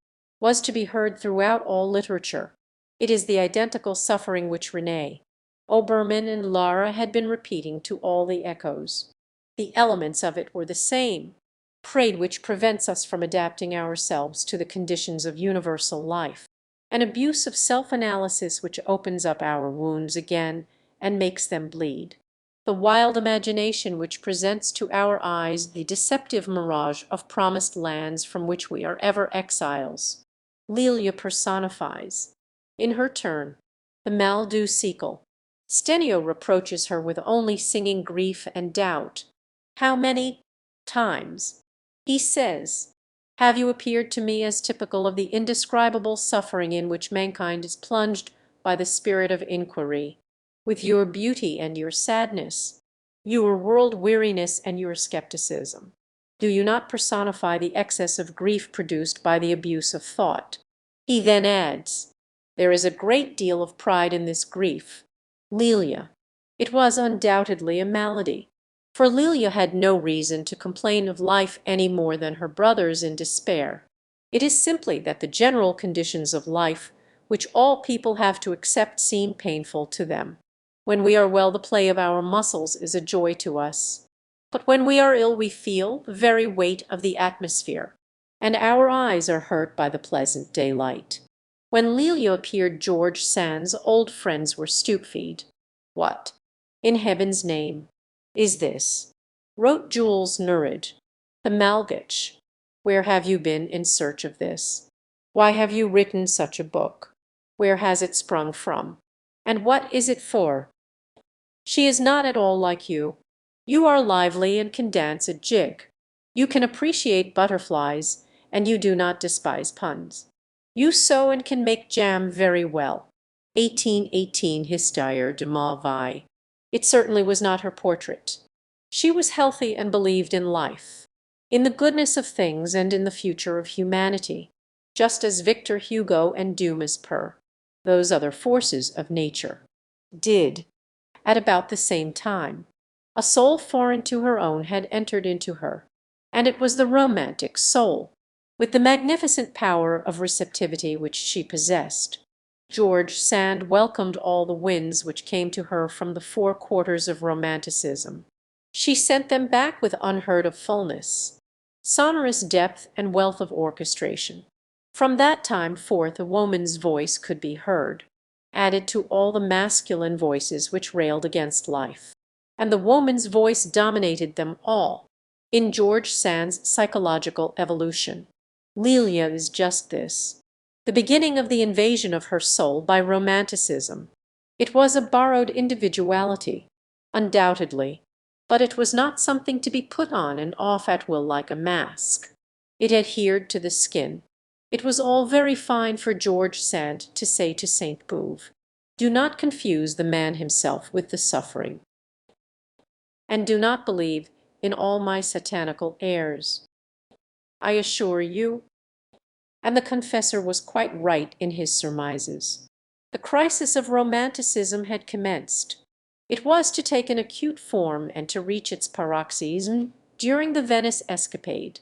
was to be heard throughout all literature. It is the identical suffering which Rene, Obermann, and Lara had been repeating to all the echoes. The elements of it were the same, pride which prevents us from adapting ourselves to the conditions of universal life, an abuse of self-analysis which opens up our wounds again and makes them bleed, the wild imagination which presents to our eyes the deceptive mirage of promised lands from which we are ever exiles. Lelia personifies, in her turn, the mal du siècle. Stenio reproaches her with only singing grief and doubt. How many times, he says, have you appeared to me as typical of the indescribable suffering in which mankind is plunged by the spirit of inquiry, with your beauty and your sadness, your world-weariness and your skepticism? Do you not personify the excess of grief produced by the abuse of thought? He then adds, there is a great deal of pride in this grief. Lelia. It was undoubtedly a malady, for Lelia had no reason to complain of life any more than her brothers in despair. It is simply that the general conditions of life which all people have to accept seem painful to them. When we are well the play of our muscles is a joy to us, but when we are ill we feel the very weight of the atmosphere, and our eyes are hurt by the pleasant daylight. When Lelia appeared George Sand's old friends were stupefied. "What, in heaven's name, is this?" wrote Jules Nurid, the Malgache. "Where have you been in search of this? Why have you written such a book? Where has it sprung from? And what is it for? She is not at all like you. You are lively and can dance a jig. You can appreciate butterflies, and you do not despise puns. You sew and can make jam very well." 1818 Histoire de ma vie. It certainly was not her portrait. She was healthy and believed in life, in the goodness of things and in the future of humanity, just as Victor Hugo and Dumas per, those other forces of nature, did. At about the same time, a soul foreign to her own had entered into her, and it was the romantic soul, with the magnificent power of receptivity which she possessed. George Sand welcomed all the winds which came to her from the four quarters of romanticism. She sent them back with unheard of fullness, sonorous depth and wealth of orchestration. From that time forth a woman's voice could be heard, added to all the masculine voices which railed against life. And the woman's voice dominated them all. In George Sand's psychological evolution, Lelia is just this, the beginning of the invasion of her soul by romanticism. It was a borrowed individuality, undoubtedly, but it was not something to be put on and off at will like a mask. It adhered to the skin. It was all very fine for George Sand to say to Sainte Beuve, "Do not confuse the man himself with the suffering, and do not believe in all my satanical airs. I assure you," and the confessor was quite right in his surmises, the crisis of romanticism had commenced. It was to take an acute form and to reach its paroxysm during the Venice escapade.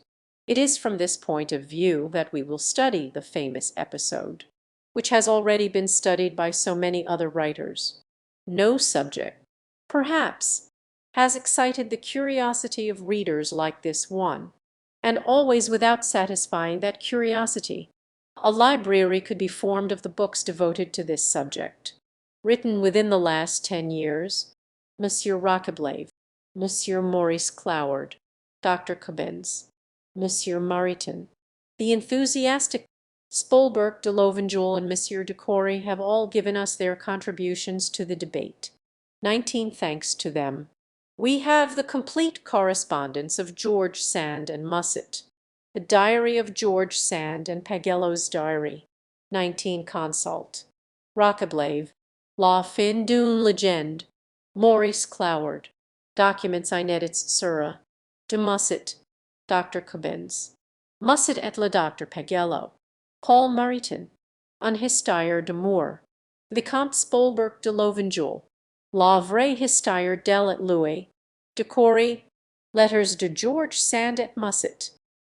It is from this point of view that we will study the famous episode, which has already been studied by so many other writers. No subject, perhaps, has excited the curiosity of readers like this one, and always without satisfying that curiosity. A library could be formed of the books devoted to this subject, written within the last 10 years. Monsieur Roqueblave, Monsieur Maurice Cloward, Dr. Cobbens, Monsieur Mariton, the enthusiastic Spolberg de Lovenjoul, and Monsieur de Cory have all given us their contributions to the debate. 19 thanks to them. We have the complete correspondence of George Sand and Musset, the diary of George Sand and Pagello's diary, 19 consult. Roqueblave, La fin d'une légende. Maurice Cloward, Documents inédits sur de Musset, Dr. Cobbens. Musset et le Dr. Pagello. Paul Mariton, Un histoire d'amour. Vicomte Spolberg de Lovenjoul, La vraie histoire d'elle et lui. De Cory, Letters de George Sand et Musset.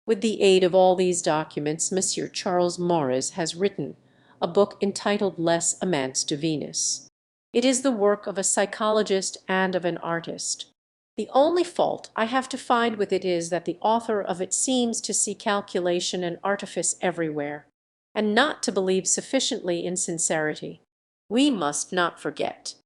With the aid of all these documents, Monsieur Charles Maurras has written a book entitled Les Amants de Venus. It is the work of a psychologist and of an artist. The only fault I have to find with it is that the author of it seems to see calculation and artifice everywhere, and not to believe sufficiently in sincerity. We must not forget,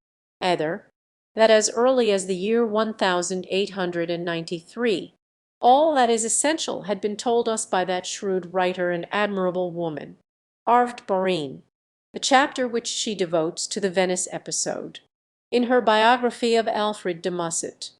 either, that as early as the year 1893, all that is essential had been told us by that shrewd writer and admirable woman, Arved Borin. The chapter which she devotes to the Venice episode, in her biography of Alfred de Musset,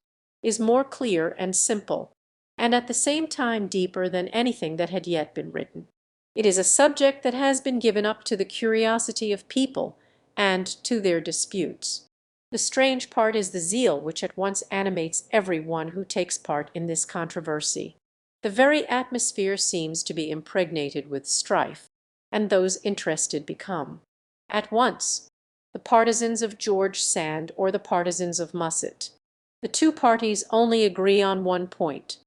is more clear and simple, and at the same time deeper than anything that had yet been written. It is a subject that has been given up to the curiosity of people and to their disputes. The strange part is the zeal which at once animates every one who takes part in this controversy. The very atmosphere seems to be impregnated with strife, and those interested become, at once, the partisans of George Sand or the partisans of Musset. The two parties only agree on one point,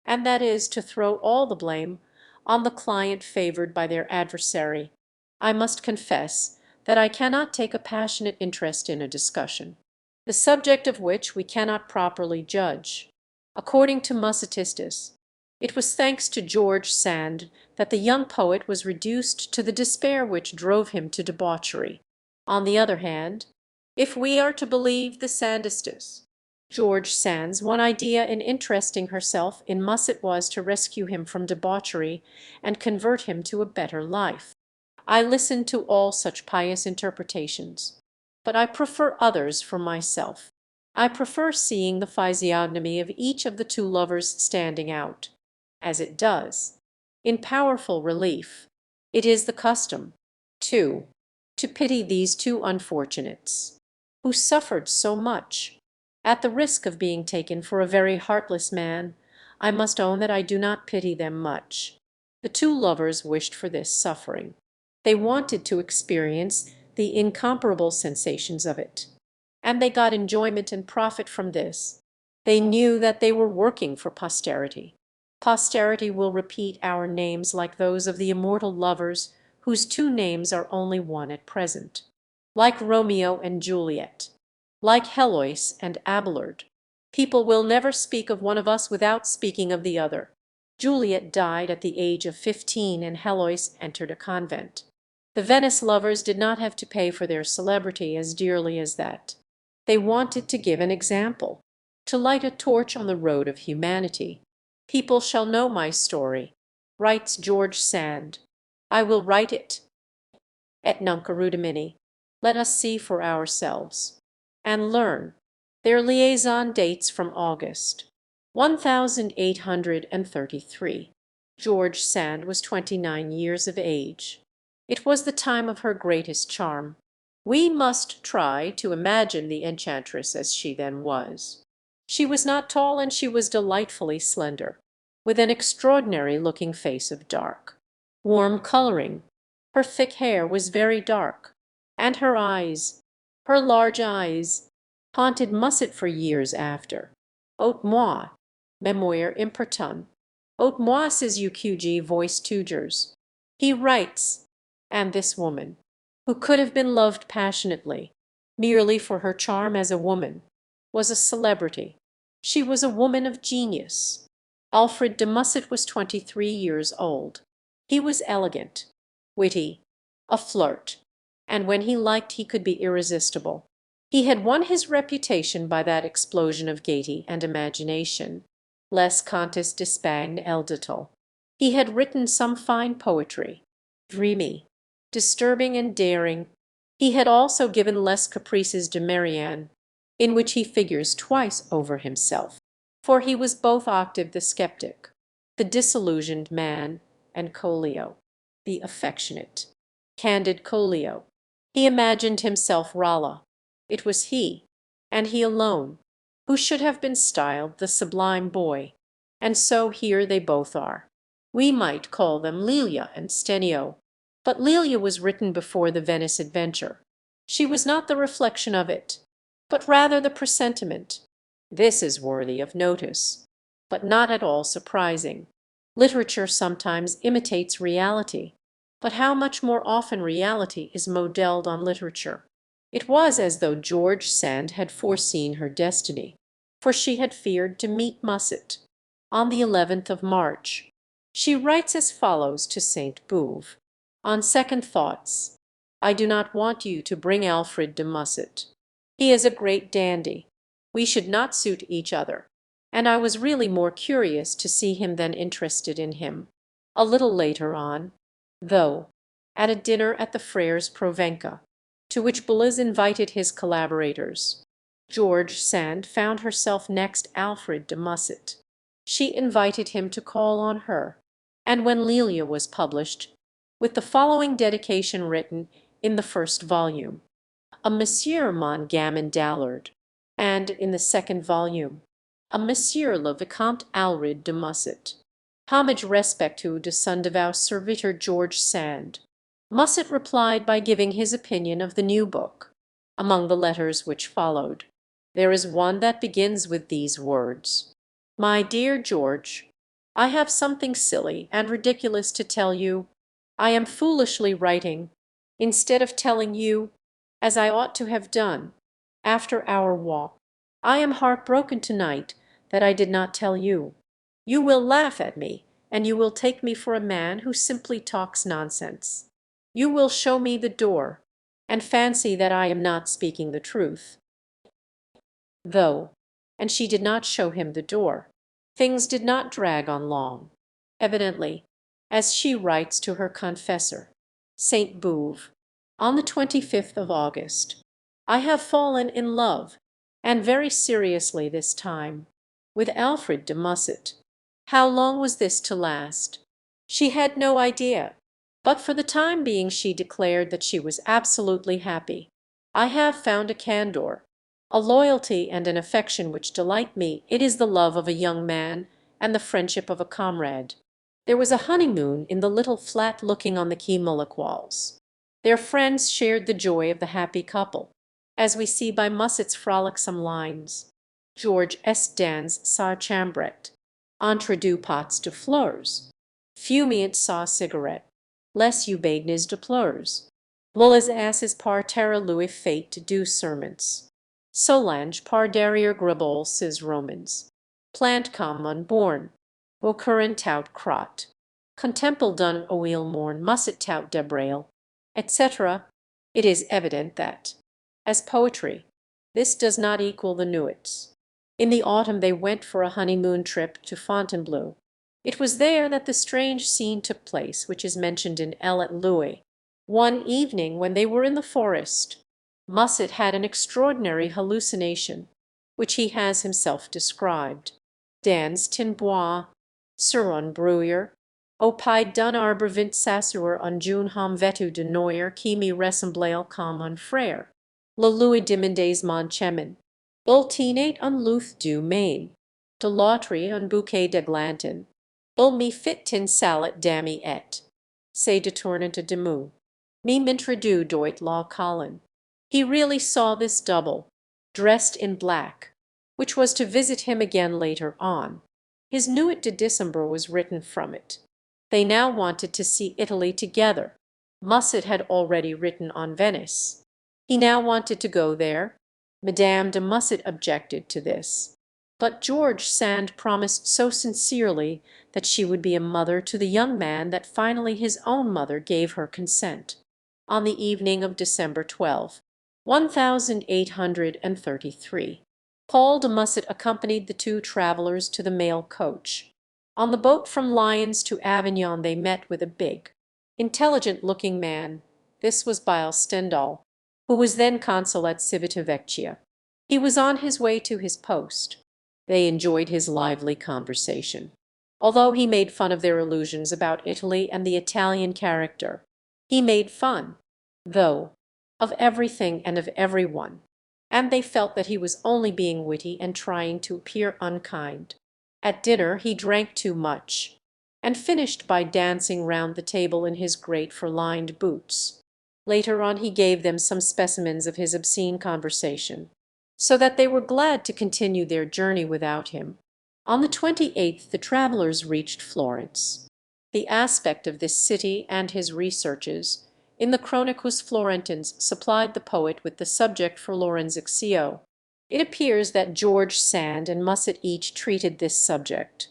and that is to throw all the blame on the client favored by their adversary. I must confess that I cannot take a passionate interest in a discussion, the subject of which we cannot properly judge. According to Mussetistus, it was thanks to George Sand that the young poet was reduced to the despair which drove him to debauchery. On the other hand, if we are to believe the Sandistus, George Sand's one idea in interesting herself in Musset was to rescue him from debauchery and convert him to a better life. I listen to all such pious interpretations, but I prefer others for myself. I prefer seeing the physiognomy of each of the two lovers standing out, as it does, in powerful relief. It is the custom, too, to pity these two unfortunates, who suffered so much. At the risk of being taken for a very heartless man, I must own that I do not pity them much. The two lovers wished for this suffering. They wanted to experience the incomparable sensations of it, and they got enjoyment and profit from this. They knew that they were working for posterity. Posterity will repeat our names like those of the immortal lovers whose two names are only one at present. Like Romeo and Juliet, like Heloise and Abelard, people will never speak of one of us without speaking of the other. Juliet died at the age of 15 and Heloise entered a convent. The Venice lovers did not have to pay for their celebrity as dearly as that. They wanted to give an example, to light a torch on the road of humanity. People shall know my story, writes George Sand. I will write it. Et nunc erudimini. Let us see for ourselves, and learn. Their liaison dates from August 1833. George Sand was 29 years of age. It was the time of her greatest charm. We must try to imagine the enchantress as she then was. She was not tall, and she was delightfully slender, with an extraordinary-looking face of dark, warm coloring. Her thick hair was very dark, and her large eyes, haunted Musset for years after. Haute moi, memoire impertun. Haute moi, says UQG voice Tugers. He writes, and this woman, who could have been loved passionately, merely for her charm as a woman, was a celebrity. She was a woman of genius. Alfred de Musset was 23 years old. He was elegant, witty, a flirt, and when he liked he could be irresistible. He had won his reputation by that explosion of gaiety and imagination, Les Contes d'Espagne Eldatal. He had written some fine poetry, dreamy, disturbing, and daring. He had also given Les Caprices de Marianne, in which he figures twice over himself, for he was both Octave the skeptic, the disillusioned man, and Collio, the affectionate, candid Collio. He imagined himself Rolla. It was he, and he alone, who should have been styled the sublime boy, and so here they both are. We might call them Lelia and Stenio, but Lelia was written before the Venice adventure. She was not the reflection of it, but rather the presentiment. This is worthy of notice, but not at all surprising. Literature sometimes imitates reality, but how much more often reality is modelled on literature. It was as though George Sand had foreseen her destiny, for she had feared to meet Musset. On the 11th of March, she writes as follows to Sainte Beuve. On second thoughts, I do not want you to bring Alfred de Musset. He is a great dandy. We should not suit each other, and I was really more curious to see him than interested in him. A little later on, though, at a dinner at the Frères Provença, to which Boulez invited his collaborators, George Sand found herself next Alfred de Musset. She invited him to call on her, and when Lelia was published, with the following dedication written in the first volume, a Monsieur Mongamin Dallard, and in the second volume, a Monsieur le Vicomte Alred de Musset. Homage respectu de son devout serviteur George Sand. Musset replied by giving his opinion of the new book. Among the letters which followed, there is one that begins with these words: "My dear George, I have something silly and ridiculous to tell you. I am foolishly writing, instead of telling you, as I ought to have done, after our walk. I am heartbroken tonight that I did not tell you. You will laugh at me, and you will take me for a man who simply talks nonsense. You will show me the door, and fancy that I am not speaking the truth." Though, and she did not show him the door, things did not drag on long. Evidently, as she writes to her confessor, Sainte Beuve, on the 25th of August, I have fallen in love, and very seriously this time, with Alfred de Musset. How long was this to last? She had no idea, but for the time being she declared that she was absolutely happy. I have found a candor, a loyalty and an affection which delight me. It is the love of a young man and the friendship of a comrade. There was a honeymoon in the little flat looking on the Quai Mulliquals. Their friends shared the joy of the happy couple, as we see by Musset's frolicsome lines. George S. dans sa chambrette, entre deux pots de fleurs, fumant sa cigarette. les eubèdnes de pleurs, mules asses par terre lui fate du serments, Solange par derrière gribble ses romans, plant comme unborn, au current tout crot, contemple d'un oil morn musset tout debrail, etc. It is evident that, as poetry, this does not equal the Nuits. In the autumn they went for a honeymoon trip to Fontainebleau. It was there that the strange scene took place which is mentioned in Elle et Louis. One evening when they were in the forest, Musset had an extraordinary hallucination, which he has himself described. Dans tin bois, sur un bruyère, au pied d'un arbre vint s'asseoir un jeune homme vêtu de noir qui me ressemblait comme un frère. Le lui demandais mon chemin. Il tenait un luth du main, de l'autre un bouquet d'eglantine. Il me fit une salade d'ami et se détournant de moi. Me m'introduit doit la Colin. He really saw this double, dressed in black, which was to visit him again later on. His Nuit de December was written from it. They now wanted to see Italy together. Musset had already written on Venice. He now wanted to go there. Madame de Musset objected to this. But George Sand promised so sincerely that she would be a mother to the young man that finally his own mother gave her consent. On the evening of December 12, 1833, Paul de Musset accompanied the two travellers to the mail coach. On the boat from Lyons to Avignon they met with a big, intelligent-looking man. This was Biles Stendhal, who was then consul at Civitavecchia. He was on his way to his post. They enjoyed his lively conversation, although he made fun of their illusions about Italy and the Italian character. He made fun, though, of everything and of every one, and they felt that he was only being witty and trying to appear unkind. At dinner he drank too much, and finished by dancing round the table in his great fur-lined boots. Later on he gave them some specimens of his obscene conversation, so that they were glad to continue their journey without him. On the 28th the travellers reached Florence. The aspect of this city and his researches in the Chronicus Florentins supplied the poet with the subject for Lorenzixio. It appears that George Sand and Musset each treated this subject,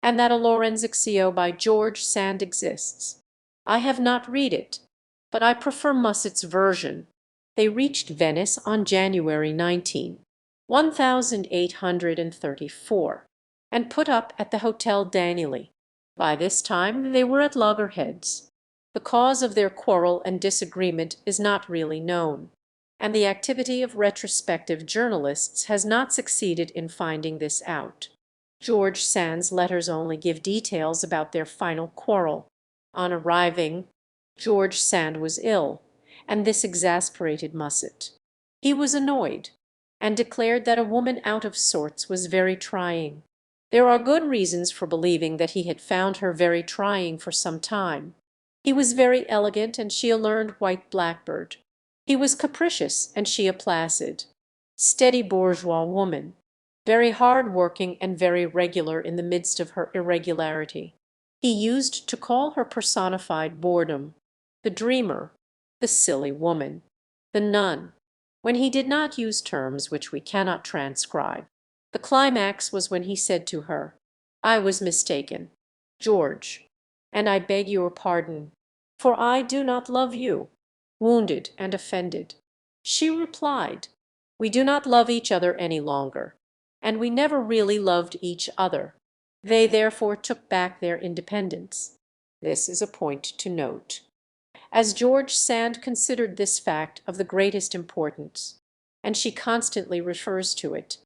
and that a Lorenzixio by George Sand exists. I have not read it, but I prefer Musset's version. They reached Venice on January 19, 1834, and put up at the Hotel Danieli. By this time they were at loggerheads. The cause of their quarrel and disagreement is not really known, and the activity of retrospective journalists has not succeeded in finding this out. George Sand's letters only give details about their final quarrel. On arriving, George Sand was ill, and this exasperated Musset. He was annoyed, and declared that a woman out of sorts was very trying. There are good reasons for believing that he had found her very trying for some time. He was very elegant, and she a learned white blackbird. He was capricious, and she a placid, steady bourgeois woman, very hard-working and very regular in the midst of her irregularity. He used to call her personified boredom, the dreamer, the silly woman, the nun, when he did not use terms which we cannot transcribe. The climax was when he said to her, "I was mistaken, George, and I beg your pardon, for I do not love you," wounded and offended. She replied, "We do not love each other any longer, and we never really loved each other." They therefore took back their independence. This is a point to note, as George Sand considered this fact of the greatest importance, and she constantly refers to it.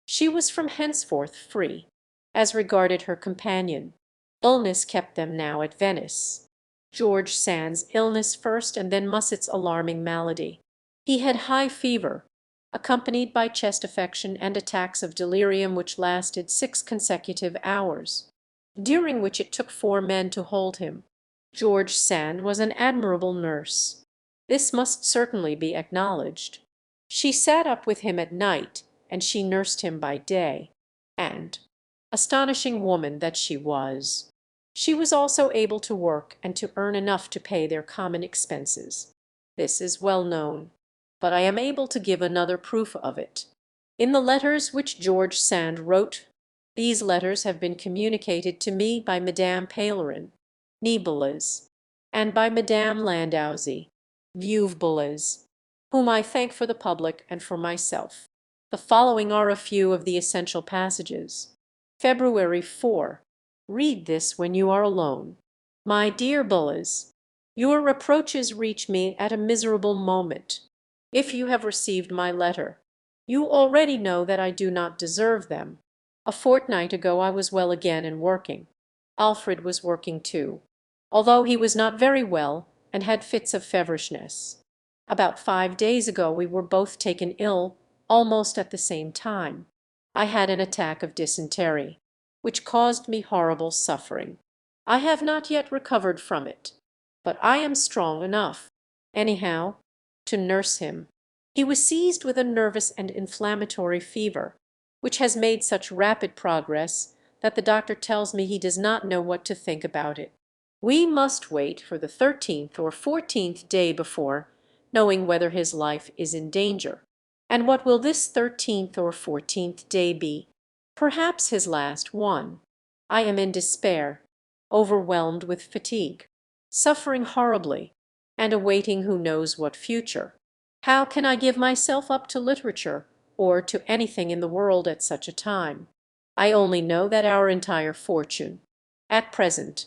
She was from henceforth free, as regarded her companion. Illness kept them now at Venice. George Sand's illness first, and then Musset's alarming malady. He had high fever, accompanied by chest affection and attacks of delirium which lasted 6 consecutive hours, during which it took 4 men to hold him. George Sand was an admirable nurse. This must certainly be acknowledged. She sat up with him at night, and she nursed him by day, and, astonishing woman that she was, She was also able to work and to earn enough to pay their common expenses. This is well known, but I am able to give another proof of it. In the letters which George Sand wrote, these letters have been communicated to me by Madame Peylerin, Niebelez, and by Madame Landausi, Vieuve-Boulez, whom I thank for the public and for myself. The following are a few of the essential passages. February 4. Read this when you are alone. My dear Boulez, your reproaches reach me at a miserable moment. If you have received my letter, you already know that I do not deserve them. A fortnight ago I was well again and working. Alfred was working too, although he was not very well and had fits of feverishness. About 5 days ago we were both taken ill almost at the same time. I had an attack of dysentery, which caused me horrible suffering. I have not yet recovered from it, but I am strong enough, anyhow, to nurse him. He was seized with a nervous and inflammatory fever, which has made such rapid progress that the doctor tells me he does not know what to think about it. We must wait for the 13th or 14th day before knowing whether his life is in danger. And what will this 13th or 14th day be? Perhaps his last one. I am in despair, overwhelmed with fatigue, suffering horribly, and awaiting who knows what future. How can I give myself up to literature or to anything in the world at such a time? I only know that our entire fortune, at present,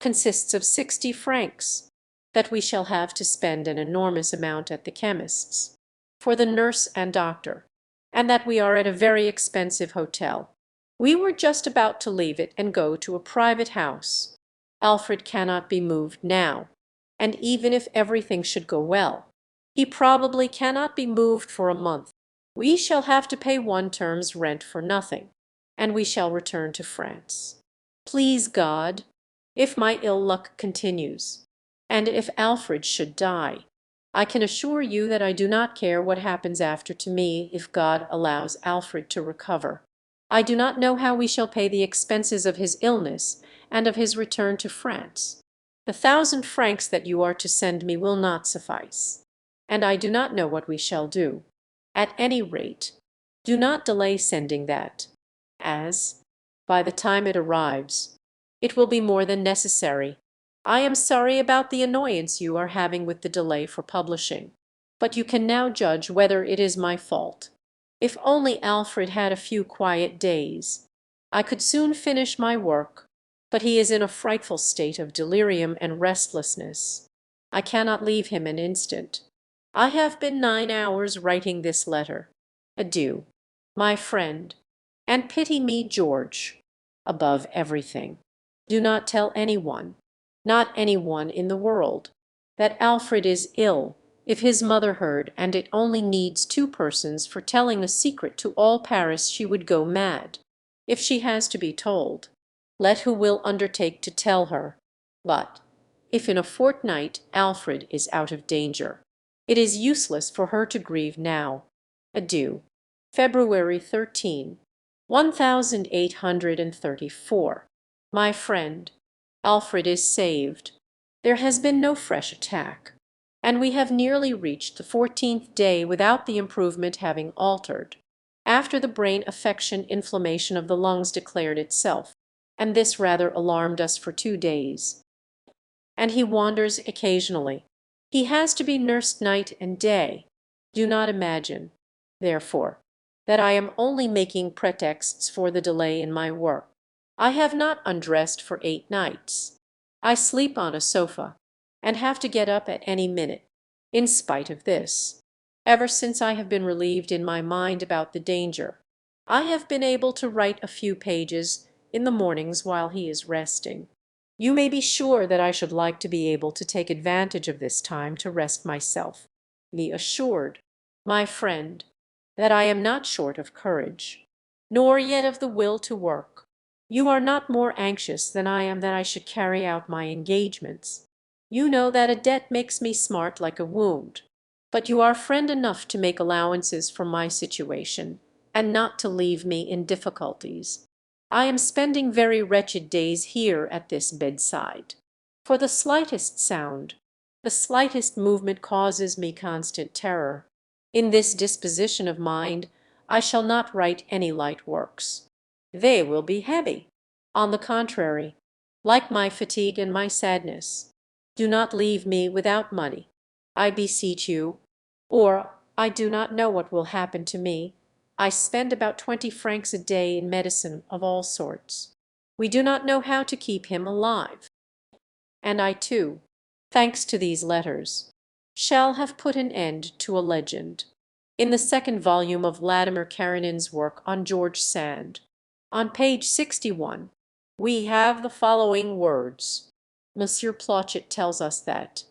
consists of 60 francs, that we shall have to spend an enormous amount at the chemist's, for the nurse and doctor, and that we are at a very expensive hotel. We were just about to leave it and go to a private house. Alfred cannot be moved now, and even if everything should go well, he probably cannot be moved for a month. We shall have to pay one term's rent for nothing, and we shall return to France. Please God, if my ill luck continues, and if Alfred should die, I can assure you that I do not care what happens after to me if God allows Alfred to recover. I do not know how we shall pay the expenses of his illness and of his return to France. The 1,000 francs that you are to send me will not suffice, and I do not know what we shall do. At any rate, do not delay sending that, as, by the time it arrives, it will be more than necessary. I am sorry about the annoyance you are having with the delay for publishing, but you can now judge whether it is my fault. If only Alfred had a few quiet days, I could soon finish my work, but he is in a frightful state of delirium and restlessness. I cannot leave him an instant. I have been 9 hours writing this letter. Adieu, my friend, and pity me, George, above everything. Do not tell anyone, not anyone in the world, that Alfred is ill. If his mother heard, and it only needs 2 persons for telling a secret to all Paris, she would go mad. If she has to be told, let who will undertake to tell her. But if in a fortnight Alfred is out of danger, it is useless for her to grieve now. Adieu. February 13, 1834. My friend, Alfred is saved. There has been no fresh attack, and we have nearly reached the 14th day without the improvement having altered. After the brain affection, inflammation of the lungs declared itself, and this rather alarmed us for 2 days. And he wanders occasionally. He has to be nursed night and day. Do not imagine, therefore, that I am only making pretexts for the delay in my work. I have not undressed for 8 nights. I sleep on a sofa, and have to get up at any minute. In spite of this, ever since I have been relieved in my mind about the danger, I have been able to write a few pages in the mornings while he is resting. You may be sure that I should like to be able to take advantage of this time to rest myself. Be assured, my friend, that I am not short of courage, nor yet of the will to work. You are not more anxious than I am that I should carry out my engagements. You know that a debt makes me smart like a wound, but you are friend enough to make allowances for my situation, and not to leave me in difficulties. I am spending very wretched days here at this bedside. For the slightest sound, the slightest movement causes me constant terror. In this disposition of mind I shall not write any light works. They will be heavy. On the contrary, like my fatigue and my sadness, do not leave me without money, I beseech you, or I do not know what will happen to me. I spend about 20 francs a day in medicine of all sorts. We do not know how to keep him alive. And I too, thanks to these letters, shall have put an end to a legend. In the second volume of Latimer Karenin's work on George Sand, on page 61, we have the following words. Monsieur Plauchet tells us that,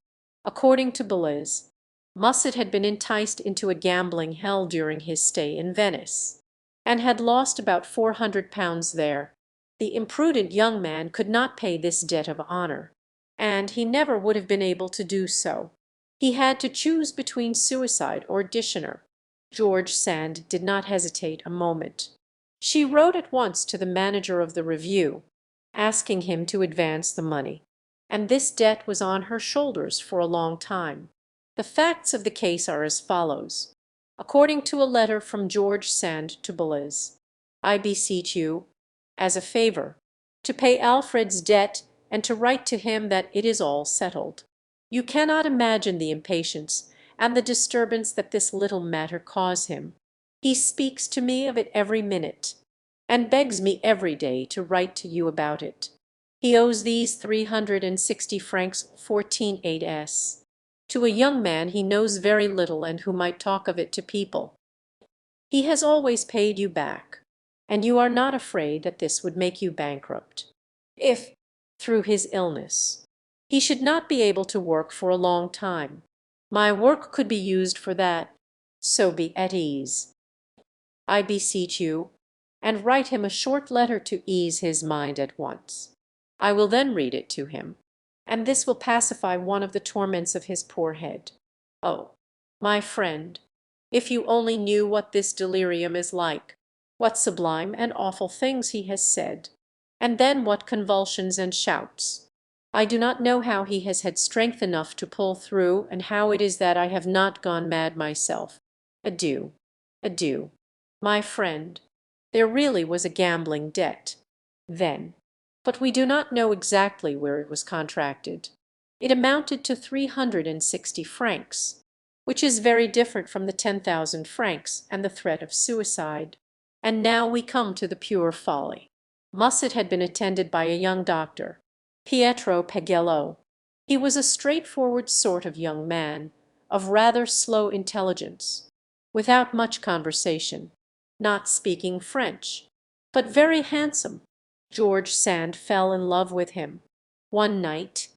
according to Belize, Musset had been enticed into a gambling hell during his stay in Venice, and had lost about £400 there. The imprudent young man could not pay this debt of honour, and he never would have been able to do so. He had to choose between suicide or Dishonor. George Sand did not hesitate a moment. She wrote at once to the manager of the Review, asking him to advance the money, and this debt was on her shoulders for a long time. The facts of the case are as follows. According to a letter from George Sand to Belize, I beseech you, as a favour, to pay Alfred's debt and to write to him that it is all settled. You cannot imagine the impatience and the disturbance that this little matter cause him. He speaks to me of it every minute, and begs me every day to write to you about it. He owes these 360 francs 14/8s to a young man he knows very little and who might talk of it to people. He has always paid you back, and you are not afraid that this would make you bankrupt. If, through his illness, he should not be able to work for a long time, my work could be used for that, so be at ease. I beseech you, and write him a short letter to ease his mind at once. I will then read it to him, and this will pacify one of the torments of his poor head. Oh, my friend, if you only knew what this delirium is like, what sublime and awful things he has said, and then what convulsions and shouts! I do not know how he has had strength enough to pull through, and how it is that I have not gone mad myself. Adieu, adieu. My friend, there really was a gambling debt then, but we do not know exactly where it was contracted. It amounted to 360 francs, which is very different from the 10,000 francs and the threat of suicide. And now we come to the pure folly. Musset had been attended by a young doctor, Pietro Pagello. He was a straightforward sort of young man, of rather slow intelligence, without much conversation, not speaking French, but very handsome. George Sand fell in love with him one night,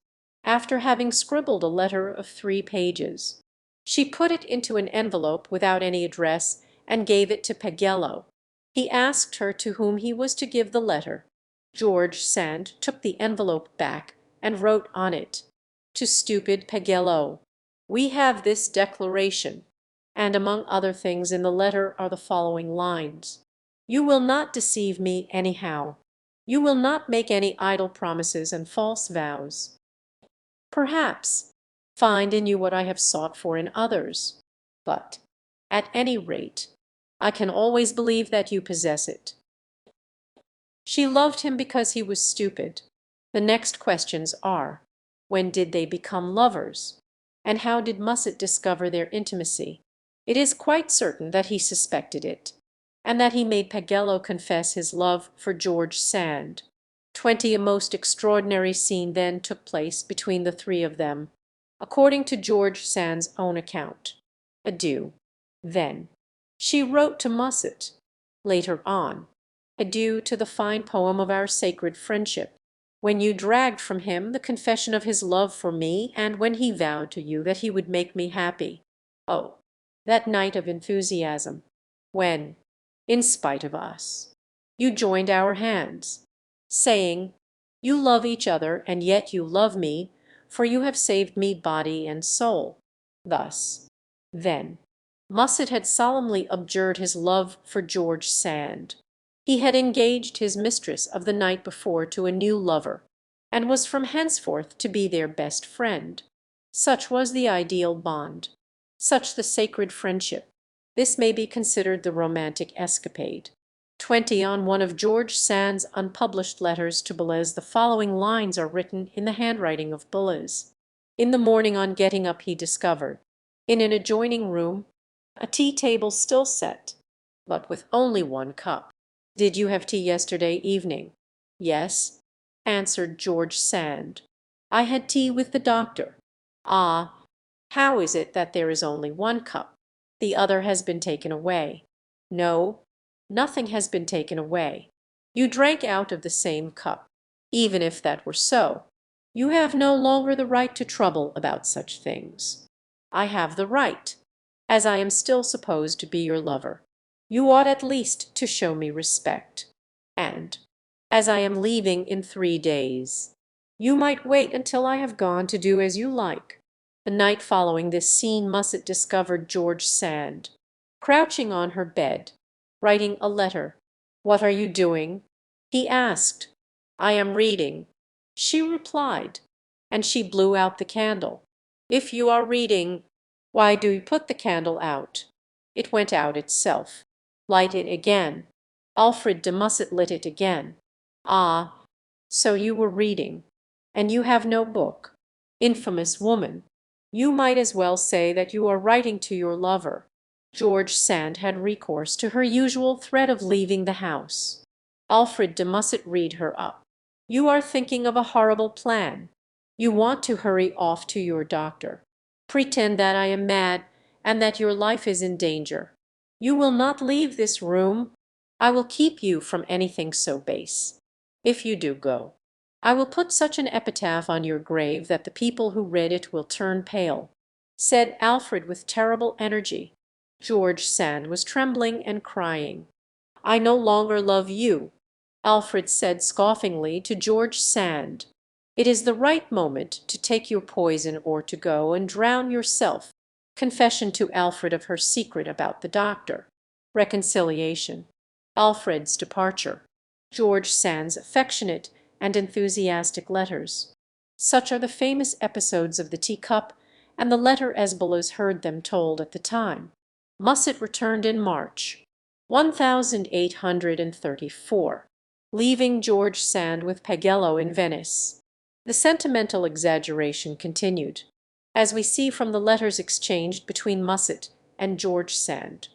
after having scribbled a letter of 3 pages. She put it into an envelope without any address and gave it to Pagello. He asked her to whom he was to give the letter. George Sand took the envelope back and wrote on it, "To stupid Pagello." We have this declaration, and among other things in the letter are the following lines. "You will not deceive me anyhow. You will not make any idle promises and false vows. Perhaps find in you what I have sought for in others, but, at any rate, I can always believe that you possess it." She loved him because he was stupid. The next questions are, when did they become lovers? And how did Musset discover their intimacy? It is quite certain that he suspected it, and that he made Pagello confess his love for George Sand. A most extraordinary scene then took place between the 3 of them, according to George Sand's own account. Adieu. Then she wrote to Musset. Later on, adieu to the fine poem of our sacred friendship, when you dragged from him the confession of his love for me, and when he vowed to you that he would make me happy. Oh, that night of enthusiasm, when, in spite of us, you joined our hands, saying, "You love each other, and yet you love me, for you have saved me body and soul." Thus, then, Musset had solemnly abjured his love for George Sand. He had engaged his mistress of the night before to a new lover, and was from henceforth to be their best friend. Such was the ideal bond, such the sacred friendship. This may be considered the romantic escapade. 20. On one of George Sand's unpublished letters to Boles the following lines are written in the handwriting of Boles. In the morning on getting up he discovered, in an adjoining room, a tea table still set, but with only one cup. "Did you have tea yesterday evening?" "Yes," answered George Sand. "I had tea with the doctor." "Ah, how is it that there is only one cup? The other has been taken away." "No, nothing has been taken away. You drank out of the same cup. Even if that were so, you have no longer the right to trouble about such things." "I have the right, as I am still supposed to be your lover. You ought at least to show me respect. And, as I am leaving in 3 days, you might wait until I have gone to do as you like." The night following this scene Musset discovered George Sand crouching on her bed, writing a letter. "What are you doing?" he asked. "I am reading," she replied, and she blew out the candle. "If you are reading, why do you put the candle out?" It went out itself. "Light it again." Alfred de Musset lit it again. "Ah, so you were reading, and you have no book. Infamous woman! You might as well say that you are writing to your lover." George Sand had recourse to her usual threat of leaving the house. Alfred de Musset read her up. "You are thinking of a horrible plan. You want to hurry off to your doctor. Pretend that I am mad, and that your life is in danger. You will not leave this room. I will keep you from anything so base. If you do go, I will put such an epitaph on your grave that the people who read it will turn pale," said Alfred with terrible energy. George Sand was trembling and crying. "I no longer love you," Alfred said scoffingly to George Sand. "It is the right moment to take your poison or to go and drown yourself." Confession to Alfred of her secret about the doctor. Reconciliation. Alfred's departure. George Sand's affectionate and enthusiastic letters. Such are the famous episodes of the teacup and the letter as Boles heard them told at the time. Musset returned in March 1834, leaving George Sand with Pagello in Venice. The sentimental exaggeration continued, as we see from the letters exchanged between Musset and George Sand.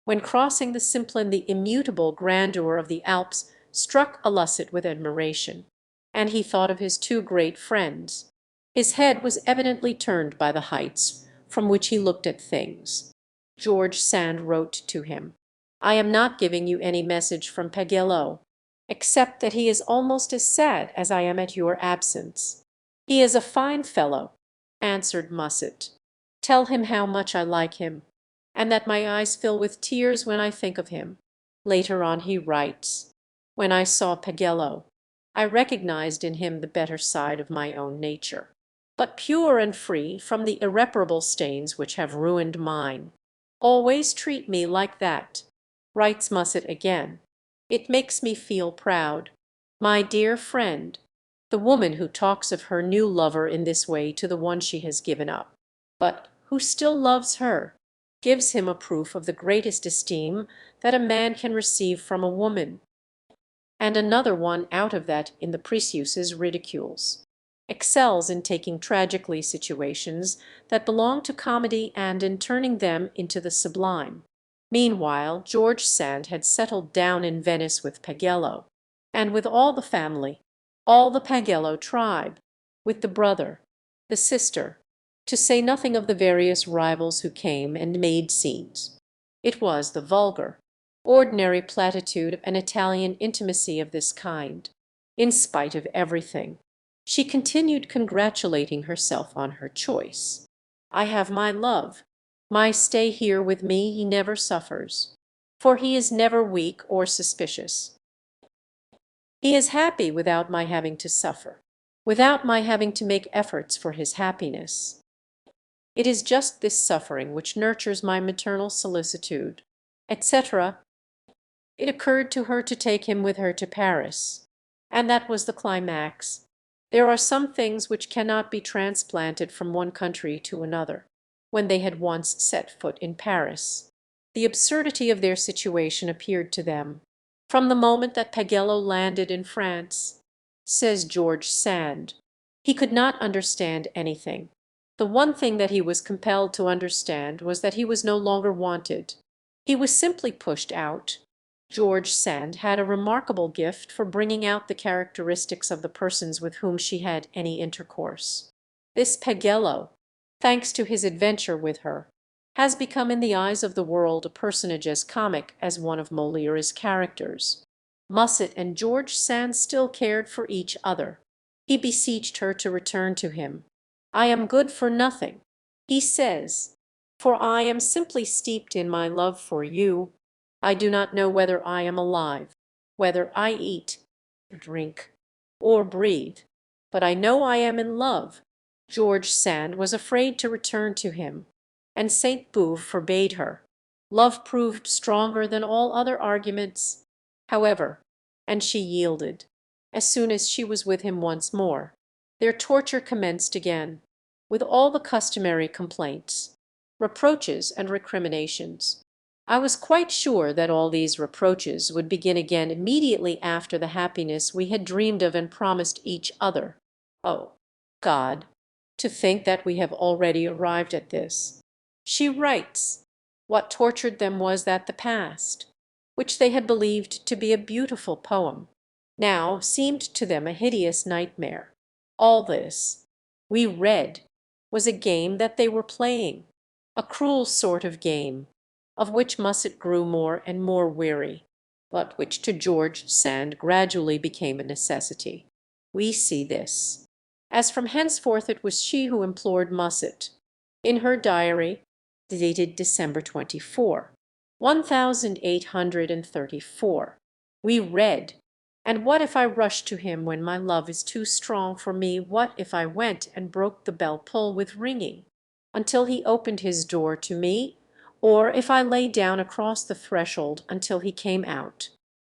When crossing the Simplon the immutable grandeur of the Alps struck Alusset with admiration, and he thought of his two great friends. His head was evidently turned by the heights from which he looked at things. George Sand wrote to him, "I am not giving you any message from Pagello, except that he is almost as sad as I am at your absence." "He is a fine fellow," answered Musset. "Tell him how much I like him, and that my eyes fill with tears when I think of him." Later on he writes, "When I saw Pagello, I recognized in him the better side of my own nature, but pure and free from the irreparable stains which have ruined mine. Always treat me like that," writes Musset again. "It makes me feel proud. My dear friend, the woman who talks of her new lover in this way to the one she has given up, but who still loves her, gives him a proof of the greatest esteem that a man can receive from a woman, and another one out of that in the Precieuse's ridicules. Excels in taking tragically situations that belong to comedy and in turning them into the sublime." Meanwhile George Sand had settled down in Venice with Pagello, and with all the family, all the Pagello tribe, with the brother, the sister, to say nothing of the various rivals who came and made scenes. It was the vulgar, ordinary platitude of an Italian intimacy of this kind. In spite of everything, she continued congratulating herself on her choice. "I have my love. My stay here with me he never suffers, for he is never weak or suspicious. He is happy without my having to suffer, without my having to make efforts for his happiness. It is just this suffering which nurtures my maternal solicitude," etc. It occurred to her to take him with her to Paris. And that was the climax. There are some things which cannot be transplanted from one country to another. When they had once set foot in Paris, the absurdity of their situation appeared to them. From the moment that Pagello landed in France, says George Sand, he could not understand anything. The one thing that he was compelled to understand was that he was no longer wanted. He was simply pushed out. George Sand had a remarkable gift for bringing out the characteristics of the persons with whom she had any intercourse. This Pagello, thanks to his adventure with her, has become in the eyes of the world a personage as comic as one of Molière's characters. Musset and George Sand still cared for each other. He beseeched her to return to him. "I am good for nothing," he says, "for I am simply steeped in my love for you. I do not know whether I am alive, whether I eat, drink, or breathe, but I know I am in love." George Sand was afraid to return to him, and Sainte Beuve forbade her. Love proved stronger than all other arguments, however, and she yielded. As soon as she was with him once more, their torture commenced again, with all the customary complaints, reproaches, and recriminations. I was quite sure that all these reproaches would begin again immediately after the happiness we had dreamed of and promised each other. Oh, God, to think that we have already arrived at this. She writes, what tortured them was that the past, which they had believed to be a beautiful poem, now seemed to them a hideous nightmare. All this, we read, was a game that they were playing, a cruel sort of game, of which Musset grew more and more weary, but which to George Sand gradually became a necessity. We see this, as from henceforth it was she who implored Musset. In her diary, dated December 24, 1834, we read, "And what if I rush to him when my love is too strong for me? What if I went and broke the bell-pull with ringing, until he opened his door to me? Or if I lay down across the threshold until he came out?"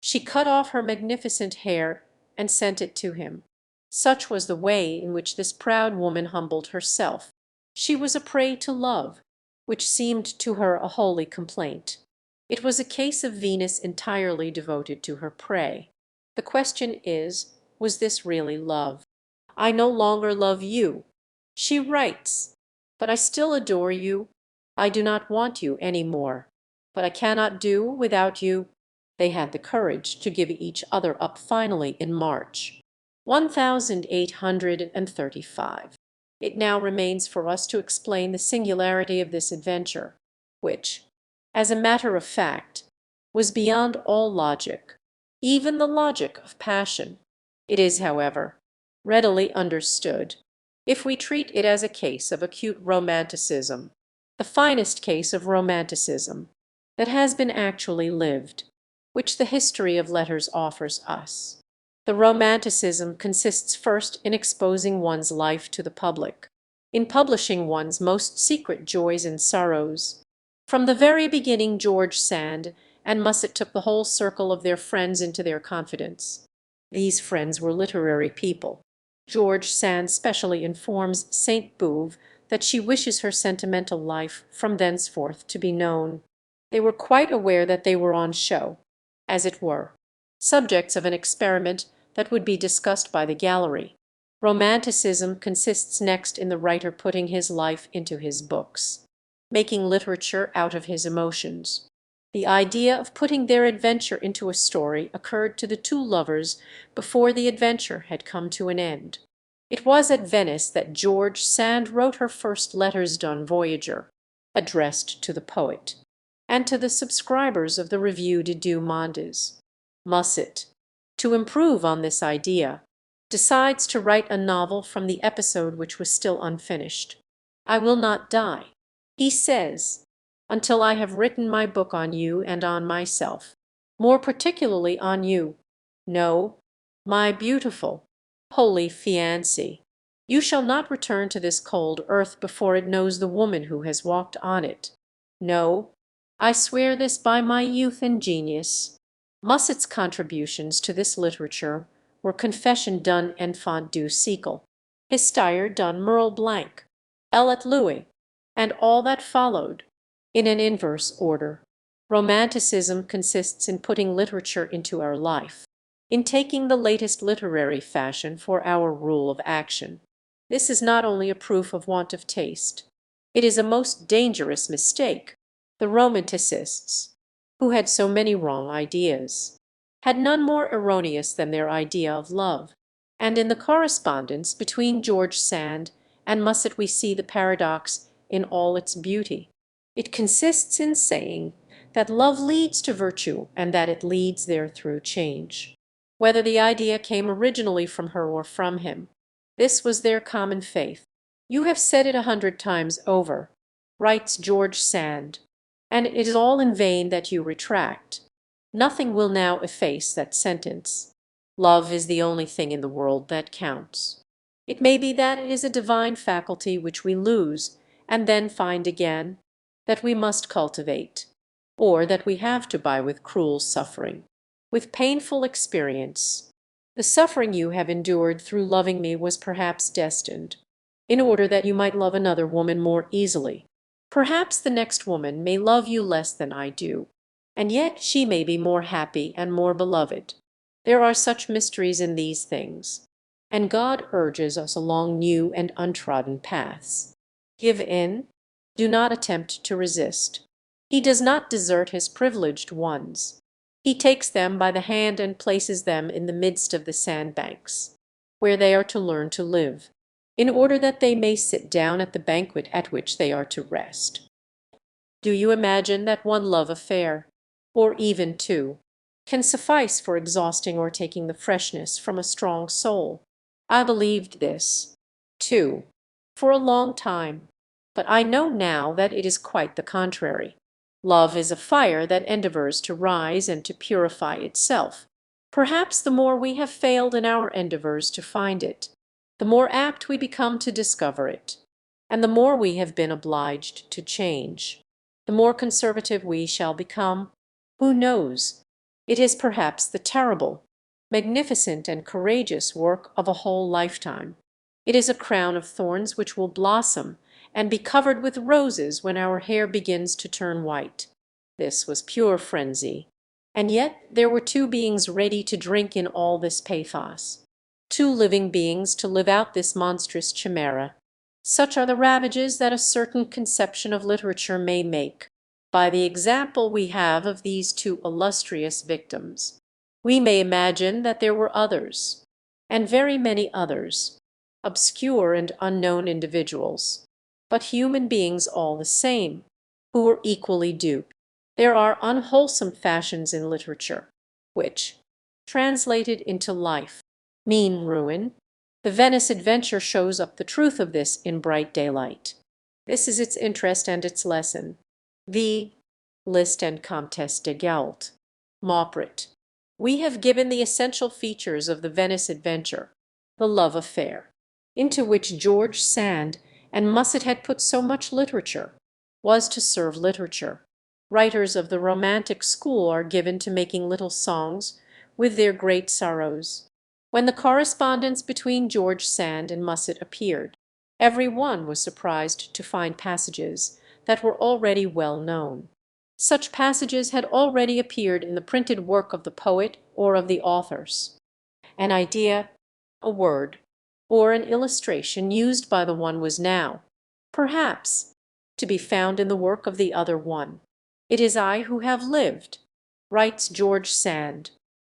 She cut off her magnificent hair and sent it to him. Such was the way in which this proud woman humbled herself. She was a prey to love, which seemed to her a holy complaint. It was a case of Venus entirely devoted to her prey. The question is, was this really love? "I no longer love you," she writes, "but I still adore you. I do not want you any more, but I cannot do without you." They had the courage to give each other up finally in March, 1835. It now remains for us to explain the singularity of this adventure, which, as a matter of fact, was beyond all logic, even the logic of passion. It is, however, readily understood if we treat it as a case of acute romanticism, the finest case of romanticism that has been actually lived, which the history of letters offers us. The romanticism consists first in exposing one's life to the public, in publishing one's most secret joys and sorrows. From the very beginning George Sand and Musset took the whole circle of their friends into their confidence. These friends were literary people. George Sand specially informs Sainte Beuve that she wishes her sentimental life from thenceforth to be known. They were quite aware that they were on show, as it were, subjects of an experiment that would be discussed by the gallery. Romanticism consists next in the writer putting his life into his books, making literature out of his emotions. The idea of putting their adventure into a story occurred to the two lovers before the adventure had come to an end. It was at Venice that George Sand wrote her first letters d'un voyageur, addressed to the poet, and to the subscribers of the Revue des Deux Mondes. Musset, to improve on this idea, decides to write a novel from the episode which was still unfinished. "I will not die," he says, "until I have written my book on you and on myself, more particularly on you. No, my beautiful, holy fiancée, you shall not return to this cold earth before it knows the woman who has walked on it. No, I swear this by my youth and genius. Musset's contributions to this literature were Confession d'un enfant du siècle, Histoire d'un Merle Blanc, Elle et Louis, and all that followed, in an inverse order. Romanticism consists in putting literature into our life, in taking the latest literary fashion for our rule of action. This is not only a proof of want of taste, it is a most dangerous mistake. The Romanticists, who had so many wrong ideas, had none more erroneous than their idea of love, and in the correspondence between George Sand and Musset we see the paradox in all its beauty. It consists in saying that love leads to virtue and that it leads there through change. Whether the idea came originally from her or from him, this was their common faith. "You have said it 100 times over," writes George Sand, "and it is all in vain that you retract. Nothing will now efface that sentence. Love is the only thing in the world that counts. It may be that it is a divine faculty which we lose and then find again, that we must cultivate, or that we have to buy with cruel suffering, with painful experience. The suffering you have endured through loving me was perhaps destined, in order that you might love another woman more easily. Perhaps the next woman may love you less than I do, and yet she may be more happy and more beloved. There are such mysteries in these things, and God urges us along new and untrodden paths. Give in, do not attempt to resist. He does not desert his privileged ones. He takes them by the hand and places them in the midst of the sandbanks, where they are to learn to live, in order that they may sit down at the banquet at which they are to rest. Do you imagine that one love affair, or even two, can suffice for exhausting or taking the freshness from a strong soul? I believed this, too, for a long time, but I know now that it is quite the contrary. Love is a fire that endeavors to rise and to purify itself. Perhaps the more we have failed in our endeavors to find it, the more apt we become to discover it, and the more we have been obliged to change, the more conservative we shall become. Who knows? It is perhaps the terrible, magnificent, and courageous work of a whole lifetime. It is a crown of thorns which will blossom and be covered with roses when our hair begins to turn white. This was pure frenzy. And yet there were two beings ready to drink in all this pathos, two living beings to live out this monstrous chimera. Such are the ravages that a certain conception of literature may make. By the example we have of these two illustrious victims, we may imagine that there were others, and very many others, obscure and unknown individuals, but human beings all the same, who were equally duped. There are unwholesome fashions in literature, which, translated into life, mean ruin. The Venice Adventure shows up the truth of this in bright daylight. This is its interest and its lesson. V. Liszt and Comtesse de Gault. Maupret. We have given the essential features of the Venice Adventure, the love affair, into which George Sand and Musset had put so much literature, was to serve literature. Writers of the Romantic school are given to making little songs with their great sorrows. When the correspondence between George Sand and Musset appeared, every one was surprised to find passages that were already well known. Such passages had already appeared in the printed work of the poet or of the authors. An idea, a word, or an illustration used by the one was now, perhaps, to be found in the work of the other one. "It is I who have lived," writes George Sand,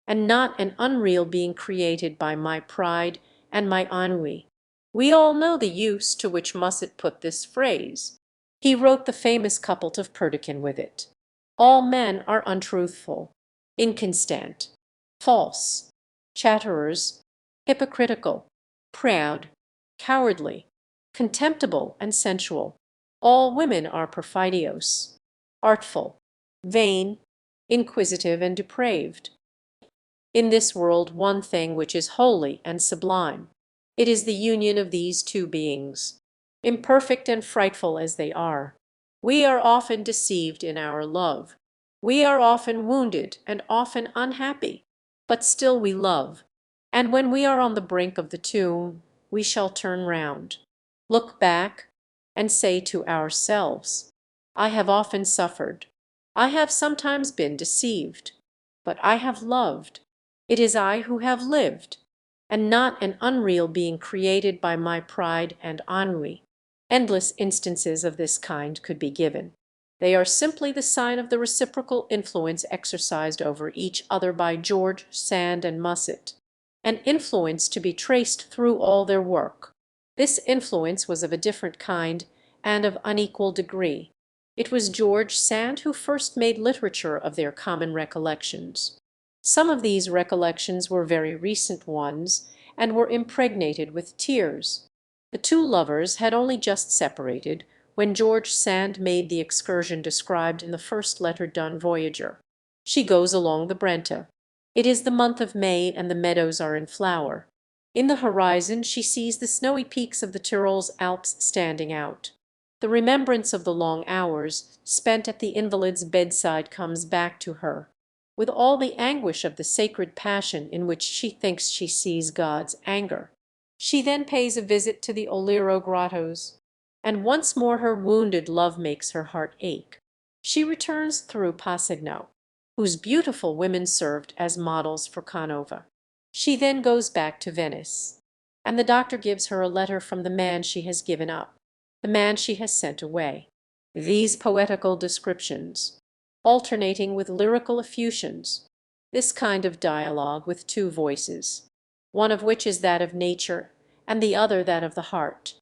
"and not an unreal being created by my pride and my ennui." We all know the use to which Musset put this phrase. He wrote the famous couplet of Perdiccas with it. All men are untruthful, inconstant, false, chatterers, hypocritical, proud, cowardly, contemptible, and sensual. All women are perfidious, artful, vain, inquisitive, and depraved. In this world one thing which is holy and sublime. It is the union of these two beings. Imperfect and frightful as they are, we are often deceived in our love. We are often wounded and often unhappy, but still we love, and when we are on the brink of the tomb, we shall turn round, look back, and say to ourselves, I have often suffered, I have sometimes been deceived, but I have loved. It is I who have lived, and not an unreal being created by my pride and ennui. Endless instances of this kind could be given. They are simply the sign of the reciprocal influence exercised over each other by George Sand and Musset, an influence to be traced through all their work. This influence was of a different kind and of unequal degree. It was George Sand who first made literature of their common recollections. Some of these recollections were very recent ones, and were impregnated with tears. The two lovers had only just separated when George Sand made the excursion described in the first letter done Voyager. She goes along the Brenta. It is the month of May, and the meadows are in flower. In the horizon she sees the snowy peaks of the Tyrol's Alps standing out. The remembrance of the long hours spent at the invalid's bedside comes back to her, with all the anguish of the sacred passion in which she thinks she sees God's anger. She then pays a visit to the Olero grottos, and once more her wounded love makes her heart ache. She returns through Passigno, whose beautiful women served as models for Canova. She then goes back to Venice, and the doctor gives her a letter from the man she has given up, the man she has sent away. These poetical descriptions, alternating with lyrical effusions, this kind of dialogue with two voices, one of which is that of nature and the other that of the heart,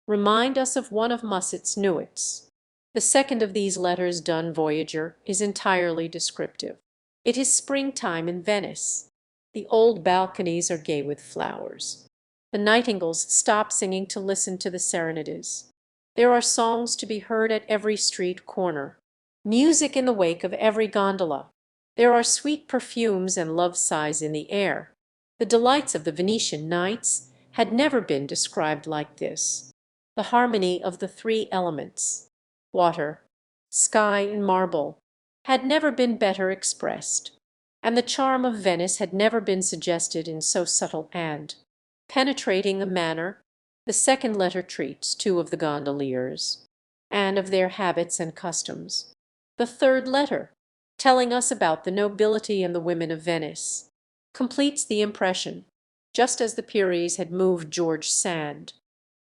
remind us of one of Musset's Nuits. The second of these letters done Voyager is entirely descriptive. It is springtime in Venice. The old balconies are gay with flowers. The nightingales stop singing to listen to the serenades. There are songs to be heard at every street corner, music in the wake of every gondola. There are sweet perfumes and love sighs in the air. The delights of the Venetian nights had never been described like this. The harmony of the three elements, water, sky, and marble, had never been better expressed, and the charm of Venice had never been suggested in so subtle and penetrating a manner. The second letter treats too of the gondoliers, and of their habits and customs. The third letter, telling us about the nobility and the women of Venice, completes the impression. Just as the Pyrenees had moved George Sand,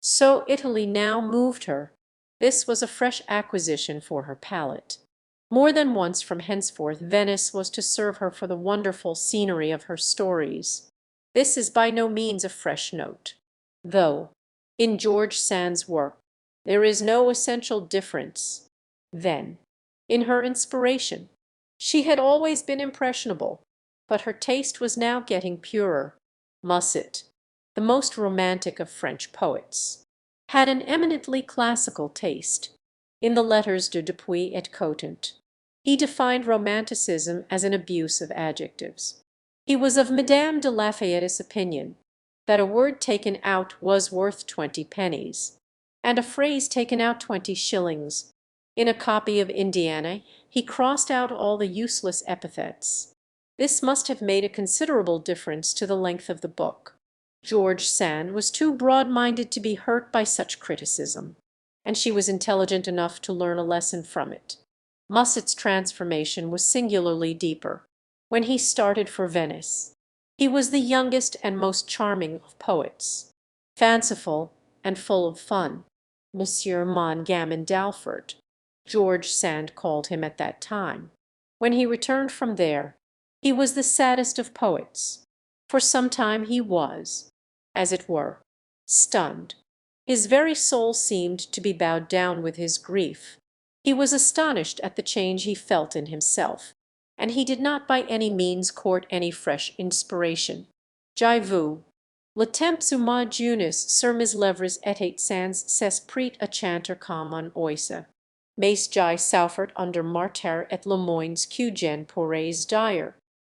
so Italy now moved her. This was a fresh acquisition for her palate. More than once from henceforth Venice was to serve her for the wonderful scenery of her stories. This is by no means a fresh note, though in George Sand's work there is no essential difference. Then, in her inspiration, she had always been impressionable, but her taste was now getting purer. Musset, the most romantic of French poets, had an eminently classical taste. In the Letters de Depuis et Cotant, he defined romanticism as an abuse of adjectives. He was of Madame de Lafayette's opinion that a word taken out was worth 20 pennies, and a phrase taken out 20 shillings. In a copy of Indiana he crossed out all the useless epithets. This must have made a considerable difference to the length of the book. George Sand was too broad-minded to be hurt by such criticism, and she was intelligent enough to learn a lesson from it. Musset's transformation was singularly deeper when he started for Venice. He was the youngest and most charming of poets, fanciful and full of fun. Monsieur Mongammon Dalford, George Sand called him at that time. When he returned from there, he was the saddest of poets. For some time he was, as it were, stunned. His very soul seemed to be bowed down with his grief. He was astonished at the change he felt in himself, and he did not by any means court any fresh inspiration. J'y vous, le temps où ma jeunesse sur mes lèvres était sans s'esprit a chanter comme un oiseau. Mais j'y souffert under martyr et le moins que j'en pourrais dire.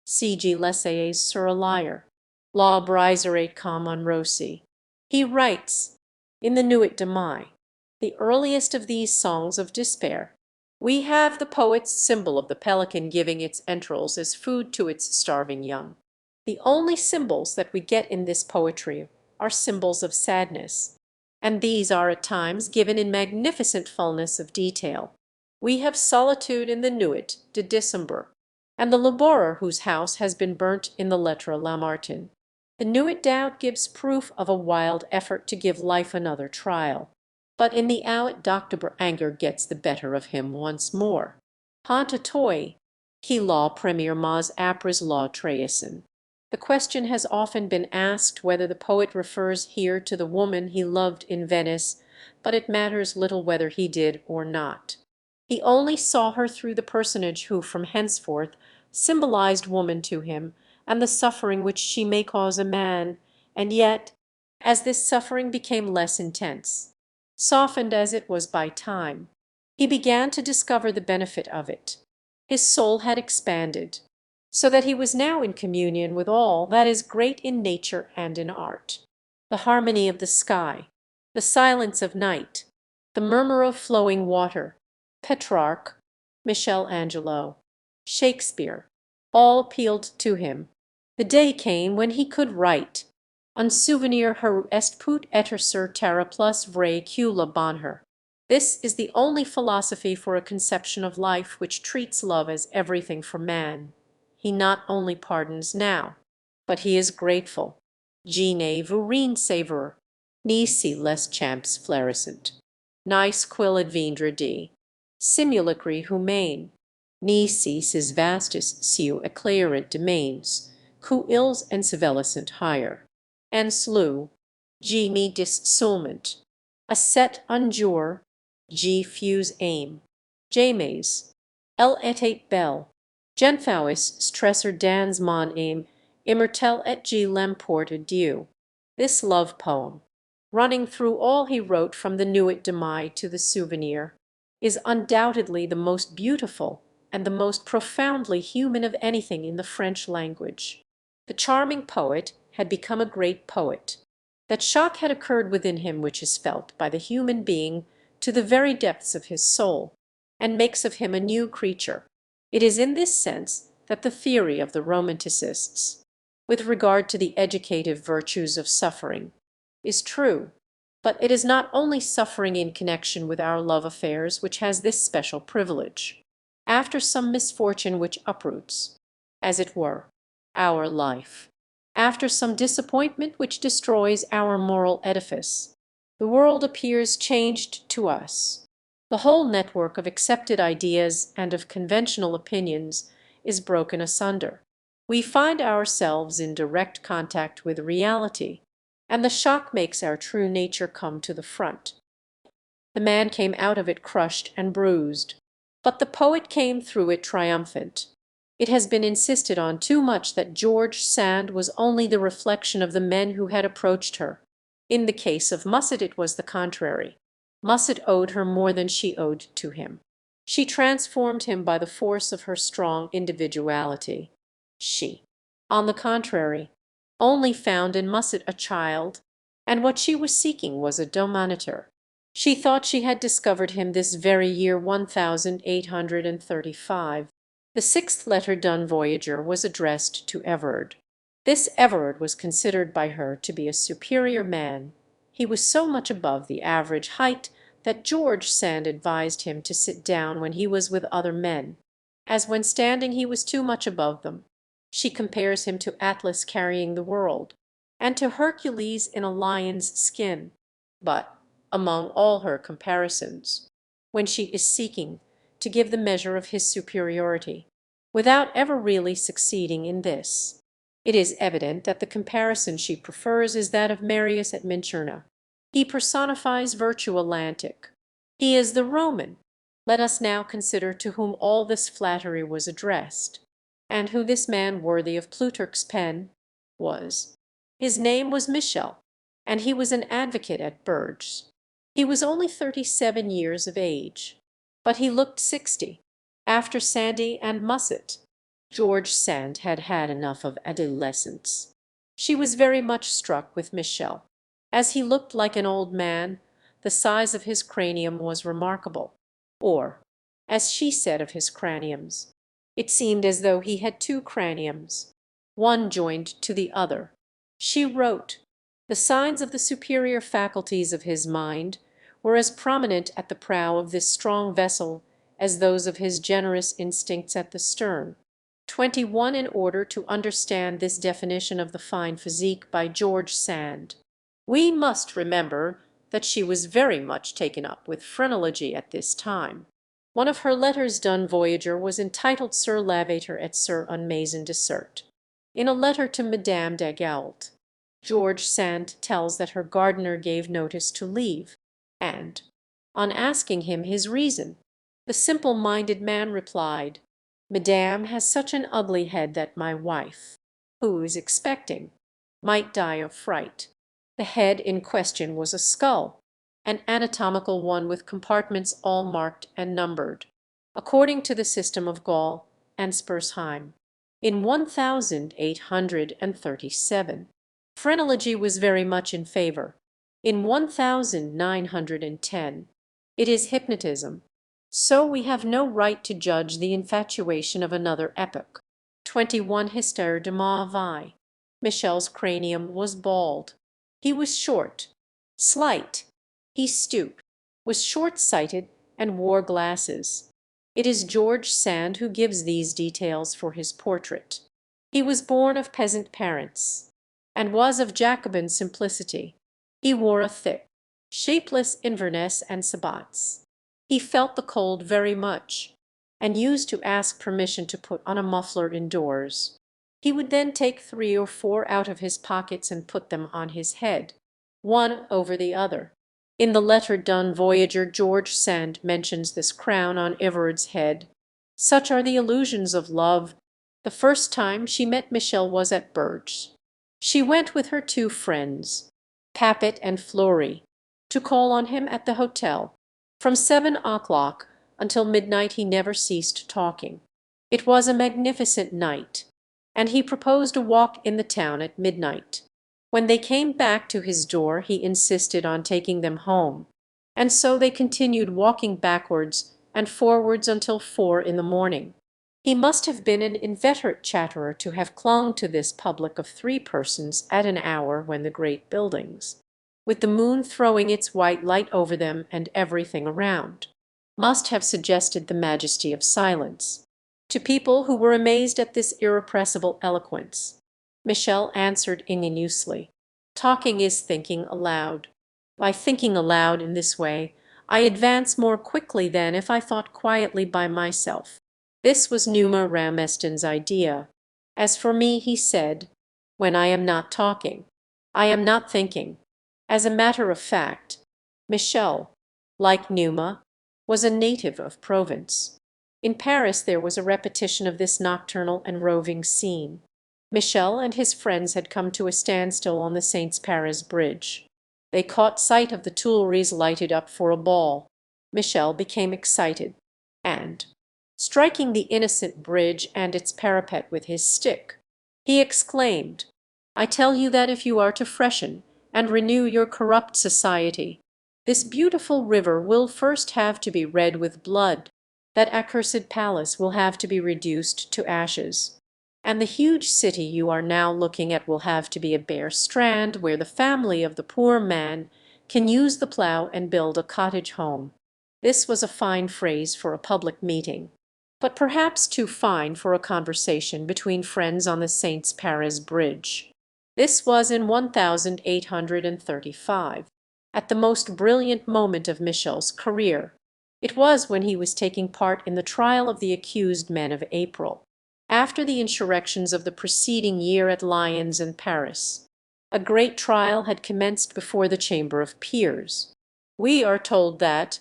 Si j'y l'essayais sur a lyre, la briserait comme un rossi. He writes, in the Nuit de Mai, the earliest of these songs of despair, We have the poet's symbol of the pelican giving its entrails as food to its starving young. The only symbols that we get in this poetry are symbols of sadness, and these are at times given in magnificent fullness of detail. We have Solitude in the Nuit de December, and the laborer whose house has been burnt in the Lettre Lamartine. The Nuit doubt gives proof of a wild effort to give life another trial. But in the Out d'Octobre anger gets the better of him once more. Hanta toi, qui law premièrement après la trahison. The question has often been asked whether the poet refers here to the woman he loved in Venice, but it matters little whether he did or not. He only saw her through the personage who from henceforth symbolized woman to him, and the suffering which she may cause a man, and yet, as this suffering became less intense, softened as it was by time, he began to discover the benefit of it. His soul had expanded, so that he was now in communion with all that is great in nature and in art. The harmony of the sky, the silence of night, the murmur of flowing water, Petrarch, Michel Angelo, Shakespeare, all appealed to him. The day came when he could write, "Un souvenir heureux est peut être sur terre plus vrai que le bonheur." This is the only philosophy for a conception of life which treats love as everything for man. He not only pardons now, but he is grateful. Je ne vous rien saveur, ni si les champs fleurissent, nice quil advendre de simulacri humain, ni si ces vastes cieux éclairent domaines, que ils ensevelissent higher. And slew, je me dis seulement, a set un jour, je fus aime, jamais, elle était belle, Genfauis stresser dans mon âme, immortel et je l'emporte Dieu. This love poem, running through all he wrote from the Nuit de Mai to the Souvenir, is undoubtedly the most beautiful and the most profoundly human of anything in the French language. The charming poet had become a great poet. That shock had occurred within him which is felt by the human being to the very depths of his soul, and makes of him a new creature. It is in this sense that the theory of the Romanticists, with regard to the educative virtues of suffering, is true. But it is not only suffering in connection with our love affairs which has this special privilege. After some misfortune which uproots, as it were, our life, after some disappointment which destroys our moral edifice, the world appears changed to us. The whole network of accepted ideas and of conventional opinions is broken asunder. We find ourselves in direct contact with reality, and the shock makes our true nature come to the front. The man came out of it crushed and bruised, but the poet came through it triumphant. It has been insisted on too much that George Sand was only the reflection of the men who had approached her. In the case of Musset it was the contrary. Musset owed her more than she owed to him. She transformed him by the force of her strong individuality. She, on the contrary, only found in Musset a child, and what she was seeking was a dominator. She thought she had discovered him this very year 1835. The sixth letter d'un voyager was addressed to Everard. This Everard was considered by her to be a superior man. He was so much above the average height that George Sand advised him to sit down when he was with other men, as when standing he was too much above them. She compares him to Atlas carrying the world, and to Hercules in a lion's skin. But among all her comparisons, when she is seeking to give the measure of his superiority, without ever really succeeding in this, it is evident that the comparison she prefers is that of Marius at Minturna. He personifies virtue Atlantic. He is the Roman. Let us now consider to whom all this flattery was addressed, and who this man worthy of Plutarch's pen was. His name was Michel, and he was an advocate at Bourges. He was only 37 years of age, but he looked 60. After Sandy and Musset, George Sand had had enough of adolescence. She was very much struck with Michel. As he looked like an old man, the size of his cranium was remarkable. Or, as she said of his craniums. It seemed as though he had two craniums, one joined to the other. She wrote, "The signs of the superior faculties of his mind were as prominent at the prow of this strong vessel as those of his generous instincts at the stern." 21 in order to understand this definition of the fine physique by George Sand. We must remember that she was very much taken up with phrenology at this time. One of her letters done Voyager was entitled Sir Lavater et Sir Unmaison Dessert. In a letter to Madame d'Aiguault, George Sand tells that her gardener gave notice to leave, and, on asking him his reason, the simple-minded man replied, "Madame has such an ugly head that my wife, who is expecting, might die of fright." The head in question was a skull, an anatomical one with compartments all marked and numbered, according to the system of Gall and Spurzheim. In 1837, phrenology was very much in favor. In 1910, it is hypnotism. So we have no right to judge the infatuation of another epoch. 21 Hystère de ma vie. Michel's cranium was bald. He was short, slight. He stooped, was short-sighted, and wore glasses. It is George Sand who gives these details for his portrait. He was born of peasant parents, and was of Jacobin simplicity. He wore a thick, shapeless Inverness and sabots. He felt the cold very much, and used to ask permission to put on a muffler indoors. He would then take 3 or 4 out of his pockets and put them on his head, one over the other. In the letter done Voyager, George Sand mentions this crown on Everard's head. Such are the illusions of love. The first time she met Michel was at Burges. She went with her 2 friends, Papet and Fleury, to call on him at the hotel. From 7 o'clock until midnight he never ceased talking. It was a magnificent night, and he proposed a walk in the town at midnight. When they came back to his door he insisted on taking them home, and so they continued walking backwards and forwards until 4 in the morning. He must have been an inveterate chatterer to have clung to this public of 3 persons at an hour when the great buildings, with the moon throwing its white light over them and everything around, must have suggested the majesty of silence. To people who were amazed at this irrepressible eloquence, Michel answered ingenuously, "Talking is thinking aloud. By thinking aloud in this way, I advance more quickly than if I thought quietly by myself." This was Numa Rameston's idea. "As for me," he said, "when I am not talking, I am not thinking." As a matter of fact, Michel, like Numa, was a native of Provence. In Paris there was a repetition of this nocturnal and roving scene. Michel and his friends had come to a standstill on the Saints-Pares bridge. They caught sight of the Tuileries lighted up for a ball. Michel became excited, and, striking the innocent bridge and its parapet with his stick, he exclaimed, "I tell you that if you are to freshen and renew your corrupt society, this beautiful river will first have to be red with blood, that accursed palace will have to be reduced to ashes, and the huge city you are now looking at will have to be a bare strand where the family of the poor man can use the plough and build a cottage home." This was a fine phrase for a public meeting, but perhaps too fine for a conversation between friends on the Saints-Pares bridge. This was in 1835, at the most brilliant moment of Michel's career. It was when he was taking part in the trial of the accused men of April, after the insurrections of the preceding year at Lyons and Paris. A great trial had commenced before the Chamber of Peers. We are told that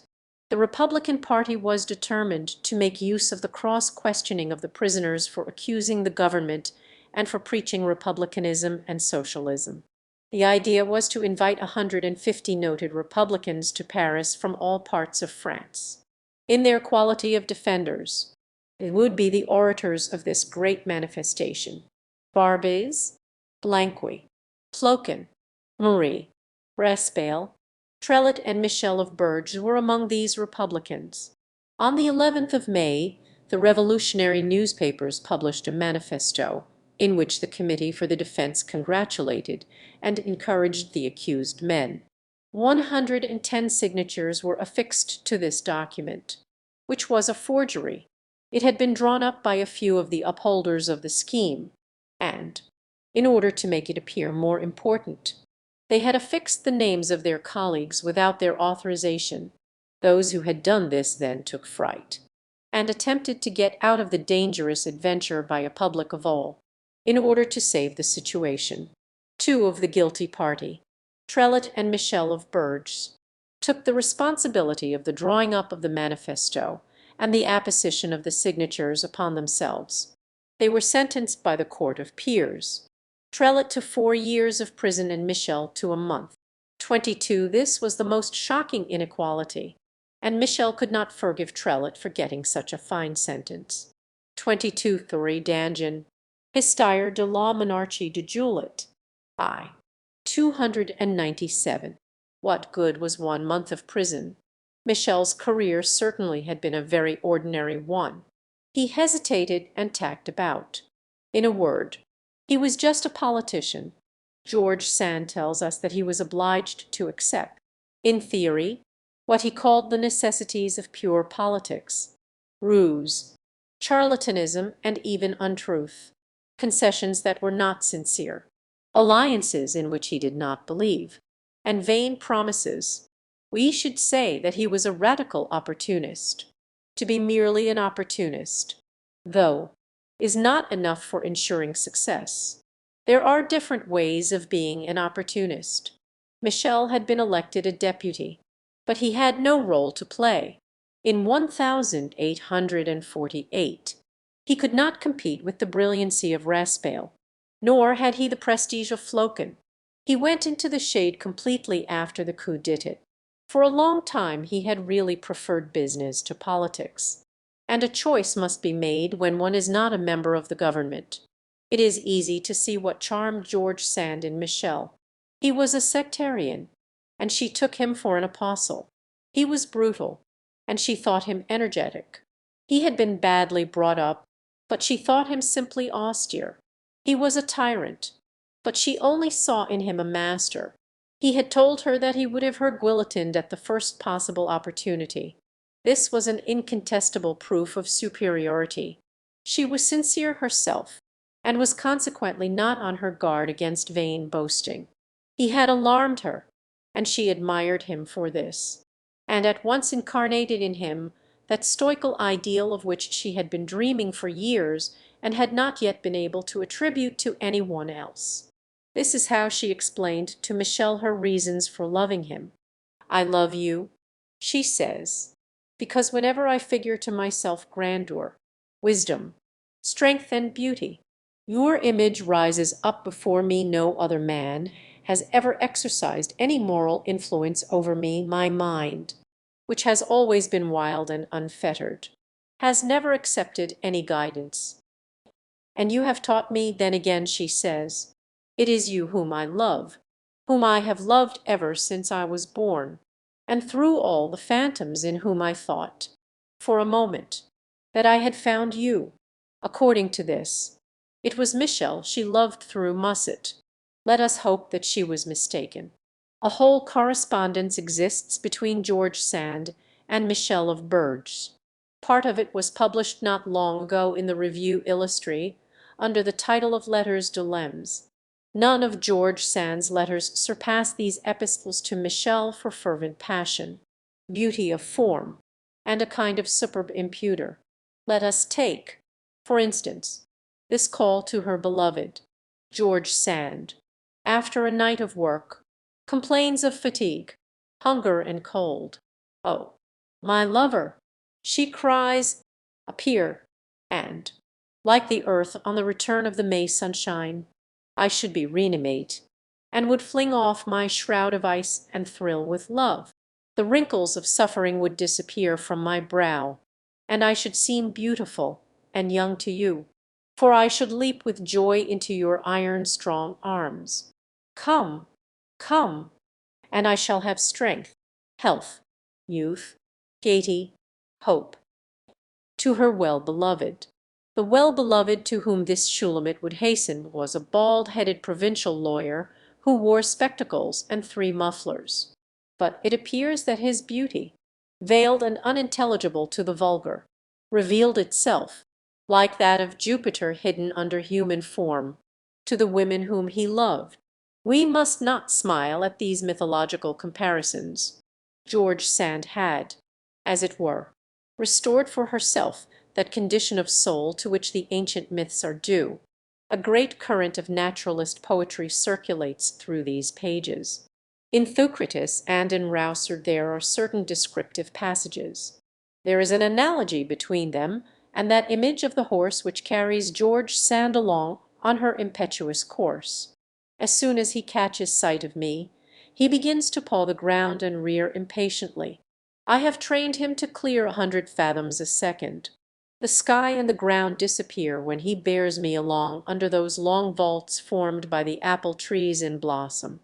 the Republican party was determined to make use of the cross-questioning of the prisoners for accusing the government and for preaching republicanism and socialism. The idea was to invite 150 noted Republicans to Paris from all parts of France. In their quality of defenders, they would be the orators of this great manifestation. Barbès, Blanqui, Ploquin, Maury, Raspail, Trellat, and Michel of Burges were among these Republicans. On the 11th of May, the revolutionary newspapers published a manifesto in which the Committee for the Defense congratulated and encouraged the accused men. 110 signatures were affixed to this document, which was a forgery. It had been drawn up by a few of the upholders of the scheme, and, in order to make it appear more important, they had affixed the names of their colleagues without their authorization. Those who had done this then took fright, and attempted to get out of the dangerous adventure by a public avowal, in order to save the situation. Two of the guilty party, Trellat and Michel of Bourges, took the responsibility of the drawing up of the manifesto and the apposition of the signatures upon themselves. They were sentenced by the Court of Peers, Trellat to 4 years of prison and Michel to a month. 22. This was the most shocking inequality, and Michel could not forgive Trellat for getting such a fine sentence. 22. Dangean, Histoire de la Monarchie de Juillet, I. 297. What good was 1 month of prison? Michel's career certainly had been a very ordinary one. He hesitated and tacked about. In a word, he was just a politician. George Sand tells us that he was obliged to accept, in theory, what he called the necessities of pure politics: ruse, charlatanism, and even untruth, concessions that were not sincere, alliances in which he did not believe, and vain promises. We should say that he was a radical opportunist. To be merely an opportunist, though, is not enough for ensuring success. There are different ways of being an opportunist. Michel had been elected a deputy, but he had no role to play. In 1848 he could not compete with the brilliancy of Raspail, nor had he the prestige of Floquet. He went into the shade completely after the coup d'etat. For a long time he had really preferred business to politics, and a choice must be made when one is not a member of the government. It is easy to see what charmed George Sand in Michel. He was a sectarian, and she took him for an apostle. He was brutal, and she thought him energetic. He had been badly brought up, but she thought him simply austere. He was a tyrant, but she only saw in him a master. He had told her that he would have her guillotined at the first possible opportunity. This was an incontestable proof of superiority. She was sincere herself, and was consequently not on her guard against vain boasting. He had alarmed her, and she admired him for this, and at once incarnated in him that stoical ideal of which she had been dreaming for years and had not yet been able to attribute to any one else. This is how she explained to Michel her reasons for loving him. "I love you," she says, "because whenever I figure to myself grandeur, wisdom, strength, and beauty, your image rises up before me. No other man has ever exercised any moral influence over me. My mind, which has always been wild and unfettered, has never accepted any guidance. And you have taught me." Then again she says, "It is you whom I love, whom I have loved ever since I was born, and through all the phantoms in whom I thought, for a moment, that I had found you." According to this, it was Michel she loved through Musset. Let us hope that she was mistaken. A whole correspondence exists between George Sand and Michel of Bourges. Part of it was published not long ago in the Revue Illustrée under the title of Letters de Lems. None of George Sand's letters surpass these epistles to Michel for fervent passion, beauty of form, and a kind of superb imputer. Let us take, for instance, this call to her beloved. George Sand, after a night of work, complains of fatigue, hunger, and cold. "Oh, my lover," she cries, "appear, and, like the earth on the return of the May sunshine, I should be reanimate, and would fling off my shroud of ice and thrill with love. The wrinkles of suffering would disappear from my brow, and I should seem beautiful and young to you, for I should leap with joy into your iron-strong arms. Come, come, and I shall have strength, health, youth, gaiety, hope, to her well-beloved. The well-beloved to whom this Shulamit would hasten was a bald-headed provincial lawyer who wore spectacles and 3 mufflers. But it appears that his beauty, veiled and unintelligible to the vulgar, revealed itself, like that of Jupiter hidden under human form, to the women whom he loved. We must not smile at these mythological comparisons. George Sand had, as it were, restored for herself that condition of soul to which the ancient myths are due. A great current of naturalist poetry circulates through these pages. In Thucydides and in Rauser there are certain descriptive passages. There is an analogy between them and that image of the horse which carries George Sand along on her impetuous course. As soon as he catches sight of me, he begins to paw the ground and rear impatiently. I have trained him to clear 100 fathoms a second. The sky and the ground disappear when he bears me along under those long vaults formed by the apple trees in blossom.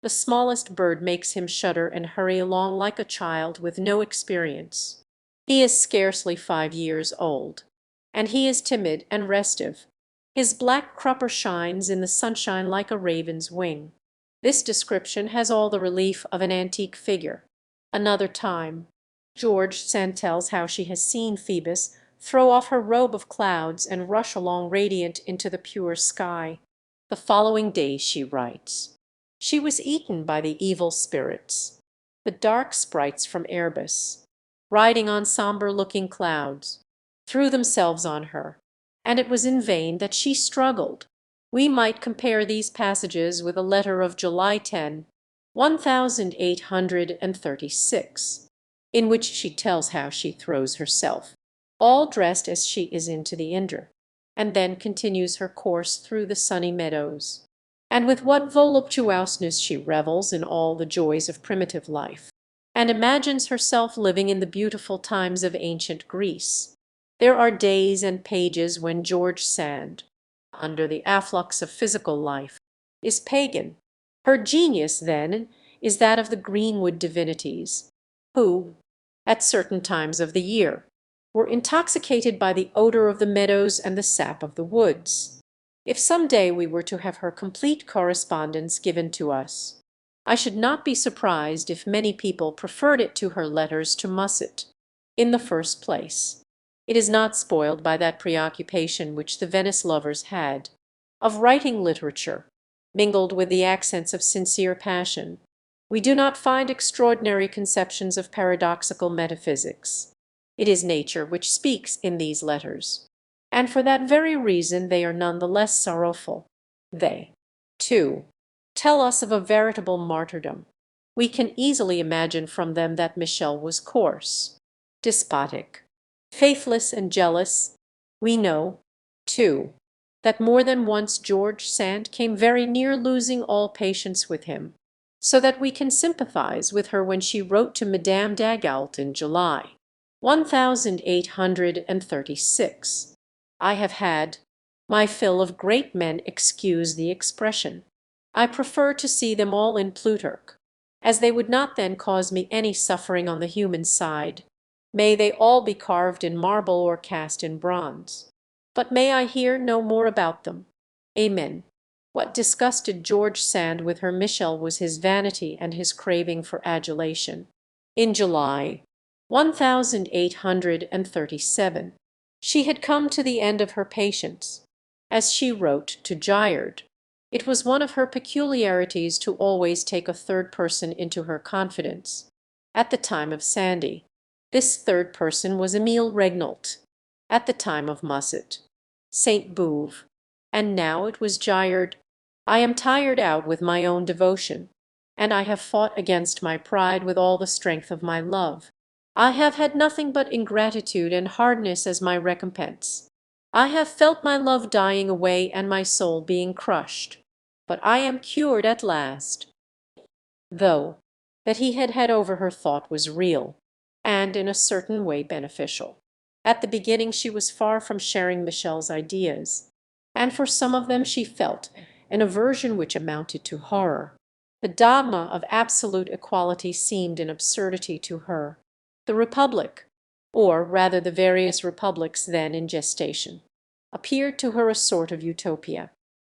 The smallest bird makes him shudder and hurry along like a child with no experience. He is scarcely 5 years old, and he is timid and restive. His black crupper shines in the sunshine like a raven's wing. This description has all the relief of an antique figure. Another time, George Sand tells how she has seen Phoebus throw off her robe of clouds and rush along radiant into the pure sky. The following day she writes, "She was eaten by the evil spirits, the dark sprites from Erebus, riding on sombre-looking clouds, threw themselves on her, and it was in vain that she struggled." We might compare these passages with a letter of July 10, 1836, in which she tells how she throws herself, all dressed as she is, into the Indre, and then continues her course through the sunny meadows. And with what voluptuousness she revels in all the joys of primitive life, and imagines herself living in the beautiful times of ancient Greece. There are days and pages when George Sand, under the afflux of physical life, is pagan. Her genius, then, is that of the greenwood divinities, who, at certain times of the year, were intoxicated by the odor of the meadows and the sap of the woods. If some day we were to have her complete correspondence given to us, I should not be surprised if many people preferred it to her letters to Musset. In the first place, it is not spoiled by that preoccupation which the Venice lovers had, of writing literature, mingled with the accents of sincere passion. We do not find extraordinary conceptions of paradoxical metaphysics. It is nature which speaks in these letters, and for that very reason they are none the less sorrowful. They, too, tell us of a veritable martyrdom. We can easily imagine from them that Michel was coarse, despotic, faithless, and jealous. We know, too, that more than once George Sand came very near losing all patience with him, so that we can sympathize with her when she wrote to Madame d'Agoult in July 1836, "I have had my fill of great men, excuse the expression. I prefer to see them all in Plutarch, as they would not then cause me any suffering on the human side. May they all be carved in marble or cast in bronze. But may I hear no more about them. Amen." What disgusted George Sand with her Michel was his vanity and his craving for adulation. In July 1837 she had come to the end of her patience. As she wrote to Giard, it was one of her peculiarities to always take a third person into her confidence. At the time of Sandy, this third person was Emile Regnault; at the time of Musset, Sainte Beuve; and now it was Giard. I am tired out with my own devotion, and I have fought against my pride with all the strength of my love. I have had nothing but ingratitude and hardness as my recompense. I have felt my love dying away and my soul being crushed. But I am cured at last." Though that he had had over her thought was real, and in a certain way beneficial. At the beginning she was far from sharing Michel's ideas, and for some of them she felt an aversion which amounted to horror. The dogma of absolute equality seemed an absurdity to her. The Republic, or rather the various republics then in gestation, appeared to her a sort of utopia,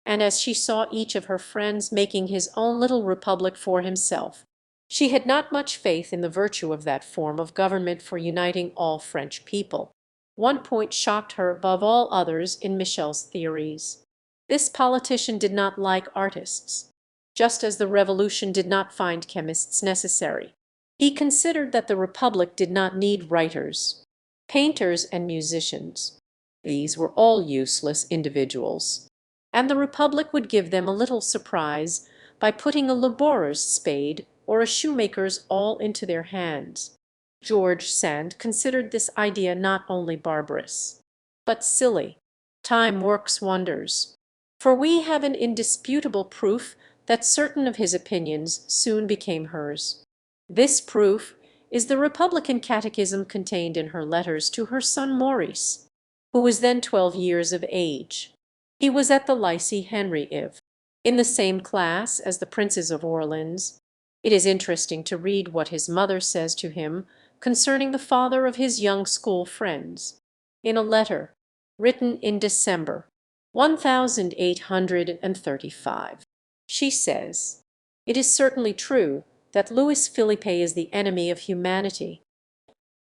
and as she saw each of her friends making his own little republic for himself, she had not much faith in the virtue of that form of government for uniting all French people. One point shocked her above all others in Michel's theories. This politician did not like artists, just as the Revolution did not find chemists necessary. He considered that the Republic did not need writers, painters, and musicians. These were all useless individuals, and the Republic would give them a little surprise by putting a labourer's spade or a shoemaker's awl into their hands. George Sand considered this idea not only barbarous, but silly. Time works wonders, for we have an indisputable proof that certain of his opinions soon became hers. This proof is the Republican catechism contained in her letters to her son Maurice, who was then 12 years of age. He was at the Lycée Henri Ive, in the same class as the princes of Orleans. It is interesting to read what his mother says to him concerning the father of his young school friends. In a letter written in December 1835, she says, "It is certainly true that Louis Philippe is the enemy of humanity."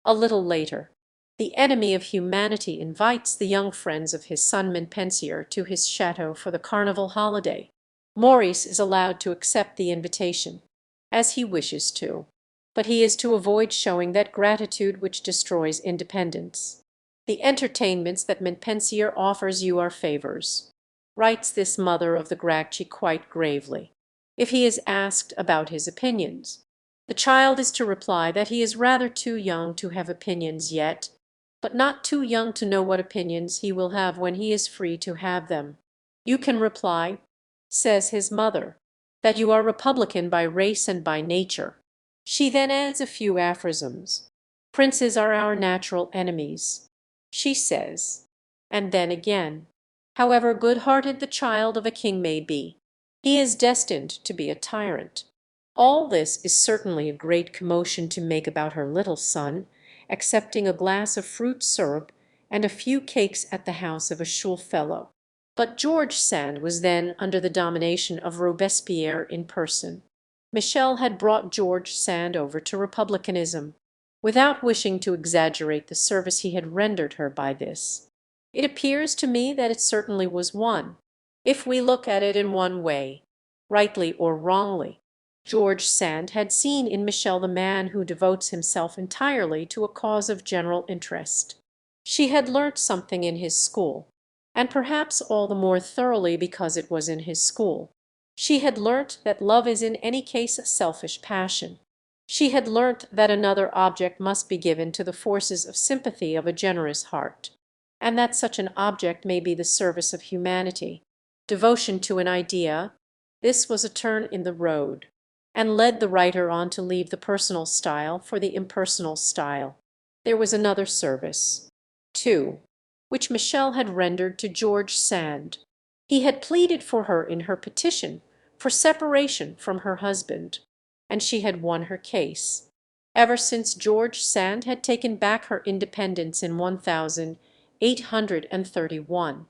A little later, the enemy of humanity invites the young friends of his son Montpensier to his chateau for the Carnival holiday. Maurice is allowed to accept the invitation, as he wishes to, but he is to avoid showing that gratitude which destroys independence. "The entertainments that Montpensier offers you are favours," writes this mother of the Gracchi quite gravely, if he is asked about his opinions. The child is to reply that he is rather too young to have opinions yet, but not too young to know what opinions he will have when he is free to have them. "You can reply," says his mother, "that you are Republican by race and by nature." She then adds a few aphorisms. "Princes are our natural enemies," she says. And then again, "However good-hearted the child of a king may be, he is destined to be a tyrant." All this is certainly a great commotion to make about her little son, excepting a glass of fruit syrup and a few cakes at the house of a schoolfellow. But George Sand was then under the domination of Robespierre in person. Michel had brought George Sand over to republicanism, without wishing to exaggerate the service he had rendered her by this. It appears to me that it certainly was one, if we look at it in one way, rightly or wrongly. George Sand had seen in Michel the man who devotes himself entirely to a cause of general interest. She had learnt something in his school, and perhaps all the more thoroughly because it was in his school. She had learnt that love is in any case a selfish passion. She had learnt that another object must be given to the forces of sympathy of a generous heart, and that such an object may be the service of humanity, devotion to an idea. This was a turn in the road, and led the writer on to leave the personal style for the impersonal style. There was another service, too, which Michel had rendered to George Sand. He had pleaded for her in her petition for separation from her husband, and she had won her case. Ever since George Sand had taken back her independence in 1831,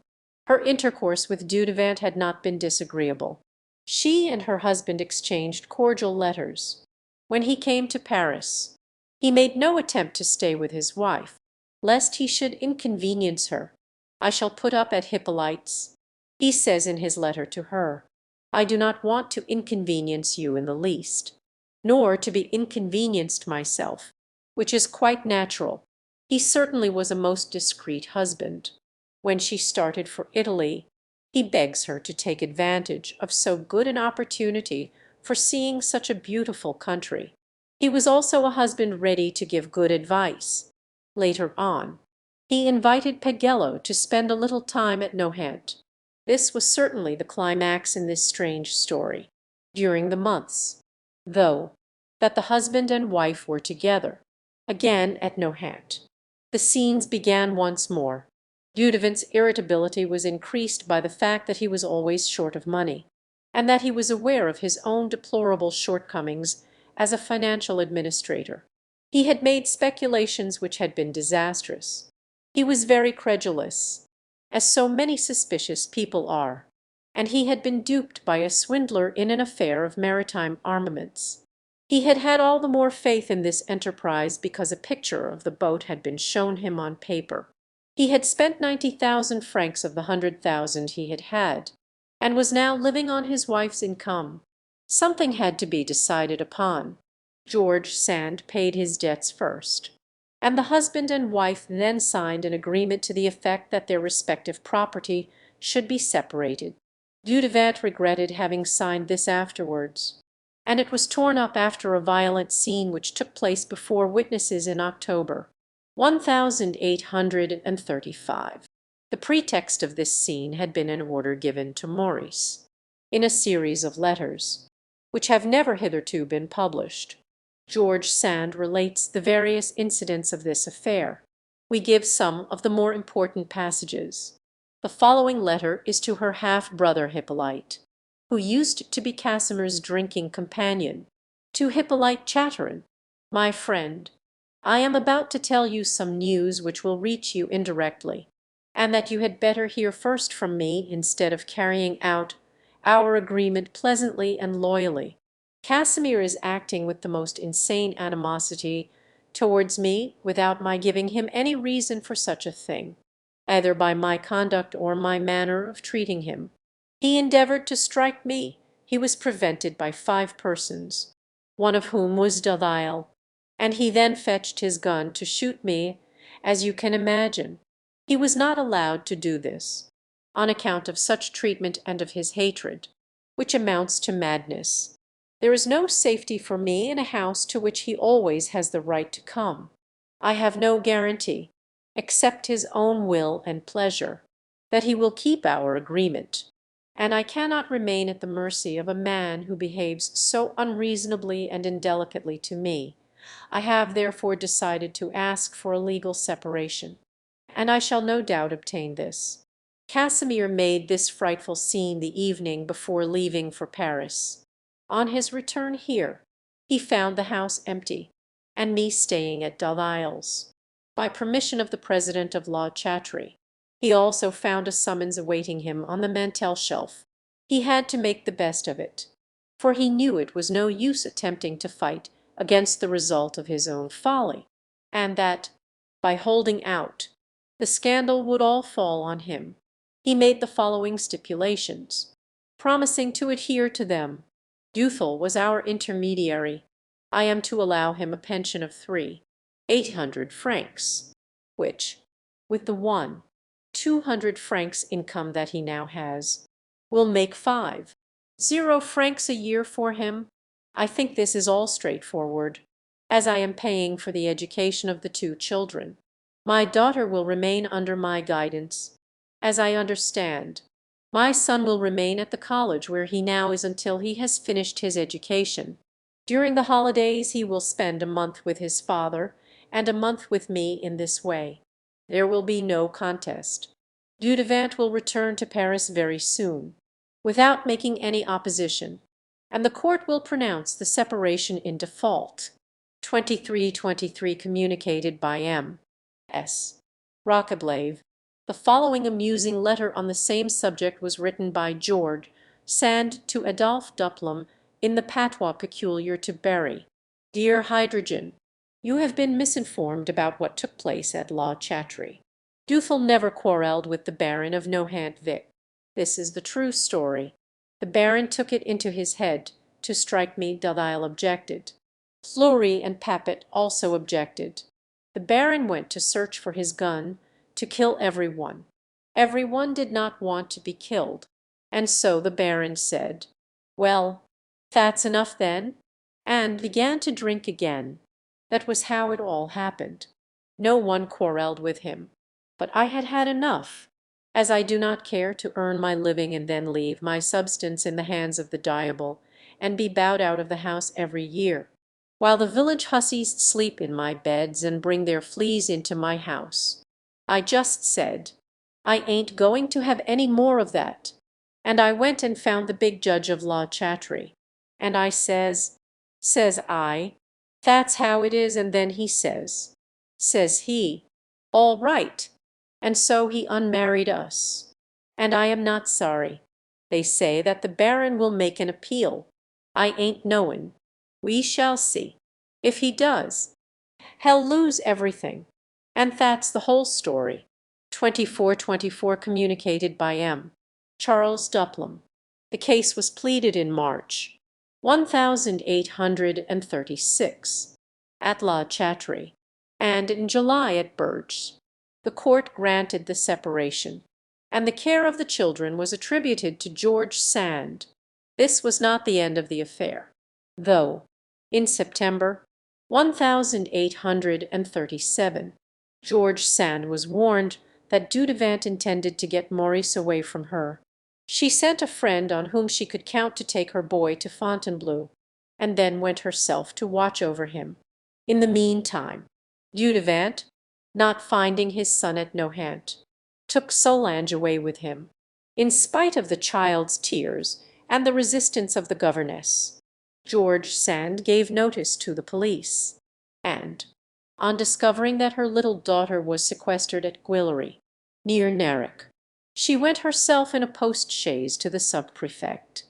her intercourse with Dudevant had not been disagreeable. She and her husband exchanged cordial letters. When he came to Paris, he made no attempt to stay with his wife, lest he should inconvenience her. "I shall put up at Hippolyte's," he says in his letter to her. "I do not want to inconvenience you in the least, nor to be inconvenienced myself, which is quite natural." He certainly was a most discreet husband. When she started for Italy, he begs her to take advantage of so good an opportunity for seeing such a beautiful country. He was also a husband ready to give good advice. Later on, he invited Pagello to spend a little time at Nohant. This was certainly the climax in this strange story. During the months, though, that the husband and wife were together, again at Nohant, the scenes began once more. Dudevant's irritability was increased by the fact that he was always short of money, and that he was aware of his own deplorable shortcomings as a financial administrator. He had made speculations which had been disastrous. He was very credulous, as so many suspicious people are, and he had been duped by a swindler in an affair of maritime armaments. He had had all the more faith in this enterprise because a picture of the boat had been shown him on paper. He had spent 90,000 francs of the 100,000 he had had, and was now living on his wife's income. Something had to be decided upon. George Sand paid his debts first, and the husband and wife then signed an agreement to the effect that their respective property should be separated. Dudevant regretted having signed this afterwards, and it was torn up after a violent scene which took place before witnesses in October 1835. The pretext of this scene had been an order given to Maurice, in a series of letters, which have never hitherto been published. George Sand relates the various incidents of this affair. We give some of the more important passages. The following letter is to her half-brother Hippolyte, who used to be Casimir's drinking companion. To Hippolyte Chatteron, my friend, I am about to tell you some news which will reach you indirectly, and that you had better hear first from me instead of carrying out our agreement pleasantly and loyally. Casimir is acting with the most insane animosity towards me without my giving him any reason for such a thing, either by my conduct or my manner of treating him. He endeavoured to strike me. He was prevented by 5 persons, one of whom was Delisle, and he then fetched his gun to shoot me, as you can imagine. He was not allowed to do this, on account of such treatment and of his hatred, which amounts to madness. There is no safety for me in a house to which he always has the right to come. I have no guarantee, except his own will and pleasure, that he will keep our agreement, and I cannot remain at the mercy of a man who behaves so unreasonably and indelicately to me. I have therefore decided to ask for a legal separation, and I shall no doubt obtain this. Casimir made this frightful scene the evening before leaving for Paris. On his return here, he found the house empty, and me staying at Delisle's, by permission of the president of La Chatterie. He also found a summons awaiting him on the mantel shelf. He had to make the best of it, for he knew it was no use attempting to fight against the result of his own folly, and that, by holding out, the scandal would all fall on him. He made the following stipulations, promising to adhere to them. Duthel was our intermediary. I am to allow him a pension of 800 francs, which, with the 200 francs income that he now has, will make 50 francs a year for him. I think this is all straightforward, as I am paying for the education of the 2 children. My daughter will remain under my guidance, as I understand. My son will remain at the college where he now is until he has finished his education. During the holidays he will spend a month with his father and a month with me in this way. There will be no contest. Dudevant will return to Paris very soon, without making any opposition, and the court will pronounce the separation in default. 2323 communicated by M.S. Roqueblave. The following amusing letter on the same subject was written by George Sand to Adolphe Duplom in the patois peculiar to Berry. Dear Hydrogen, you have been misinformed about what took place at La Chatterie. Duthel never quarrelled with the Baron of Nohant-Vic. This is the true story. The Baron took it into his head to strike me. Delisle objected. Fleury and Papet also objected. The Baron went to search for his gun to kill every one. Every one did not want to be killed, and so the Baron said, "Well, that's enough then," and began to drink again. That was how it all happened. No one quarrelled with him, but I had had enough, as I do not care to earn my living and then leave my substance in the hands of the diable, and be bowed out of the house every year, while the village hussies sleep in my beds and bring their fleas into my house. I just said, I ain't going to have any more of that, and I went and found the big judge of La Chatterie, and I says I, That's how it is, and then he says he, all right, and so he unmarried us. And I am not sorry. They say that the Baron will make an appeal. I ain't knowin'. We shall see. If he does, he'll lose everything. And that's the whole story. 2424 communicated by M. Charles Duplum. The case was pleaded in March 1836 at La Chatterie, and in July at Burges. The court granted the separation, and the care of the children was attributed to George Sand. This was not the end of the affair, though in September 1837 George Sand was warned that Dudevant intended to get Maurice away from her. She sent a friend on whom she could count to take her boy to Fontainebleau, and then went herself to watch over him. In the meantime, Dudevant, not finding his son at Nohant, took Solange away with him, in spite of the child's tears and the resistance of the governess. George Sand gave notice to the police, and, on discovering that her little daughter was sequestered at Guillery, near Nerac, she went herself in a post-chaise to the sub-prefect,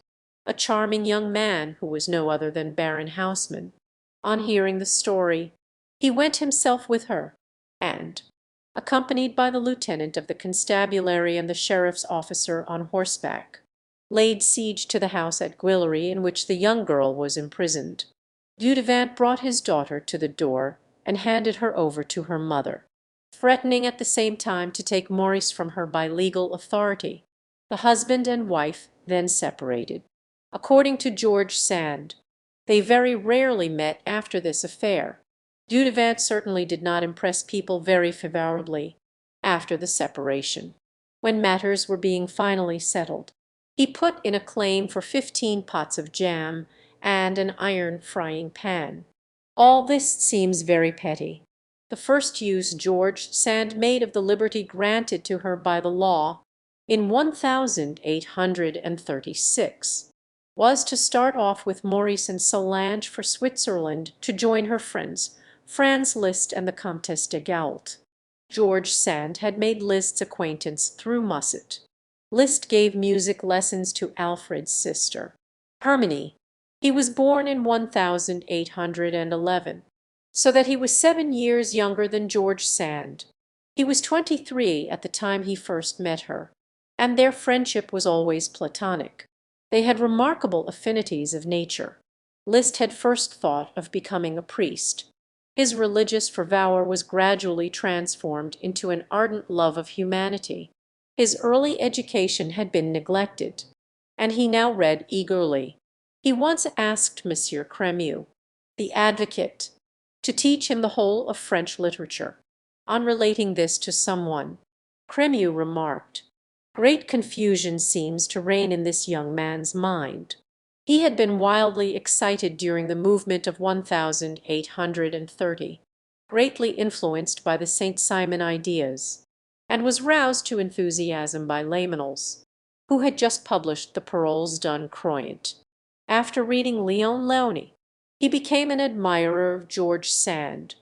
a charming young man who was no other than Baron Haussmann. On hearing the story, he went himself with her, and, accompanied by the lieutenant of the constabulary and the sheriff's officer on horseback, laid siege to the house at Guillery in which the young girl was imprisoned. Dudevant brought his daughter to the door and handed her over to her mother, threatening at the same time to take Maurice from her by legal authority. The husband and wife then separated. According to George Sand, they very rarely met after this affair. Dudevant certainly did not impress people very favourably after the separation. When matters were being finally settled, he put in a claim for 15 pots of jam and an iron frying pan. All this seems very petty. The first use George Sand made of the liberty granted to her by the law in 1836 was to start off with Maurice and Solange for Switzerland to join her friends Franz Liszt and the Comtesse de Gault. George Sand had made Liszt's acquaintance through Musset. Liszt gave music lessons to Alfred's sister, Herminie. He was born in 1811, so that he was 7 years younger than George Sand. He was 23 at the time he first met her, and their friendship was always platonic. They had remarkable affinities of nature. Liszt had first thought of becoming a priest. His religious fervour was gradually transformed into an ardent love of humanity. His early education had been neglected, and he now read eagerly. He once asked Monsieur Crémieux, the advocate, to teach him the whole of French literature. On relating this to someone, Crémieux remarked, "Great confusion seems to reign in this young man's mind." He had been wildly excited during the movement of 1830, greatly influenced by the St. Simon ideas, and was roused to enthusiasm by Laymenels, who had just published the Paroles d'un Croyant. After reading Léon Léonie, he became an admirer of George Sand.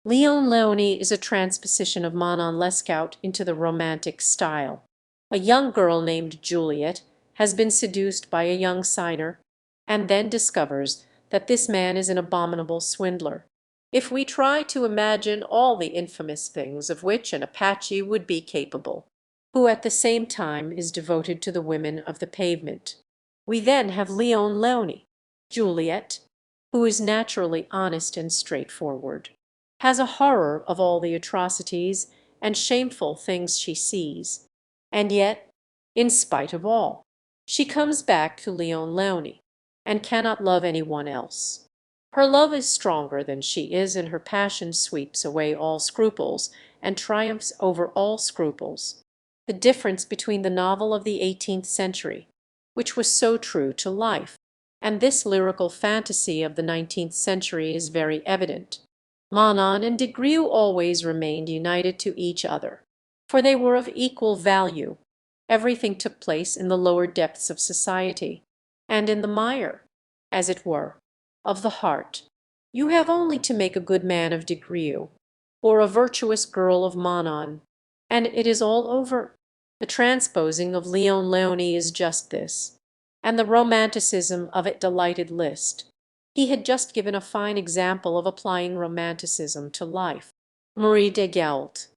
Léon Léonie is a transposition of Manon Lescaut into the romantic style. A young girl named Juliet has been seduced by a young signer, and then discovers that this man is an abominable swindler. If we try to imagine all the infamous things of which an Apache would be capable, who at the same time is devoted to the women of the pavement, we then have Léon Léonie. Juliet, who is naturally honest and straightforward, has a horror of all the atrocities and shameful things she sees, and yet, in spite of all, she comes back to Léon Léonie, and cannot love any one else. Her love is stronger than she is, and her passion sweeps away all scruples and triumphs over all scruples. The difference between the novel of the 18th century, which was so true to life, and this lyrical fantasy of the 19th century is very evident. Manon and Des Grieux always remained united to each other, for they were of equal value. Everything took place in the lower depths of society, and in the mire, as it were, of the heart. You have only to make a good man of Des Grieux, or a virtuous girl of Manon, and it is all over. The transposing of Leon Leoni is just this, and the romanticism of it delighted Liszt. He had just given a fine example of applying romanticism to life. Marie de Gault,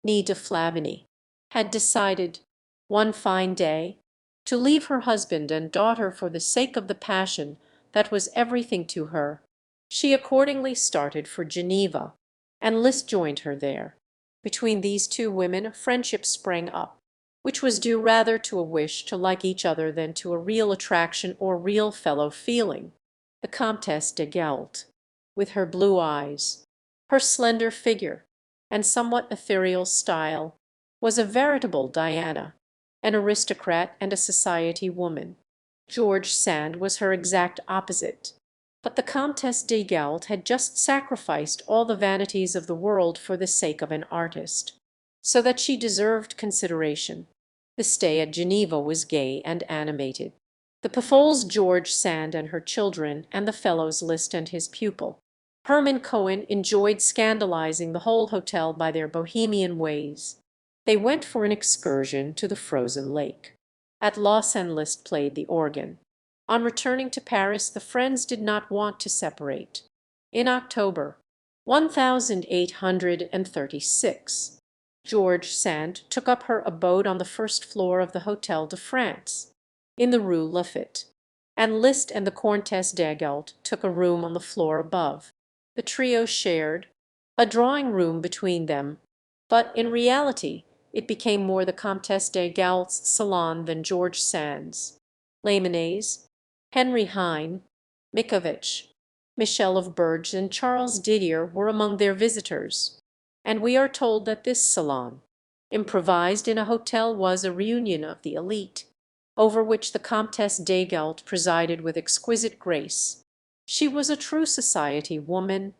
née de Flavigny, had decided, one fine day, to leave her husband and daughter for the sake of the passion that was everything to her. She accordingly started for Geneva, and Liszt joined her there. Between these two women a friendship sprang up, which was due rather to a wish to like each other than to a real attraction or real fellow-feeling. The Comtesse de Gault, with her blue eyes, her slender figure, and somewhat ethereal style, was a veritable Diana, an aristocrat and a society woman. George Sand was her exact opposite. But the Comtesse de Gault had just sacrificed all the vanities of the world for the sake of an artist, so that she deserved consideration. The stay at Geneva was gay and animated. The Pafols George Sand and her children, and the fellows Liszt and his pupil, Hermann Cohen, enjoyed scandalizing the whole hotel by their bohemian ways. They went for an excursion to the frozen lake. At Lausanne Liszt played the organ. On returning to Paris the friends did not want to separate. In October 1836, George Sand took up her abode on the first floor of the Hôtel de France, in the Rue Lafitte, and Liszt and the Comtesse de Gault took a room on the floor above. The trio shared a drawing-room between them, but in reality it became more the Comtesse de Gault's salon than George Sand's. Lamennais, Henry Heine, Mickovitch, Michel of Berge, and Charles Didier were among their visitors, and we are told that this salon, improvised in a hotel, was a reunion of the elite, over which the Comtesse de Gault presided with exquisite grace. She was a true society woman,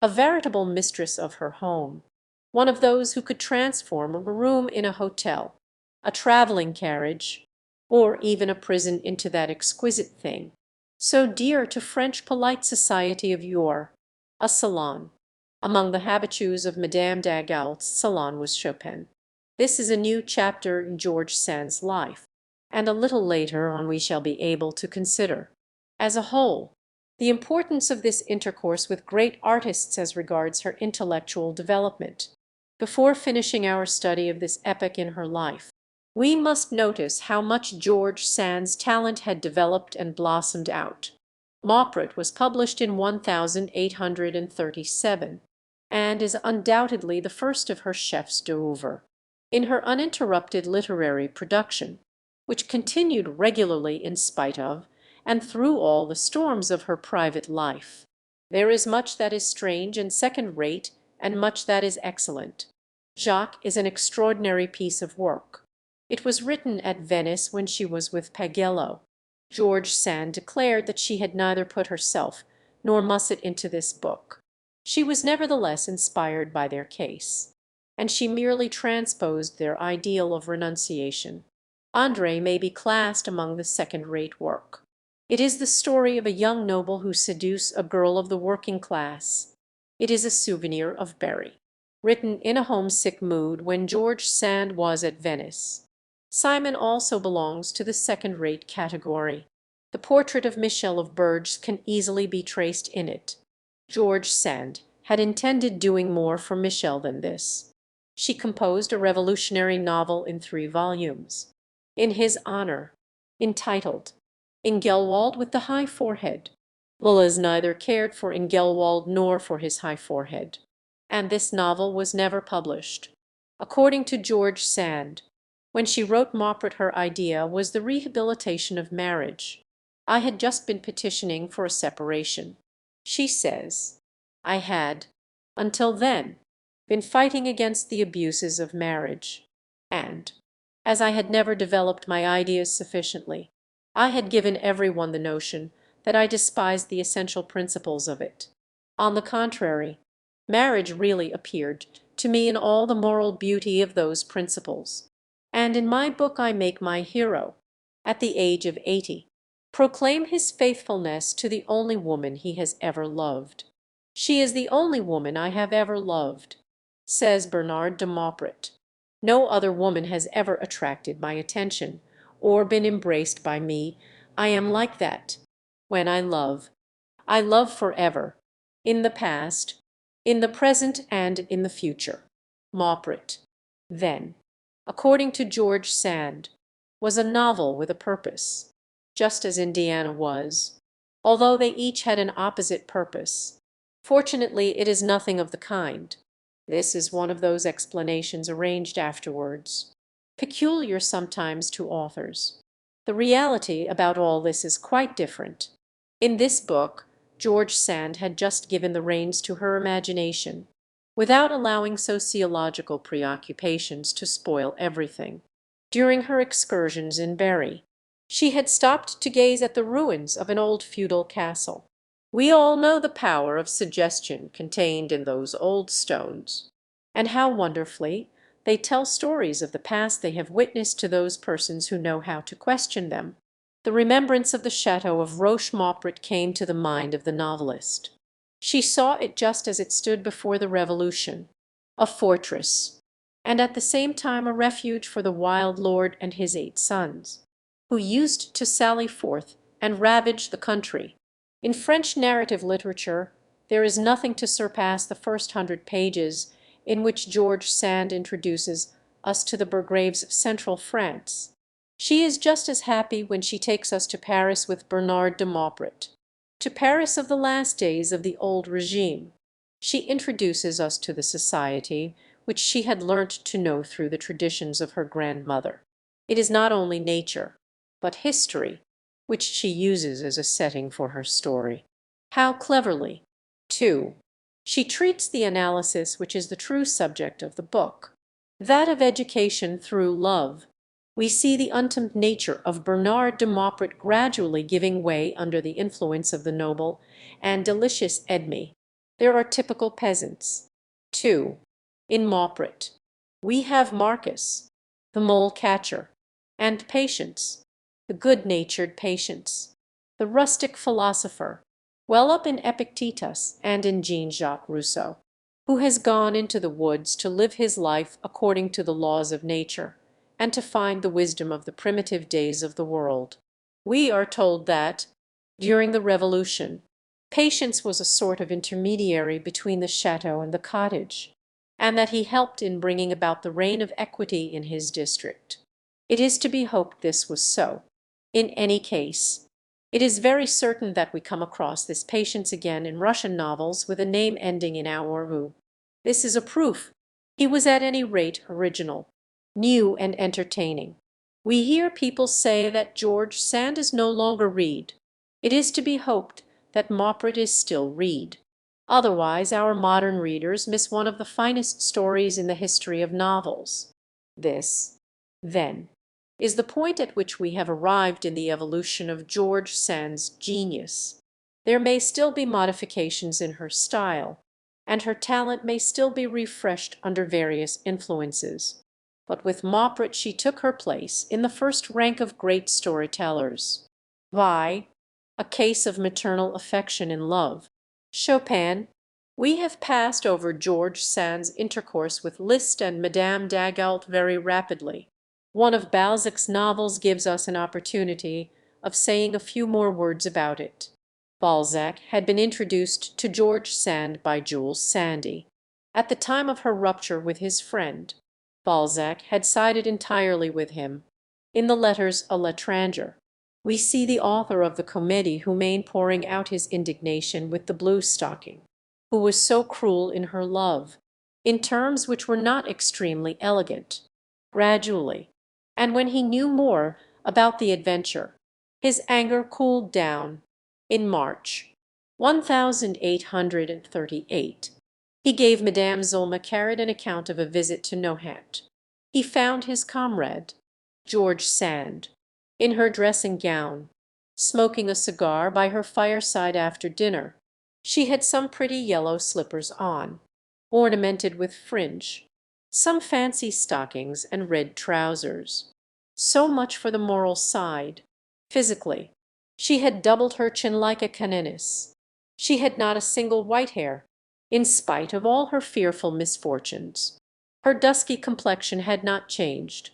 a veritable mistress of her home, one of those who could transform a room in a hotel, a travelling carriage, or even a prison into that exquisite thing, so dear to French polite society of yore, a salon. Among the habitués of Madame de Gault's salon was Chopin. This is a new chapter in George Sand's life, and a little later on we shall be able to consider, as a whole, the importance of this intercourse with great artists as regards her intellectual development. Before finishing our study of this epoch in her life, we must notice how much George Sand's talent had developed and blossomed out. Maupret was published in 1837, and is undoubtedly the first of her chefs d'oeuvre. In her uninterrupted literary production, which continued regularly in spite of and through all the storms of her private life, there is much that is strange and second-rate, and much that is excellent. Jacques is an extraordinary piece of work. It was written at Venice when she was with Pagello. George Sand declared that she had neither put herself nor Musset into this book. She was nevertheless inspired by their case, and she merely transposed their ideal of renunciation. André may be classed among the second-rate work. It is the story of a young noble who seduces a girl of the working class. It is a souvenir of Berry, written in a homesick mood when George Sand was at Venice. Simon also belongs to the second-rate category. The portrait of Michel of Berge can easily be traced in it. George Sand had intended doing more for Michel than this. She composed a revolutionary novel in 3 volumes, in his honor, entitled Engelwald with the High Forehead. Lillas neither cared for Engelwald nor for his high forehead, and this novel was never published. According to George Sand, when she wrote Maupret her idea was the rehabilitation of marriage. I had just been petitioning for a separation. She says, I had, until then, been fighting against the abuses of marriage, and, as I had never developed my ideas sufficiently, I had given every one the notion that I despised the essential principles of it. On the contrary, marriage really appeared to me in all the moral beauty of those principles. And in my book I make my hero, at the age of 80, proclaim his faithfulness to the only woman he has ever loved. "She is the only woman I have ever loved," says Bernard de Maupret. "No other woman has ever attracted my attention, or been embraced by me. I am like that. When I love, I love forever, in the past, in the present, and in the future." Maupret, then, according to George Sand, was a novel with a purpose, just as Indiana was, although they each had an opposite purpose. Fortunately, it is nothing of the kind. This is one of those explanations arranged afterwards, peculiar sometimes to authors. The reality about all this is quite different. In this book George Sand had just given the reins to her imagination, without allowing sociological preoccupations to spoil everything. During her excursions in Berry, she had stopped to gaze at the ruins of an old feudal castle. We all know the power of suggestion contained in those old stones, and how wonderfully they tell stories of the past they have witnessed to those persons who know how to question them. The remembrance of the chateau of Roche-Maupret came to the mind of the novelist. She saw it just as it stood before the Revolution, a fortress, and at the same time a refuge for the wild lord and his 8 sons, who used to sally forth and ravage the country. In French narrative literature there is nothing to surpass the first 100 pages in which George Sand introduces us to the Burgraves of central France. She is just as happy when she takes us to Paris with Bernard de Maupret, to Paris of the last days of the old regime. She introduces us to the society which she had learnt to know through the traditions of her grandmother. It is not only nature, but history, which she uses as a setting for her story. How cleverly, too, she treats the analysis which is the true subject of the book, that of education through love. We see the untamed nature of Bernard de Maupret gradually giving way under the influence of the noble and delicious Edme. There are typical peasants, too, in Maupret. We have Marcus, the mole-catcher, and Patience, the good-natured Patience, the rustic philosopher, well up in Epictetus and in Jean-Jacques Rousseau, who has gone into the woods to live his life according to the laws of nature, and to find the wisdom of the primitive days of the world. We are told that, during the Revolution, Patience was a sort of intermediary between the chateau and the cottage, and that he helped in bringing about the reign of equity in his district. It is to be hoped this was so. In any case, it is very certain that we come across this Patience again in Russian novels with a name ending in "-u". This is a proof he was at any rate original, new and entertaining. We hear people say that George Sand is no longer Reed. It is to be hoped that Maupret is still Reed. Otherwise our modern readers miss one of the finest stories in the history of novels. This, then, is the point at which we have arrived in the evolution of George Sand's genius. There may still be modifications in her style, and her talent may still be refreshed under various influences. But with Maupret she took her place in the first rank of great storytellers. Vi, a case of maternal affection in love. Chopin. We have passed over George Sand's intercourse with Liszt and Madame d'Agoult very rapidly. One of Balzac's novels gives us an opportunity of saying a few more words about it. Balzac had been introduced to George Sand by Jules Sandy. At the time of her rupture with his friend, Balzac had sided entirely with him. In the letters à l'étranger, we see the author of the Comédie Humaine pouring out his indignation with the blue stocking, who was so cruel in her love, in terms which were not extremely elegant. Gradually, and when he knew more about the adventure, his anger cooled down. In March 1838, he gave Madame Zulma Carrot an account of a visit to Nohant. He found his comrade, George Sand, in her dressing gown, smoking a cigar by her fireside after dinner. She had some pretty yellow slippers on, ornamented with fringe, some fancy stockings, and red trousers. So much for the moral side. Physically, she had doubled her chin like a canonis. She had not a single white hair, in spite of all her fearful misfortunes. Her dusky complexion had not changed.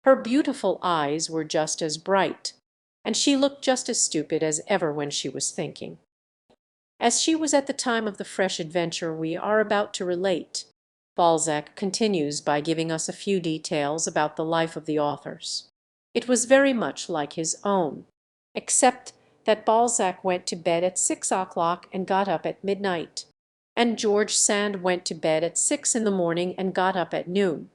Her beautiful eyes were just as bright, and she looked just as stupid as ever when she was thinking. As she was at the time of the fresh adventure we are about to relate, Balzac continues by giving us a few details about the life of the authors. It was very much like his own, except that Balzac went to bed at 6 o'clock and got up at midnight, and George Sand went to bed at 6 in the morning and got up at noon.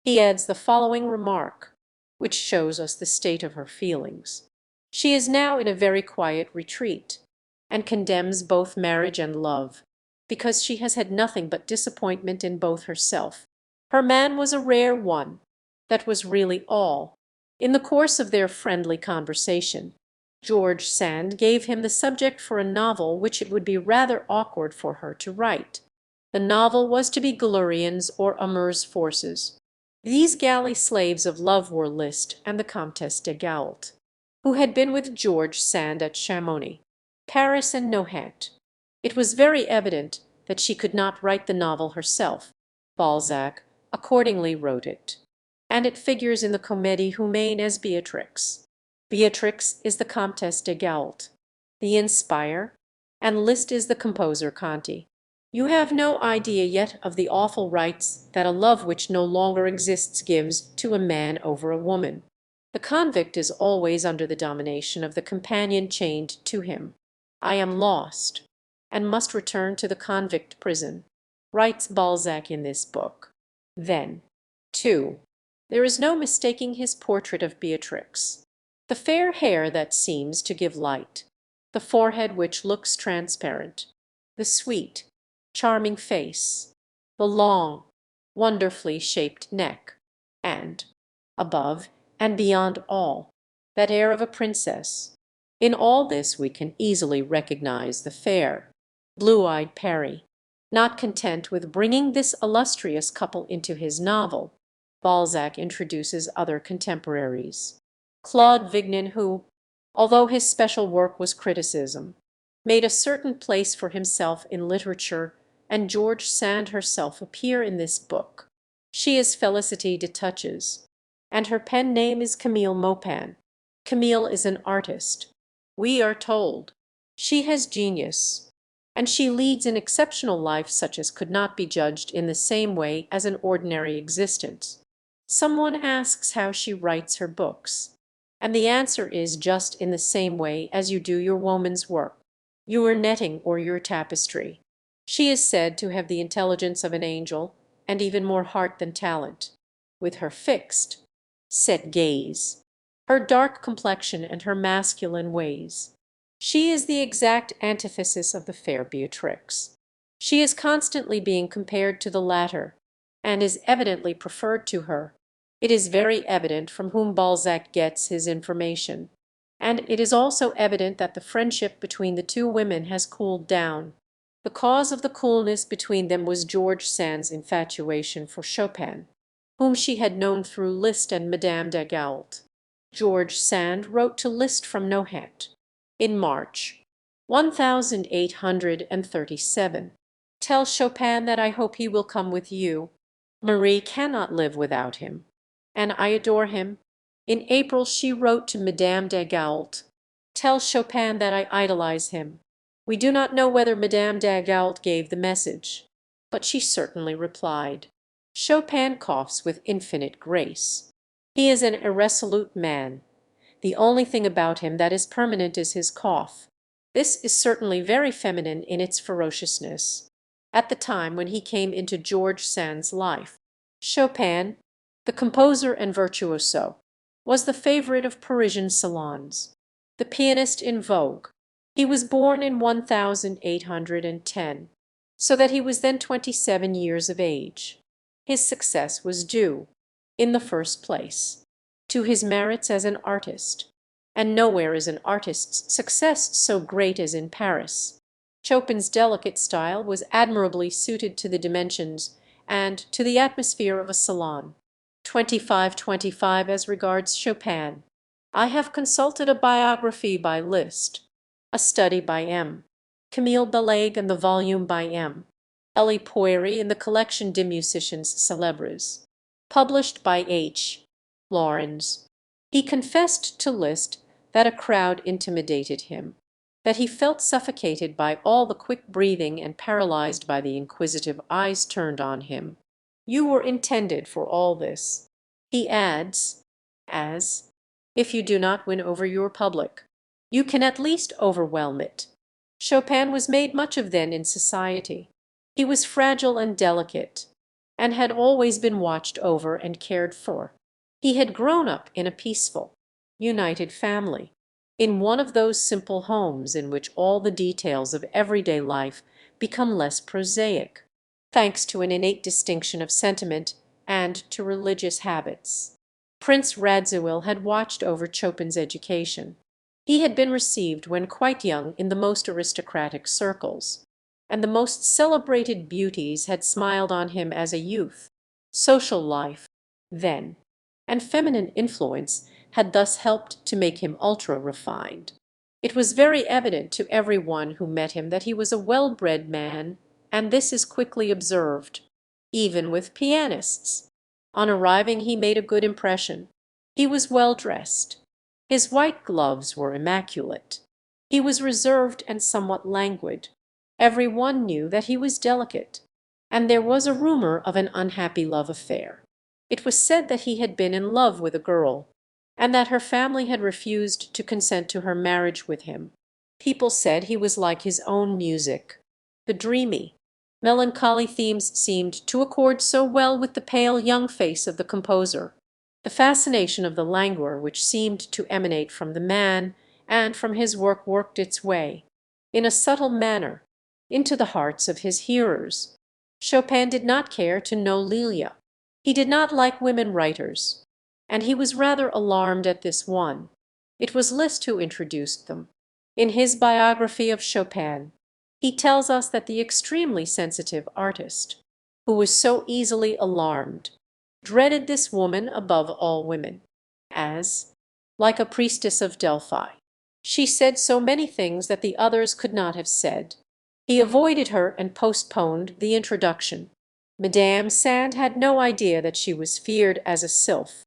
He adds the following remark, which shows us the state of her feelings. She is now in a very quiet retreat, and condemns both marriage and love, because she has had nothing but disappointment in both herself. Her man was a rare one. That was really all. In the course of their friendly conversation, George Sand gave him the subject for a novel which it would be rather awkward for her to write. The novel was to be Galurians or Amour's Forces. These galley slaves of love were Liszt and the Comtesse de Gault, who had been with George Sand at Chamonix, Paris, and Nohant. It was very evident that she could not write the novel herself. Balzac accordingly wrote it, and it figures in the Comédie Humaine as Beatrix. Beatrix is the Comtesse de Gault, the Inspire, and Liszt is the composer Conti. You have no idea yet of the awful rights that a love which no longer exists gives to a man over a woman. The convict is always under the domination of the companion chained to him. I am lost, and must return to the convict prison, writes Balzac in this book. Then, too, there is no mistaking his portrait of Beatrix. The fair hair that seems to give light, the forehead which looks transparent, the sweet, charming face, the long, wonderfully shaped neck, and, above and beyond all, that air of a princess. In all this we can easily recognize the fair, blue-eyed Peri. Not content with bringing this illustrious couple into his novel, Balzac introduces other contemporaries. Claude Vignon, who, although his special work was criticism, made a certain place for himself in literature, and George Sand herself appear in this book. She is Félicité de Touches, and her pen name is Camille Maupin. Camille is an artist. We are told she has genius, and she leads an exceptional life such as could not be judged in the same way as an ordinary existence. Someone asks how she writes her books, and the answer is just in the same way as you do your woman's work, your netting or your tapestry. She is said to have the intelligence of an angel, and even more heart than talent. With her fixed, set gaze, her dark complexion, and her masculine ways, she is the exact antithesis of the fair Beatrix. She is constantly being compared to the latter, and is evidently preferred to her. It is very evident from whom Balzac gets his information, and it is also evident that the friendship between the two women has cooled down. The cause of the coolness between them was George Sand's infatuation for Chopin, whom she had known through Liszt and Madame de Gault. George Sand wrote to Liszt from Nohant in March 1837. Tell Chopin that I hope he will come with you. Marie cannot live without him, and I adore him. In April she wrote to Madame de Gault, tell Chopin that I idolize him. We do not know whether Madame de Gault gave the message, but she certainly replied. Chopin coughs with infinite grace. He is an irresolute man. The only thing about him that is permanent is his cough. This is certainly very feminine in its ferociousness. At the time when he came into George Sand's life, Chopin, the composer and virtuoso, was the favorite of Parisian salons, the pianist in vogue. He was born in 1810, so that he was then 27 years of age. His success was due, in the first place, to his merits as an artist, and nowhere is an artist's success so great as in Paris. Chopin's delicate style was admirably suited to the dimensions and to the atmosphere of a salon. 2525 as regards Chopin. I have consulted a biography by Liszt, a study by M. Camille Balague, and the volume by M. Elie Poëri in the collection De Musiciens Célèbres, published by H. Laurens. He confessed to Liszt that a crowd intimidated him, that he felt suffocated by all the quick breathing and paralyzed by the inquisitive eyes turned on him. "You were intended for all this," he adds, as, "if you do not win over your public, you can at least overwhelm it." Chopin was made much of then in society. He was fragile and delicate, and had always been watched over and cared for. He had grown up in a peaceful, united family, in one of those simple homes in which all the details of everyday life become less prosaic, thanks to an innate distinction of sentiment and to religious habits. Prince Radziwill had watched over Chopin's education. He had been received when quite young in the most aristocratic circles, and the most celebrated beauties had smiled on him as a youth. Social life, then, and feminine influence had thus helped to make him ultra-refined. It was very evident to every one who met him that he was a well-bred man, and this is quickly observed, even with pianists. On arriving he made a good impression. He was well dressed. His white gloves were immaculate. He was reserved and somewhat languid. Every one knew that he was delicate, and there was a rumor of an unhappy love affair. It was said that he had been in love with a girl, and that her family had refused to consent to her marriage with him. People said he was like his own music. The dreamy, melancholy themes seemed to accord so well with the pale young face of the composer. The fascination of the languor which seemed to emanate from the man and from his work worked its way, in a subtle manner, into the hearts of his hearers. Chopin did not care to know Lelia. He did not like women writers, and he was rather alarmed at this one. It was Liszt who introduced them. In his biography of Chopin, he tells us that the extremely sensitive artist, who was so easily alarmed, dreaded this woman above all women, as, like a priestess of Delphi, she said so many things that the others could not have said. He avoided her and postponed the introduction. Madame Sand had no idea that she was feared as a sylph.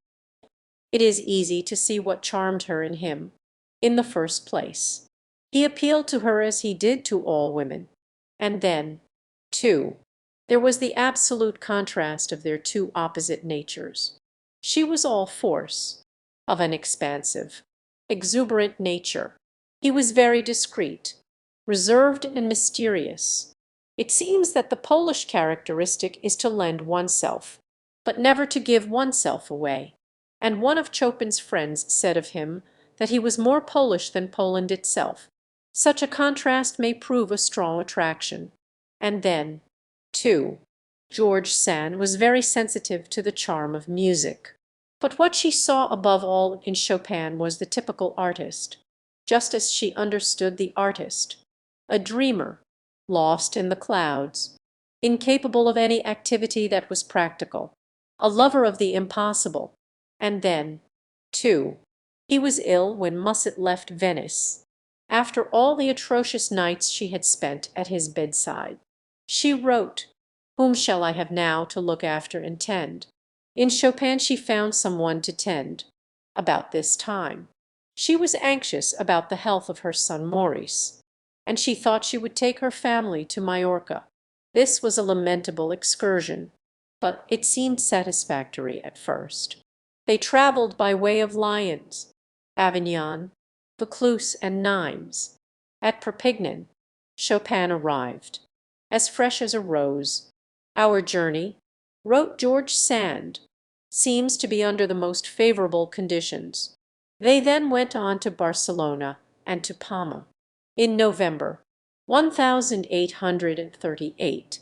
It is easy to see what charmed her in him. In the first place, he appealed to her as he did to all women. And then, too, there was the absolute contrast of their two opposite natures. She was all force, of an expansive, exuberant nature. He was very discreet, reserved and mysterious. It seems that the Polish characteristic is to lend oneself, but never to give oneself away. And one of Chopin's friends said of him that he was more Polish than Poland itself. Such a contrast may prove a strong attraction. And then, too, George Sand was very sensitive to the charm of music. But what she saw above all in Chopin was the typical artist, just as she understood the artist, a dreamer, lost in the clouds, incapable of any activity that was practical, a lover of the impossible. And then, too, he was ill when Musset left Venice, after all the atrocious nights she had spent at his bedside. She wrote, "Whom shall I have now to look after and tend?" In Chopin she found some one to tend. About this time, she was anxious about the health of her son Maurice, and she thought she would take her family to Majorca. This was a lamentable excursion, but it seemed satisfactory at first. They travelled by way of Lyons, Avignon, Vaucluse, and Nimes. At Perpignan, Chopin arrived, as fresh as a rose. "Our journey," wrote George Sand, "seems to be under the most favourable conditions." They then went on to Barcelona and to Palma. In November 1838,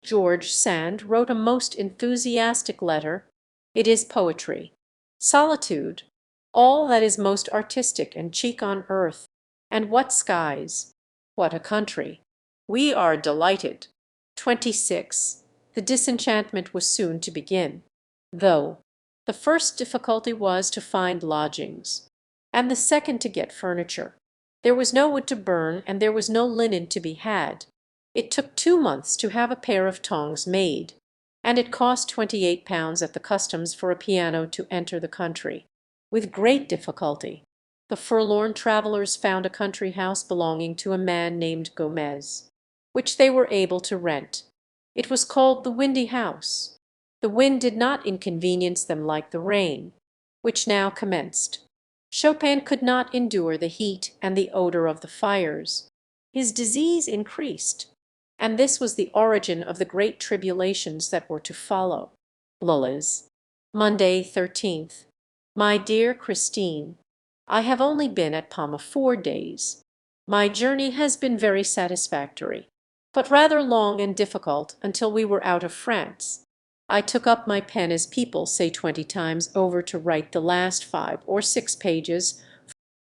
George Sand wrote a most enthusiastic letter. It is poetry, solitude, all that is most artistic and cheek on earth. And what skies! What a country! We are delighted. 26. The disenchantment was soon to begin, though the first difficulty was to find lodgings, and the second to get furniture. There was no wood to burn, and there was no linen to be had. It took 2 months to have a pair of tongs made, and it cost £28 at the customs for a piano to enter the country. With great difficulty the forlorn travellers found a country house belonging to a man named Gomez, which they were able to rent. It was called the Windy House. The wind did not inconvenience them like the rain, which now commenced. Chopin could not endure the heat and the odour of the fires. His disease increased, and this was the origin of the great tribulations that were to follow. Lulles. Monday, 13th. My dear Christine, I have only been at Palma 4 days. My journey has been very satisfactory, but rather long and difficult until we were out of France. I took up my pen, as people say, 20 times over to write the last 5 or 6 pages.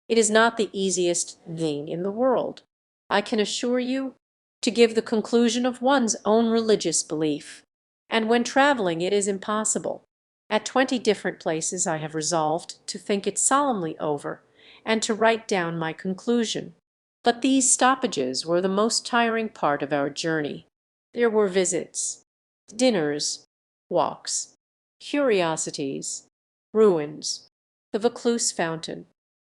It is not the easiest thing in the world, I can assure you, to give the conclusion of one's own religious belief, and when travelling it is impossible. At 20 different places I have resolved to think it solemnly over, and to write down my conclusion. But these stoppages were the most tiring part of our journey. There were visits, dinners, walks, curiosities, ruins, the Vaucluse fountain,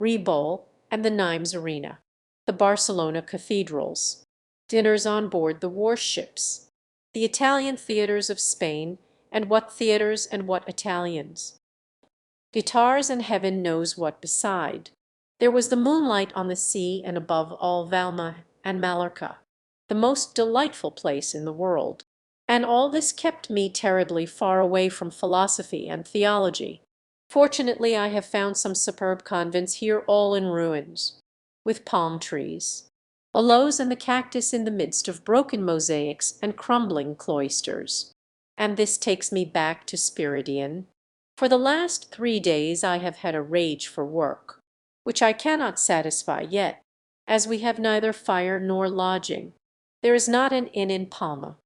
Riboll and the Nimes arena, the Barcelona cathedrals, dinners on board the warships, the Italian theatres of Spain, and what theatres and what Italians! Guitars and heaven knows what beside. There was the moonlight on the sea, and above all Valma and Mallorca, the most delightful place in the world. And all this kept me terribly far away from philosophy and theology. Fortunately I have found some superb convents here, all in ruins, with palm trees, aloes and the cactus in the midst of broken mosaics and crumbling cloisters. And this takes me back to Spiridion. For the last 3 days I have had a rage for work, which I cannot satisfy yet, as we have neither fire nor lodging. There is not an inn in Palma,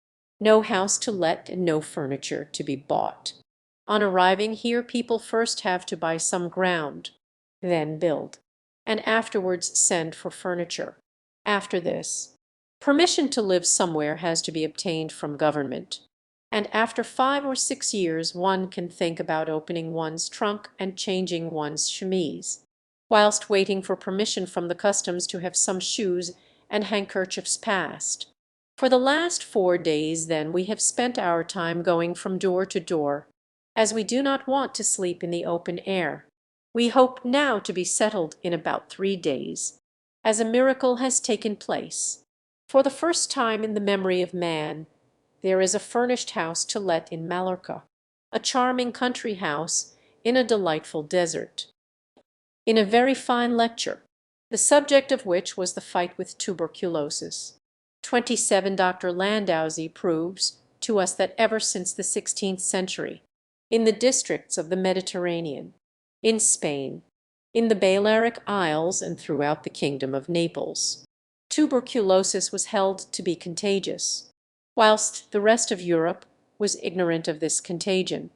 no house to let, and no furniture to be bought. On arriving here people first have to buy some ground, then build, and afterwards send for furniture. After this, permission to live somewhere has to be obtained from government, and after 5 or 6 years one can think about opening one's trunk and changing one's chemise, whilst waiting for permission from the customs to have some shoes and handkerchiefs passed. For the last 4 days, then, we have spent our time going from door to door, as we do not want to sleep in the open air. We hope now to be settled in about 3 days, as a miracle has taken place. For the first time in the memory of man, there is a furnished house to let in Mallorca, a charming country house in a delightful desert. In a very fine lecture, the subject of which was the fight with tuberculosis, 27 Dr. Landowsy proves to us that ever since the 16th century, in the districts of the Mediterranean, in Spain, in the Balearic Isles, and throughout the kingdom of Naples, tuberculosis was held to be contagious, whilst the rest of Europe was ignorant of this contagion.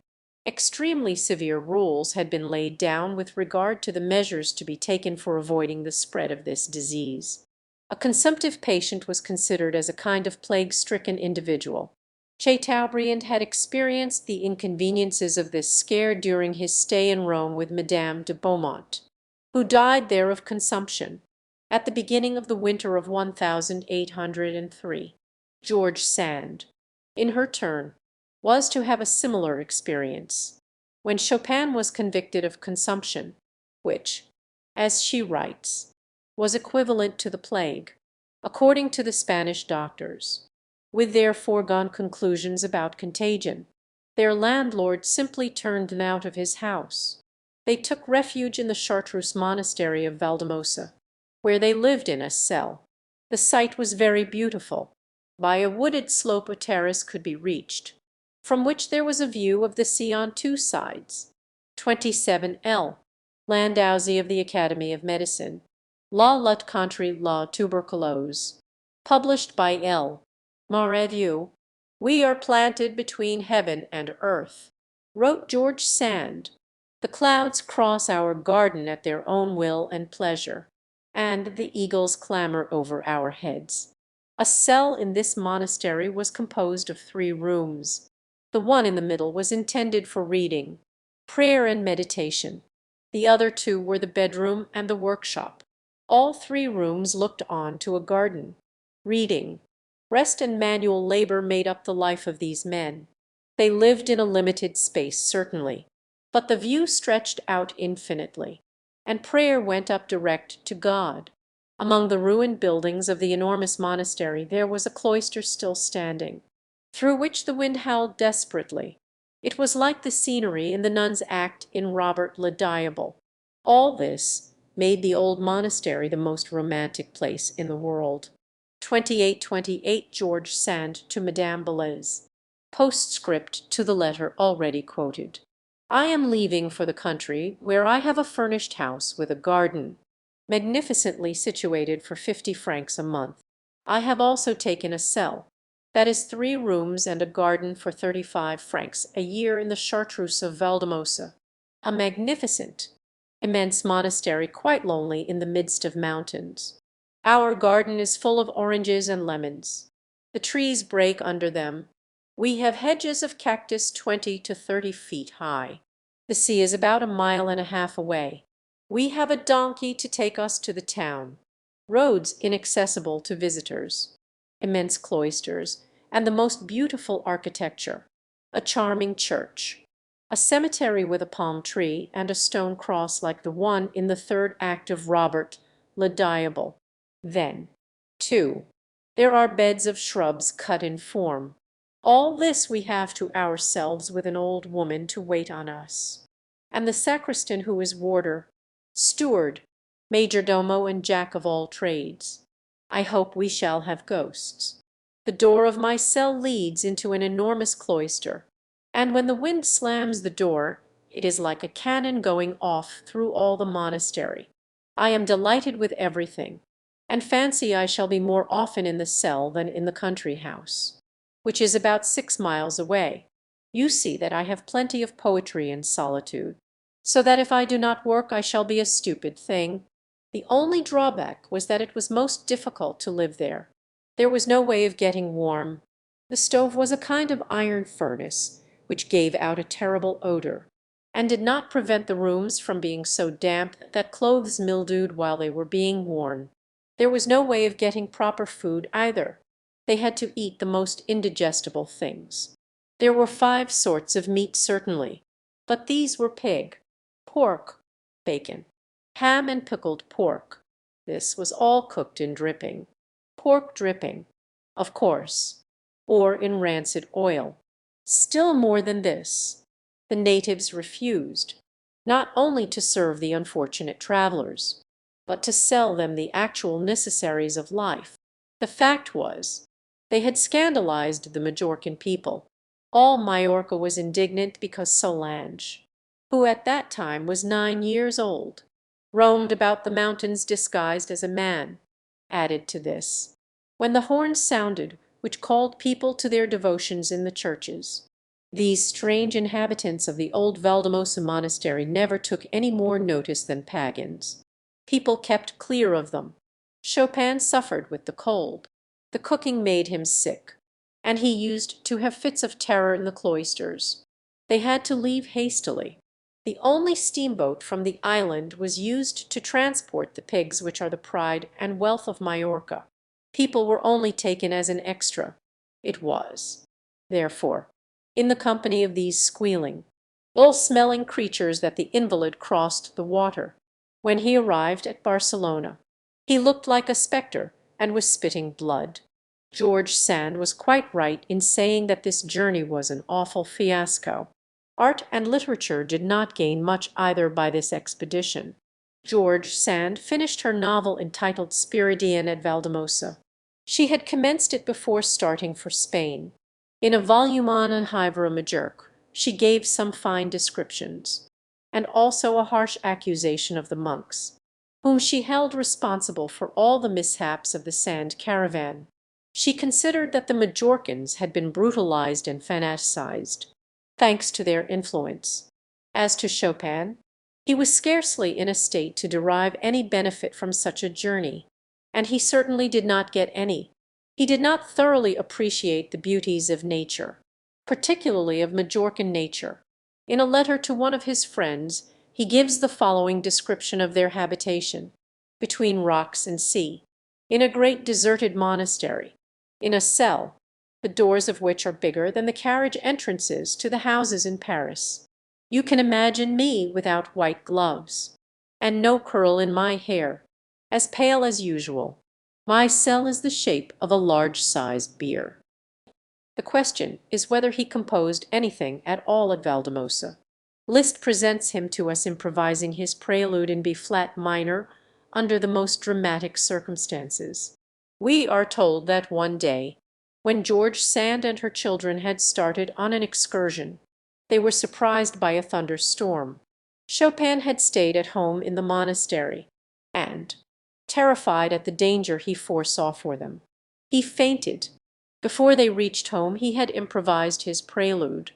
Extremely severe rules had been laid down with regard to the measures to be taken for avoiding the spread of this disease. A consumptive patient was considered as a kind of plague-stricken individual. Chateaubriand had experienced the inconveniences of this scare during his stay in Rome with Madame de Beaumont, who died there of consumption at the beginning of the winter of 1803. George Sand, in her turn, was to have a similar experience, when Chopin was convicted of consumption, which, as she writes, was equivalent to the plague, according to the Spanish doctors. With their foregone conclusions about contagion, their landlord simply turned them out of his house. They took refuge in the Chartreuse monastery of Valdemosa, where they lived in a cell. The site was very beautiful. By a wooded slope a terrace could be reached, from which there was a view of the sea on 2 sides. 27 L. Landowsy of the Academy of Medicine, La lutte contre la tuberculose, published by L. Maredieu. We are planted between heaven and earth, wrote George Sand. The clouds cross our garden at their own will and pleasure, and the eagles clamour over our heads. A cell in this monastery was composed of 3 rooms. The one in the middle was intended for reading, prayer, and meditation. The other 2 were the bedroom and the workshop. All 3 rooms looked on to a garden. Reading, rest, and manual labor made up the life of these men. They lived in a limited space, certainly, but the view stretched out infinitely, and prayer went up direct to God. Among the ruined buildings of the enormous monastery there was a cloister still standing, through which the wind howled desperately. It was like the scenery in the nun's act in Robert le Diable. All this made the old monastery the most romantic place in the world. 2828 George Sand to Madame Belez. Postscript to the letter already quoted. I am leaving for the country, where I have a furnished house with a garden, magnificently situated, for 50 francs a month. I have also taken a cell, that is 3 rooms and a garden, for 35 francs a year in the Chartreuse of Valdemosa, a magnificent, immense monastery, quite lonely in the midst of mountains. Our garden is full of oranges and lemons. The trees break under them. We have hedges of cactus 20 to 30 feet high. The sea is about 1.5 miles away. We have a donkey to take us to the town. Roads inaccessible to visitors. Immense cloisters, and the most beautiful architecture. A charming church. A cemetery with a palm tree and a stone cross like the one in the 3rd act of Robert le Diable. Then, 2. There are beds of shrubs cut in form. All this we have to ourselves, with an old woman to wait on us, and the sacristan, who is warder, steward, major domo, and jack of all trades. I hope we shall have ghosts. The door of my cell leads into an enormous cloister, and when the wind slams the door, it is like a cannon going off through all the monastery. I am delighted with everything, and fancy I shall be more often in the cell than in the country house, which is about 6 miles away. You see that I have plenty of poetry and solitude, so that if I do not work I shall be a stupid thing. The only drawback was that it was most difficult to live there. There was no way of getting warm. The stove was a kind of iron furnace, which gave out a terrible odor, and did not prevent the rooms from being so damp that clothes mildewed while they were being worn. There was no way of getting proper food either. They had to eat the most indigestible things. There were 5 sorts of meat certainly, but these were pig, pork, bacon, ham, and pickled pork. This was all cooked in dripping, pork dripping, of course, or in rancid oil. Still more than this, the natives refused, not only to serve the unfortunate travelers, but to sell them the actual necessaries of life. The fact was, they had scandalized the Majorcan people. All Majorca was indignant because Solange, who at that time was 9 years old, roamed about the mountains disguised as a man. Added to this, when the horn sounded which called people to their devotions in the churches, these strange inhabitants of the old Valdemosa monastery never took any more notice than pagans. People kept clear of them. Chopin suffered with the cold. The cooking made him sick, and he used to have fits of terror in the cloisters. They had to leave hastily. The only steamboat from the island was used to transport the pigs, which are the pride and wealth of Majorca. People were only taken as an extra. It was, therefore, in the company of these squealing, ill-smelling creatures that the invalid crossed the water. When he arrived at Barcelona, he looked like a spectre and was spitting blood. George Sand was quite right in saying that this journey was an awful fiasco. Art and literature did not gain much either by this expedition. George Sand finished her novel entitled Spiridion at Valdemosa. She had commenced it before starting for Spain. In a volume on Hivra Majorque she gave some fine descriptions, and also a harsh accusation of the monks, whom she held responsible for all the mishaps of the Sand caravan. She considered that the Majorcans had been brutalized and fanaticized, thanks to their influence. As to Chopin, he was scarcely in a state to derive any benefit from such a journey, and he certainly did not get any. He did not thoroughly appreciate the beauties of nature, particularly of Majorcan nature. In a letter to one of his friends he gives the following description of their habitation, between rocks and sea, in a great deserted monastery, in a cell, the doors of which are bigger than the carriage entrances to the houses in Paris. You can imagine me without white gloves, and no curl in my hair, as pale as usual. My cell is the shape of a large-sized beer. The question is whether he composed anything at all at Valdemosa. Liszt presents him to us improvising his prelude in B-flat minor under the most dramatic circumstances. We are told that one day, when George Sand and her children had started on an excursion, they were surprised by a thunderstorm. Chopin had stayed at home in the monastery, and, terrified at the danger he foresaw for them, he fainted. Before they reached home he had improvised his prelude,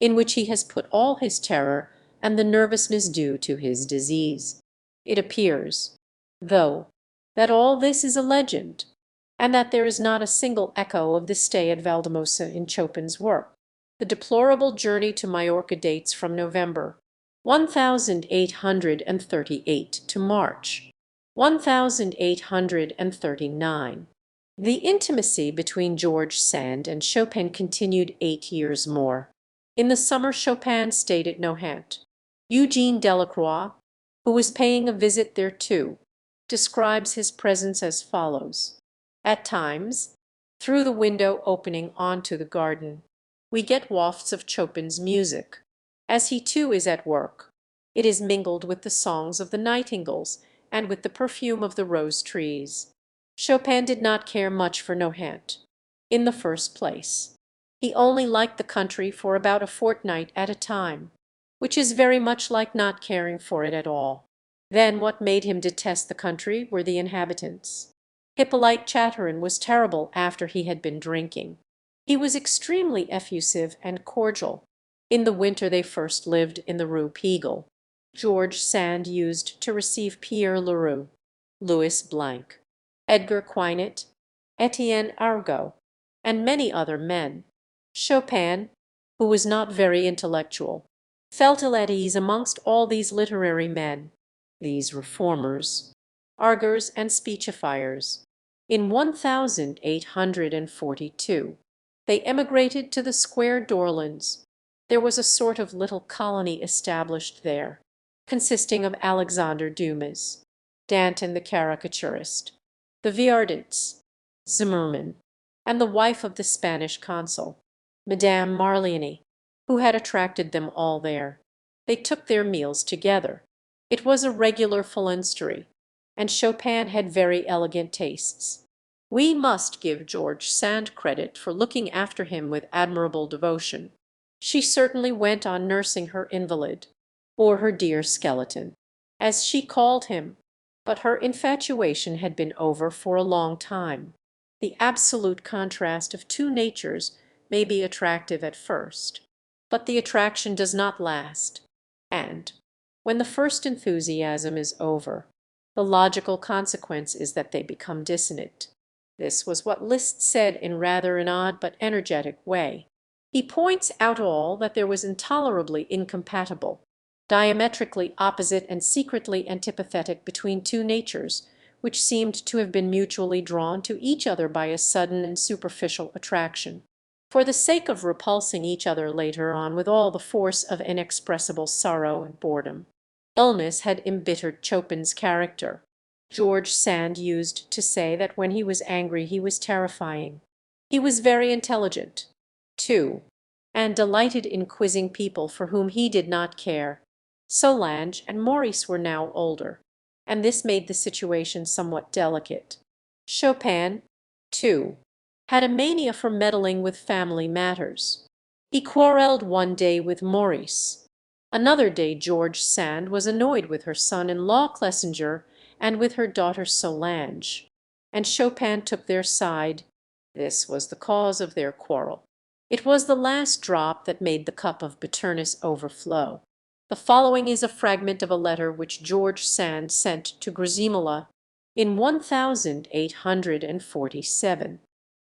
in which he has put all his terror and the nervousness due to his disease. It appears, though, that all this is a legend, and that there is not a single echo of the stay at Valdemosa in Chopin's work. The deplorable journey to Majorca dates from November 1838 to March 1839. The intimacy between George Sand and Chopin continued 8 years more. In the summer Chopin stayed at Nohant. Eugene Delacroix, who was paying a visit there too, describes his presence as follows: "At times, through the window opening onto the garden, we get wafts of Chopin's music. As he too is at work, it is mingled with the songs of the nightingales and with the perfume of the rose trees." Chopin did not care much for Nohant. In the first place, he only liked the country for about a fortnight at a time, which is very much like not caring for it at all. Then what made him detest the country were the inhabitants. Hippolyte Chatteron was terrible after he had been drinking. He was extremely effusive and cordial. In the winter they first lived in the Rue Pigalle. George Sand used to receive Pierre Leroux, Louis Blanc, Edgar Quinet, Etienne Arago, and many other men. Chopin, who was not very intellectual, felt ill at ease amongst all these literary men, these reformers, arguers, and speechifiers. In 1842 they emigrated to the Square d'Orleans. There was a sort of little colony established there, consisting of Alexander Dumas, Danton the caricaturist, the Viardants, Zimmermann, and the wife of the Spanish consul, Madame Marliani, who had attracted them all there. They took their meals together. It was a regular phalanstery, and Chopin had very elegant tastes. We must give George Sand credit for looking after him with admirable devotion. She certainly went on nursing her invalid, or her dear skeleton, as she called him, but her infatuation had been over for a long time. The absolute contrast of two natures may be attractive at first, but the attraction does not last, and, when the first enthusiasm is over, the logical consequence is that they become dissonant. This was what Liszt said in rather an odd but energetic way. He points out all that there was intolerably incompatible, diametrically opposite and secretly antipathetic between two natures which seemed to have been mutually drawn to each other by a sudden and superficial attraction, for the sake of repulsing each other later on with all the force of inexpressible sorrow and boredom. Illness had embittered Chopin's character. George Sand used to say that when he was angry he was terrifying. He was very intelligent, too, and delighted in quizzing people for whom he did not care. Solange and Maurice were now older, and this made the situation somewhat delicate. Chopin, too, had a mania for meddling with family matters. He quarrelled one day with Maurice. Another day George Sand was annoyed with her son-in-law Clesinger and with her daughter Solange, and Chopin took their side. This was the cause of their quarrel. It was the last drop that made the cup of bitterness overflow. The following is a fragment of a letter which George Sand sent to Grazimola in 1847.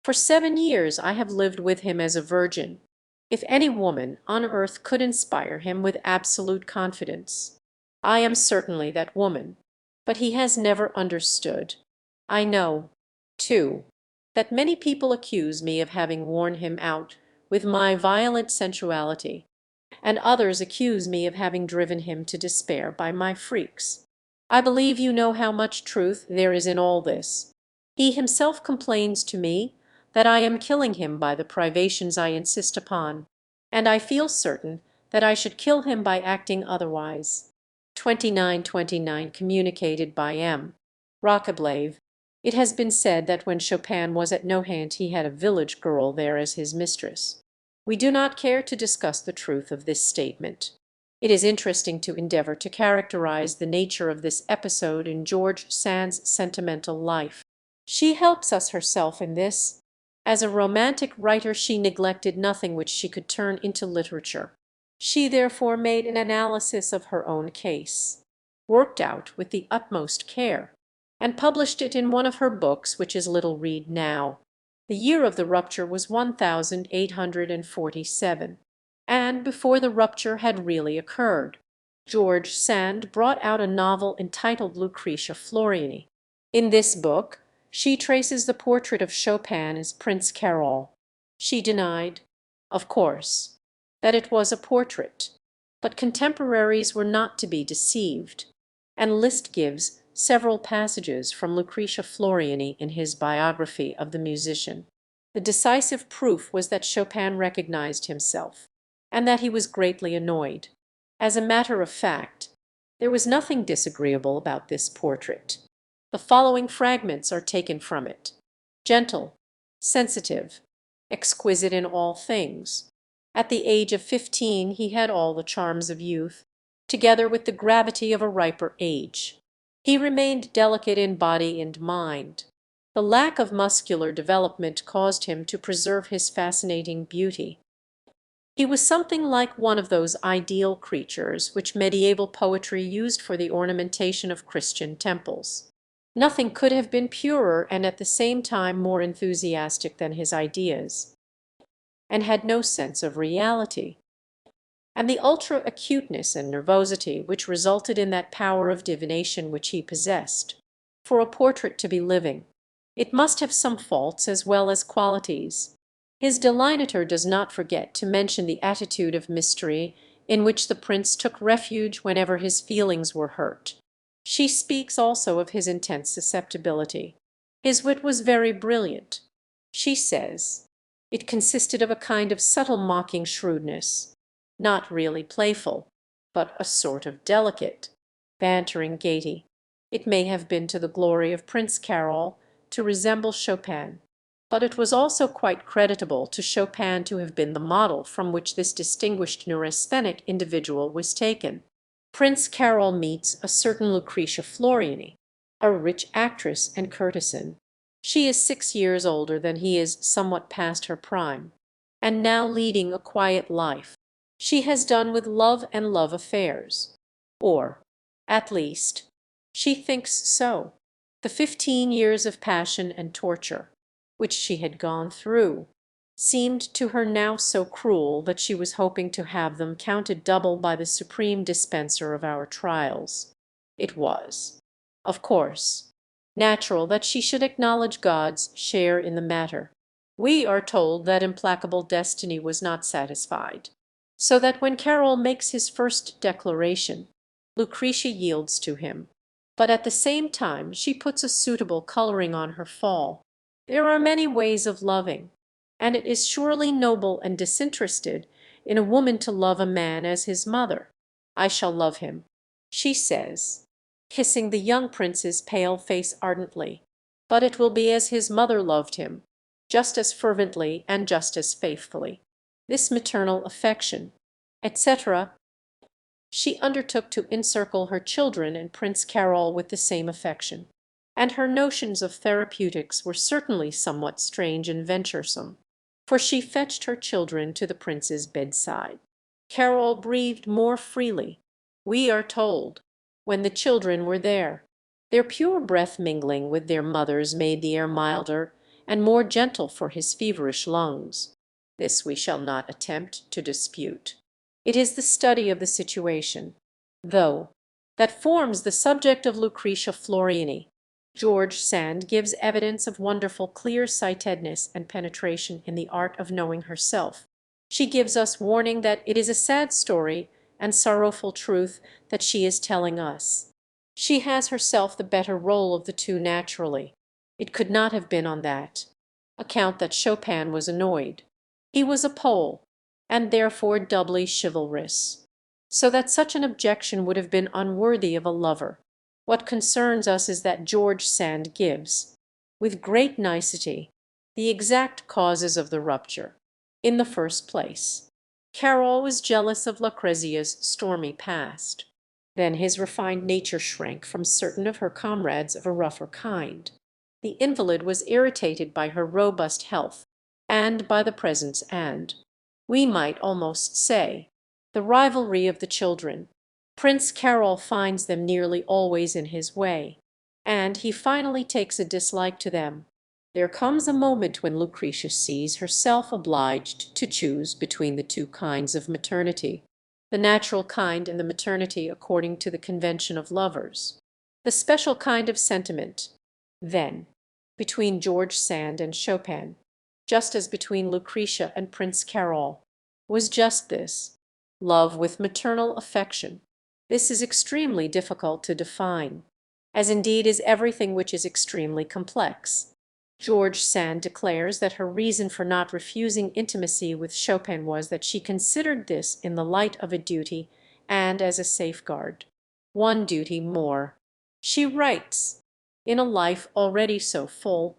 For 7 years I have lived with him as a virgin. If any woman on earth could inspire him with absolute confidence, I am certainly that woman. But he has never understood. I know, too, that many people accuse me of having worn him out with my violent sensuality, and others accuse me of having driven him to despair by my freaks. I believe you know how much truth there is in all this. He himself complains to me that I am killing him by the privations I insist upon, and I feel certain that I should kill him by acting otherwise. 2929 communicated by M. Rockablave. It has been said that when Chopin was at Nohant he had a village girl there as his mistress. We do not care to discuss the truth of this statement. It is interesting to endeavor to characterize the nature of this episode in George Sand's sentimental life. She helps us herself in this. As a romantic writer she neglected nothing which she could turn into literature. She therefore made an analysis of her own case, worked out with the utmost care, and published it in one of her books which is little read now. The year of the rupture was 1847, and before the rupture had really occurred, George Sand brought out a novel entitled Lucretia Floriani. In this book she traces the portrait of Chopin as Prince Carol. She denied, of course, that it was a portrait, but contemporaries were not to be deceived, and Liszt gives several passages from Lucretia Floriani in his biography of the musician. The decisive proof was that Chopin recognized himself, and that he was greatly annoyed. As a matter of fact, there was nothing disagreeable about this portrait. The following fragments are taken from it: gentle, sensitive, exquisite in all things. At the age of 15 he had all the charms of youth, together with the gravity of a riper age. He remained delicate in body and mind. The lack of muscular development caused him to preserve his fascinating beauty. He was something like one of those ideal creatures which medieval poetry used for the ornamentation of Christian temples. Nothing could have been purer and at the same time more enthusiastic than his ideas, and had no sense of reality. And the ultra-acuteness and nervosity which resulted in that power of divination which he possessed. For a portrait to be living, it must have some faults as well as qualities. His delineator does not forget to mention the attitude of mystery in which the prince took refuge whenever his feelings were hurt. She speaks also of his intense susceptibility. His wit was very brilliant. She says, it consisted of a kind of subtle mocking shrewdness, not really playful, but a sort of delicate, bantering gaiety. It may have been to the glory of Prince Carol to resemble Chopin, but it was also quite creditable to Chopin to have been the model from which this distinguished neurasthenic individual was taken. Prince Carol meets a certain Lucretia Floriani, a rich actress and courtesan. She is 6 years older than he is, somewhat past her prime, and now leading a quiet life. She has done with love and love affairs, or, at least, she thinks so. The 15 years of passion and torture, which she had gone through, seemed to her now so cruel that she was hoping to have them counted double by the supreme dispenser of our trials. It was, of course, natural that she should acknowledge God's share in the matter. We are told that implacable destiny was not satisfied, so that when Carol makes his first declaration, Lucretia yields to him, but at the same time she puts a suitable coloring on her fall. There are many ways of loving, and it is surely noble and disinterested in a woman to love a man as his mother. I shall love him, she says, kissing the young prince's pale face ardently, but it will be as his mother loved him, just as fervently and just as faithfully. This maternal affection, etc. She undertook to encircle her children and Prince Carol with the same affection, and her notions of therapeutics were certainly somewhat strange and venturesome, for she fetched her children to the prince's bedside. Carol breathed more freely, we are told, when the children were there. Their pure breath mingling with their mother's made the air milder, and more gentle for his feverish lungs. This we shall not attempt to dispute. It is the study of the situation, though, that forms the subject of Lucretia Florini. George Sand gives evidence of wonderful clear-sightedness and penetration in the art of knowing herself. She gives us warning that it is a sad story and sorrowful truth that she is telling us. She has herself the better role of the two naturally. It could not have been on that account that Chopin was annoyed. He was a Pole, and therefore doubly chivalrous, so that such an objection would have been unworthy of a lover. What concerns us is that George Sand gives, with great nicety, the exact causes of the rupture. In the first place, Carol was jealous of Lucrezia's stormy past. Then his refined nature shrank from certain of her comrades of a rougher kind. The invalid was irritated by her robust health, and by the presence and, we might almost say, the rivalry of the children. Prince Carol finds them nearly always in his way, and he finally takes a dislike to them. There comes a moment when Lucretia sees herself obliged to choose between the two kinds of maternity, the natural kind and the maternity according to the convention of lovers, the special kind of sentiment. Then, between George Sand and Chopin, just as between Lucretia and Prince Carol, was just this, love with maternal affection. This is extremely difficult to define, as indeed is everything which is extremely complex. George Sand declares that her reason for not refusing intimacy with Chopin was that she considered this in the light of a duty and as a safeguard. One duty more. She writes, "In a life already so full,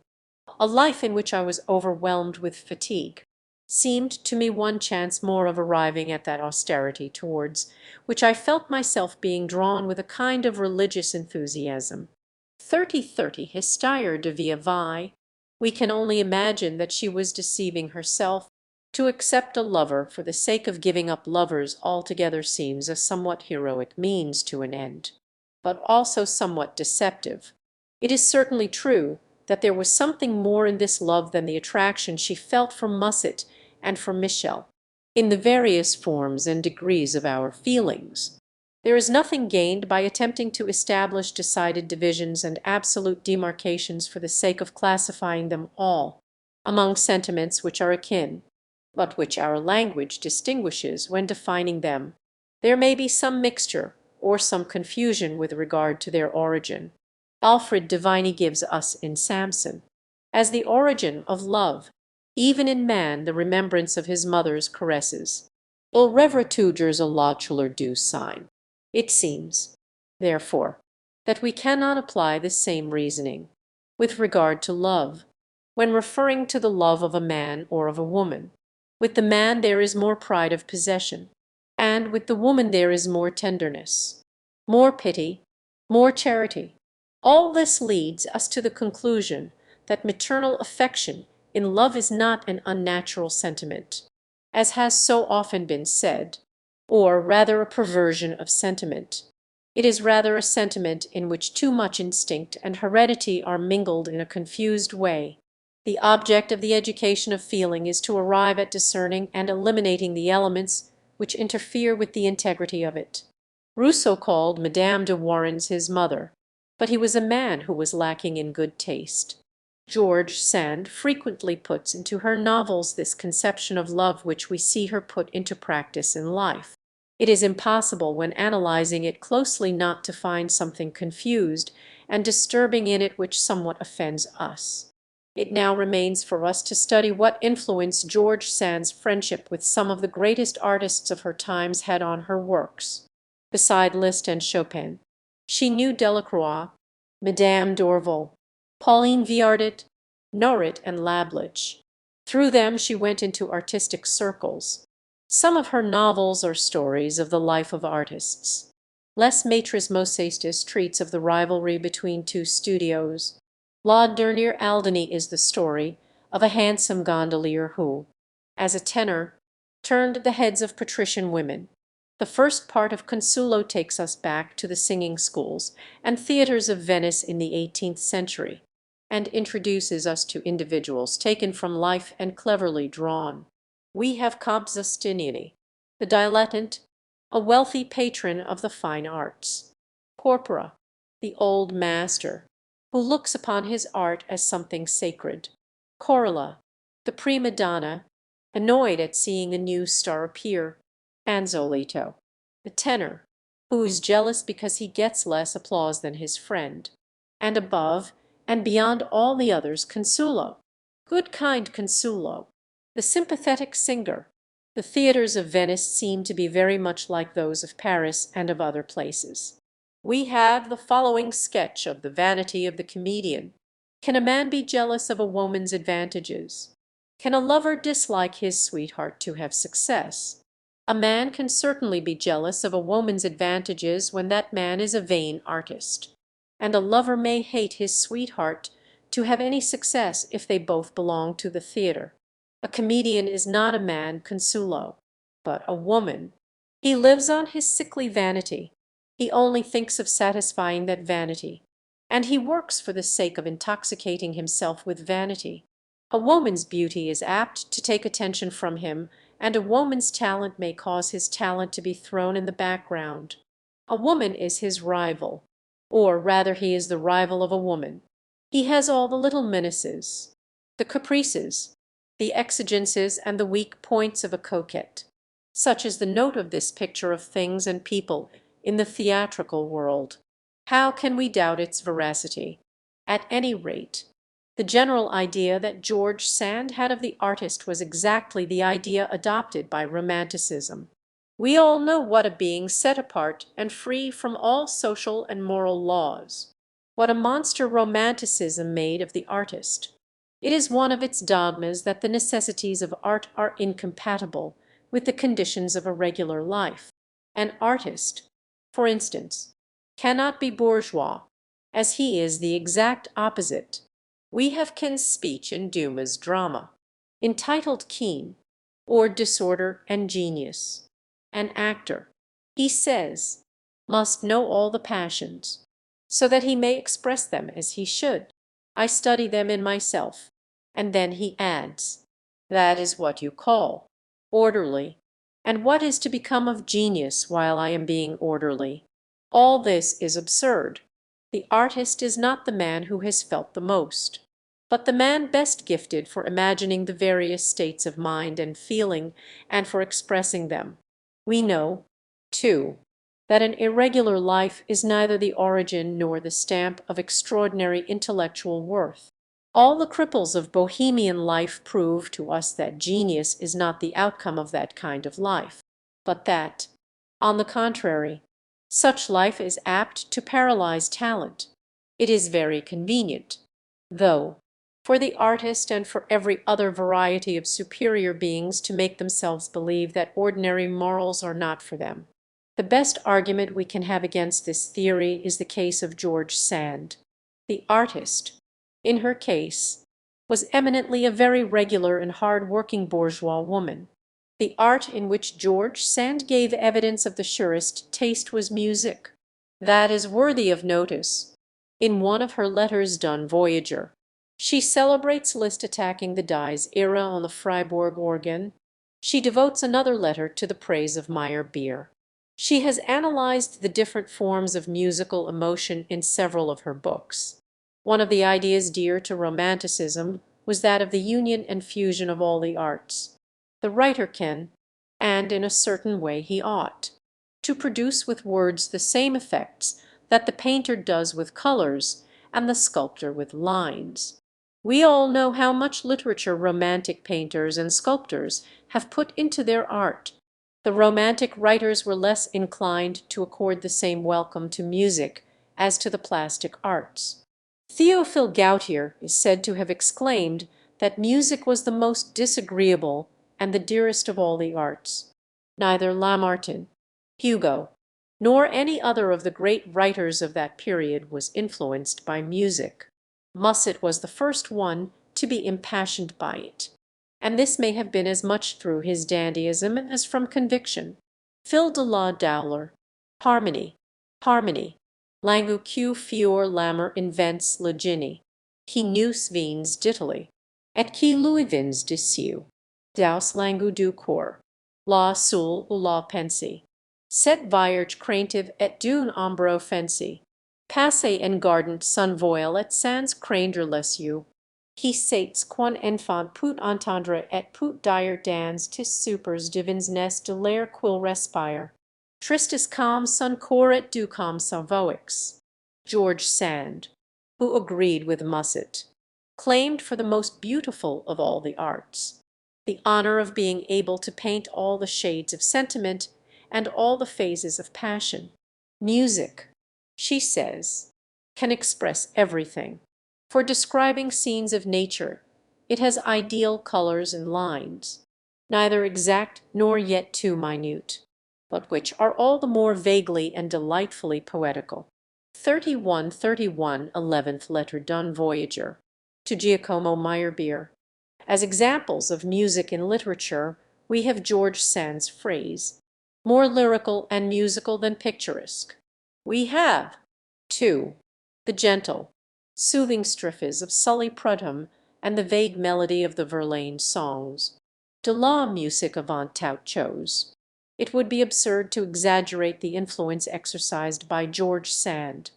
a life in which I was overwhelmed with fatigue, seemed to me one chance more of arriving at that austerity towards which I felt myself being drawn with a kind of religious enthusiasm." 3030 Histoire de Vie Vie. We can only imagine that she was deceiving herself. To accept a lover for the sake of giving up lovers altogether seems a somewhat heroic means to an end, but also somewhat deceptive. It is certainly true that there was something more in this love than the attraction she felt for Musset and for Michel. In the various forms and degrees of our feelings, there is nothing gained by attempting to establish decided divisions and absolute demarcations for the sake of classifying them all among sentiments which are akin, but which our language distinguishes when defining them. There may be some mixture or some confusion with regard to their origin. Alfred de Vigny gives us in Samson, as the origin of love, even in man, the remembrance of his mother's caresses. Il rêve toujours à la couleur du sein. It seems, therefore, that we cannot apply the same reasoning with regard to love, when referring to the love of a man or of a woman. With the man there is more pride of possession, and with the woman there is more tenderness, more pity, more charity. All this leads us to the conclusion that maternal affection in love is not an unnatural sentiment, as has so often been said, or rather a perversion of sentiment. It is rather a sentiment in which too much instinct and heredity are mingled in a confused way. The object of the education of feeling is to arrive at discerning and eliminating the elements which interfere with the integrity of it. Rousseau called Madame de Warens his mother, but he was a man who was lacking in good taste. George Sand frequently puts into her novels this conception of love which we see her put into practice in life. It is impossible when analyzing it closely not to find something confused and disturbing in it which somewhat offends us. It now remains for us to study what influence George Sand's friendship with some of the greatest artists of her times had on her works. Beside Liszt and Chopin, she knew Delacroix, Madame d'Orval, Pauline Viardot, Norit, and Lablich. Through them she went into artistic circles. Some of her novels are stories of the life of artists. Les Maîtres Maucestis treats of the rivalry between two studios. La Dernière Alderney is the story of a handsome gondolier who, as a tenor, turned the heads of patrician women. The first part of Consulo takes us back to the singing schools and theatres of Venice in the 18th century. and introduces us to individuals taken from life and cleverly drawn. We have Comte Justiniani, the dilettante, a wealthy patron of the fine arts; Porpora, the old master, who looks upon his art as something sacred; Corolla, the prima donna, annoyed at seeing a new star appear; Anzolito, the tenor, who is jealous because he gets less applause than his friend; and above and beyond all the others Consulo, good kind Consulo, the sympathetic singer. The theatres of Venice seem to be very much like those of Paris and of other places. We have the following sketch of the vanity of the comedian. Can a man be jealous of a woman's advantages? Can a lover dislike his sweetheart to have success? A man can certainly be jealous of a woman's advantages when that man is a vain artist. And a lover may hate his sweetheart to have any success if they both belong to the theatre. A comedian is not a man Consulo, but a woman. He lives on his sickly vanity. He only thinks of satisfying that vanity, and he works for the sake of intoxicating himself with vanity. A woman's beauty is apt to take attention from him, and a woman's talent may cause his talent to be thrown in the background. A woman is his rival, or rather he is the rival of a woman. He has all the little menaces, the caprices, the exigences, and the weak points of a coquette. Such is the note of this picture of things and people in the theatrical world. How can we doubt its veracity? At any rate, the general idea that George Sand had of the artist was exactly the idea adopted by Romanticism. We all know what a being set apart and free from all social and moral laws. What a monster Romanticism made of the artist. It is one of its dogmas that the necessities of art are incompatible with the conditions of a regular life. An artist, for instance, cannot be bourgeois, as he is the exact opposite. We have Kean's speech in Dumas' drama, entitled Kean, or Disorder and Genius. An actor, he says, must know all the passions, so that he may express them as he should. I study them in myself. And then he adds, that is what you call orderly. And what is to become of genius while I am being orderly? All this is absurd. The artist is not the man who has felt the most, but the man best gifted for imagining the various states of mind and feeling and for expressing them. We know, too, that an irregular life is neither the origin nor the stamp of extraordinary intellectual worth. All the cripples of Bohemian life prove to us that genius is not the outcome of that kind of life, but that, on the contrary, such life is apt to paralyze talent. It is very convenient, though, for the artist and for every other variety of superior beings to make themselves believe that ordinary morals are not for them. The best argument we can have against this theory is the case of George Sand. The artist, in her case, was eminently a very regular and hard-working bourgeois woman. The art in which George Sand gave evidence of the surest taste was music. That is worthy of notice. In one of her letters done Voyager, she celebrates Liszt attacking the Dies Irae on the Freiburg organ. She devotes another letter to the praise of Meyerbeer. She has analyzed the different forms of musical emotion in several of her books. One of the ideas dear to Romanticism was that of the union and fusion of all the arts. The writer can, and in a certain way he ought, to produce with words the same effects that the painter does with colors and the sculptor with lines. We all know how much literature romantic painters and sculptors have put into their art. The romantic writers were less inclined to accord the same welcome to music as to the plastic arts. Théophile Gautier is said to have exclaimed that music was the most disagreeable and the dearest of all the arts. Neither Lamartine, Hugo, nor any other of the great writers of that period was influenced by music. Musset was the first one to be impassioned by it, and this may have been as much through his dandyism as from conviction. Phil de la Dowler, harmony, harmony. Langue que fior l'amour invents le génie. Qui nous vins d'Italie, et qui lui vins d'ici, daus langue du cor, la sul ou la pensi, set vierge craintive et d'un ombro fensi, passe en gardant son voile et sans craindre les yeux, qui sates quan enfant put entendre et put dire dans tis supers divins nes de l'air quil respire, tristis comme son cor et du comme sa voix. George Sand, who agreed with Musset, claimed for the most beautiful of all the arts the honor of being able to paint all the shades of sentiment and all the phases of passion. Music, she says, can express everything. For describing scenes of nature, it has ideal colors and lines, neither exact nor yet too minute, but which are all the more vaguely and delightfully poetical. 3131 11th Letter Done Voyager to Giacomo Meyerbeer. As examples of music in literature, we have George Sand's phrase, more lyrical and musical than picturesque. We have, too, the gentle, soothing strophes of Sully Prudhomme and the vague melody of the Verlaine songs. De la musique avant tout chose. It would be absurd to exaggerate the influence exercised by George Sand,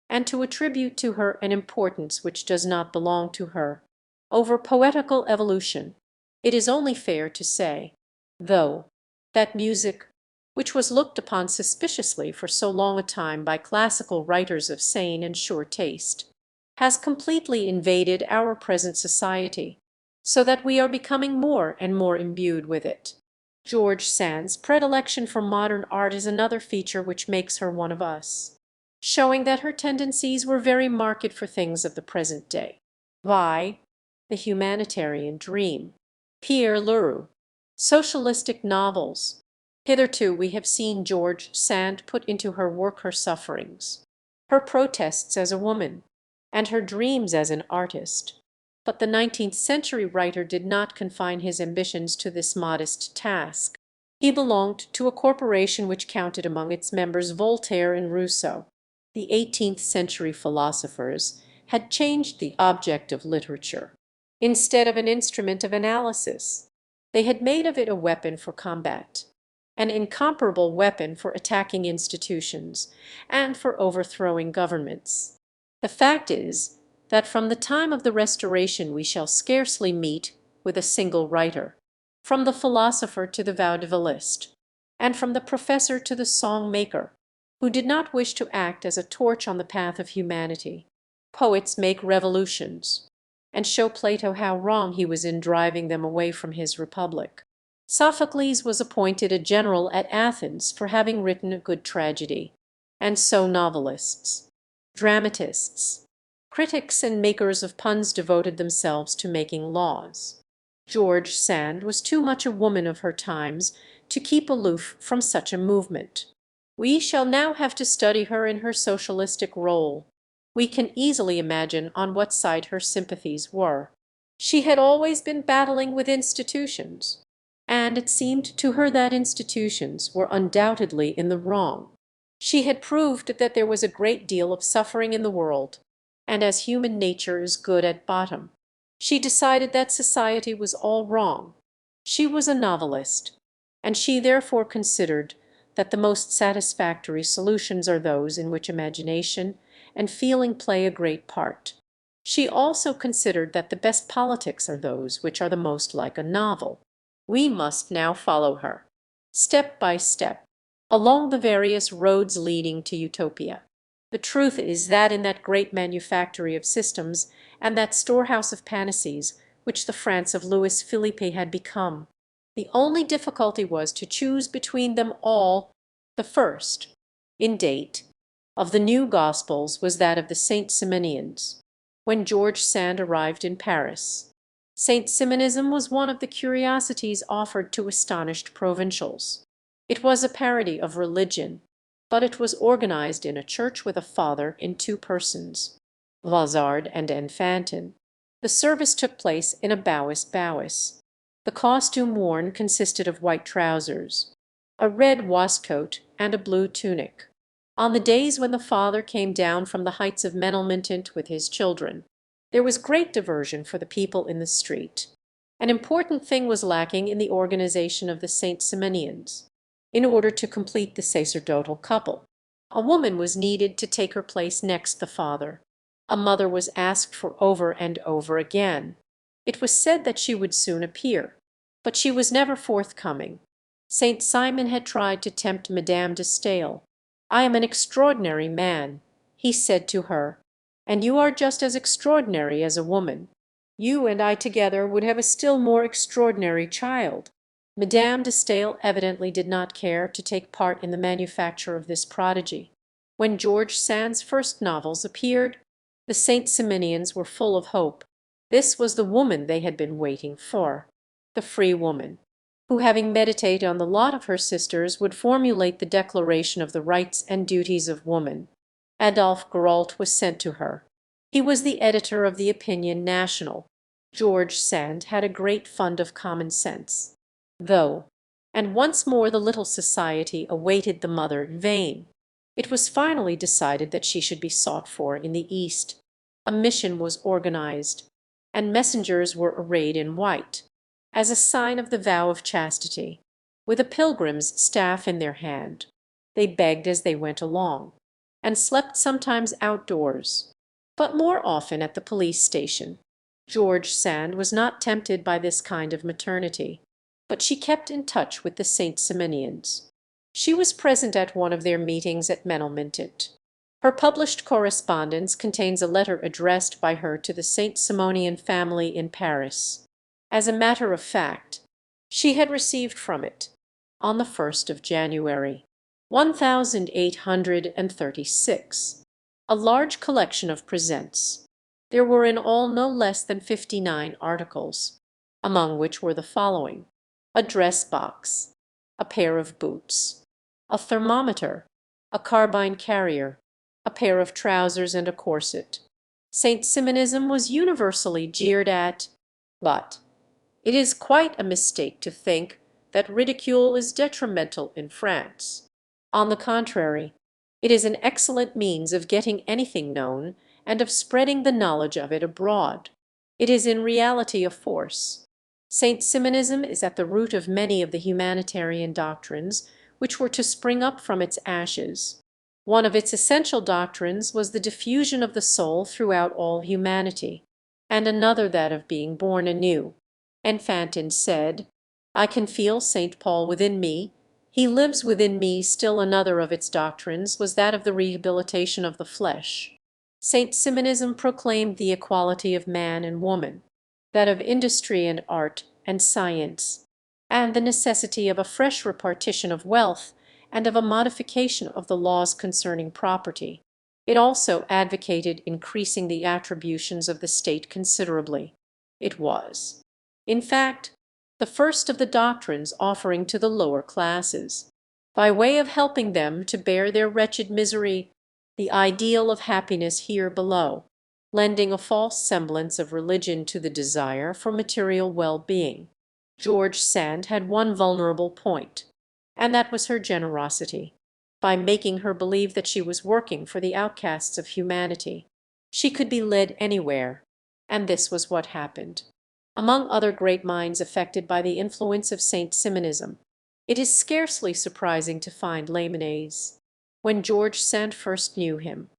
and to attribute to her an importance which does not belong to her. Over poetical evolution, it is only fair to say, though, that music, which was looked upon suspiciously for so long a time by classical writers of sane and sure taste, has completely invaded our present society, so that we are becoming more and more imbued with it. George Sand's predilection for modern art is another feature which makes her one of us, showing that her tendencies were very marked for things of the present day. Vi, the humanitarian dream, Pierre Leroux, socialistic novels. Hitherto we have seen George Sand put into her work her sufferings, her protests as a woman, and her dreams as an artist. But the 19th century writer did not confine his ambitions to this modest task. He belonged to a corporation which counted among its members Voltaire and Rousseau. The 18th century philosophers had changed the object of literature. Instead of an instrument of analysis, they had made of it a weapon for combat, an incomparable weapon for attacking institutions and for overthrowing governments. The fact is that from the time of the Restoration we shall scarcely meet with a single writer, from the philosopher to the vaudevillist, and from the professor to the song-maker, who did not wish to act as a torch on the path of humanity. Poets make revolutions, and show Plato how wrong he was in driving them away from his republic. Sophocles was appointed a general at Athens for having written a good tragedy, and so novelists, dramatists, critics and makers of puns devoted themselves to making laws. George Sand was too much a woman of her times to keep aloof from such a movement. We shall now have to study her in her socialistic role. We can easily imagine on what side her sympathies were. She had always been battling with institutions, and it seemed to her that institutions were undoubtedly in the wrong. She had proved that there was a great deal of suffering in the world, and as human nature is good at bottom, she decided that society was all wrong. She was a novelist, and she therefore considered that the most satisfactory solutions are those in which imagination and feeling play a great part. She also considered that the best politics are those which are the most like a novel. We must now follow her, step by step, along the various roads leading to Utopia. The truth is that in that great manufactory of systems and that storehouse of panacées which the France of Louis Philippe had become, the only difficulty was to choose between them all. The first, in date, of the new Gospels was that of the Saint-Simonians. When George Sand arrived in Paris, Saint-Simonism was one of the curiosities offered to astonished provincials. It was a parody of religion, but it was organized in a church with a father in two persons, Vazard and Enfantin. The service took place in a bowis. The costume worn consisted of white trousers, a red waistcoat, and a blue tunic. On the days when the father came down from the heights of Menilmontant with his children, There was great diversion for the people in the street. An important thing was lacking in the organization of the St. Simonians. In order to complete the sacerdotal couple, a woman was needed to take her place next the father. A mother was asked for over and over again. It was said that she would soon appear, but she was never forthcoming. Saint Simon had tried to tempt Madame de Staël. "I am an extraordinary man," he said to her, "and you are just as extraordinary as a woman. You and I together would have a still more extraordinary child." Madame de Staël evidently did not care to take part in the manufacture of this prodigy. When George Sand's first novels appeared, the St. Simonians were full of hope. This was the woman they had been waiting for, the free woman, who, having meditated on the lot of her sisters, would formulate the declaration of the rights and duties of woman. Adolphe Girault was sent to her. He was the editor of the Opinion National. George Sand had a great fund of common sense, though, and once more the little society awaited the mother in vain. It was finally decided that she should be sought for in the East. A mission was organized, and messengers were arrayed in white, as a sign of the vow of chastity, with a pilgrim's staff in their hand. They begged as they went along, and slept sometimes outdoors, but more often at the police station. George Sand was not tempted by this kind of maternity, but she kept in touch with the St. Simonians. She was present at one of their meetings at Menilmontant. Her published correspondence contains a letter addressed by her to the St. Simonian family in Paris. As a matter of fact, she had received from it, on the 1st of January, 1836, a large collection of presents. There were in all no less than 59 articles, among which were the following: a dress box, a pair of boots, a thermometer, a carbine carrier, a pair of trousers, and a corset. St. Simonism was universally jeered at, but it is quite a mistake to think that ridicule is detrimental in France. On the contrary, it is an excellent means of getting anything known and of spreading the knowledge of it abroad. It is in reality a force. St. Simonism is at the root of many of the humanitarian doctrines which were to spring up from its ashes. One of its essential doctrines was the diffusion of the soul throughout all humanity, and another that of being born anew. Enfantin said, "I can feel St. Paul within me, he lives within me." Still another of its doctrines was that of the rehabilitation of the flesh. St. Simonism proclaimed the equality of man and woman, that of industry and art and science, and the necessity of a fresh repartition of wealth and of a modification of the laws concerning property. It also advocated increasing the attributions of the state considerably. It was, in fact, the first of the doctrines offering to the lower classes, by way of helping them to bear their wretched misery, the ideal of happiness here below, lending a false semblance of religion to the desire for material well-being. George Sand had one vulnerable point, and that was her generosity. By making her believe that she was working for the outcasts of humanity, she could be led anywhere, and this was what happened. Among other great minds affected by the influence of St. Simonism, it is scarcely surprising to find Lamennais. When George Sand first knew him,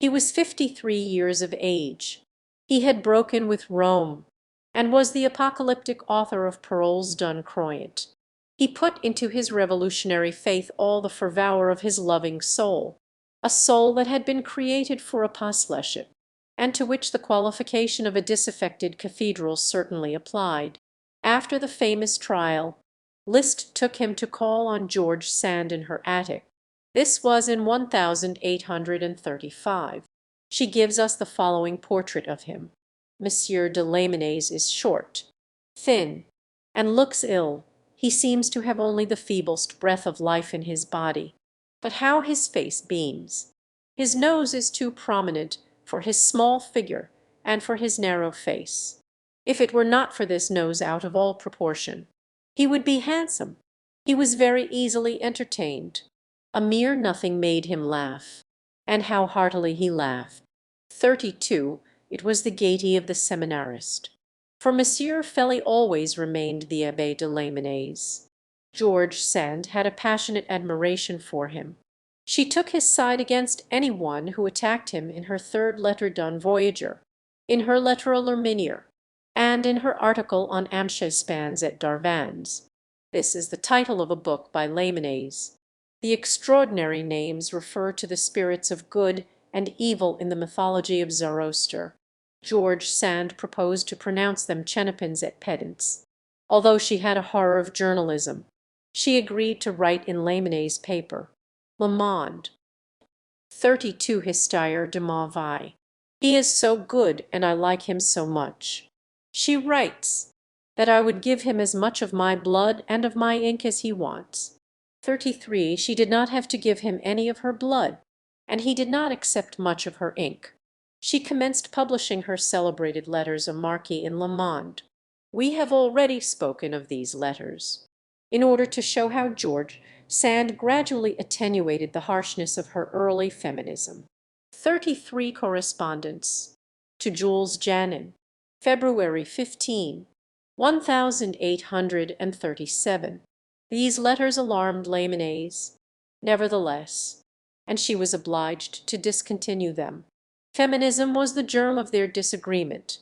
he was 53 years of age. He had broken with Rome, and was the apocalyptic author of Paroles d'un Croyant. He put into his revolutionary faith all the fervour of his loving soul, a soul that had been created for apostleship, and to which the qualification of a disaffected cathedral certainly applied. After the famous trial, Liszt took him to call on George Sand in her attic. This was in 1835. She gives us the following portrait of him. Monsieur de Lamennais is short, thin, and looks ill. He seems to have only the feeblest breath of life in his body. But how his face beams! His nose is too prominent for his small figure and for his narrow face. If it were not for this nose out of all proportion, he would be handsome. He was very easily entertained. A mere nothing made him laugh. And how heartily he laughed. 32. It was the gaiety of the seminarist. For Monsieur Feli always remained the Abbé de Lamennais. George Sand had a passionate admiration for him. She took his side against any one who attacked him in her third letter d'un Voyager, in her Lettre à l'Arménier, and in her article on Amschespans et Darvans. This is the title of a book by Lamennais. The extraordinary names refer to the spirits of good and evil in the mythology of Zoroaster. George Sand proposed to pronounce them chenopins et pedants. Although she had a horror of journalism, she agreed to write in Lamennais' paper, Le Monde. 32 Histoire de ma vie. He is so good, and I like him so much. She writes that I would give him as much of my blood and of my ink as he wants. 33 She did not have to give him any of her blood, and he did not accept much of her ink. She commenced publishing her celebrated letters of Marquis in Le Monde. We have already spoken of these letters. In order to show how George Sand gradually attenuated the harshness of her early feminism. 33 Correspondence. To Jules Janin, February 15, 1837. These letters alarmed Lamennais, nevertheless, and she was obliged to discontinue them. Feminism was the germ of their disagreement.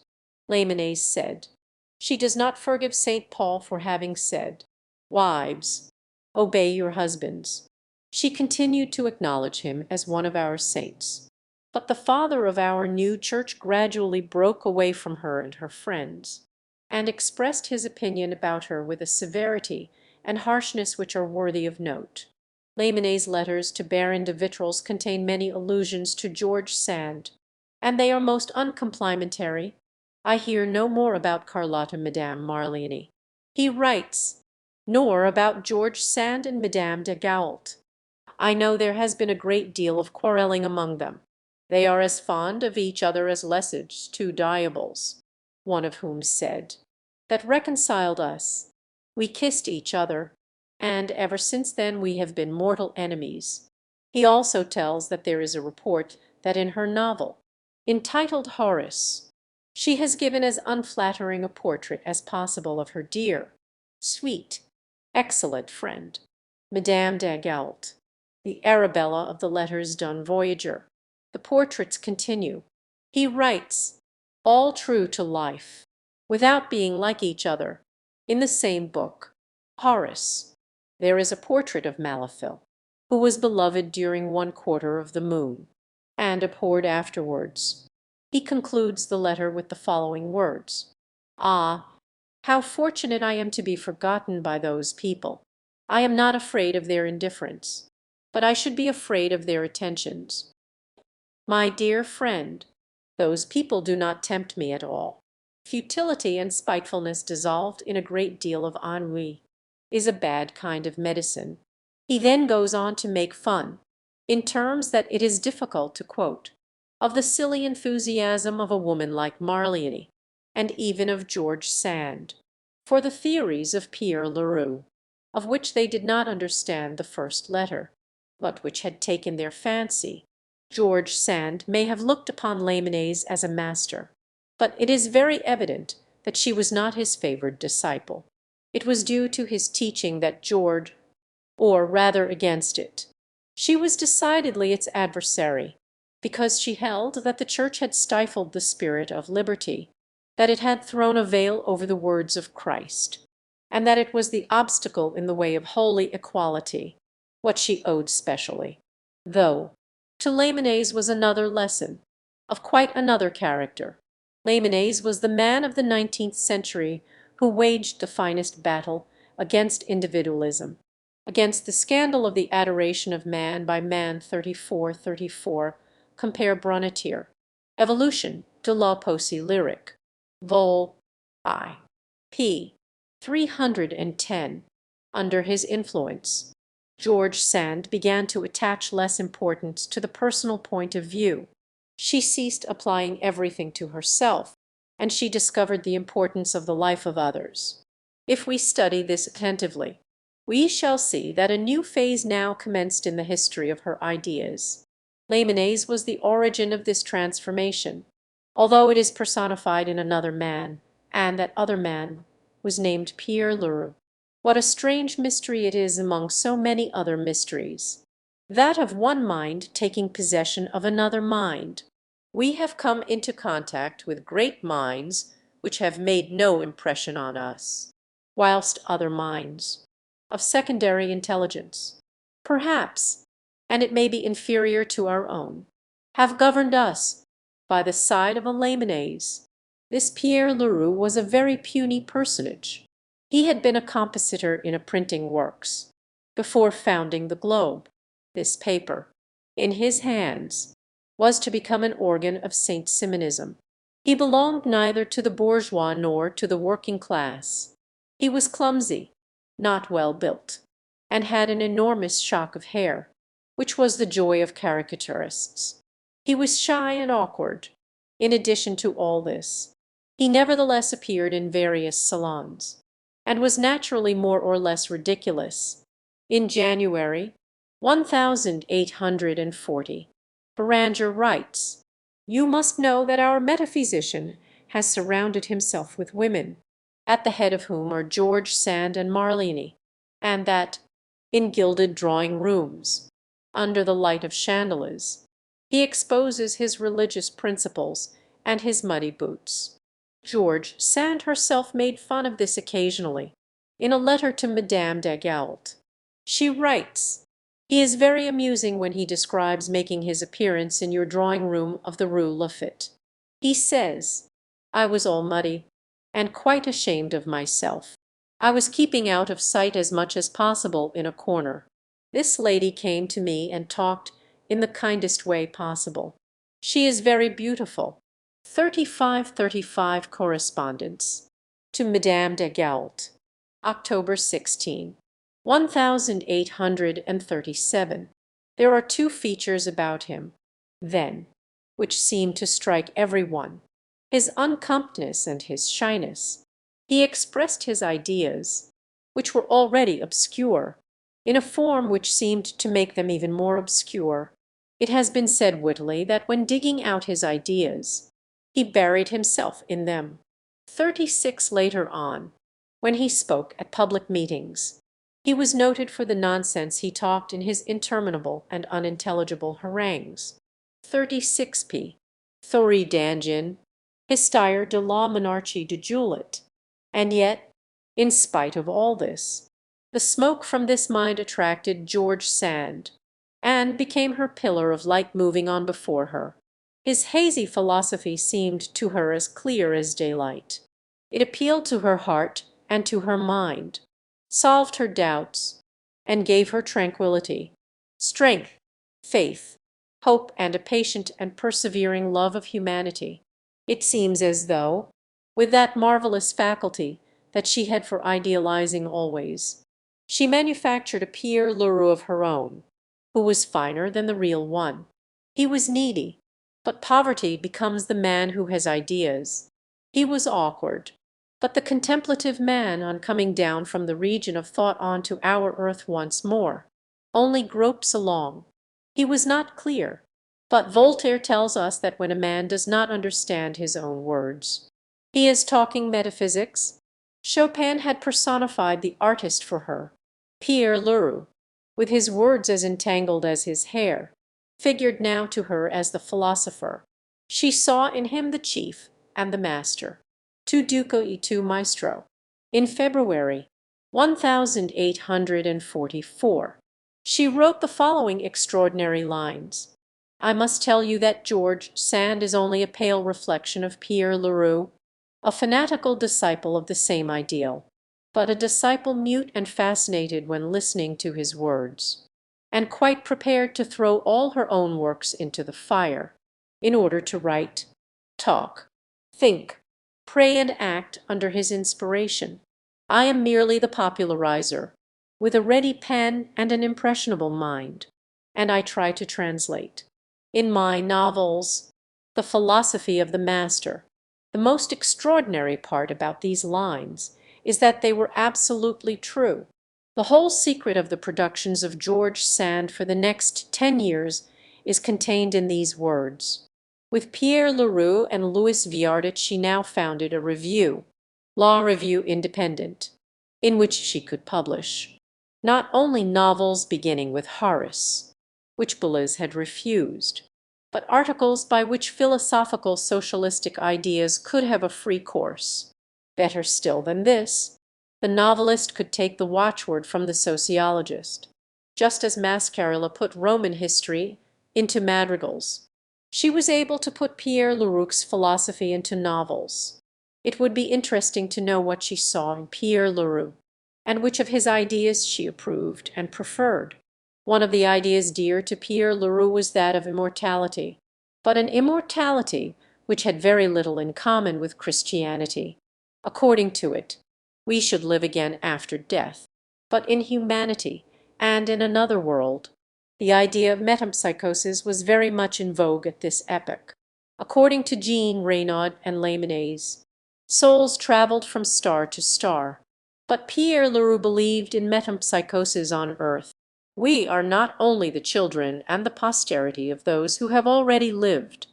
Lamennais said, "She does not forgive St. Paul for having said, 'Wives, obey your husbands.' She continued to acknowledge him as one of our saints. But the father of our new church gradually broke away from her and her friends, and expressed his opinion about her with a severity and harshness which are worthy of note." Lamennais' letters to Baron de Vitrolles contain many allusions to George Sand, and they are most uncomplimentary. I hear no more about Carlotta Madame Marlini. He writes, nor about George Sand and Madame de Gault. I know there has been a great deal of quarrelling among them. They are as fond of each other as Lesage's two diabols, one of whom said, "That reconciled us. We kissed each other, and ever since then we have been mortal enemies." He also tells that there is a report that in her novel, entitled Horace, she has given as unflattering a portrait as possible of her dear, sweet, excellent friend, Madame de Gault, the Arabella of the Letters d'un Voyager. The portraits continue. He writes, all true to life, without being like each other, in the same book, Horace. There is a portrait of Malafil, who was beloved during 1/4 of the moon, and abhorred afterwards. He concludes the letter with the following words: "Ah, how fortunate I am to be forgotten by those people! I am not afraid of their indifference, but I should be afraid of their attentions. My dear friend, those people do not tempt me at all. Futility and spitefulness dissolved in a great deal of ennui is a bad kind of medicine." He then goes on to make fun, in terms that it is difficult to quote, of the silly enthusiasm of a woman like Marlini, and even of George Sand, for the theories of Pierre Leroux, of which they did not understand the first letter, but which had taken their fancy. George Sand may have looked upon Lamennais as a master, but it is very evident that she was not his favoured disciple. It was due to his teaching that George, or rather against it. She was decidedly its adversary, because she held that the Church had stifled the spirit of liberty, that it had thrown a veil over the words of Christ, and that it was the obstacle in the way of holy equality, what she owed specially, though to Lamennais was another lesson, of quite another character. Lamennais was the man of the 19th century who waged the finest battle against individualism, against the scandal of the adoration of man by man. 34. Compare Brunetière, Evolution de la Poésie lyrique, Vol. I. p. 310. Under his influence, George Sand began to attach less importance to the personal point of view. She ceased applying everything to herself, and she discovered the importance of the life of others. If we study this attentively, we shall see that a new phase now commenced in the history of her ideas. Lamennais was the origin of this transformation. although it is personified in another man, and that other man was named Pierre Leroux. What a strange mystery it is among so many other mysteries, that of one mind taking possession of another mind. We have come into contact with great minds which have made no impression on us, whilst other minds, of secondary intelligence, perhaps, and it may be inferior to our own, have governed us by the side of a Lamennais. This Pierre Leroux was a very puny personage. He had been a compositor in a printing works, before founding the Globe. This paper, in his hands, was to become an organ of Saint Simonism. He belonged neither to the bourgeois nor to the working class. He was clumsy, not well built, and had an enormous shock of hair, which was the joy of caricaturists. He was shy and awkward. In addition to all this, he nevertheless appeared in various salons, and was naturally more or less ridiculous. In January 1840, Beranger writes, "You must know that our metaphysician has surrounded himself with women, at the head of whom are George Sand and Marlini, and that, in gilded drawing-rooms, under the light of chandeliers, he exposes his religious principles and his muddy boots." George Sand herself made fun of this occasionally, in a letter to Madame d'Aiguault. She writes, "He is very amusing when he describes making his appearance in your drawing-room of the Rue Lafitte. He says, 'I was all muddy, and quite ashamed of myself. I was keeping out of sight as much as possible in a corner. This lady came to me and talked in the kindest way possible. She is very beautiful.'" 3535 Correspondence to Madame d'Aiguault, October 16, 1837. There are two features about him, then, which seem to strike every one: his uncomptness and his shyness. He expressed his ideas, which were already obscure, in a form which seemed to make them even more obscure. It has been said wittily that when digging out his ideas, he buried himself in them. 36 later on, when he spoke at public meetings, he was noted for the nonsense he talked in his interminable and unintelligible harangues. 36p. Thory d'Anjin, Histoire de la Monarchie de Juillet. And yet, in spite of all this, the smoke from this mind attracted George Sand, and became her pillar of light moving on before her. His hazy philosophy seemed to her as clear as daylight. It appealed to her heart and to her mind, solved her doubts, and gave her tranquillity, strength, faith, hope, and a patient and persevering love of humanity. It seems as though, with that marvelous faculty that she had for idealizing always, she manufactured a Pierre Leroux of her own, who was finer than the real one. He was needy, but poverty becomes the man who has ideas. He was awkward, but the contemplative man, on coming down from the region of thought on to our earth once more, only gropes along. He was not clear, but Voltaire tells us that when a man does not understand his own words, he is talking metaphysics. Chopin had personified the artist for her. Pierre Leroux, with his words as entangled as his hair, figured now to her as the philosopher. She saw in him the chief and the master. Tu Duco e tu Maestro. In February 1844, she wrote the following extraordinary lines: "I must tell you that George Sand is only a pale reflection of Pierre Leroux, a fanatical disciple of the same ideal, but a disciple mute and fascinated when listening to his words, and quite prepared to throw all her own works into the fire, in order to write, talk, think, pray, and act under his inspiration. I am merely the popularizer, with a ready pen and an impressionable mind, and I try to translate, in my novels, the philosophy of the master." The most extraordinary part about these lines is that they were absolutely true. The whole secret of the productions of George Sand for the next 10 years is contained in these words. With Pierre Leroux and Louis Viardot she now founded a review, Law Review Independent, in which she could publish not only novels beginning with Horace, which Boulez had refused, but articles by which philosophical socialistic ideas could have a free course. Better still than this, the novelist could take the watchword from the sociologist, just as Mascarilla put Roman history into madrigals. She was able to put Pierre Leroux's philosophy into novels. It would be interesting to know what she saw in Pierre Leroux, and which of his ideas she approved and preferred. One of the ideas dear to Pierre Leroux was that of immortality, but an immortality which had very little in common with Christianity. According to it, we should live again after death, but in humanity and in another world. The idea of metempsychosis was very much in vogue at this epoch. According to Jean Reynaud and Laymenez, souls traveled from star to star. But Pierre Leroux believed in metempsychosis on earth. We are not only the children and the posterity of those who have already lived,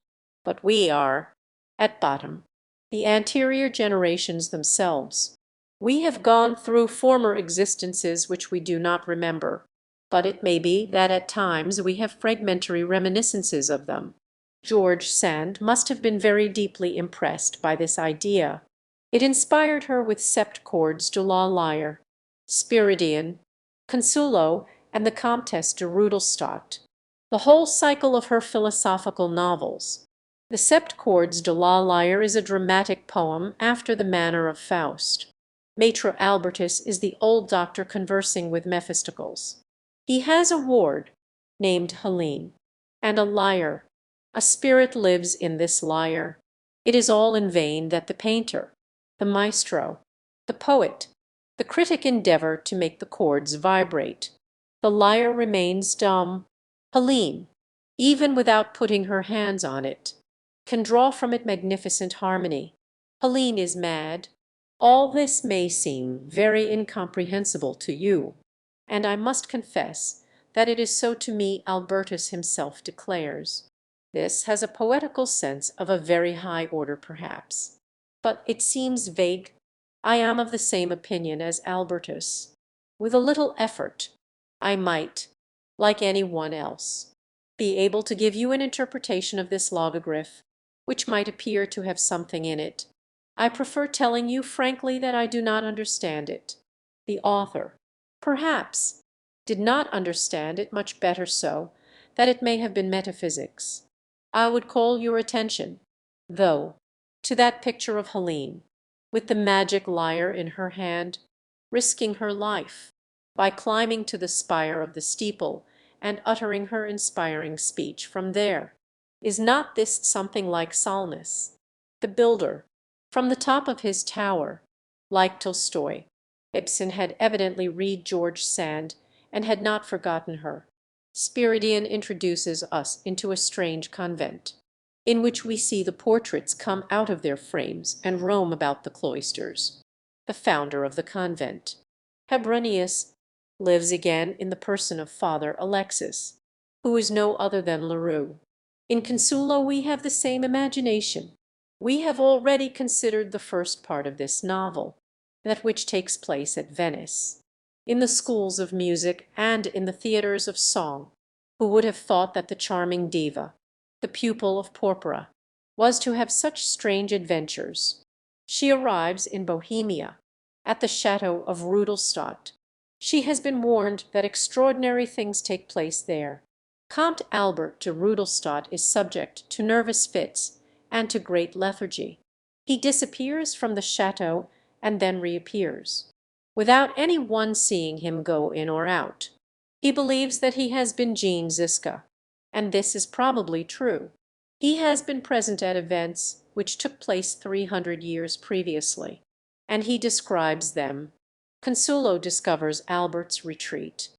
but we are, at bottom, the anterior generations themselves. We have gone through former existences which we do not remember, but it may be that at times we have fragmentary reminiscences of them. George Sand must have been very deeply impressed by this idea. It inspired her with Sept Chords de la Lyre, Spiridion, Consulo, and the Comtesse de Rudolstadt, the whole cycle of her philosophical novels. The Sept Chords de la Lyre is a dramatic poem after the manner of Faust. Maître Albertus is the old doctor conversing with Mephistopheles. He has a ward, named Helene, and a lyre. A spirit lives in this lyre. It is all in vain that the painter, the maestro, the poet, the critic endeavor to make the chords vibrate. The lyre remains dumb. Helene, even without putting her hands on it, can draw from it magnificent harmony. Helene is mad. All this may seem very incomprehensible to you, and I must confess that it is so to me. Albertus himself declares. This has a poetical sense of a very high order perhaps, but it seems vague. I am of the same opinion as Albertus. With a little effort, I might, like any one else, be able to give you an interpretation of this logograph, which might appear to have something in it. I prefer telling you frankly that I do not understand it. The author, perhaps, did not understand it, much better so, that it may have been metaphysics. I would call your attention, though, to that picture of Helene, with the magic lyre in her hand, risking her life, by climbing to the spire of the steeple and uttering her inspiring speech from there. Is not this something like Salnis, the builder, from the top of his tower? Like Tolstoy, Ibsen had evidently read George Sand and had not forgotten her. Spiridion introduces us into a strange convent, in which we see the portraits come out of their frames and roam about the cloisters. The founder of the convent, Hebronius, lives again in the person of Father Alexis, who is no other than Leroux. In Consulo we have the same imagination. We have already considered the first part of this novel, that which takes place at Venice, in the schools of music and in the theatres of song. Who would have thought that the charming diva, the pupil of Porpora, was to have such strange adventures? She arrives in Bohemia, at the chateau of Rudolstadt. She has been warned that extraordinary things take place there. Comte Albert de Rudolstadt is subject to nervous fits and to great lethargy. He disappears from the chateau and then reappears, without any one seeing him go in or out. He believes that he has been Jean Ziska, and this is probably true. He has been present at events which took place 300 years previously, and he describes them. Consulo discovers Albert's retreat.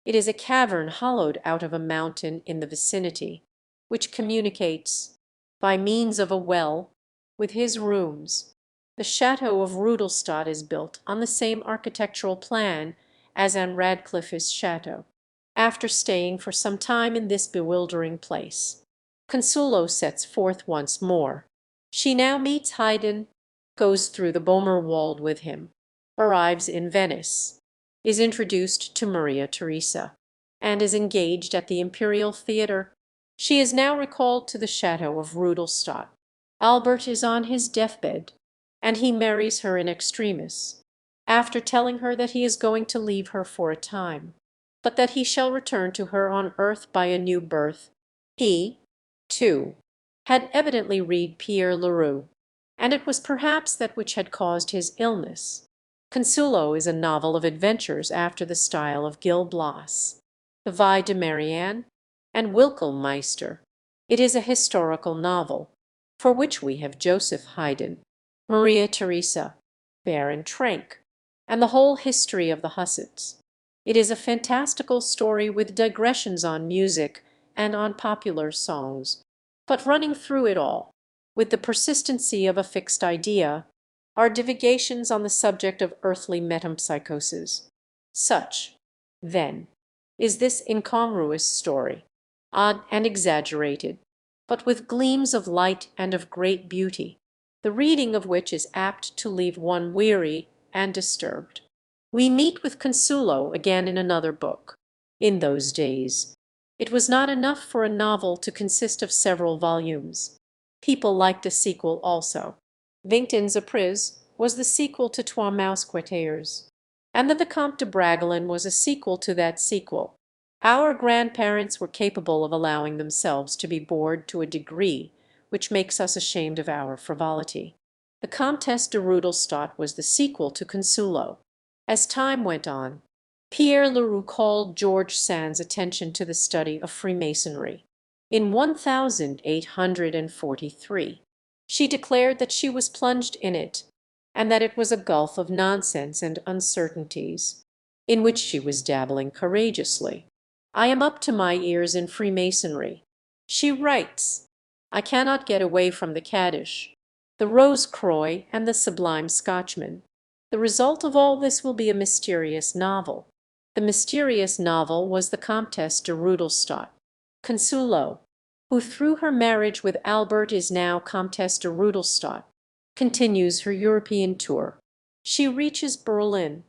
It is a cavern hollowed out of a mountain in the vicinity, which communicates, by means of a well, with his rooms. The chateau of Rudolstadt is built on the same architectural plan as Anne Radcliffe's chateau. After staying for some time in this bewildering place, Consulo sets forth once more. She now meets Haydn, goes through the Bohmer-Wald with him, arrives in Venice, is introduced to Maria Theresa, and is engaged at the Imperial Theatre. She is now recalled to the chateau of Rudolstadt. Albert is on his deathbed, and he marries her in extremis, after telling her that he is going to leave her for a time, but that he shall return to her on earth by a new birth. He, too, had evidently read Pierre Leroux, and it was perhaps that which had caused his illness. Consulo is a novel of adventures after the style of Gil Blas, the Vie de Marianne, and Winkelmeister. It is a historical novel, for which we have Joseph Haydn, Maria Theresa, Baron Trenck, and the whole history of the Hussits. It is a fantastical story with digressions on music and on popular songs, but running through it all, with the persistency of a fixed idea, are divagations on the subject of earthly metempsychosis. Such, then, is this incongruous story, odd and exaggerated, but with gleams of light and of great beauty, the reading of which is apt to leave one weary and disturbed. We meet with Consulo again in another book. In those days, it was not enough for a novel to consist of several volumes. People liked a sequel also. Vinckton's Apres was the sequel to Trois Mousquetaires, and the Vicomte de Bragelonne was a sequel to that sequel. Our grandparents were capable of allowing themselves to be bored to a degree which makes us ashamed of our frivolity. The Comtesse de Rudolstadt was the sequel to Consulo. As time went on, Pierre Leroux called George Sand's attention to the study of Freemasonry. In 1843, she declared that she was plunged in it, and that it was a gulf of nonsense and uncertainties, in which she was dabbling courageously. "I am up to my ears in Freemasonry," she writes. "I cannot get away from the Kaddish, the Rose Croix, and the Sublime Scotchman. The result of all this will be a mysterious novel." The mysterious novel was the Comtesse de Rudolstadt. Consulo, who through her marriage with Albert is now Comtesse de Rudolstadt, continues her European tour. She reaches Berlin,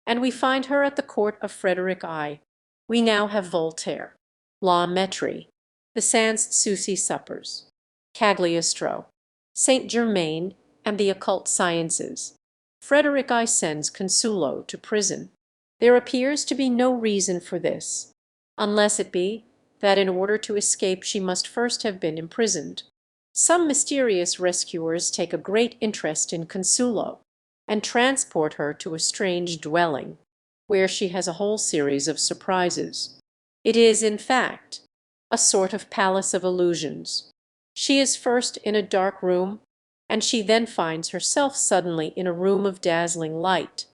and we find her at the court of Frederick I. We now have Voltaire, La Mettrie, the Sans Souci suppers, Cagliostro, Saint Germain, and the occult sciences. Frederick I sends Consulo to prison. There appears to be no reason for this, unless it be that in order to escape she must first have been imprisoned. Some mysterious rescuers take a great interest in Consulo, and transport her to a strange dwelling, where she has a whole series of surprises. It is, in fact, a sort of palace of illusions. She is first in a dark room, and she then finds herself suddenly in a room of dazzling light.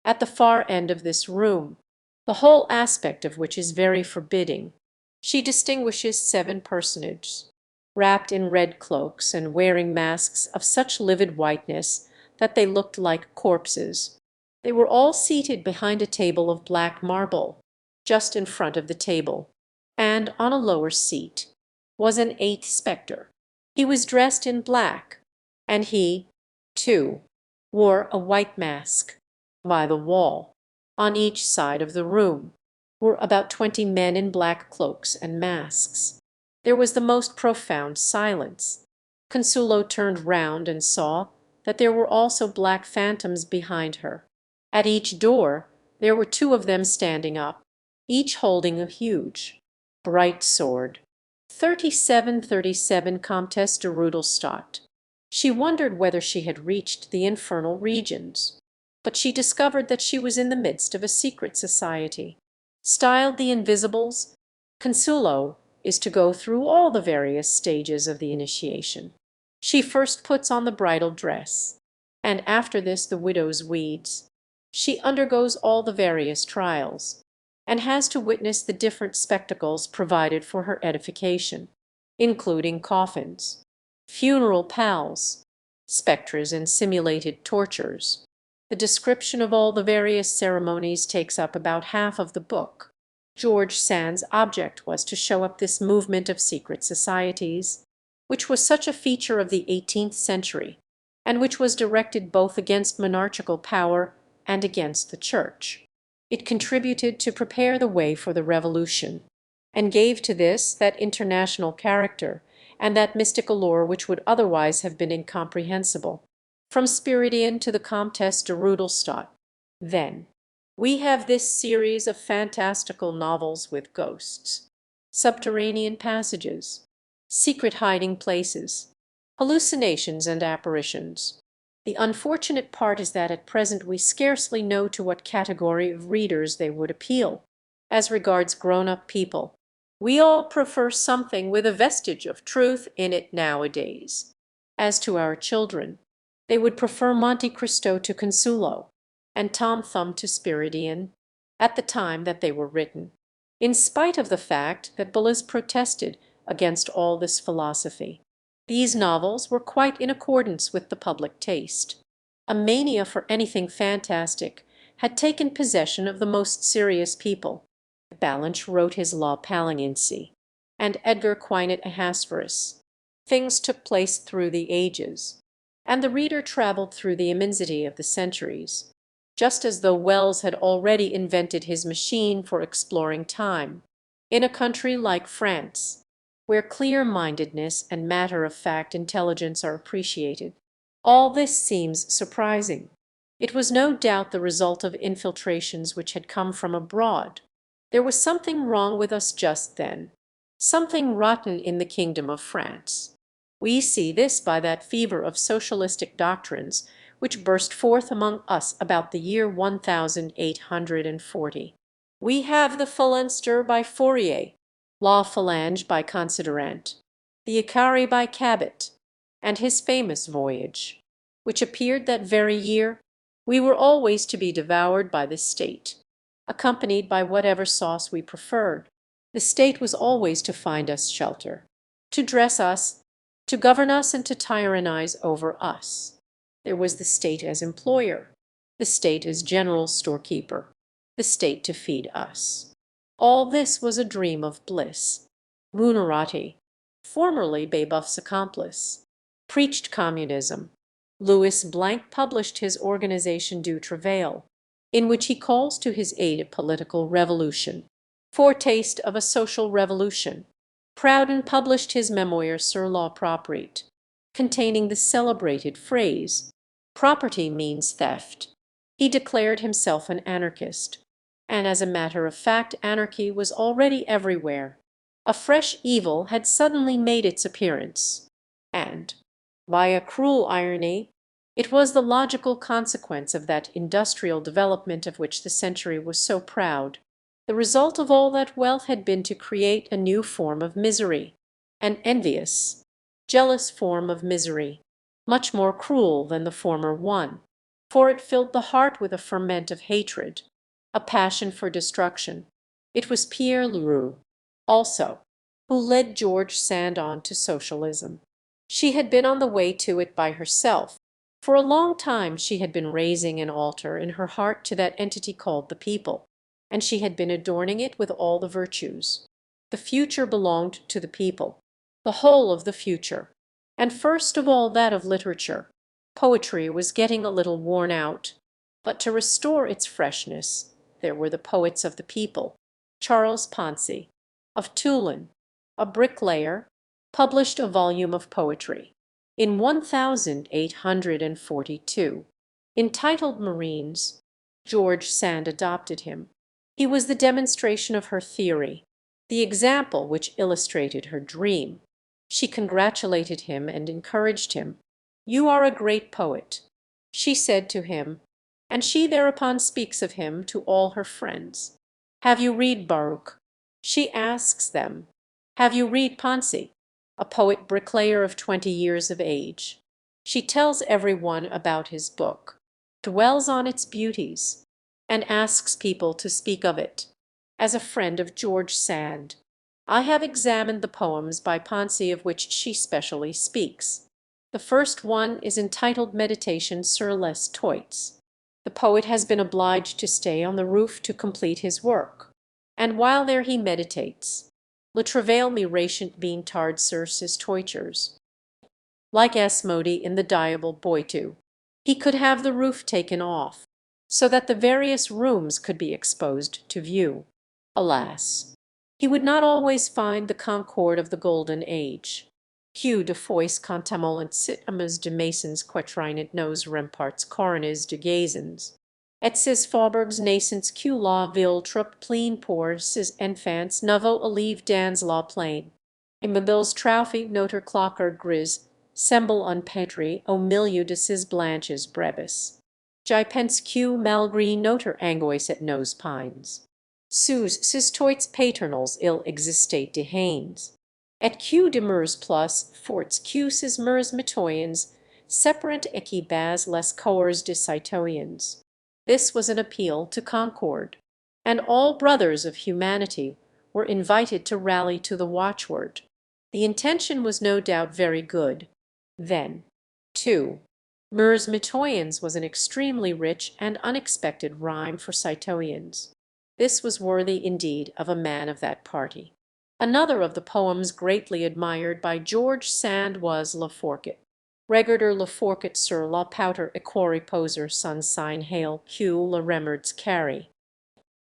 At the far end of this room, the whole aspect of which is very forbidding, she distinguishes 7 personages, wrapped in red cloaks and wearing masks of such livid whiteness that they looked like corpses. They were all seated behind a table of black marble, just in front of the table, and on a lower seat was an 8th spectre. He was dressed in black, and he, too, wore a white mask. By the wall, on each side of the room, were about 20 men in black cloaks and masks. There was the most profound silence. Consulo turned round and saw that there were also black phantoms behind her. At each door there were 2 of them standing up, each holding a huge, bright sword. 37 Comtesse de Rudolstadt. She wondered whether she had reached the infernal regions, but she discovered that she was in the midst of a secret society. Styled the Invisibles, Consulo is to go through all the various stages of the initiation. She first puts on the bridal dress, and after this the widow's weeds. She undergoes all the various trials, and has to witness the different spectacles provided for her edification, including coffins, funeral pals, spectres, and simulated tortures. The description of all the various ceremonies takes up about half of the book. George Sand's object was to show up this movement of secret societies, which was such a feature of the 18th century, and which was directed both against monarchical power and against the Church. It contributed to prepare the way for the Revolution, and gave to this that international character and that mystical lore which would otherwise have been incomprehensible. From Spiridion to the Comtesse de Rudolstadt, then, we have this series of fantastical novels with ghosts, subterranean passages, secret hiding places, hallucinations and apparitions. The unfortunate part is that at present we scarcely know to what category of readers they would appeal. As regards grown-up people, we all prefer something with a vestige of truth in it nowadays. As to our children, they would prefer Monte Cristo to Consuelo, and Tom Thumb to Spiridion, at the time that they were written, in spite of the fact that Boulez protested against all this philosophy. These novels were quite in accordance with the public taste. A mania for anything fantastic had taken possession of the most serious people. Ballanche wrote his La Palingency, and Edgar Quinet Ahasverus. Things took place through the ages, and the reader travelled through the immensity of the centuries, just as though Wells had already invented his machine for exploring time. In a country like France, where clear-mindedness and matter-of-fact intelligence are appreciated, all this seems surprising. It was no doubt the result of infiltrations which had come from abroad. There was something wrong with us just then, something rotten in the kingdom of France. We see this by that fever of socialistic doctrines which burst forth among us about the year 1840. We have the Phalanster by Fourier, La Phalange by Considerant, the Icari by Cabot, and his famous voyage, which appeared that very year. We were always to be devoured by the state, accompanied by whatever sauce we preferred. The state was always to find us shelter, to dress us, to govern us, and to tyrannize over us. There was the state as employer, the state as general storekeeper, the state to feed us. All this was a dream of bliss. Buonarroti, formerly Babeuf's accomplice, preached communism. Louis Blanc published his Organisation du Travail, in which he calls to his aid a political revolution, foretaste of a social revolution. Proudhon published his Memoir sur la propriété, containing the celebrated phrase, "Property means theft." He declared himself an anarchist, and as a matter of fact anarchy was already everywhere. A fresh evil had suddenly made its appearance, and, by a cruel irony, it was the logical consequence of that industrial development of which the century was so proud. The result of all that wealth had been to create a new form of misery, an envious, jealous form of misery, much more cruel than the former one, for it filled the heart with a ferment of hatred, a passion for destruction. It was Pierre Leroux, also, who led George Sand on to socialism. She had been on the way to it by herself. For a long time she had been raising an altar in her heart to that entity called the people, and she had been adorning it with all the virtues. The future belonged to the people, the whole of the future, and first of all that of literature. Poetry was getting a little worn out, but to restore its freshness there were the poets of the people. Charles Poncy, of Toulon, a bricklayer, published a volume of poetry in 1842, entitled Marines. George Sand adopted him. He was the demonstration of her theory, the example which illustrated her dream. She congratulated him and encouraged him. "You are a great poet," she said to him, and she thereupon speaks of him to all her friends. "Have you read Baruch?" She asks them. "Have you read Poncy?" A poet bricklayer of 20 years of age. She tells every one about his book, dwells on its beauties, and asks people to speak of it. As a friend of George Sand, I have examined the poems by Poncy of which she specially speaks. The first one is entitled Meditation sur les Toits. The poet has been obliged to stay on the roof to complete his work. And while there he meditates, le travail me ratiant bean tard sur ses toitures. Like Asmodee in the Diable Boitu, he could have the roof taken off, so that the various rooms could be exposed to view. Alas! he would not always find the concord of the golden age. Que de fois contamolent sit amas de masons quatrinant nos remparts corones de gazons. Et ses faubourgs nascents que la ville trop plein pour ses enfants nouveaux alive dans la plaine. Immobiles trophy noter clocker gris semble un pedri au milieu de ses blanches brevis. J'y pense que malgré noter angoisse et nos pines. Sous ses toits paternals il existait de haines. Et que de mers plus forts que ses mers mitoyens separant equibas les coeurs de citoyens. This was an appeal to concord, and all brothers of humanity were invited to rally to the watchword. The intention was no doubt very good. Then, too, mers mitoyens was an extremely rich and unexpected rhyme for citoyens. This was worthy indeed of a man of that party. Another of the poems greatly admired by George Sand was Le Forquet. Regarder le forquet sur la poutre equori poser son sign hail que le remerds carry.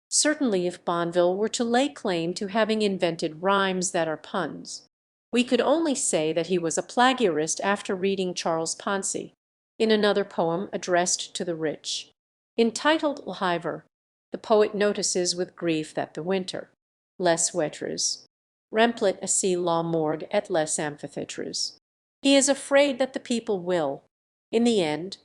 Certainly if Bonneville were to lay claim to having invented rhymes that are puns, we could only say that he was a plagiarist after reading Charles Poncy, in another poem addressed to the rich. Entitled L'Hiver, the poet notices with grief that the winter, les wetres, remplit ainsi la morgue et les amphitheatres. He is afraid that the people will, in the end,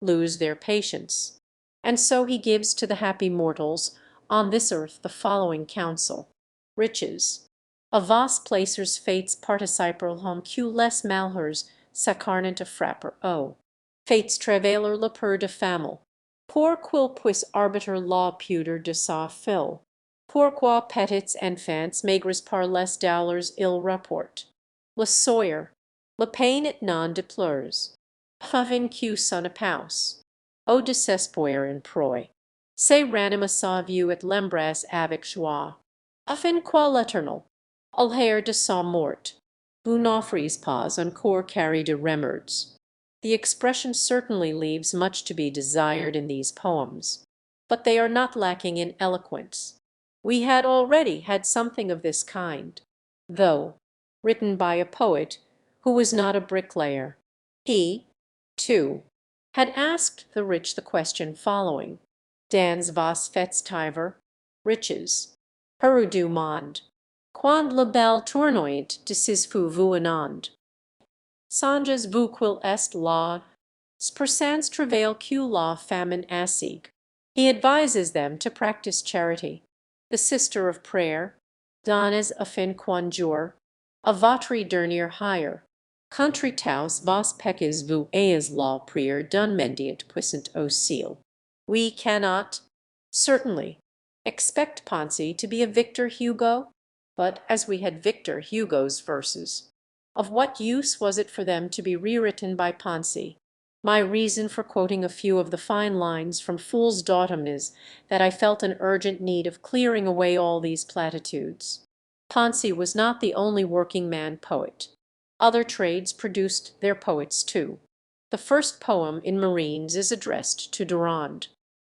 lose their patience, and so he gives to the happy mortals on this earth the following counsel: Riches, a vos placers fates participer hom que les malheurs s'accarnent a frapper o. Fates travailer le peur de famille, pour quil puis arbiter la pudeur de sa fille. Pourquoi petits enfants maigres par les douleurs il rapport. Le sawyer, le pain et non de pleurs. Pavin que son épouse. Au désespoir en proie. Se ranima sa vue et l'embrasse avec joie. Afin quoi l'éternel, alhaire de sa mort, vous n'offrez pas encore carry de remerds. The expression certainly leaves much to be desired in these poems, but they are not lacking in eloquence. We had already had something of this kind, though written by a poet who was not a bricklayer. He, too, had asked the rich the question following: Dans vos fêtes tiver, riches, heureux du monde, quand le bel tournoyant de sis fou vous anond. Songes vous quil est la, per sans travail que la famine assigue. He advises them to practice charity, the sister of prayer, donnez afin quanjour, a votre dernier hire. Country taus vos peces vous ayez la prière d'un mendiant puissant au ciel. We cannot, certainly, expect Poncy to be a Victor Hugo, but as we had Victor Hugo's verses, of what use was it for them to be rewritten by Poncy? My reason for quoting a few of the fine lines from Fool's Daughter is that I felt an urgent need of clearing away all these platitudes. Poncy was not the only working man poet. Other trades produced their poets too. The first poem in Marines is addressed to Durand,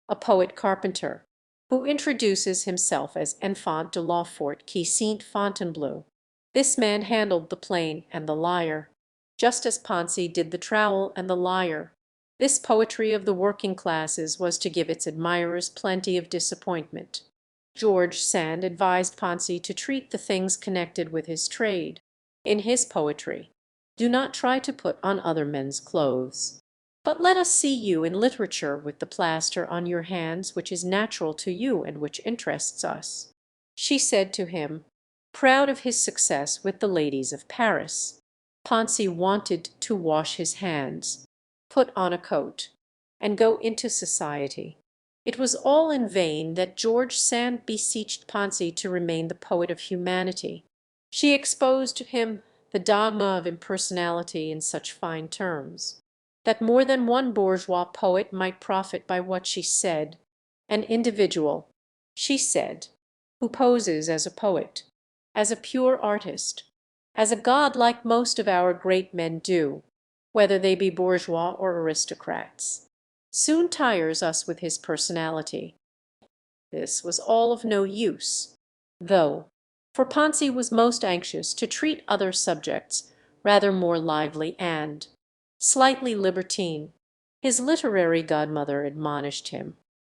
a poet carpenter, who introduces himself as Enfant de la Fort qui Saint Fontainebleau. This man handled the plane and the lyre, just as Poncy did the trowel and the lyre. This poetry of the working classes was to give its admirers plenty of disappointment. George Sand advised Poncy to treat the things connected with his trade. In his poetry, do not try to put on other men's clothes, but let us see you in literature with the plaster on your hands which is natural to you and which interests us. She said to him, proud of his success with the ladies of Paris. Poncy wanted to wash his hands, put on a coat, and go into society. It was all in vain that George Sand beseeched Poncy to remain the poet of humanity. She exposed to him the dogma of impersonality in such fine terms, that more than one bourgeois poet might profit by what she said. An individual, she said, who poses as a poet, as a pure artist, as a god like most of our great men do, whether they be bourgeois or aristocrats, soon tires us with his personality. This was all of no use, though, for Ponsi was most anxious to treat other subjects rather more lively and slightly libertine. His literary godmother admonished him,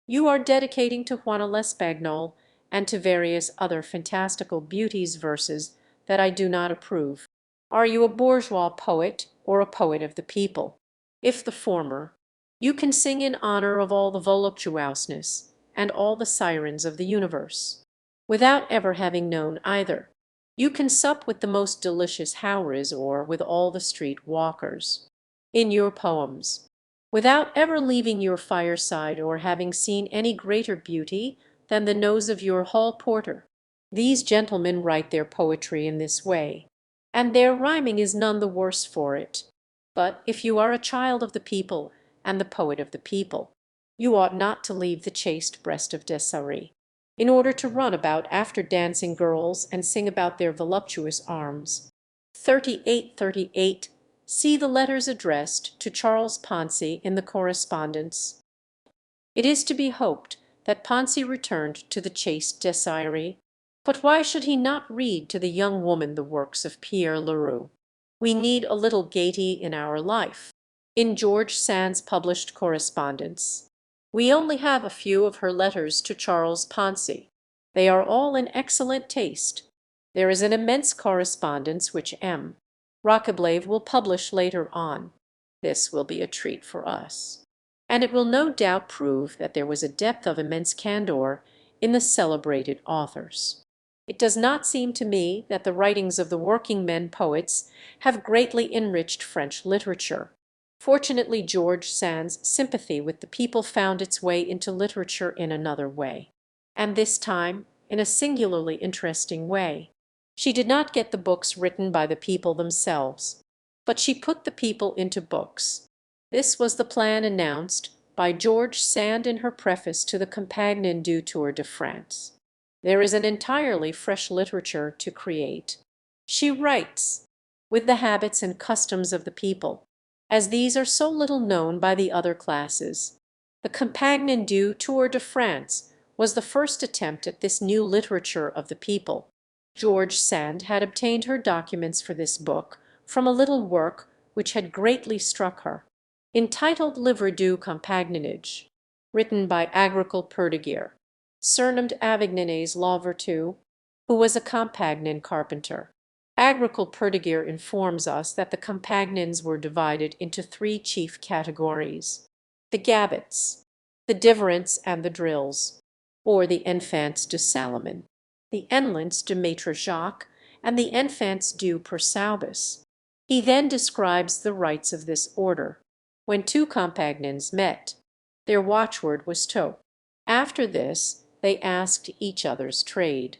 "You are dedicating to Juana l'Espagnole and to various other fantastical beauties verses that I do not approve. Are you a bourgeois poet or a poet of the people? If the former, you can sing in honor of all the voluptuousness and all the sirens of the universe, without ever having known either. You can sup with the most delicious houris or with all the street walkers, in your poems, without ever leaving your fireside or having seen any greater beauty than the nose of your hall porter. These gentlemen write their poetry in this way, and their rhyming is none the worse for it. But if you are a child of the people and the poet of the people, you ought not to leave the chaste breast of Desiree, in order to run about after dancing girls and sing about their voluptuous arms." 3838. See the letters addressed to Charles Ponsi in the correspondence. It is to be hoped that Ponsi returned to the chaste Desiree, but why should he not read to the young woman the works of Pierre Leroux? We need a little gaiety in our life. In George Sand's published correspondence, we only have a few of her letters to Charles Ponsi. They are all in excellent taste. There is an immense correspondence which M. Roqueblave will publish later on. This will be a treat for us, and it will no doubt prove that there was a depth of immense candor in the celebrated authors. It does not seem to me that the writings of the working men poets have greatly enriched French literature. Fortunately, George Sand's sympathy with the people found its way into literature in another way, and this time in a singularly interesting way. She did not get the books written by the people themselves, but she put the people into books. This was the plan announced by George Sand in her preface to the Compagnon du Tour de France. There is an entirely fresh literature to create. She writes, with the habits and customs of the people, as these are so little known by the other classes. The Compagnon du Tour de France was the first attempt at this new literature of the people. George Sand had obtained her documents for this book from a little work which had greatly struck her, entitled Livre du Compagnonnage, written by Agricole Perdiguier, surnamed Avignon's La Vertu, who was a Compagnon carpenter. Agricole Perdiguier informs us that the Compagnons were divided into three chief categories: the Gabots, the Diverants, and the Drills, or the Enfants de Salomon, the Enlants de Maître Jacques, and the Enfants du Persaubus. He then describes the rites of this order. When two Compagnons met, their watchword was "To." After this they asked each other's trade,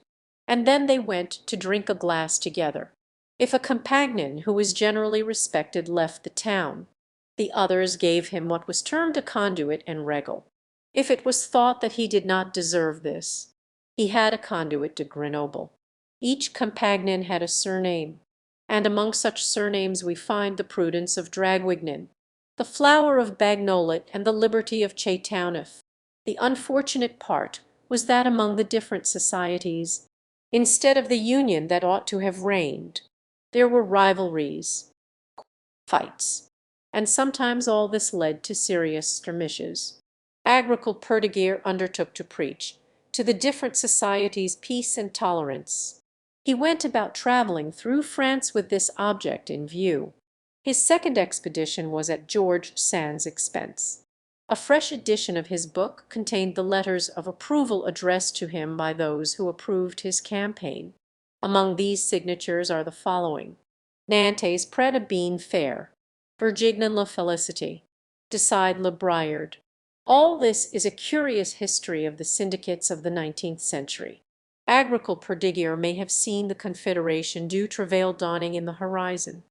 and then they went to drink a glass together. If a Compagnon who was generally respected left the town, the others gave him what was termed a conduit and regal. If it was thought that he did not deserve this, he had a conduit de Grenoble. Each Compagnon had a surname, and among such surnames we find the Prudence of Draguignan, the Flower of Bagnolet, and the Liberty of Châteauneuf. The unfortunate part was that among the different societies, instead of the union that ought to have reigned, there were rivalries, fights, and sometimes all this led to serious skirmishes. Agricole Perdiguier undertook to preach to the different societies peace and tolerance. He went about travelling through France with this object in view. His second expedition was at George Sand's expense. A fresh edition of his book contained the letters of approval addressed to him by those who approved his campaign. Among these signatures are the following: Nantes Pret a Bien Faire, Virgignan La Felicity, Decide Le Briard. All this is a curious history of the syndicates of the 19th century. Agricole Perdiguier may have seen the Confederation du Travail dawning in the horizon.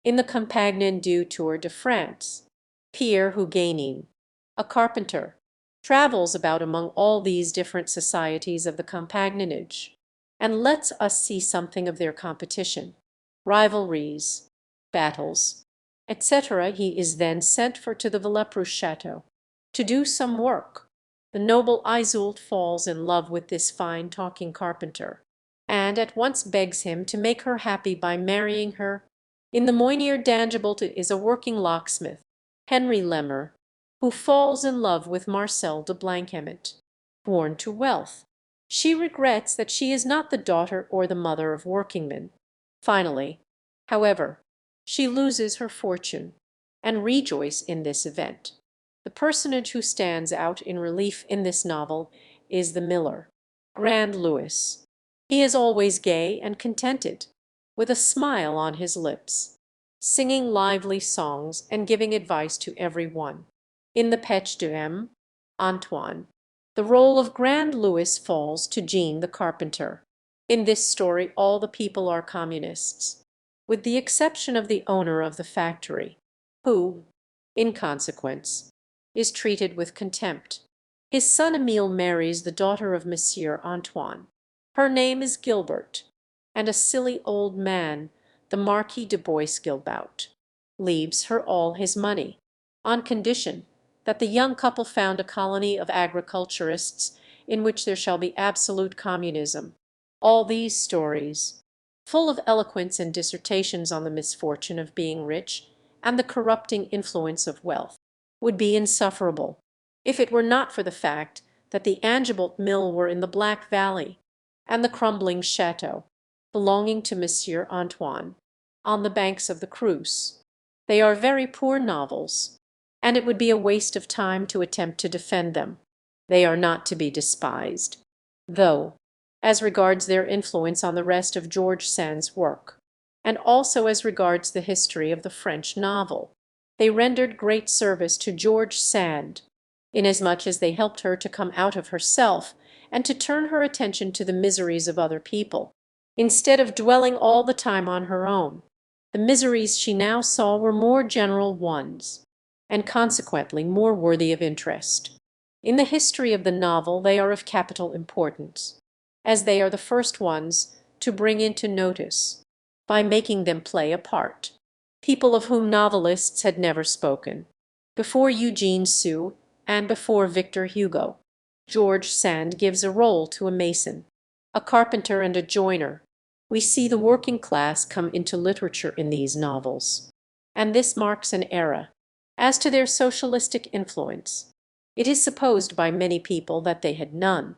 In the Compagnon du Tour de France, Pierre Huguenin, a carpenter, travels about among all these different societies of the compagnonage, and lets us see something of their competition, rivalries, battles, etc. He is then sent for to the Villepreux chateau to do some work. The noble Iseult falls in love with this fine talking carpenter, and at once begs him to make her happy by marrying her. In the Moynier d'Angibalt is a working locksmith, Henry Lemmer, who falls in love with Marcel de Blanchet, born to wealth. She regrets that she is not the daughter or the mother of workingmen. Finally, however, she loses her fortune, and rejoice in this event. The personage who stands out in relief in this novel is the miller, Grand Louis. He is always gay and contented, with a smile on his lips, singing lively songs and giving advice to every one. In the Pech d'Homme, Antoine, the rôle of Grand Louis falls to Jean the carpenter. In this story all the people are communists, with the exception of the owner of the factory, who, in consequence, is treated with contempt. His son Emile marries the daughter of Monsieur Antoine. Her name is Gilbert, and a silly old man, the Marquis de Bois-Guilbaut, leaves her all his money, on condition that the young couple found a colony of agriculturists in which there shall be absolute communism. All these stories, full of eloquence and dissertations on the misfortune of being rich and the corrupting influence of wealth, would be insufferable if it were not for the fact that the Angibalt mill were in the Black Valley, and the crumbling chateau, belonging to Monsieur Antoine, on the banks of the Creuse. They are very poor novels, and it would be a waste of time to attempt to defend them. They are not to be despised, though, as regards their influence on the rest of George Sand's work, and also as regards the history of the French novel, they rendered great service to George Sand, inasmuch as they helped her to come out of herself and to turn her attention to the miseries of other people, instead of dwelling all the time on her own. The miseries she now saw were more general ones, and consequently more worthy of interest. In the history of the novel they are of capital importance, as they are the first ones to bring into notice, by making them play a part, people of whom novelists had never spoken. Before Eugene Sue and before Victor Hugo, George Sand gives a rôle to a mason, a carpenter, and a joiner. We see the working class come into literature in these novels, and this marks an era. As to their socialistic influence, it is supposed by many people that they had none.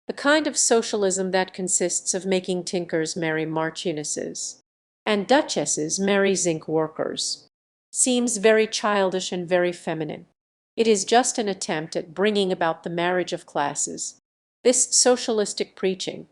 The kind of socialism that consists of making tinkers marry marchionesses, and duchesses marry zinc workers, seems very childish and very feminine. It is just an attempt at bringing about the marriage of classes. This socialistic preaching,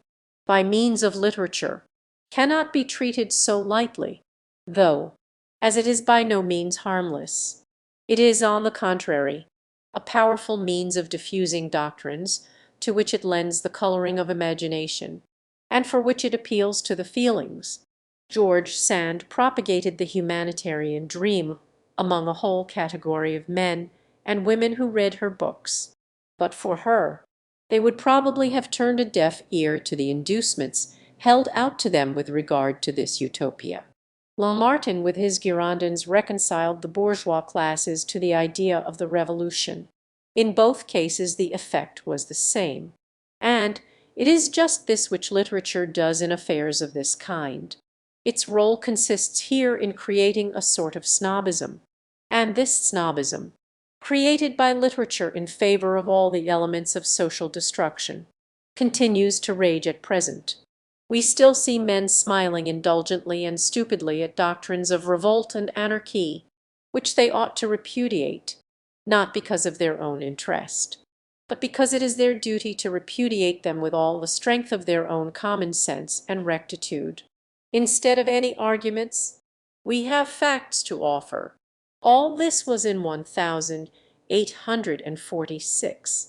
by means of literature, cannot be treated so lightly, though, as it is by no means harmless. It is, on the contrary, a powerful means of diffusing doctrines to which it lends the coloring of imagination, and for which it appeals to the feelings. George Sand propagated the humanitarian dream among a whole category of men and women who read her books. But for her, they would probably have turned a deaf ear to the inducements held out to them with regard to this utopia. Lamartine with his Girondins reconciled the bourgeois classes to the idea of the Revolution. In both cases the effect was the same, and it is just this which literature does in affairs of this kind. Its rôle consists here in creating a sort of snobism, and this snobism, created by literature in favor of all the elements of social destruction, continues to rage at present. We still see men smiling indulgently and stupidly at doctrines of revolt and anarchy, which they ought to repudiate, not because of their own interest, but because it is their duty to repudiate them with all the strength of their own common sense and rectitude. Instead of any arguments, we have facts to offer. All this was in 1846,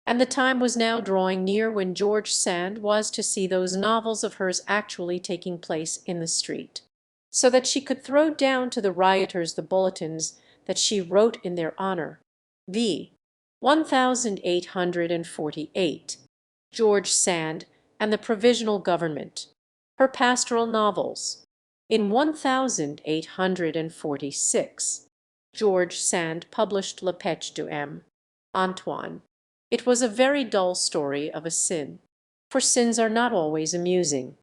and the time was now drawing near when George Sand was to see those novels of hers actually taking place in the street, so that she could throw down to the rioters the bulletins that she wrote in their honour, viz. 1848, George Sand and the Provisional Government, her pastoral novels. In 1846, George Sand published Le Pech du M. Antoine. It was a very dull story of a sin, for sins are not always amusing.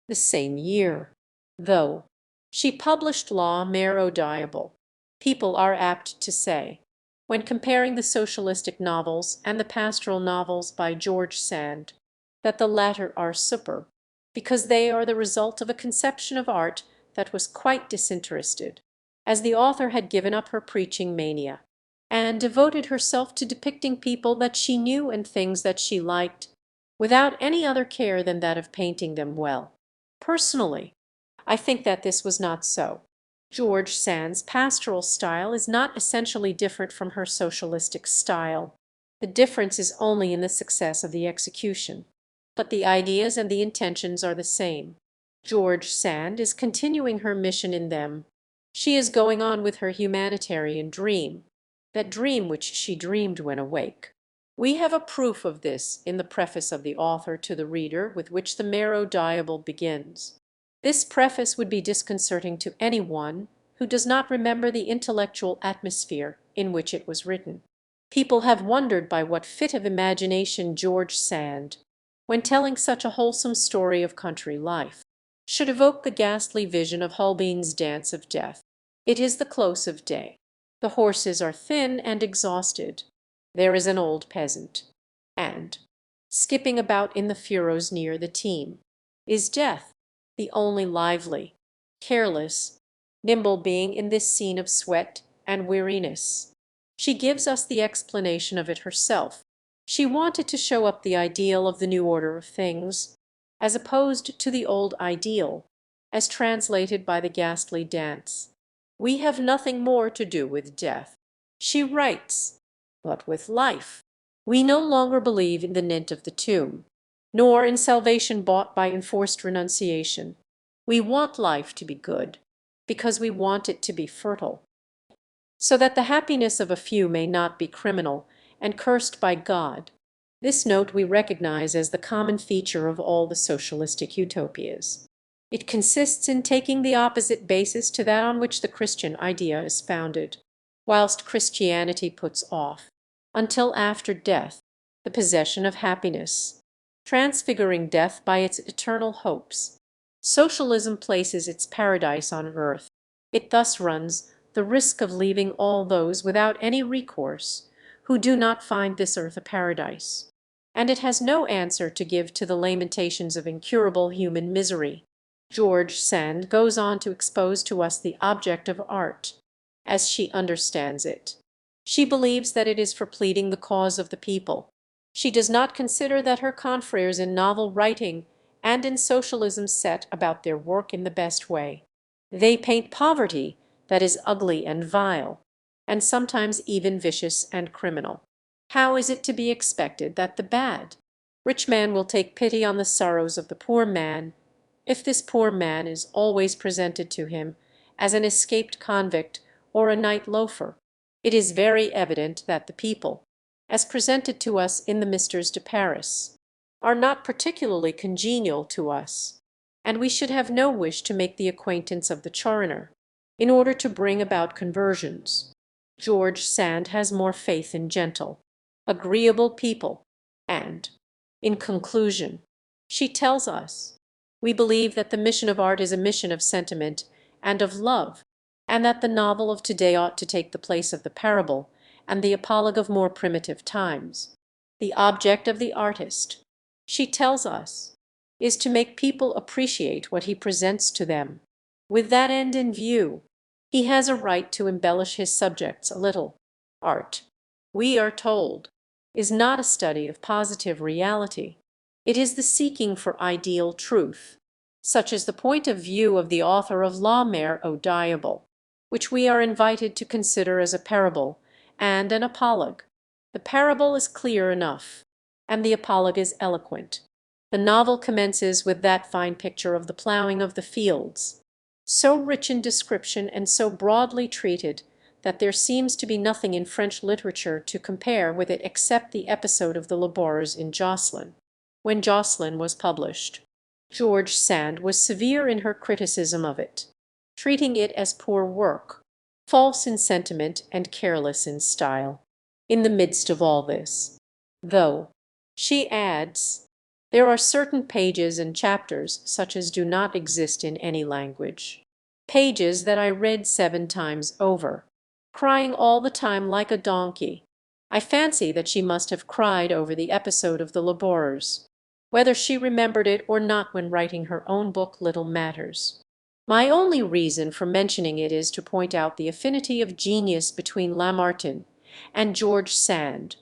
The same year, though, she published La Mère au Diable. People are apt to say, when comparing the socialistic novels and the pastoral novels by George Sand, that the latter are superb, because they are the result of a conception of art that was quite disinterested, as the author had given up her preaching mania, and devoted herself to depicting people that she knew and things that she liked, without any other care than that of painting them well. Personally, I think that this was not so. George Sand's pastoral style is not essentially different from her socialistic style. The difference is only in the success of the execution. But the ideas and the intentions are the same. George Sand is continuing her mission in them. She is going on with her humanitarian dream, that dream which she dreamed when awake. We have a proof of this in the preface of the author to the reader with which the Mère au Diable begins. This preface would be disconcerting to any one who does not remember the intellectual atmosphere in which it was written. People have wondered by what fit of imagination George Sand, when telling such a wholesome story of country life, should evoke the ghastly vision of Holbein's Dance of Death. It is the close of day. The horses are thin and exhausted. There is an old peasant, and, skipping about in the furrows near the team, is Death, the only lively, careless, nimble being in this scene of sweat and weariness. She gives us the explanation of it herself. She wanted to show up the ideal of the new order of things, as opposed to the old ideal, as translated by the ghastly dance. We have nothing more to do with death, she writes, but with life. We no longer believe in the nint of the tomb, nor in salvation bought by enforced renunciation. We want life to be good, because we want it to be fertile, so that the happiness of a few may not be criminal and cursed by God. This note we recognize as the common feature of all the socialistic utopias. It consists in taking the opposite basis to that on which the Christian idea is founded, whilst Christianity puts off, until after death, the possession of happiness, transfiguring death by its eternal hopes. Socialism places its paradise on earth. It thus runs the risk of leaving all those without any recourse who do not find this earth a paradise. And it has no answer to give to the lamentations of incurable human misery. George Sand goes on to expose to us the object of art, as she understands it. She believes that it is for pleading the cause of the people. She does not consider that her confreres in novel writing and in socialism set about their work in the best way. They paint poverty that is ugly and vile, and sometimes even vicious and criminal. How is it to be expected that the bad, rich man will take pity on the sorrows of the poor man, if this poor man is always presented to him as an escaped convict or a night loafer? It is very evident that the people, as presented to us in the Misters de Paris, are not particularly congenial to us, and we should have no wish to make the acquaintance of the coroner, in order to bring about conversions. George Sand has more faith in gentle, agreeable people, and, in conclusion, she tells us, we believe that the mission of art is a mission of sentiment and of love, and that the novel of today ought to take the place of the parable and the apologue of more primitive times. The object of the artist, she tells us, is to make people appreciate what he presents to them. With that end in view, he has a right to embellish his subjects a little. Art, we are told, is not a study of positive reality. It is the seeking for ideal truth. Such is the point of view of the author of La Mère au Diable, which we are invited to consider as a parable and an apologue. The parable is clear enough, and the apologue is eloquent. The novel commences with that fine picture of the ploughing of the fields, so rich in description and so broadly treated that there seems to be nothing in French literature to compare with it except the episode of the labourers in Jocelyn. When Jocelyn was published, George Sand was severe in her criticism of it, treating it as poor work, false in sentiment and careless in style. In the midst of all this, though, she adds, there are certain pages and chapters such as do not exist in any language, pages that I read 7 times over, crying all the time like a donkey. I fancy that she must have cried over the episode of the labourers. Whether she remembered it or not when writing her own book little matters. My only reason for mentioning it is to point out the affinity of genius between Lamartine and George Sand,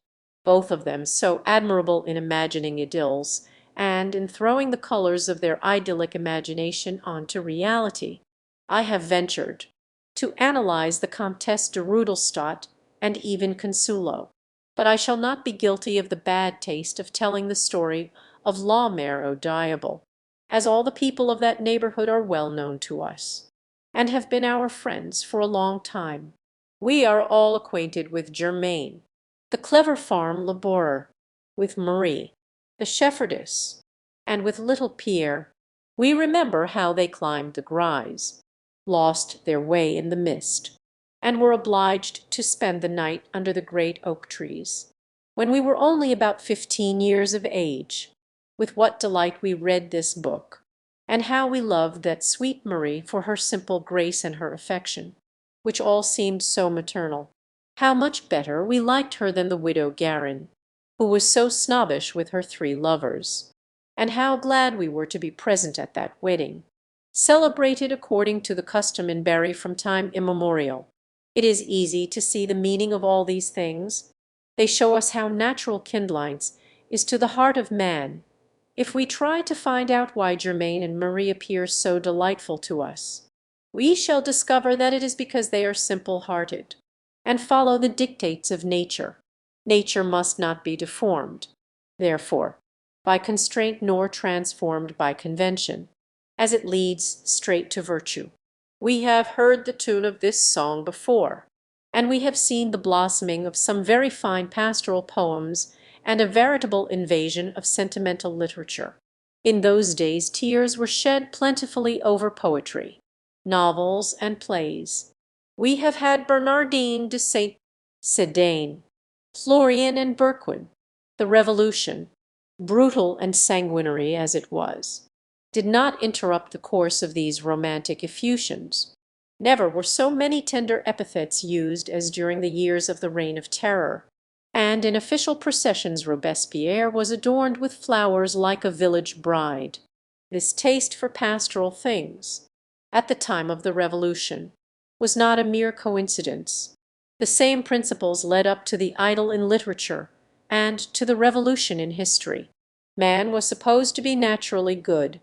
both of them so admirable in imagining idylls, and in throwing the colors of their idyllic imagination onto reality. I have ventured to analyze the Comtesse de Rudolstadt and even Consulo, but I shall not be guilty of the bad taste of telling the story of La Mère au Diable, as all the people of that neighborhood are well known to us, and have been our friends for a long time. We are all acquainted with Germain, the clever farm labourer, with Marie, the shepherdess, and with little Pierre. We remember how they climbed the Grise, lost their way in the mist, and were obliged to spend the night under the great oak trees, when we were only about 15 years of age. With what delight we read this book, and how we loved that sweet Marie for her simple grace and her affection, which all seemed so maternal. How much better we liked her than the widow Garin, who was so snobbish with her 3 lovers, and how glad we were to be present at that wedding, celebrated according to the custom in Berry from time immemorial. It is easy to see the meaning of all these things. They show us how natural kindlines is to the heart of man. If we try to find out why Germain and Marie appear so delightful to us, we shall discover that it is because they are simple-hearted, and follow the dictates of nature. Nature must not be deformed, therefore, by constraint nor transformed by convention, as it leads straight to virtue. We have heard the tune of this song before, and we have seen the blossoming of some very fine pastoral poems and a veritable invasion of sentimental literature. In those days tears were shed plentifully over poetry, novels, and plays. We have had Bernardine de Saint Sedaine, Florian and Berquin. The Revolution, brutal and sanguinary as it was, did not interrupt the course of these romantic effusions. Never were so many tender epithets used as during the years of the Reign of Terror, and in official processions Robespierre was adorned with flowers like a village bride. This taste for pastoral things, at the time of the Revolution, was not a mere coincidence. The same principles led up to the idyll in literature and to the Revolution in history. Man was supposed to be naturally good,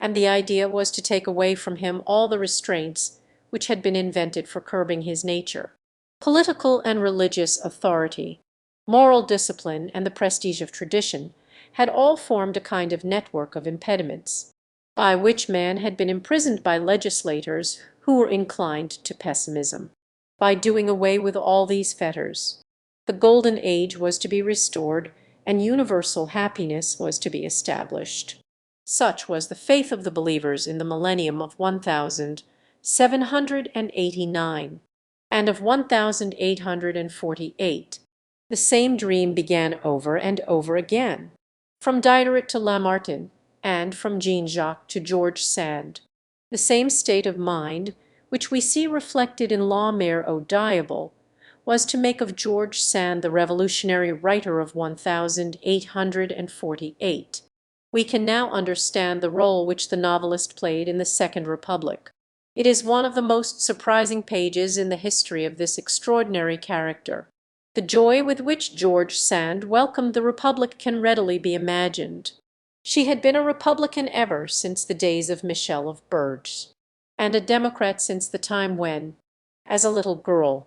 and the idea was to take away from him all the restraints which had been invented for curbing his nature. Political and religious authority, moral discipline, and the prestige of tradition had all formed a kind of network of impediments, by which man had been imprisoned by legislators who were inclined to pessimism. By doing away with all these fetters, the golden age was to be restored, and universal happiness was to be established. Such was the faith of the believers in the millennium of 1789 and of 1848. The same dream began over and over again, from Diderot to Lamartine, and from Jean Jacques to George Sand. The same state of mind, which we see reflected in La Mère au Diable, was to make of George Sand the revolutionary writer of 1848. We can now understand the role which the novelist played in the Second Republic. It is one of the most surprising pages in the history of this extraordinary character. The joy with which George Sand welcomed the Republic can readily be imagined. She had been a Republican ever since the days of Michel of Berges, and a Democrat since the time when, as a little girl,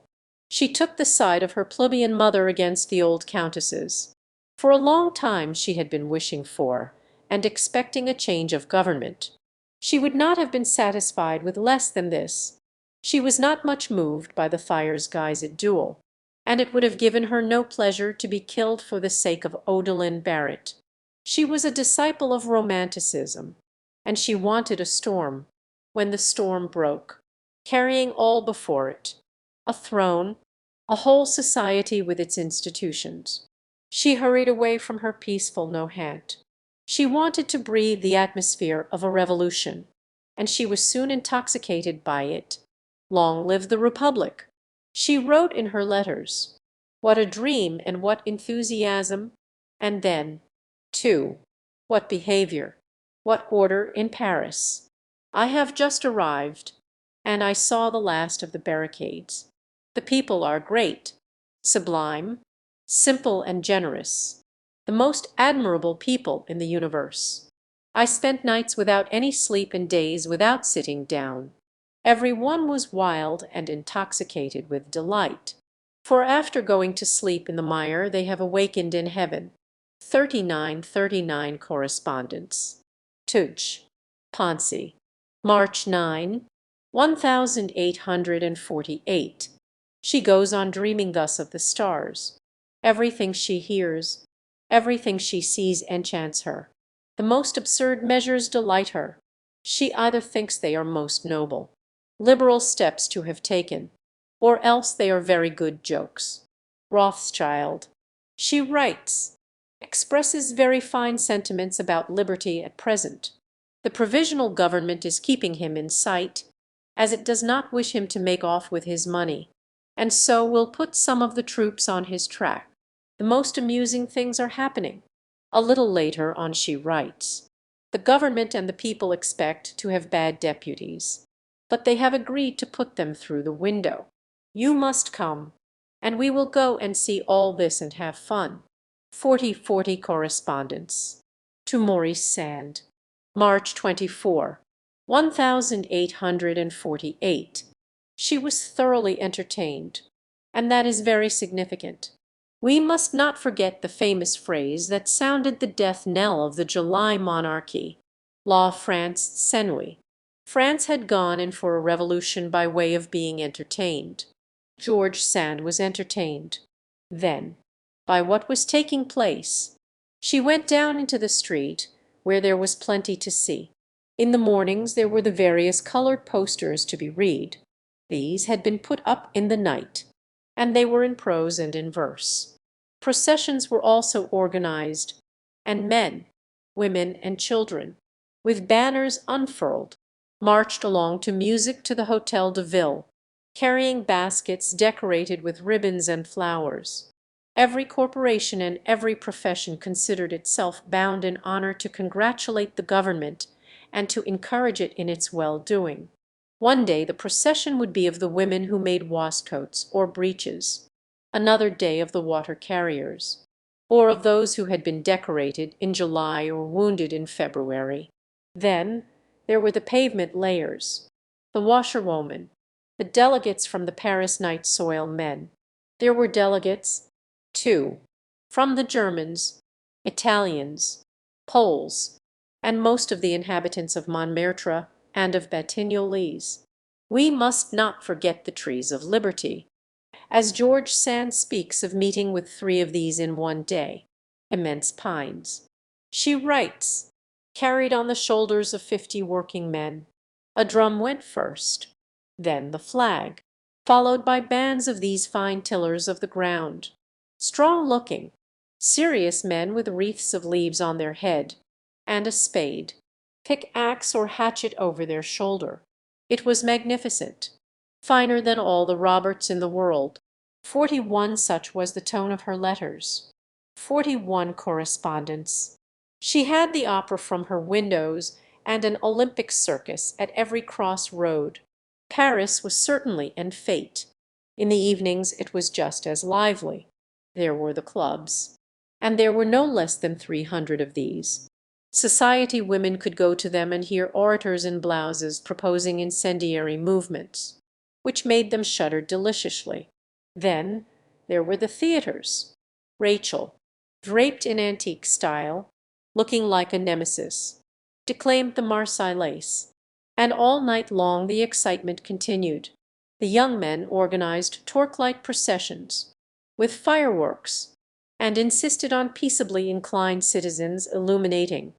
she took the side of her plebeian mother against the old countesses. For a long time she had been wishing for and expecting a change of government. She would not have been satisfied with less than this, She was not much moved by the fire's guised duel, and it would have given her no pleasure to be killed for the sake of Odelin Barrett. She was a disciple of romanticism, and she wanted a storm, when the storm broke, carrying all before it, a throne, a whole society with its institutions. She hurried away from her peaceful Nohant. She wanted to breathe the atmosphere of a revolution, and she was soon intoxicated by it. Long live the Republic! She wrote in her letters. What a dream and what enthusiasm! And then, too, what behavior, what order in Paris! I have just arrived, and I saw the last of the barricades. The people are great, sublime, simple and generous, the most admirable people in the universe. I spent nights without any sleep and days without sitting down. Every one was wild and intoxicated with delight, for after going to sleep in the mire they have awakened in heaven. 3939 correspondence. Tudge, Ponce, March 9, 1848. She goes on dreaming thus of the stars. Everything she hears, everything she sees enchants her. The most absurd measures delight her. She either thinks they are most noble, liberal steps to have taken, or else they are very good jokes. Rothschild. She writes, expresses very fine sentiments about liberty at present. The provisional government is keeping him in sight, as it does not wish him to make off with his money, and so will put some of the troops on his track. The most amusing things are happening. A little later on she writes, the government and the people expect to have bad deputies, but they have agreed to put them through the window. You must come, and we will go and see all this and have fun. 4040 correspondence. To Maurice Sand. March 24, 1848. She was thoroughly entertained, and that is very significant. We must not forget the famous phrase that sounded the death knell of the July monarchy, La France s'ennuie. France had gone in for a revolution by way of being entertained. George Sand was entertained, then, by what was taking place. She went down into the street, where there was plenty to see. In the mornings there were the various colored posters to be read. These had been put up in the night, and they were in prose and in verse. Processions were also organized, and men, women, and children, with banners unfurled, marched along to music to the Hôtel de Ville, carrying baskets decorated with ribbons and flowers. Every corporation and every profession considered itself bound in honor to congratulate the government and to encourage it in its well-doing. One day the procession would be of the women who made waistcoats or breeches, another day of the water carriers, or of those who had been decorated in July or wounded in February. Then there were the pavement layers, the washerwomen, the delegates from the Paris night soil men. There were delegates, too, from the Germans, Italians, Poles, and most of the inhabitants of Montmartre and of Batignolles. We must not forget the trees of liberty, as George Sand speaks of meeting with 3 of these in one day, immense pines. She writes, carried on the shoulders of 50 working men. A drum went first, then the flag, followed by bands of these fine tillers of the ground, strong-looking, serious men with wreaths of leaves on their head, and a spade, pickaxe or hatchet over their shoulder. It was magnificent, finer than all the Roberts in the world. 41 such was the tone of her letters. 41 correspondence. She had the opera from her windows and an Olympic circus at every cross road. Paris was certainly en fête. In the evenings it was just as lively. There were the clubs, and there were no less than 300 of these. Society women could go to them and hear orators in blouses proposing incendiary movements, which made them shudder deliciously. Then there were the theatres. Rachel, draped in antique style, looking like a Nemesis, declaimed the Marseillaise, and all night long the excitement continued. The young men organized torchlight processions, with fireworks, and insisted on peaceably inclined citizens illuminating.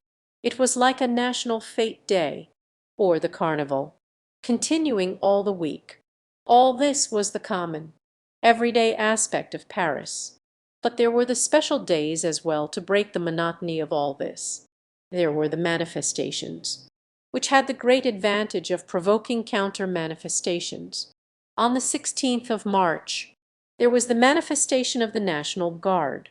It was like a national fête day, or the carnival, continuing all the week. All this was the common, everyday aspect of Paris. But there were the special days as well to break the monotony of all this. There were the manifestations, which had the great advantage of provoking counter-manifestations. On the 16th of March there was the manifestation of the National Guard,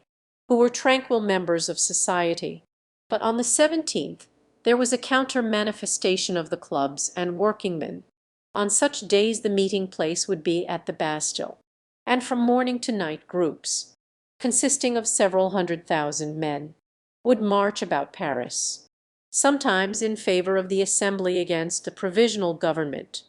who were tranquil members of society. But on the 17th there was a counter-manifestation of the clubs and workingmen. On such days the meeting place would be at the Bastille, and from morning to night groups, consisting of several 100,000 men, would march about Paris, sometimes in favor of the Assembly against the Provisional Government,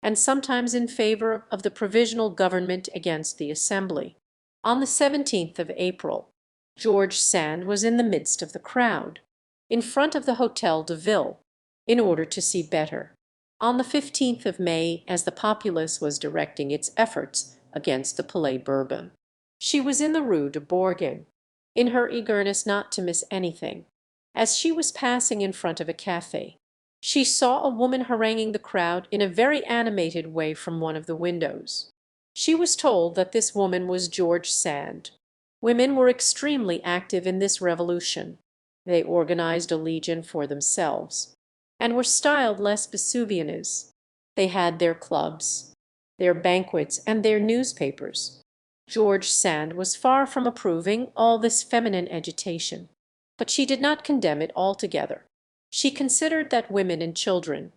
and sometimes in favor of the Provisional Government against the Assembly. On the 17th of April, George Sand was in the midst of the crowd, in front of the Hôtel de Ville, in order to see better. On the 15th of May, as the populace was directing its efforts against the Palais Bourbon, she was in the Rue de Bourgogne, in her eagerness not to miss anything. As she was passing in front of a café, she saw a woman haranguing the crowd in a very animated way from one of the windows. She was told that this woman was George Sand. Women were extremely active in this revolution. They organized a legion for themselves, and were styled les Vesuviennes. They had their clubs, their banquets, and their newspapers. George Sand was far from approving all this feminine agitation, but she did not condemn it altogether. She considered that women and children,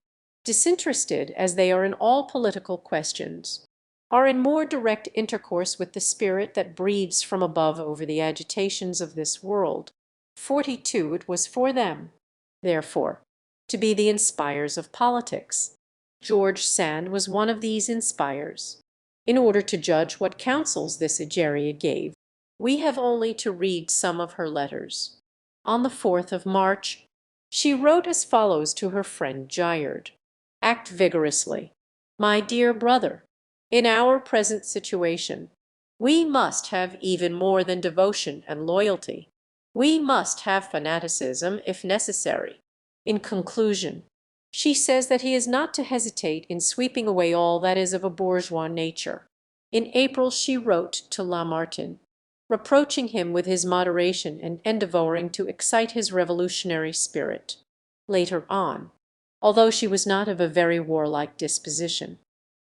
disinterested as they are in all political questions, are in more direct intercourse with the spirit that breathes from above over the agitations of this world. 42 it was for them, therefore, to be the inspires of politics. George Sand was one of these inspires. In order to judge what counsels this Egeria gave, we have only to read some of her letters. On the 4th of March she wrote as follows to her friend Giard: "Act vigorously, my dear brother. In our present situation we must have even more than devotion and loyalty. We must have fanaticism if necessary." In conclusion, she says that he is not to hesitate in sweeping away all that is of a bourgeois nature. In April she wrote to Lamartine, reproaching him with his moderation and endeavouring to excite his revolutionary spirit. Later on, although she was not of a very warlike disposition,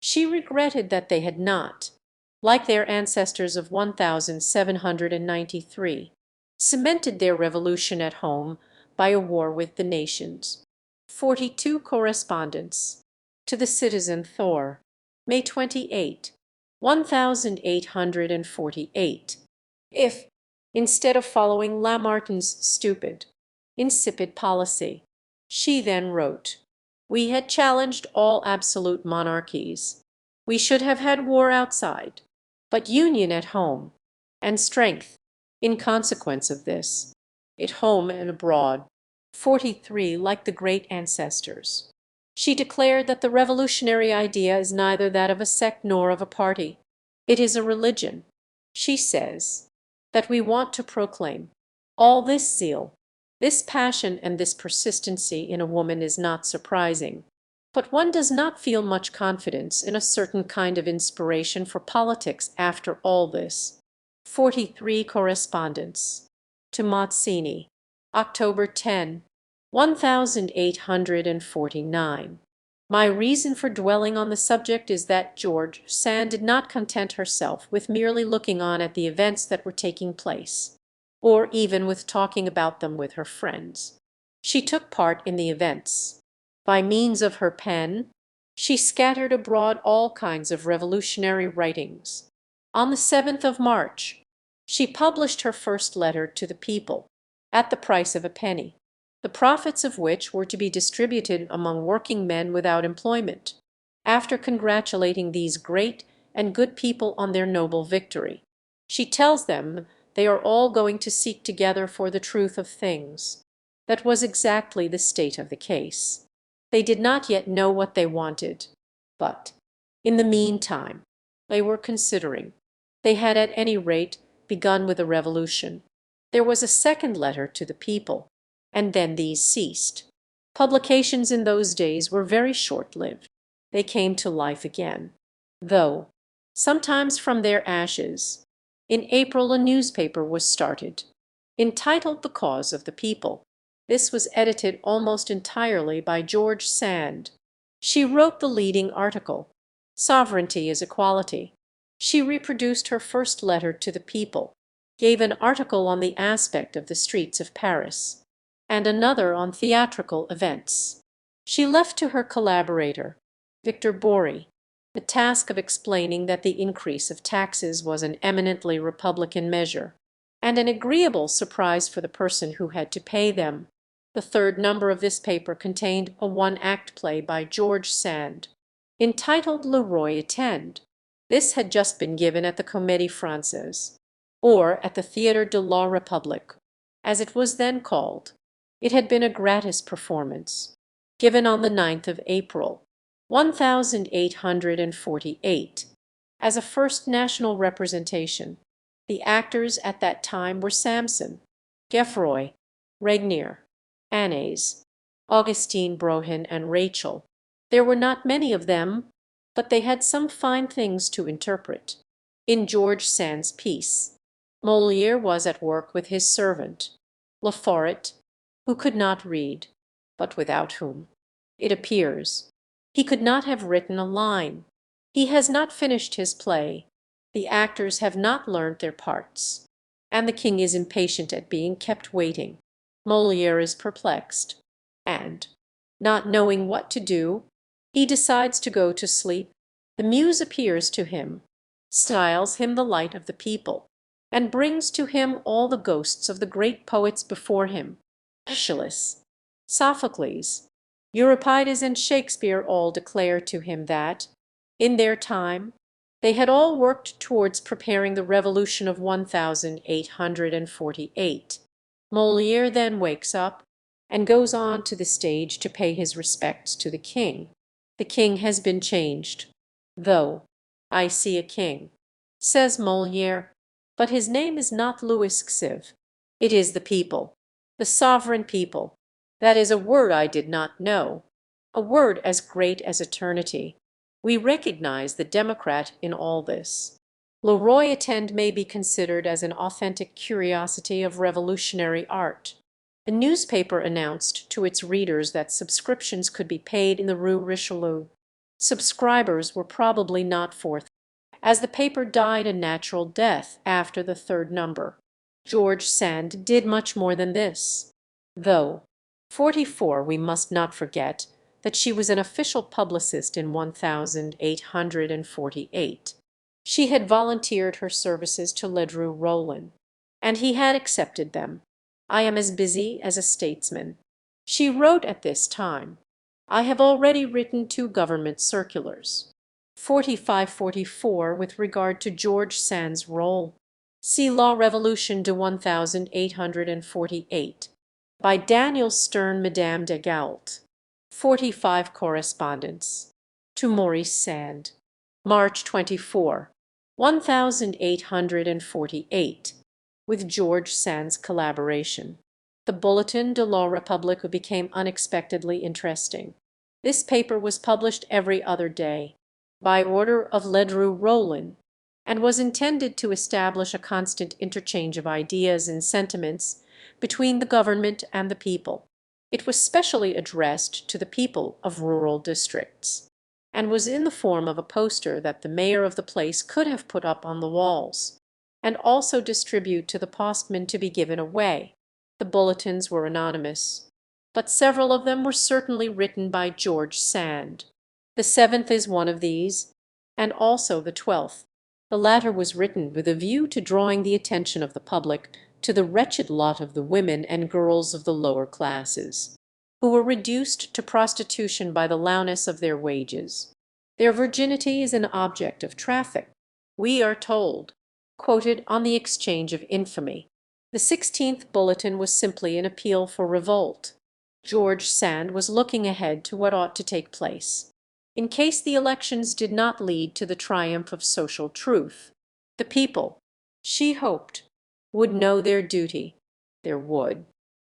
she regretted that they had not, like their ancestors of 1793, cemented their revolution at home by a war with the nations. 42 Correspondence. To the Citizen Thor, May 28, 1848. If, instead of following Lamartine's stupid, insipid policy, she then wrote, we had challenged all absolute monarchies, we should have had war outside, but union at home, and strength, in consequence of this, at home and abroad. 43 Like the great ancestors. She declared that the revolutionary idea is neither that of a sect nor of a party. It is a religion. She says that we want to proclaim. All this zeal, this passion, and this persistency in a woman is not surprising. But one does not feel much confidence in a certain kind of inspiration for politics after all this. 43 Correspondence. To Mazzini, October 10, 1849. My reason for dwelling on the subject is that George Sand did not content herself with merely looking on at the events that were taking place, or even with talking about them with her friends. She took part in the events. By means of her pen, she scattered abroad all kinds of revolutionary writings. On the 7th of March, she published her first letter to the people, at the price of a penny, the profits of which were to be distributed among working men without employment. After congratulating these great and good people on their noble victory, she tells them they are all going to seek together for the truth of things. That was exactly the state of the case. They did not yet know what they wanted, but In the meantime, they were considering. They had at any rate begun with a revolution. There was a second letter to the people, and then these ceased. Publications in those days were very short-lived. They came to life again, though sometimes from their ashes. In April a newspaper was started, entitled The Cause of the People. This was edited almost entirely by George Sand. She wrote the leading article, "Sovereignty is Equality." She reproduced her first letter to the people, gave an article on the aspect of the streets of Paris, and another on theatrical events. She left to her collaborator, Victor Bory, the task of explaining that the increase of taxes was an eminently Republican measure, and an agreeable surprise for the person who had to pay them. The third number of this paper contained a one-act play by George Sand, entitled Le Roi Attend. This had just been given at the Comédie Française, or at the Théâtre de la République, as it was then called. It had been a gratis performance, given on the 9th of April, 1848, as a first national representation. The actors at that time were Samson, Geoffroy, Regnier, Anais, Augustine Brohin, and Rachel. There were not many of them, but they had some fine things to interpret. In George Sand's piece, Molière was at work with his servant, Laforet, who could not read, but without whom, it appears, he could not have written a line. He has not finished his play, the actors have not learnt their parts, and the king is impatient at being kept waiting. Molière is perplexed, and, not knowing what to do, he decides to go to sleep. The muse appears to him, styles him the light of the people, and brings to him all the ghosts of the great poets before him. Aeschylus, Sophocles, Euripides, and Shakespeare all declare to him that, in their time, they had all worked towards preparing the revolution of 1848. Molière then wakes up, and goes on to the stage to pay his respects to the king. The king has been changed, though "I see a king," says Molière, but his name is not Louis Xiv. It is the people, the sovereign people. That is a word I did not know, a word as great as eternity. We recognize the democrat in all this. Le Roi Attend may be considered as an authentic curiosity of revolutionary art. A newspaper announced to its readers that subscriptions could be paid in the Rue Richelieu. Subscribers were probably not forthcoming, as the paper died a natural death after the third number. George Sand did much more than this. Though 44, we must not forget that she was an official publicist in 1848. She had volunteered her services to Ledru Rollin, and he had accepted them. "I am as busy as a statesman," she wrote at this time. "I have already written 2 government circulars." 4544 with regard to George Sand's rôle. See La Révolution de 1848 by Daniel Stern, Madame de Gault. 45 Correspondence to Maurice Sand, March 24, 1848, with George Sand's collaboration. The Bulletin de la République became unexpectedly interesting. This paper was published every other day, by order of Ledru Rollin, and was intended to establish a constant interchange of ideas and sentiments between the government and the people. It was specially addressed to the people of rural districts, and was in the form of a poster that the mayor of the place could have put up on the walls, and also distribute to the postmen to be given away. The bulletins were anonymous, but several of them were certainly written by George Sand. The 7th is one of these, and also the 12th. The latter was written with a view to drawing the attention of the public to the wretched lot of the women and girls of the lower classes, who were reduced to prostitution by the lowness of their wages. Their virginity is an object of traffic, we are told, quoted on the exchange of infamy. The 16th bulletin was simply an appeal for revolt. George Sand was looking ahead to what ought to take place. in case the elections did not lead to the triumph of social truth. The people, she hoped, would know their duty. There would,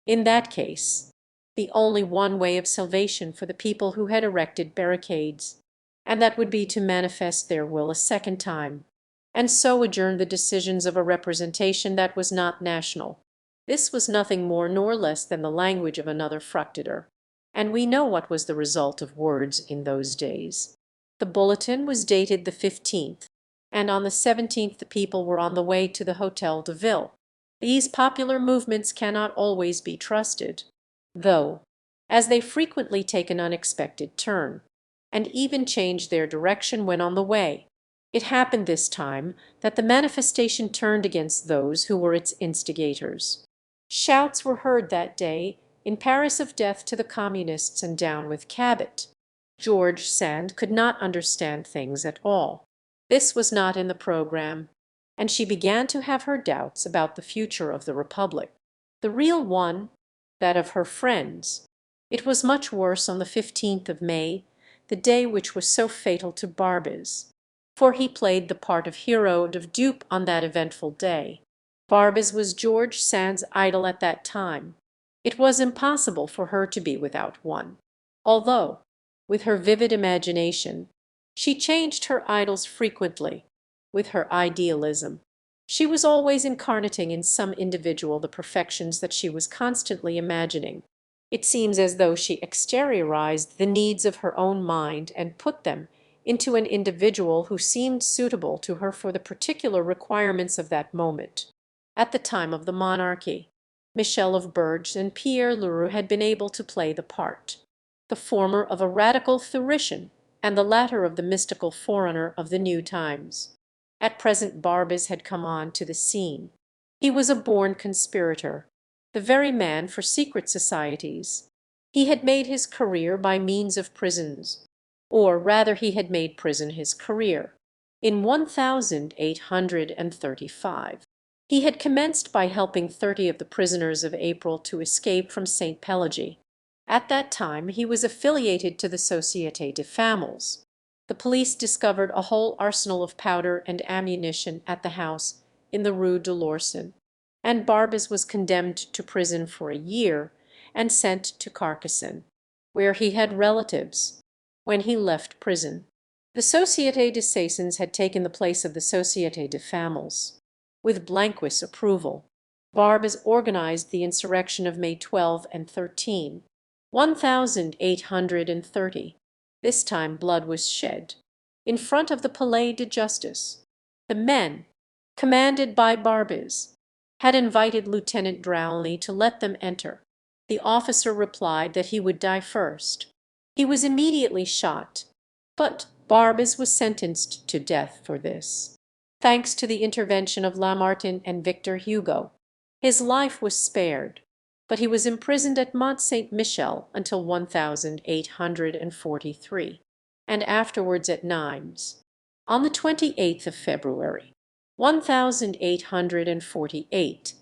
in that case, be only one way of salvation for the people who had erected barricades, and that would be to manifest their will a second time, and so adjourn the decisions of a representation that was not national. This was nothing more nor less than the language of another fructidor, and we know what was the result of words in those days. The bulletin was dated the 15th, and on the 17th the people were on the way to the Hôtel de Ville. These popular movements cannot always be trusted, though, as they frequently take an unexpected turn, and even change their direction when on the way. It happened this time that the manifestation turned against those who were its instigators. Shouts were heard that day in Paris of death to the Communists and down with Cabot. George Sand could not understand things at all. This was not in the programme, and she began to have her doubts about the future of the Republic. The real one, that of her friends. It was much worse on the 15th of May, the day which was so fatal to Barbès, for he played the part of hero and of dupe on that eventful day. Barbès was George Sand's idol at that time. It was impossible for her to be without one, although, with her vivid imagination, she changed her idols frequently. With her idealism, she was always incarnating in some individual the perfections that she was constantly imagining. It seems as though she exteriorized the needs of her own mind and put them into an individual who seemed suitable to her for the particular requirements of that moment. At the time of the monarchy, Michel of Bourges and Pierre Leroux had been able to play the part, the former of a radical Thurician, and the latter of the mystical forerunner of the new times. At present Barbès had come on to the scene. He was a born conspirator, the very man for secret societies. He had made his career by means of prisons, or rather he had made prison his career. In 1835 he had commenced by helping 30 of the prisoners of April to escape from St. Pelagie. At that time he was affiliated to the Société des Familles. The police discovered a whole arsenal of powder and ammunition at the house in the Rue de l'Ourcine, and Barbès was condemned to prison for a year and sent to Carcassonne, where he had relatives, when he left prison. The Société des Saisons had taken the place of the Société des Familles. With Blanquist's approval, Barbès organized the insurrection of May 12 and 13, 1830. This time blood was shed, in front of the Palais de Justice. The men, commanded by Barbès, had invited Lieutenant Drownley to let them enter. The officer replied that he would die first. He was immediately shot, but Barbès was sentenced to death for this. Thanks to the intervention of Lamartine and Victor Hugo, his life was spared, but he was imprisoned at Mont Saint-Michel until 1843, and afterwards at Nimes. On the 28th of February, 1848,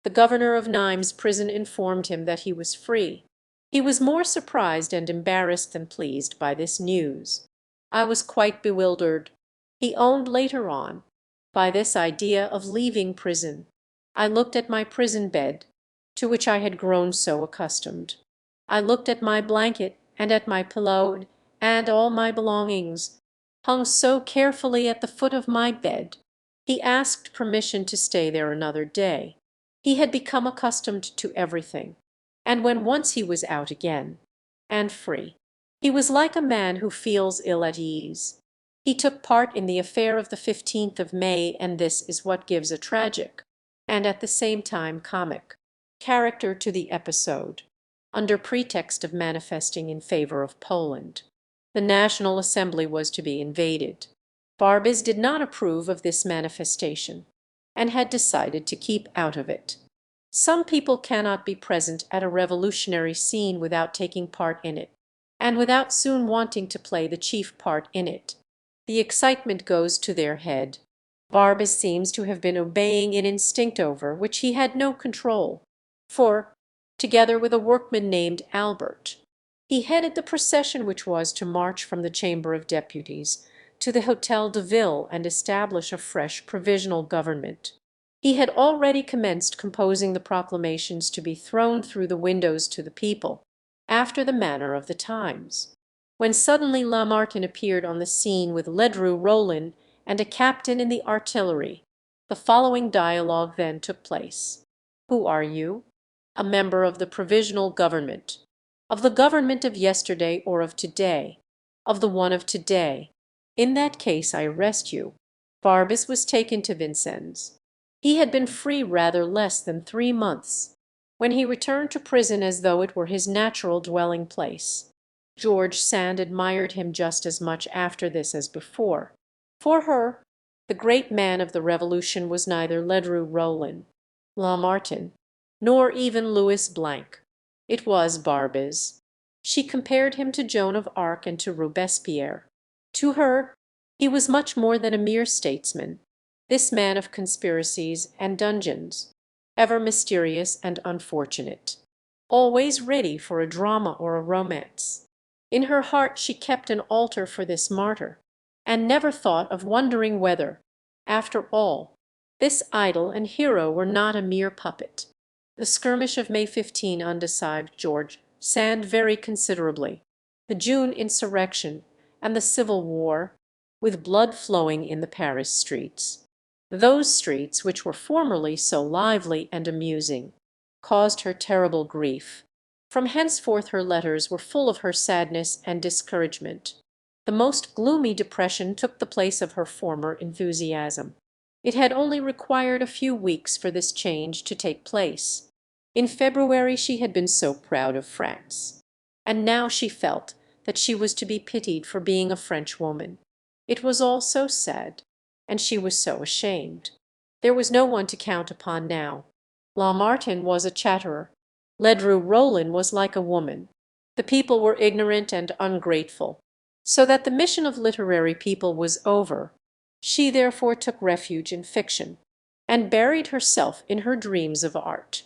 the governor of Nimes prison informed him that he was free. He was more surprised and embarrassed than pleased by this news. "I was quite bewildered," he owned later on, "by this idea of leaving prison. I looked at my prison bed, to which I had grown so accustomed. I looked at my blanket and at my pillow, and all my belongings hung so carefully at the foot of my bed." He asked permission to stay there another day. He had become accustomed to everything, and when once he was out again, and free, he was like a man who feels ill at ease. He took part in the affair of the 15th of May, and this is what gives a tragic, and at the same time comic, character to the episode, under pretext of manifesting in favour of Poland. The National Assembly was to be invaded. Barbès did not approve of this manifestation, and had decided to keep out of it. Some people cannot be present at a revolutionary scene without taking part in it, and without soon wanting to play the chief part in it. The excitement goes to their head. Barbès seems to have been obeying an instinct over which he had no control, for, together with a workman named Albert, He headed the procession which was to march from the Chamber of Deputies to the Hôtel de Ville and establish a fresh provisional government. He had already commenced composing the proclamations to be thrown through the windows to the people, after the manner of the times, when suddenly Lamartine appeared on the scene with Ledru Rollin and a captain in the artillery. The following dialogue then took place. "Who are you?" "A member of the provisional government." "Of the government of yesterday or of today?" "Of the one of today." "In that case I arrest you." Barbès was taken to Vincennes. He had been free rather less than 3 months, when he returned to prison as though it were his natural dwelling place. George Sand admired him just as much after this as before. For her, the great man of the Revolution was neither Ledru Rollin, Lamartine, nor even Louis Blanc. It was Barbès. She compared him to Joan of Arc and to Robespierre. To her, he was much more than a mere statesman, this man of conspiracies and dungeons, ever mysterious and unfortunate, always ready for a drama or a romance. In her heart she kept an altar for this martyr, and never thought of wondering whether, after all, this idol and hero were not a mere puppet. The skirmish of May 15 undeceived George Sand very considerably. The June insurrection and the Civil War, with blood flowing in the Paris streets, those streets which were formerly so lively and amusing, caused her terrible grief. From henceforth her letters were full of her sadness and discouragement. The most gloomy depression took the place of her former enthusiasm. It had only required a few weeks for this change to take place. In February she had been so proud of France, and now she felt that she was to be pitied for being a Frenchwoman. It was all so sad, and she was so ashamed. There was no one to count upon now. Lamartine was a chatterer. Ledru Rollin was like a woman. The people were ignorant and ungrateful, so that the mission of literary people was over. She therefore took refuge in fiction, and buried herself in her dreams of art.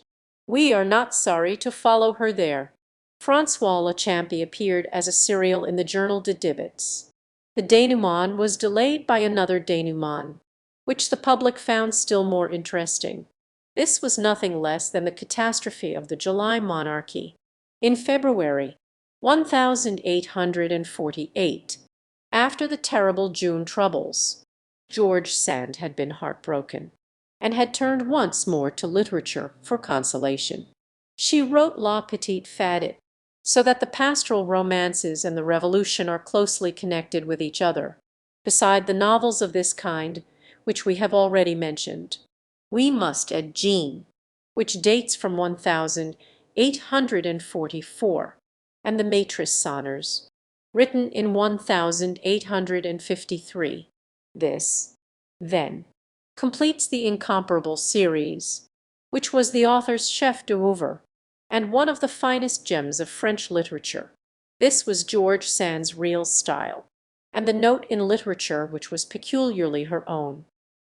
We are not sorry to follow her there. François Lechampy appeared as a serial in the Journal de Dibbets. The denouement was delayed by another denouement, which the public found still more interesting. This was nothing less than the catastrophe of the July monarchy. In February 1848, after the terrible June troubles, George Sand had been heartbroken, and had turned once more to literature for consolation. She wrote La Petite Fadette, so that the pastoral romances and the Revolution are closely connected with each other. Beside the novels of this kind, which we have already mentioned, we must add Jean, which dates from 1844, and the Maîtresse Sonneurs, written in 1853. This, then, completes the incomparable series, which was the author's chef d'oeuvre, and one of the finest gems of French literature. This was George Sand's real style, and the note in literature which was peculiarly her own.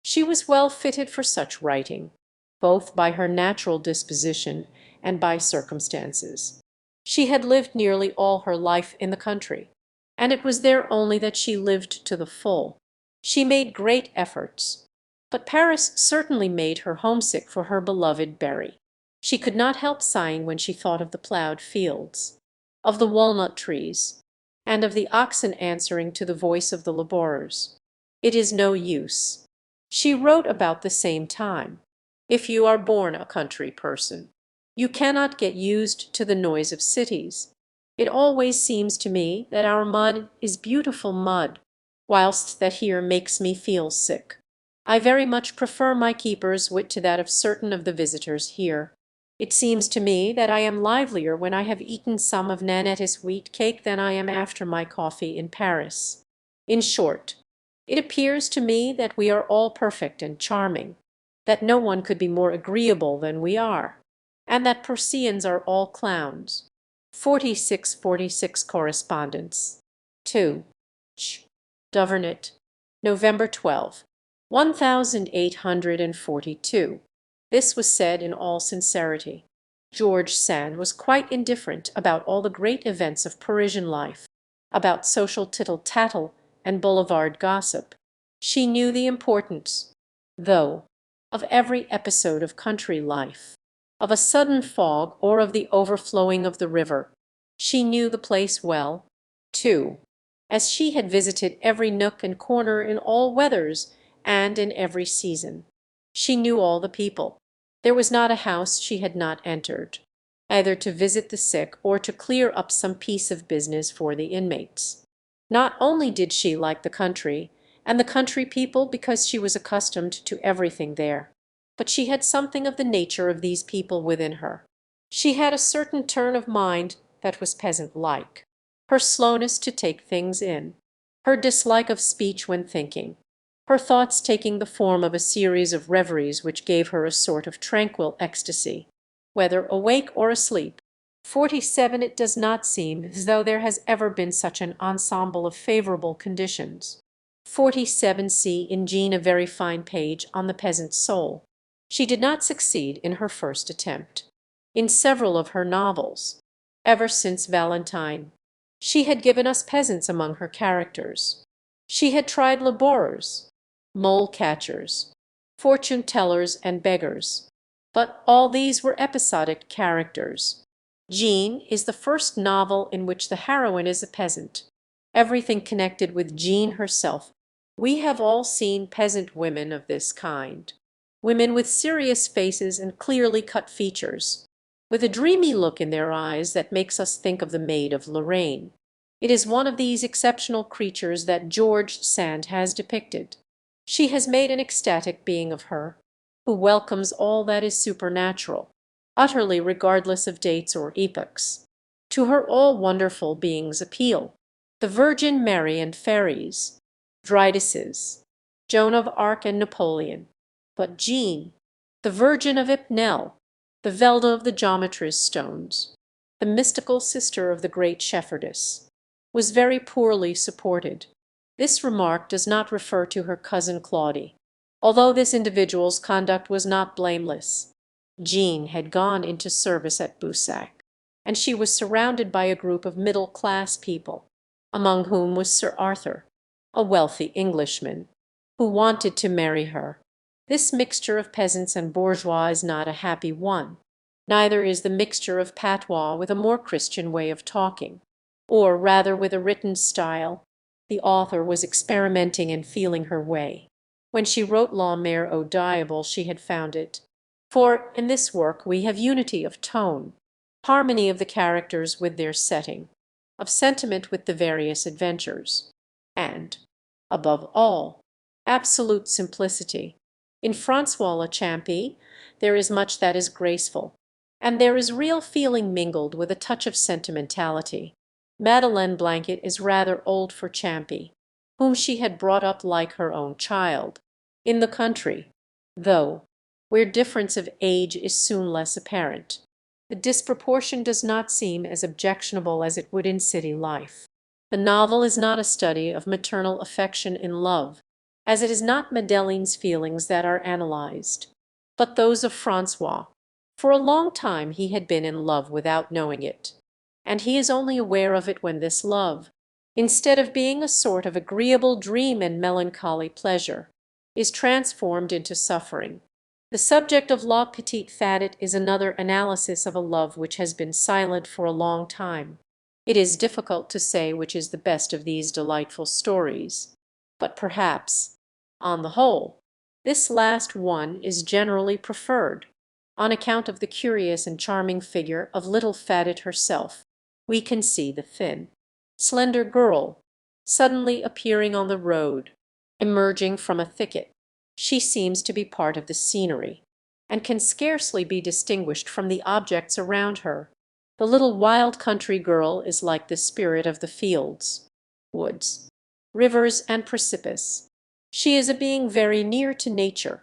She was well fitted for such writing, both by her natural disposition and by circumstances. She had lived nearly all her life in the country, and it was there only that she lived to the full. She made great efforts, but Paris certainly made her homesick for her beloved Berry. She could not help sighing when she thought of the ploughed fields, of the walnut trees, and of the oxen answering to the voice of the labourers. It is no use. She wrote about the same time. If you are born a country person, you cannot get used to the noise of cities. It always seems to me that our mud is beautiful mud, whilst that here makes me feel sick. I very much prefer my keeper's wit to that of certain of the visitors here. It seems to me that I am livelier when I have eaten some of Nanette's wheat cake than I am after my coffee in Paris. In short, it appears to me that we are all perfect and charming, that no one could be more agreeable than we are, and that Perseians are all clowns. 4646 Correspondence. 2. Duvernet, November 12, 1842. This was said in all sincerity. George Sand was quite indifferent about all the great events of Parisian life, about social tittle-tattle and boulevard gossip. She knew the importance, though, of every episode of country life, of a sudden fog or of the overflowing of the river. She knew the place well, too, as she had visited every nook and corner in all weathers and in every season. She knew all the people. There was not a house she had not entered, either to visit the sick or to clear up some piece of business for the inmates. Not only did she like the country and the country people because she was accustomed to everything there, but she had something of the nature of these people within her. She had a certain turn of mind that was peasant-like, her slowness to take things in, her dislike of speech when thinking, her thoughts taking the form of a series of reveries which gave her a sort of tranquil ecstasy, whether awake or asleep. 47 It does not seem as though there has ever been such an ensemble of favorable conditions. 47 See in Jean a very fine page on the peasant soul. She did not succeed in her first attempt. In several of her novels, ever since Valentine, she had given us peasants among her characters. She had tried labourers, mole-catchers, fortune-tellers, and beggars, but all these were episodic characters. Jean is the first novel in which the heroine is a peasant. Everything connected with Jean herself. We have all seen peasant women of this kind, women with serious faces and clearly cut features, with a dreamy look in their eyes that makes us think of the Maid of Lorraine. It is one of these exceptional creatures that George Sand has depicted. She has made an ecstatic being of her, who welcomes all that is supernatural, utterly regardless of dates or epochs. To her all wonderful beings appeal the Virgin Mary and fairies, Drydases, Joan of Arc and Napoleon. But Jean, the Virgin of Ipnel, the Velda of the geometer's stones, the mystical sister of the great shepherdess, was very poorly supported. This remark does not refer to her cousin Claudie, although this individual's conduct was not blameless. Jean had gone into service at Boussac, and she was surrounded by a group of middle-class people, among whom was Sir Arthur, a wealthy Englishman, who wanted to marry her. This mixture of peasants and bourgeois is not a happy one. Neither is the mixture of patois with a more Christian way of talking, or rather with a written style. The author was experimenting and feeling her way. When she wrote La Mère au Diable she had found it. For in this work we have unity of tone, harmony of the characters with their setting, of sentiment with the various adventures, and, above all, absolute simplicity. In François Le Champy there is much that is graceful, and there is real feeling mingled with a touch of sentimentality. Madeleine Blanket is rather old for Champy, whom she had brought up like her own child, in the country, though, where difference of age is soon less apparent, the disproportion does not seem as objectionable as it would in city life. The novel is not a study of maternal affection in love, as it is not Madeleine's feelings that are analyzed, but those of François. For a long time he had been in love without knowing it, and he is only aware of it when this love, instead of being a sort of agreeable dream and melancholy pleasure, is transformed into suffering. The subject of La Petite Fadette is another analysis of a love which has been silent for a long time. It is difficult to say which is the best of these delightful stories, but perhaps, on the whole, this last one is generally preferred, on account of the curious and charming figure of little Fadette herself. We can see the thin, slender girl suddenly appearing on the road, emerging from a thicket. She seems to be part of the scenery, and can scarcely be distinguished from the objects around her. The little wild country girl is like the spirit of the fields, woods, rivers, and precipice. She is a being very near to nature,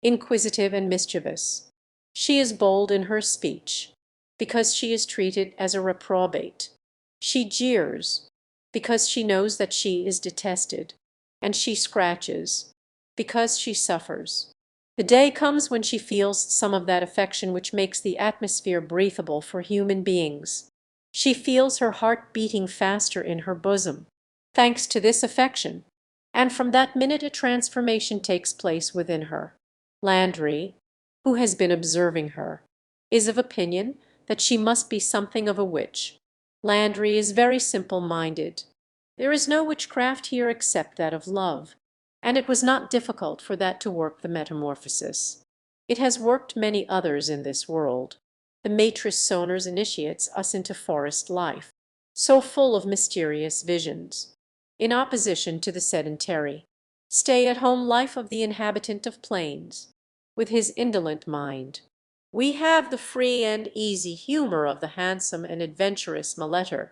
inquisitive and mischievous. She is bold in her speech, because she is treated as a reprobate. She jeers, because she knows that she is detested, and she scratches, because she suffers. The day comes when she feels some of that affection which makes the atmosphere breathable for human beings. She feels her heart beating faster in her bosom, thanks to this affection, and from that minute a transformation takes place within her. Landry, who has been observing her, is of opinion that she must be something of a witch. Landry is very simple-minded. There is no witchcraft here except that of love, and it was not difficult for that to work the metamorphosis. It has worked many others in this world. The Matris Soners initiates us into forest life, so full of mysterious visions, in opposition to the sedentary, stay-at-home life of the inhabitant of plains. With his indolent mind, we have the free and easy humor of the handsome and adventurous Maletter.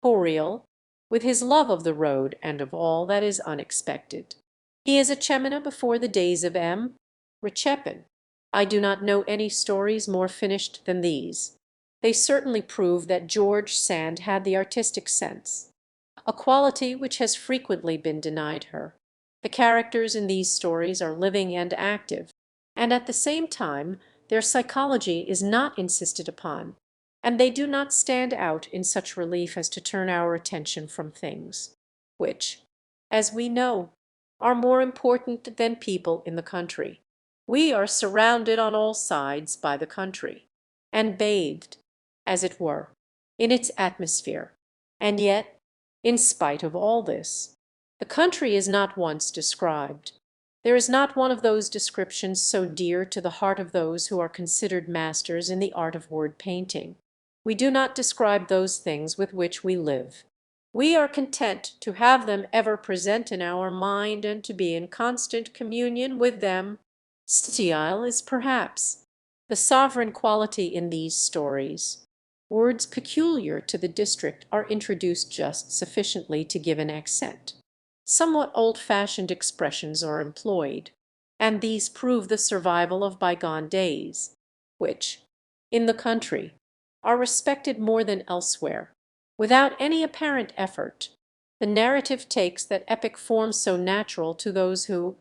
Boreal, with his love of the road and of all that is unexpected. He is a Chemina before the days of M. Rechepin. I do not know any stories more finished than these. They certainly prove that George Sand had the artistic sense, a quality which has frequently been denied her. The characters in these stories are living and active, and at the same time their psychology is not insisted upon, and they do not stand out in such relief as to turn our attention from things which, as we know, are more important than people in the country. We are surrounded on all sides by the country, and bathed, as it were, in its atmosphere. And yet, in spite of all this, the country is not once described. There is not one of those descriptions so dear to the heart of those who are considered masters in the art of word painting. We do not describe those things with which we live. We are content to have them ever present in our mind and to be in constant communion with them. Style is perhaps the sovereign quality in these stories. Words peculiar to the district are introduced just sufficiently to give an accent. Somewhat old-fashioned expressions are employed, and these prove the survival of bygone days, which, in the country, are respected more than elsewhere. Without any apparent effort, the narrative takes that epic form so natural to those who,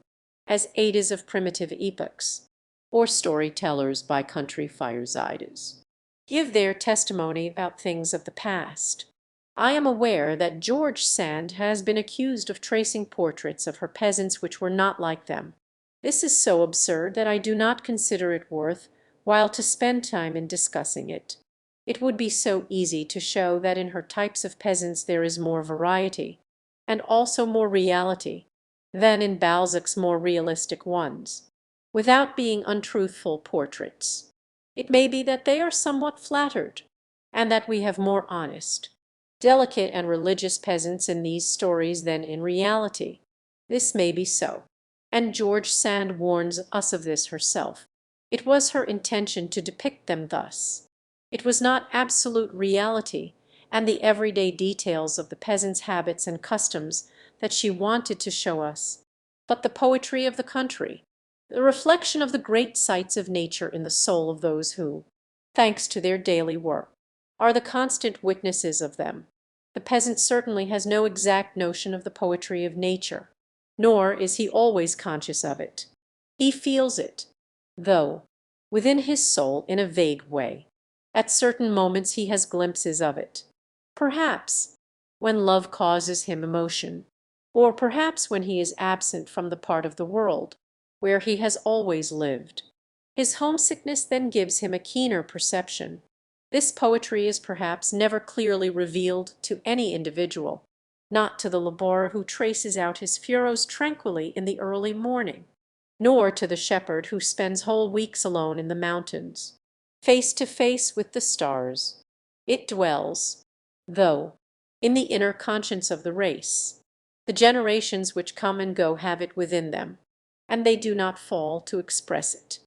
as Adas of primitive epochs, or story-tellers by country firesides, give their testimony about things of the past. I am aware that George Sand has been accused of tracing portraits of her peasants which were not like them. This is so absurd that I do not consider it worth while to spend time in discussing it. It would be so easy to show that in her types of peasants there is more variety, and also more reality, than in Balzac's more realistic ones, without being untruthful portraits. It may be that they are somewhat flattered, and that we have more honest, delicate and religious peasants in these stories than in reality. This may be so, and George Sand warns us of this herself. It was her intention to depict them thus. It was not absolute reality and the everyday details of the peasants' habits and customs that she wanted to show us, but the poetry of the country, the reflection of the great sights of nature in the soul of those who, thanks to their daily work, are the constant witnesses of them. The peasant certainly has no exact notion of the poetry of nature, nor is he always conscious of it. He feels it, though, within his soul in a vague way. At certain moments he has glimpses of it. Perhaps when love causes him emotion, or perhaps when he is absent from the part of the world where he has always lived. His homesickness then gives him a keener perception. This poetry is perhaps never clearly revealed to any individual, not to the laborer who traces out his furrows tranquilly in the early morning, nor to the shepherd who spends whole weeks alone in the mountains, face to face with the stars. It dwells, though, in the inner conscience of the race. The generations which come and go have it within them, and they do not fall to express it.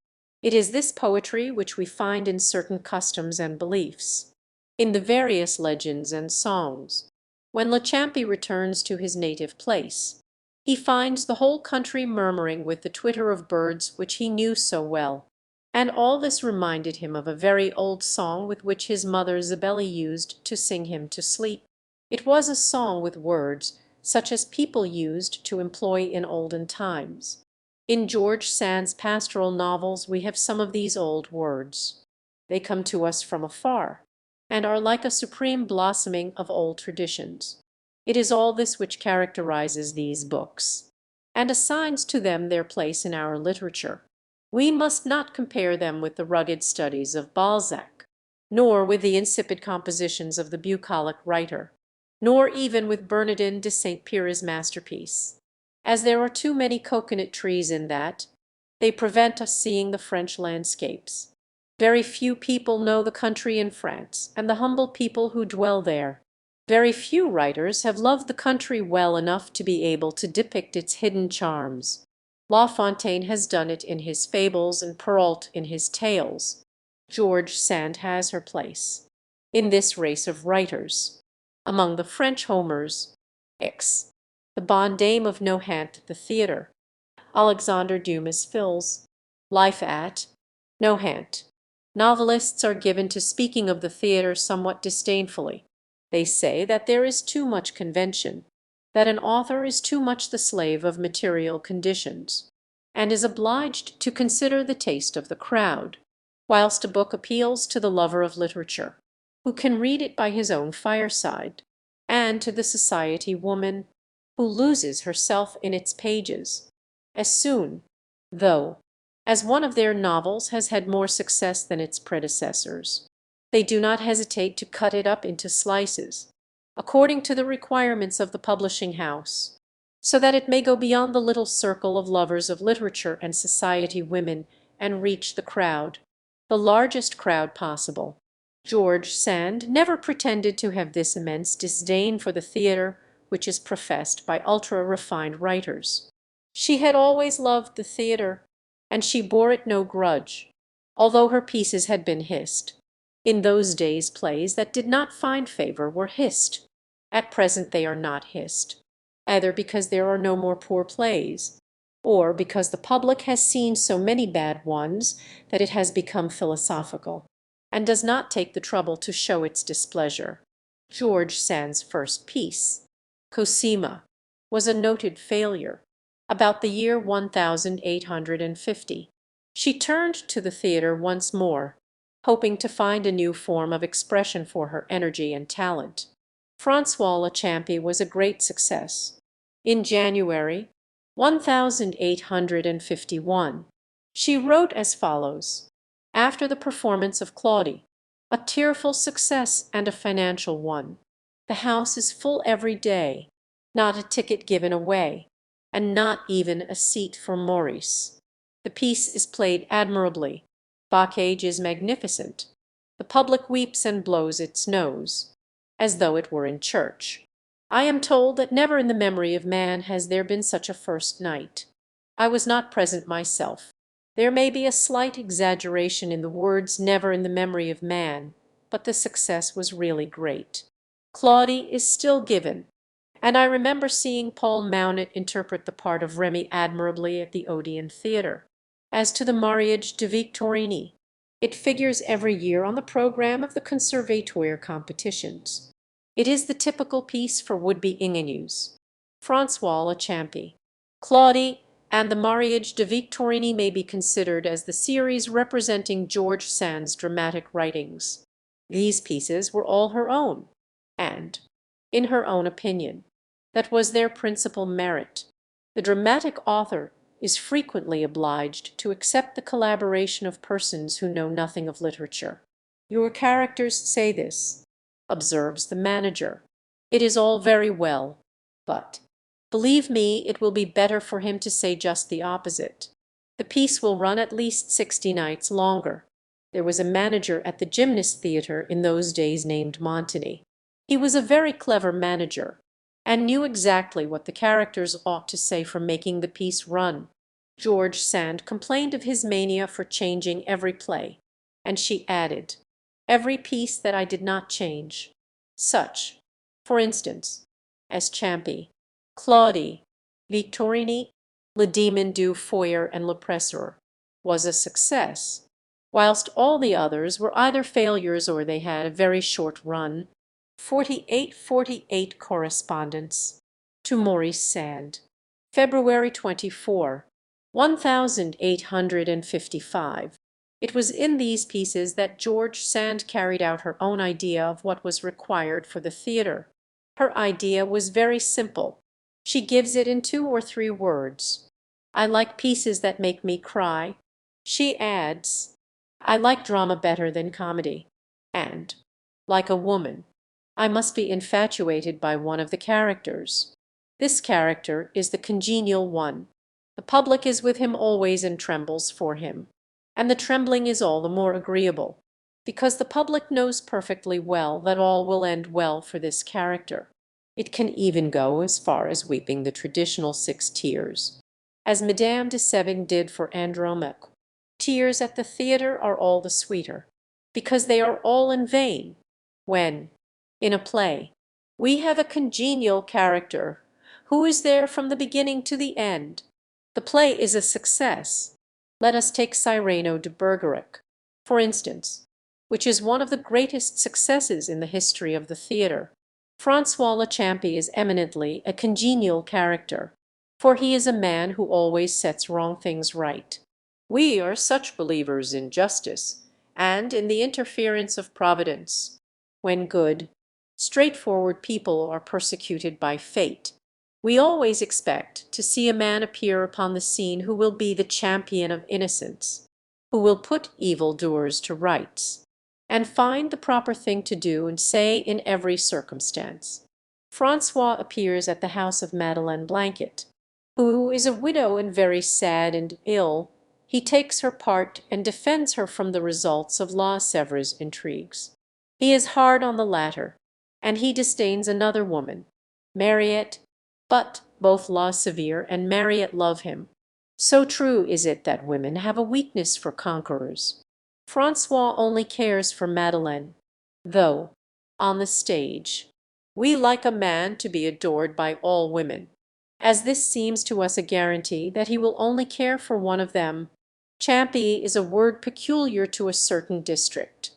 It is this poetry which we find in certain customs and beliefs, in the various legends and songs. When Lachampi returns to his native place, he finds the whole country murmuring with the twitter of birds which he knew so well, and all this reminded him of a very old song with which his mother Zabelli used to sing him to sleep. It was a song with words such as people used to employ in olden times. In George Sand's pastoral novels we have some of these old words. They come to us from afar, and are like a supreme blossoming of old traditions. It is all this which characterizes these books, and assigns to them their place in our literature. We must not compare them with the rugged studies of Balzac, nor with the insipid compositions of the bucolic writer, nor even with Bernardin de St. Pierre's masterpiece. As there are too many cocoanut trees in that, they prevent us seeing the French landscapes. Very few people know the country in France, and the humble people who dwell there. Very few writers have loved the country well enough to be able to depict its hidden charms. La Fontaine has done it in his fables and Perrault in his tales. George Sand has her place in this race of writers. Among the French Homers, X, the bonne dame of Nohant, the theatre. Alexander Dumas fills life at Nohant. Novelists are given to speaking of the theatre somewhat disdainfully. They say that there is too much convention, that an author is too much the slave of material conditions, and is obliged to consider the taste of the crowd, whilst a book appeals to the lover of literature, who can read it by his own fireside, and to the society woman, who loses herself in its pages. As soon, though, as one of their novels has had more success than its predecessors, they do not hesitate to cut it up into slices, according to the requirements of the publishing house, so that it may go beyond the little circle of lovers of literature and society women and reach the crowd, the largest crowd possible. George Sand never pretended to have this immense disdain for the theatre which is professed by ultra-refined writers. She had always loved the theatre, and she bore it no grudge, although her pieces had been hissed. In those days plays that did not find favour were hissed. At present they are not hissed, either because there are no more poor plays, or because the public has seen so many bad ones that it has become philosophical, and does not take the trouble to show its displeasure. George Sand's first piece, Cosima, was a noted failure. About the year 1850, she turned to the theatre once more, hoping to find a new form of expression for her energy and talent. François Le Champi was a great success. In January 1851, she wrote as follows: "After the performance of Claudie, a tearful success and a financial one. The house is full every day, not a ticket given away, and not even a seat for Maurice. The piece is played admirably. Bocage is magnificent. The public weeps and blows its nose, as though it were in church. I am told that never in the memory of man has there been such a first night. I was not present myself. There may be a slight exaggeration in the words 'never in the memory of man,' but the success was really great. Claudie is still given, and I remember seeing Paul Mounet interpret the part of Remy admirably at the Odeon Theatre. As to the Mariage de Victorine, it figures every year on the programme of the Conservatoire competitions. It is the typical piece for would-be ingénues. François Le Champi, Claudie, and the Mariage de Victorine may be considered as the series representing George Sand's dramatic writings. These pieces were all her own, and, in her own opinion, that was their principal merit. The dramatic author is frequently obliged to accept the collaboration of persons who know nothing of literature. "Your characters say this," observes the manager. "It is all very well, but, believe me, it will be better for him to say just the opposite. The piece will run at least 60 nights longer." There was a manager at the Gymnast Theatre in those days named Montany. He was a very clever manager, and knew exactly what the characters ought to say for making the piece run. George Sand complained of his mania for changing every play, and she added, "every piece that I did not change." Such, for instance, as Champi, Claudie, Victorine, Le Demon du Foyer, and L'Oppresseur, was a success, whilst all the others were either failures or they had a very short run. 4848 Correspondence to Maurice Sand. February 24, 1855. It was in these pieces that George Sand carried out her own idea of what was required for the theatre. Her idea was very simple. She gives it in 2 or 3 words. "I like pieces that make me cry." She adds, "I like drama better than comedy." And, like a woman, I must be infatuated by one of the characters. This character is the congenial one. The public is with him always and trembles for him. And the trembling is all the more agreeable, because the public knows perfectly well that all will end well for this character. It can even go as far as weeping the traditional 6 tears, as Madame de Sévigné did for Andromaque. Tears at the theatre are all the sweeter, because they are all in vain, when, in a play, we have a congenial character who is there from the beginning to the end. The play is a success. Let us take Cyrano de Bergerac, for instance, which is one of the greatest successes in the history of the theatre. François Lechampy is eminently a congenial character, for he is a man who always sets wrong things right. We are such believers in justice and in the interference of Providence. When good, straightforward people are persecuted by fate, we always expect to see a man appear upon the scene who will be the champion of innocence, who will put evil-doers to rights, and find the proper thing to do and say in every circumstance. François appears at the house of Madeleine Blanket, who is a widow and very sad and ill. He takes her part and defends her from the results of La Sèvres' intrigues. He is hard on the latter, and he disdains another woman, Mariette, but both La Sévère and Mariette love him. So true is it that women have a weakness for conquerors. François only cares for Madeleine, though, on the stage, we like a man to be adored by all women, as this seems to us a guarantee that he will only care for one of them. Champy is a word peculiar to a certain district,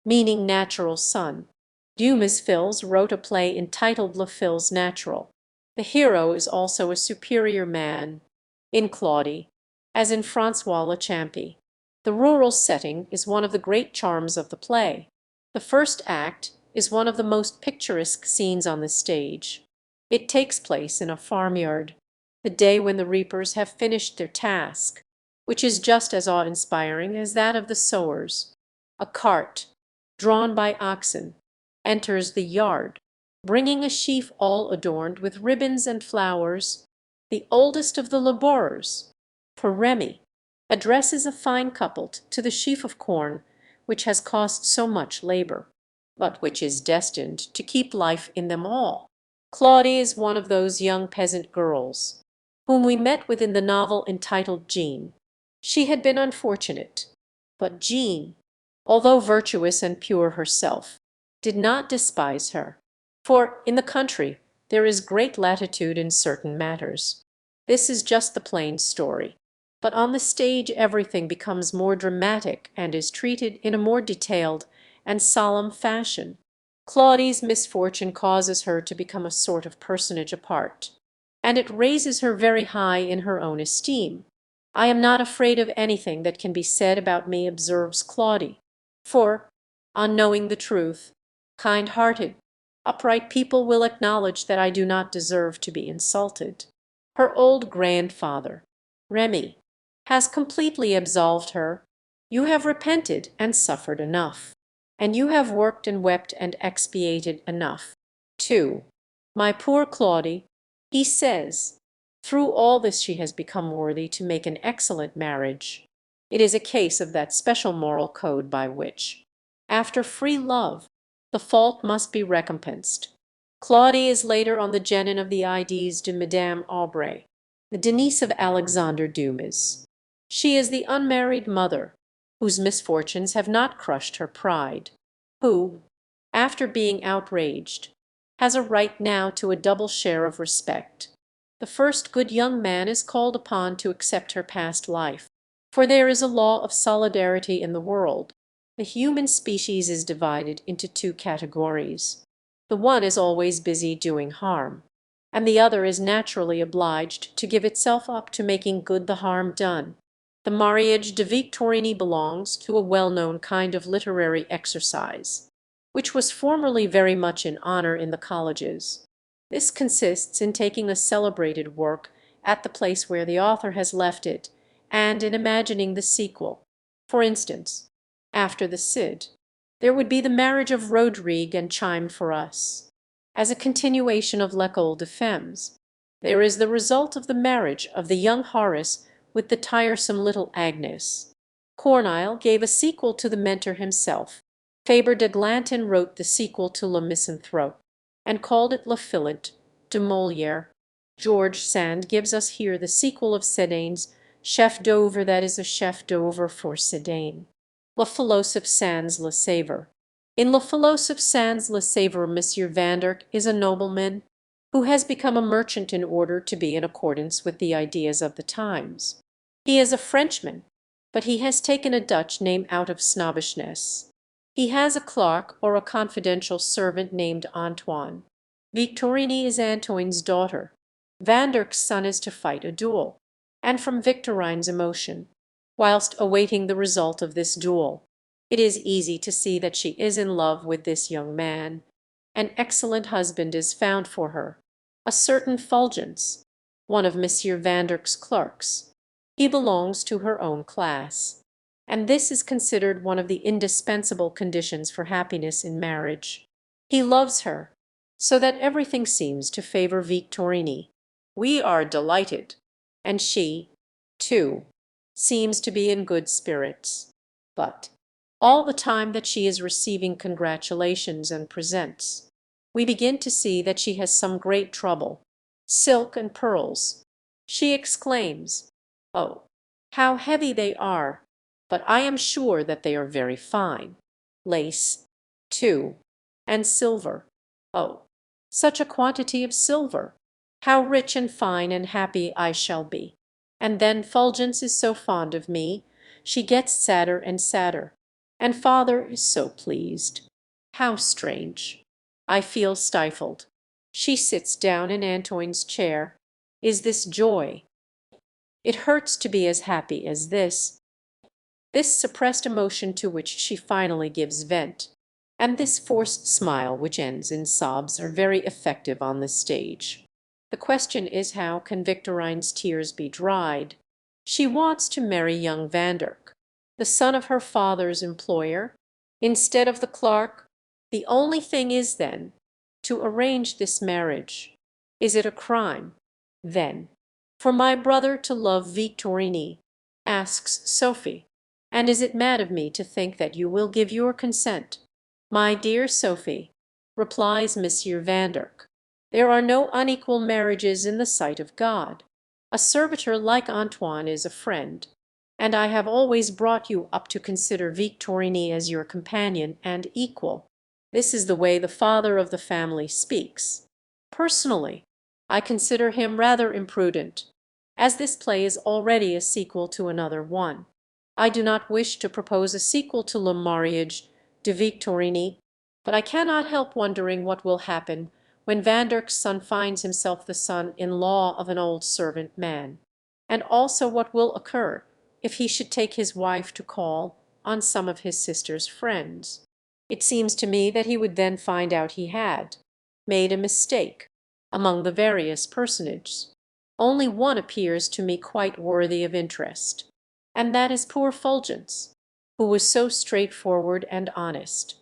meaning natural son. Dumas Fils wrote a play entitled Le Fils Natural. The hero is also a superior man, in Claudie, as in François Lechampy. The rural setting is one of the great charms of the play. The first act is one of the most picturesque scenes on the stage. It takes place in a farmyard, the day when the reapers have finished their task, which is just as awe-inspiring as that of the sowers. A cart, drawn by oxen, enters the yard, bringing a sheaf all adorned with ribbons and flowers, the oldest of the labourers, for Remy addresses a fine couplet to the sheaf of corn which has cost so much labour, but which is destined to keep life in them all. Claudie is one of those young peasant girls whom we met with in the novel entitled Jean. She had been unfortunate, but Jean, although virtuous and pure herself, did not despise her. For in the country there is great latitude in certain matters. This is just the plain story. But on the stage everything becomes more dramatic and is treated in a more detailed and solemn fashion. Claudie's misfortune causes her to become a sort of personage apart, and it raises her very high in her own esteem. "I am not afraid of anything that can be said about me," observes Claudie, "for, on knowing the truth, kind-hearted, upright people will acknowledge that I do not deserve to be insulted." Her old grandfather, Remy, has completely absolved her. "You have repented and suffered enough, and you have worked and wept and expiated enough, too. My poor Claudie," he says, "through all this she has become worthy to make an excellent marriage. It is a case of that special moral code by which, after free love, the fault must be recompensed." Claudie is later on the genin of the Ides de Madame Aubray, the Denise of Alexandre Dumas. She is the unmarried mother, whose misfortunes have not crushed her pride, who, after being outraged, has a right now to a double share of respect. The first good young man is called upon to accept her past life, for there is a law of solidarity in the world. The human species is divided into 2 categories. The one is always busy doing harm, and the other is naturally obliged to give itself up to making good the harm done. The Mariage de Victorine belongs to a well-known kind of literary exercise, which was formerly very much in honor in the colleges. This consists in taking a celebrated work at the place where the author has left it, and in imagining the sequel. For instance, after the Cid, there would be the marriage of Rodrigue and Chime for us. As a continuation of L'École de Femmes, there is the result of the marriage of the young Horace with the tiresome little Agnes. Corneille gave a sequel to the Mentor himself. Faber de Glanton wrote the sequel to Le Misanthrope, and called it Le Philinte de Molière. George Sand gives us here the sequel of Sédane's chef d'œuvre that is a chef d'œuvre for Sédane. Le Philosophe Sans Le Saver. In Le Philosophe Sans Le Saver, Monsieur Vanderck is a nobleman who has become a merchant in order to be in accordance with the ideas of the times. He is a Frenchman, but he has taken a Dutch name out of snobbishness. He has a clerk or a confidential servant named Antoine. Victorine is Antoine's daughter. Vanderck's son is to fight a duel, and from Victorine's emotion, whilst awaiting the result of this duel, it is easy to see that she is in love with this young man. An excellent husband is found for her, a certain Fulgence, one of Monsieur Vanderck's clerks. He belongs to her own class, and this is considered one of the indispensable conditions for happiness in marriage. He loves her, so that everything seems to favor Victorine. We are delighted, and she, too, seems to be in good spirits. But all the time that she is receiving congratulations and presents, we begin to see that she has some great trouble. Silk and pearls. She exclaims, "Oh, how heavy they are, but I am sure that they are very fine." Lace, too, and silver. "Oh, such a quantity of silver! How rich and fine and happy I shall be! And then Fulgence is so fond of me, she gets sadder and sadder, and father is so pleased. How strange! I feel stifled." She sits down in Antoine's chair. Is this joy? It hurts to be as happy as this. This suppressed emotion to which she finally gives vent, and this forced smile which ends in sobs are very effective on the stage. The question is, how can Victorine's tears be dried? She wants to marry young Vanderck, the son of her father's employer, instead of the clerk. The only thing is, then, to arrange this marriage. Is it a crime, then, for my brother to love Victorine? Asks Sophie. And is it mad of me to think that you will give your consent? My dear Sophie, replies Monsieur Vanderck, there are no unequal marriages in the sight of God. A servitor like Antoine is a friend, and I have always brought you up to consider Victorine as your companion and equal. This is the way the father of the family speaks. Personally, I consider him rather imprudent, as this play is already a sequel to another one. I do not wish to propose a sequel to Le Mariage de Victorine, but I cannot help wondering what will happen when Vanderck's son finds himself the son-in-law of an old servant man, and also what will occur if he should take his wife to call on some of his sister's friends. It seems to me that he would then find out he had made a mistake among the various personages. Only one appears to me quite worthy of interest, and that is poor Fulgence, who was so straightforward and honest,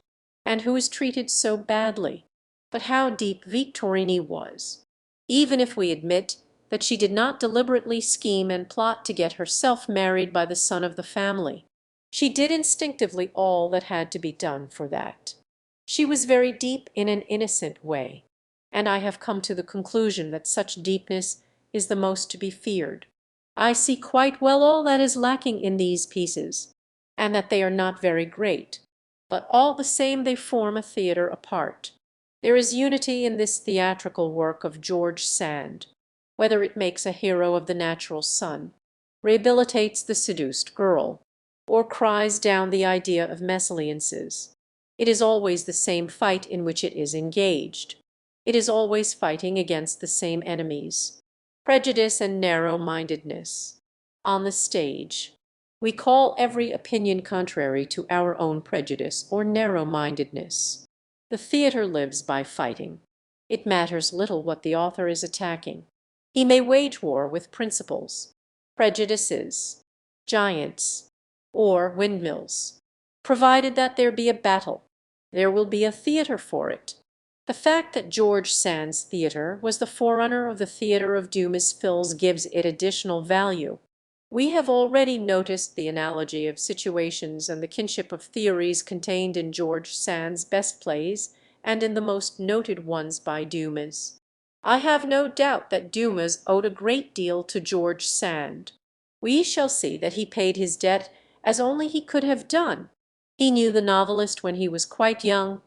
and who is treated so badly. But how deep Victorine was! Even if we admit that she did not deliberately scheme and plot to get herself married by the son of the family, she did instinctively all that had to be done for that. She was very deep in an innocent way, and I have come to the conclusion that such deepness is the most to be feared. I see quite well all that is lacking in these pieces, and that they are not very great, but all the same they form a theatre apart. There is unity in this theatrical work of George Sand, whether it makes a hero of the natural son, rehabilitates the seduced girl, or cries down the idea of mésalliances. It is always the same fight in which it is engaged. It is always fighting against the same enemies: prejudice and narrow-mindedness. On the stage, we call every opinion contrary to our own prejudice or narrow-mindedness. The theatre lives by fighting. It matters little what the author is attacking. He may wage war with principles, prejudices, giants, or windmills. Provided that there be a battle, there will be a theatre for it. The fact that George Sand's theatre was the forerunner of the theatre of Dumas Fils gives it additional value. We have already noticed the analogy of situations and the kinship of theories contained in George Sand's best plays and in the most noted ones by Dumas. I have no doubt that Dumas owed a great deal to George Sand. We shall see that he paid his debt as only he could have done. He knew the novelist when he was quite young,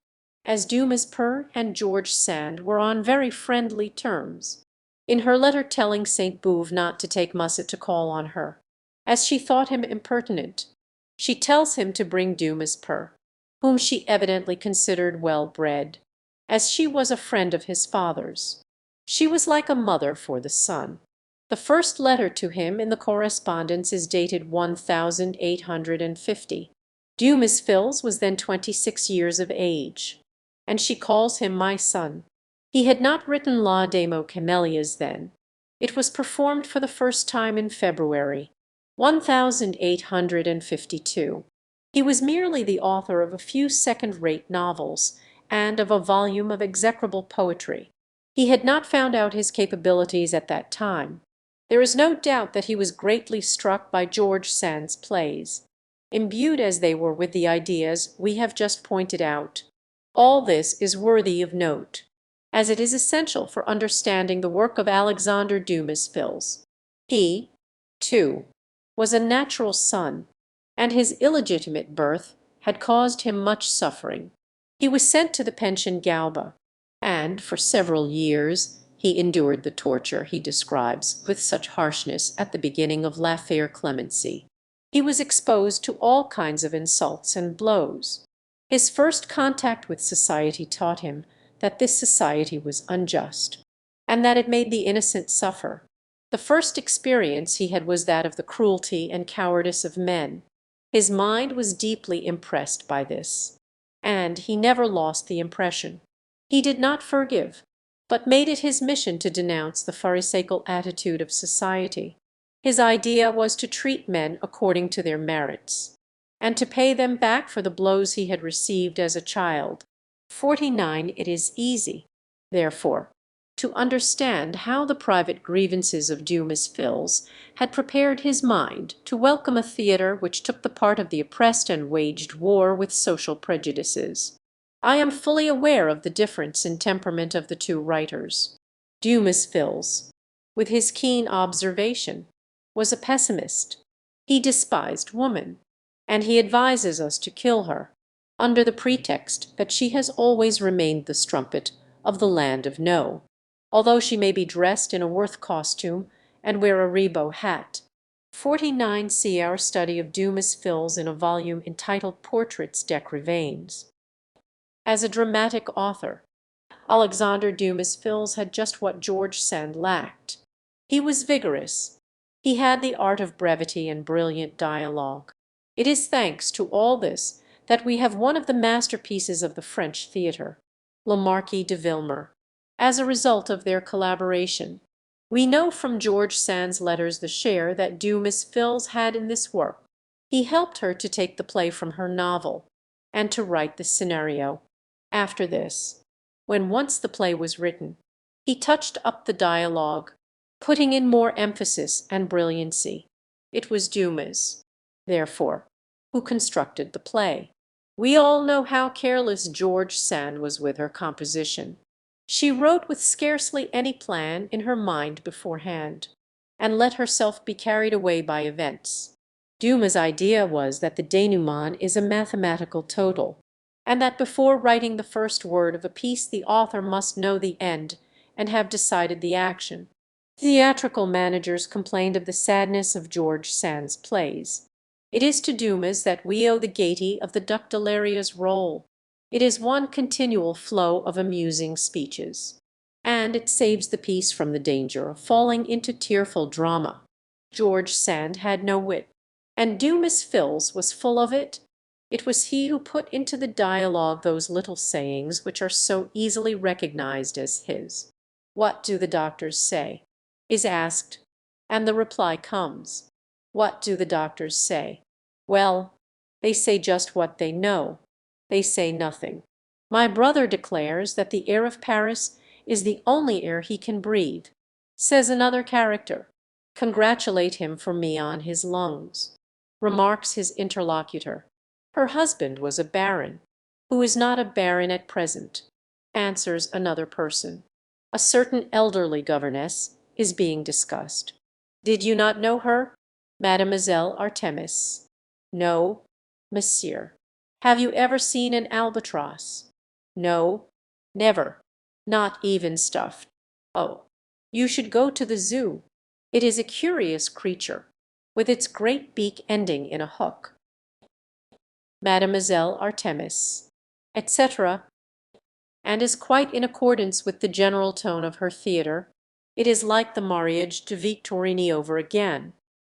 as Dumas père and George Sand were on very friendly terms. In her letter telling Sainte Beuve not to take Musset to call on her, as she thought him impertinent, she tells him to bring Dumas père, whom she evidently considered well bred, as she was a friend of his father's. She was like a mother for the son. The first letter to him in the correspondence is dated 1850. Dumas Fils was then 26 years of age, and she calls him my son. He had not written La Dame aux Camélias then. It was performed for the first time in February 1852. He was merely the author of a few second-rate novels and of a volume of execrable poetry. He had not found out his capabilities at that time. There is no doubt that he was greatly struck by George Sand's plays, imbued as they were with the ideas we have just pointed out. All this is worthy of note, as it is essential for understanding the work of Alexandre Dumas Fils. He, too, was a natural son, and his illegitimate birth had caused him much suffering. He was sent to the Pension Galba, and for several years he endured the torture he describes with such harshness at the beginning of L'Affaire Clemency. He was exposed to all kinds of insults and blows. His first contact with society taught him that this society was unjust, and that it made the innocent suffer. The first experience he had was that of the cruelty and cowardice of men. His mind was deeply impressed by this, and he never lost the impression. He did not forgive, but made it his mission to denounce the pharisaical attitude of society. His idea was to treat men according to their merits, and to pay them back for the blows he had received as a child. 49. It is easy, therefore, to understand how the private grievances of Dumas Fils had prepared his mind to welcome a theatre which took the part of the oppressed and waged war with social prejudices. I am fully aware of the difference in temperament of the two writers. Dumas Fils, with his keen observation, was a pessimist. He despised woman, and he advises us to kill her, under the pretext that she has always remained the strumpet of the land of No, although she may be dressed in a Worth costume and wear a Ribot hat. 49. See our study of Dumas Fils in a volume entitled Portraits d'Écrivains. As a dramatic author, Alexandre Dumas Fils had just what George Sand lacked. He was vigorous. He had the art of brevity and brilliant dialogue. It is thanks to all this that we have one of the masterpieces of the French theatre, Le Marquis de Villemur. As a result of their collaboration, we know from George Sand's letters the share that Dumas Fils had in this work. He helped her to take the play from her novel, and to write the scenario. After this, when once the play was written, he touched up the dialogue, putting in more emphasis and brilliancy. It was Dumas, therefore, who constructed the play. We all know how careless George Sand was with her composition. She wrote with scarcely any plan in her mind beforehand, and let herself be carried away by events. Dumas' idea was that the denouement is a mathematical total, and that before writing the first word of a piece the author must know the end and have decided the action. Theatrical managers complained of the sadness of George Sand's plays. It is to Dumas that we owe the gaiety of the Duc de Léria's rôle. It is one continual flow of amusing speeches. and it saves the piece from the danger of falling into tearful drama. George Sand had no wit, and Dumas Fills was full of it. It was he who put into the dialogue those little sayings which are so easily recognized as his. "What do the doctors say?" is asked, and the reply comes. What do the doctors say? Well, they say just what they know. They say nothing. My brother declares that the air of Paris is the only air he can breathe. Says another character, "Congratulate him for me on his lungs." Remarks his interlocutor, "Her husband was a baron." Who is not a baron at present? Answers another person, "A certain elderly governess is being discussed." Did you not know her? Mademoiselle Artemis. No, monsieur. Have you ever seen an albatross? No, never. Not even stuffed. Oh, you should go to the zoo. It is a curious creature, with its great beak ending in a hook. Mademoiselle Artemis, etc., and is quite in accordance with the general tone of her theatre. It is like the Mariage de Victorine over again.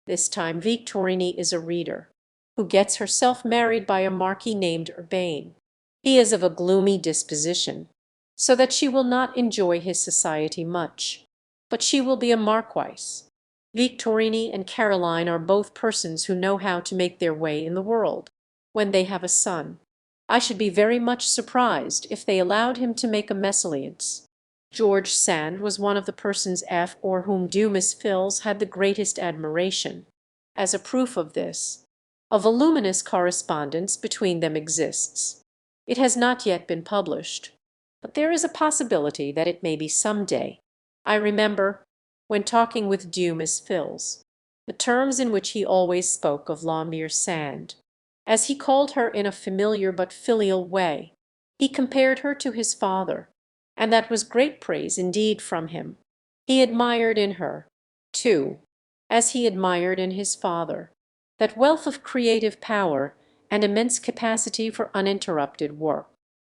This time Victorine is a reader, who gets herself married by a marquis named Urbain. He is of a gloomy disposition, so that she will not enjoy his society much, but she will be a marquise. Victorine and Caroline are both persons who know how to make their way in the world. When they have a son, I should be very much surprised if they allowed him to make a mésalliance. George Sand was one of the persons for whom Dumas Fills had the greatest admiration. As a proof of this, a voluminous correspondence between them exists. It has not yet been published, but there is a possibility that it may be some day. I remember, when talking with Dumas Fills, the terms in which he always spoke of La Mere Sand, as he called her in a familiar but filial way. He compared her to his father, and that was great praise indeed from him. He admired in her, too, as he admired in his father, that wealth of creative power and immense capacity for uninterrupted work.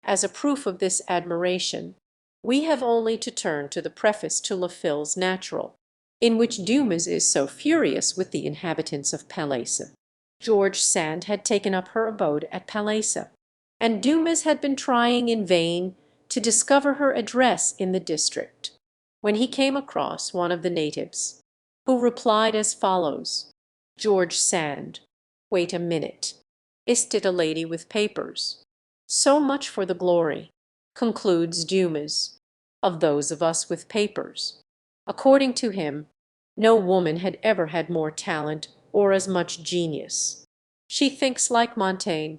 As a proof of this admiration, we have only to turn to the preface to Le Fil's Natural, in which Dumas is so furious with the inhabitants of Palaiseau. George Sand had taken up her abode at Palaiseau, and Dumas had been trying in vain to discover her address in the district, when he came across one of the natives, who replied as follows: "George Sand, wait a minute. Ist it a lady with papers?" So much for the glory, concludes Dumas, of those of us with papers. According to him, no woman had ever had more talent or as much genius. She thinks like Montaigne,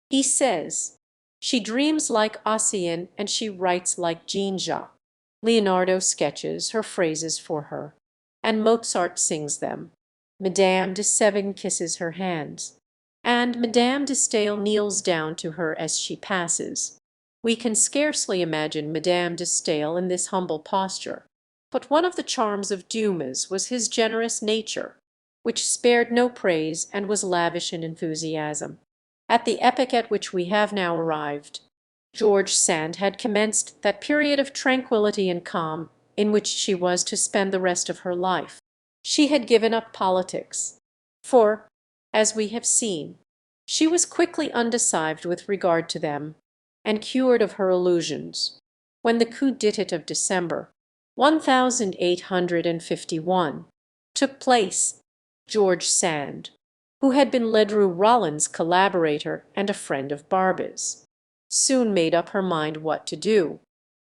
he says. She dreams like Ossian, and she writes like Jean Jacques. Leonardo sketches her phrases for her, and Mozart sings them. Madame de Sévigné kisses her hands, and Madame de Staël kneels down to her as she passes. We can scarcely imagine Madame de Staël in this humble posture. But one of the charms of Dumas was his generous nature, which spared no praise and was lavish in enthusiasm. At the epoch at which we have now arrived, George Sand had commenced that period of tranquillity and calm in which she was to spend the rest of her life. She had given up politics, for, as we have seen, she was quickly undeceived with regard to them, and cured of her illusions, when the coup d'état of December 1851 took place. George Sand, who had been Ledru Rollin's collaborator and a friend of Barbès, soon made up her mind what to do.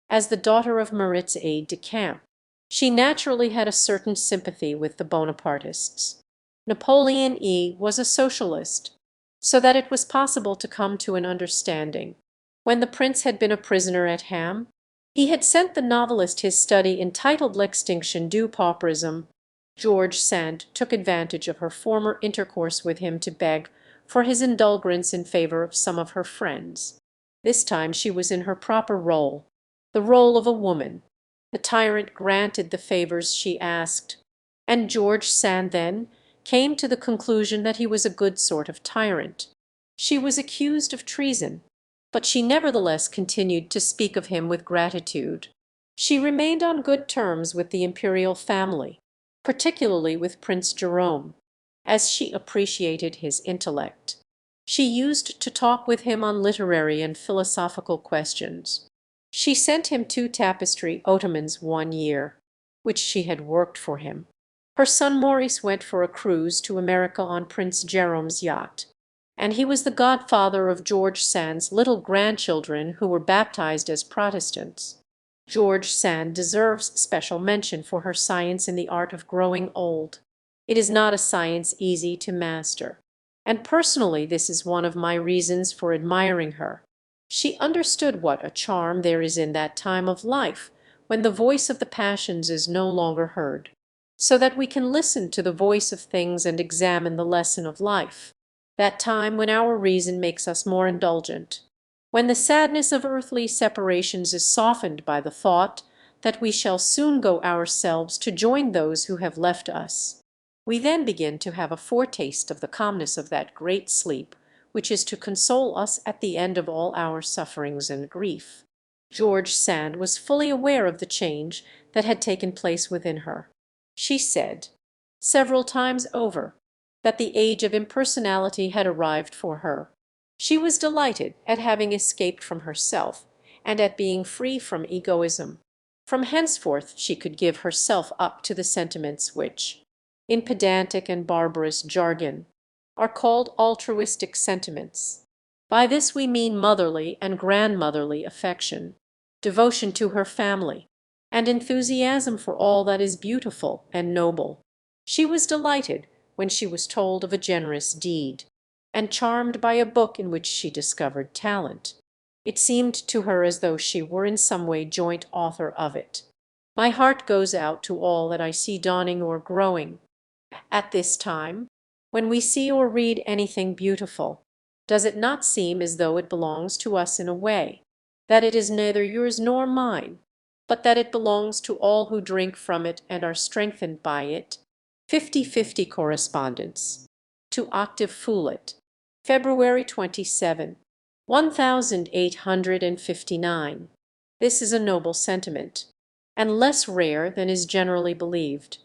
As the daughter of Marit's aide-de-camp, she naturally had a certain sympathy with the Bonapartists. Napoleon was a socialist, so that it was possible to come to an understanding. When the prince had been a prisoner at Ham, he had sent the novelist his study entitled L'Extinction du Pauperisme. George Sand took advantage of her former intercourse with him to beg for his indulgence in favour of some of her friends. This time she was in her proper rôle, the rôle of a woman. The tyrant granted the favours she asked, and George Sand then came to the conclusion that he was a good sort of tyrant. She was accused of treason, but she nevertheless continued to speak of him with gratitude. She remained on good terms with the imperial family, particularly with Prince Jerome, as she appreciated his intellect. She used to talk with him on literary and philosophical questions. She sent him 2 tapestry ottomans one year, which she had worked for him. Her son Maurice went for a cruise to America on Prince Jerome's yacht, and he was the godfather of George Sand's little grandchildren who were baptized as Protestants. George Sand deserves special mention for her science in the art of growing old. It is not a science easy to master, and personally this is one of my reasons for admiring her. She understood what a charm there is in that time of life when the voice of the passions is no longer heard, so that we can listen to the voice of things and examine the lesson of life, that time when our reason makes us more indulgent, when the sadness of earthly separations is softened by the thought that we shall soon go ourselves to join those who have left us. We then begin to have a foretaste of the calmness of that great sleep which is to console us at the end of all our sufferings and grief. George Sand was fully aware of the change that had taken place within her. She said, several times over, that the age of impersonality had arrived for her. She was delighted at having escaped from herself, and at being free from egoism. From henceforth she could give herself up to the sentiments which, in pedantic and barbarous jargon, are called altruistic sentiments. By this we mean motherly and grandmotherly affection, devotion to her family, and enthusiasm for all that is beautiful and noble. She was delighted when she was told of a generous deed, and charmed by a book in which she discovered talent. It seemed to her as though she were in some way joint author of it. My heart goes out to all that I see dawning or growing at this time. When we see or read anything beautiful, does it not seem as though it belongs to us in a way, that it is neither yours nor mine, but that it belongs to all who drink from it and are strengthened by it? 50/50 Correspondence. To Octave Foulet. February 27, 1859. This is a noble sentiment, and less rare than is generally believed.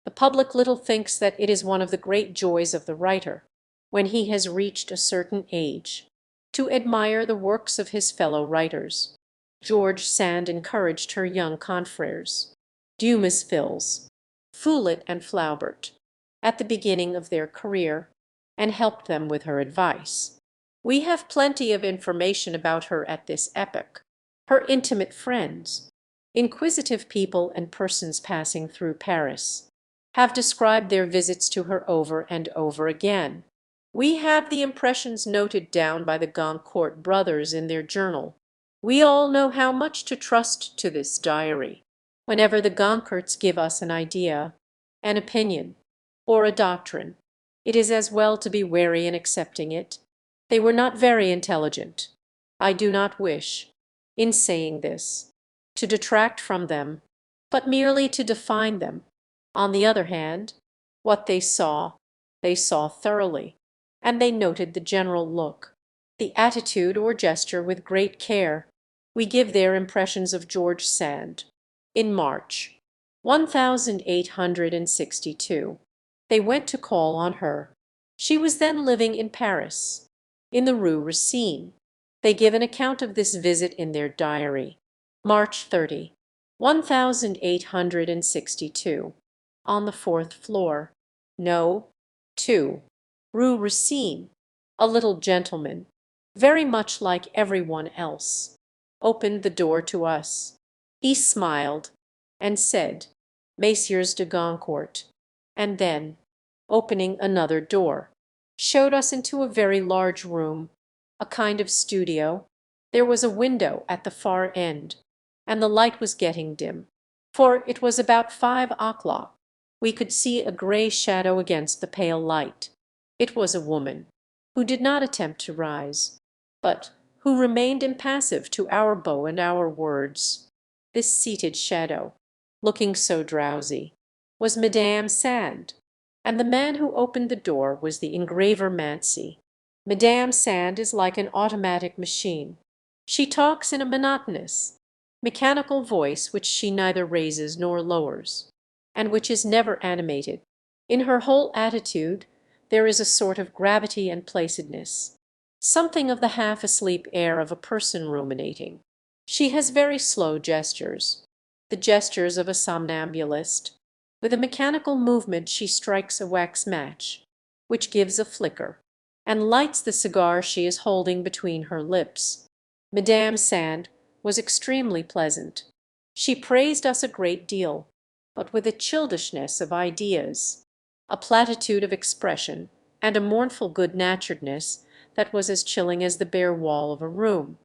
The public little thinks that it is one of the great joys of the writer, when he has reached a certain age, to admire the works of his fellow writers. George Sand encouraged her young confrères, Dumas-Fils, Foulet, and Flaubert, at the beginning of their career, and helped them with her advice. We have plenty of information about her at this epoch. Her intimate friends, inquisitive people and persons passing through Paris, have described their visits to her over and over again. We have the impressions noted down by the Goncourt brothers in their journal. We all know how much to trust to this diary. Whenever the Goncourts give us an idea, an opinion, or a doctrine, it is as well to be wary in accepting it. They were not very intelligent. I do not wish, in saying this, to detract from them, but merely to define them. On the other hand, what they saw thoroughly, and they noted the general look, the attitude or gesture with great care. We give their impressions of George Sand. In March 1862, they went to call on her. She was then living in Paris, in the Rue Racine. They give an account of this visit in their diary. March 30, 1862. On the 4th floor, No. 2, Rue Racine, a little gentleman, very much like everyone else, opened the door to us. He smiled, and said, "Messieurs de Goncourt," and then, opening another door, showed us into a very large room, a kind of studio. There was a window at the far end, and the light was getting dim, for it was about 5 o'clock. We could see a grey shadow against the pale light. It was a woman, who did not attempt to rise, but who remained impassive to our bow and our words. This seated shadow, looking so drowsy, was Madame Sand, and the man who opened the door was the engraver Mancy. Madame Sand is like an automatic machine. She talks in a monotonous, mechanical voice which she neither raises nor lowers, and which is never animated. In her whole attitude there is a sort of gravity and placidness, something of the half-asleep air of a person ruminating. She has very slow gestures, the gestures of a somnambulist. With a mechanical movement she strikes a wax match, which gives a flicker, and lights the cigar she is holding between her lips. Madame Sand was extremely pleasant. She praised us a great deal, but with a childishness of ideas, a platitude of expression, and a mournful good-naturedness that was as chilling as the bare wall of a room.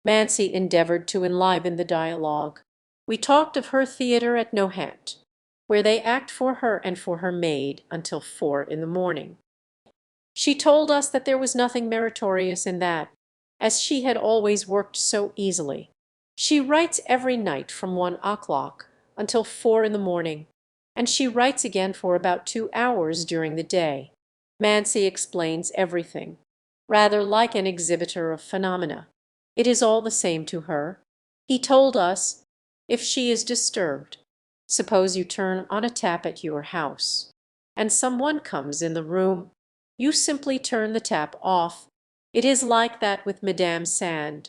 Mansie endeavoured to enliven the dialogue. We talked of her theatre at Nohant, where they act for her and for her maid until 4 in the morning. She told us that there was nothing meritorious in that, as she had always worked so easily. She writes every night from 1 o'clock until 4 in the morning, and she writes again for about 2 hours during the day. Mansie explains everything, rather like an exhibitor of phenomena. It is all the same to her. He told us, if she is disturbed, suppose you turn on a tap at your house, and some one comes in the room, you simply turn the tap off. It is like that with Madame Sand.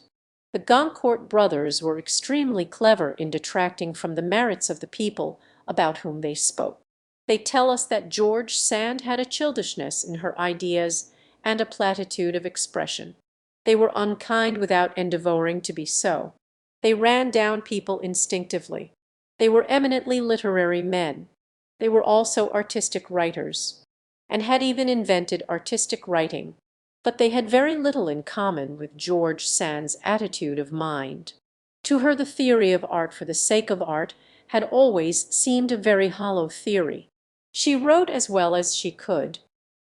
The Goncourt brothers were extremely clever in detracting from the merits of the people about whom they spoke. They tell us that George Sand had a childishness in her ideas and a platitude of expression. They were unkind without endeavouring to be so. They ran down people instinctively. They were eminently literary men. They were also artistic writers, and had even invented artistic writing, but they had very little in common with George Sand's attitude of mind. To her the theory of art for the sake of art had always seemed a very hollow theory. She wrote as well as she could,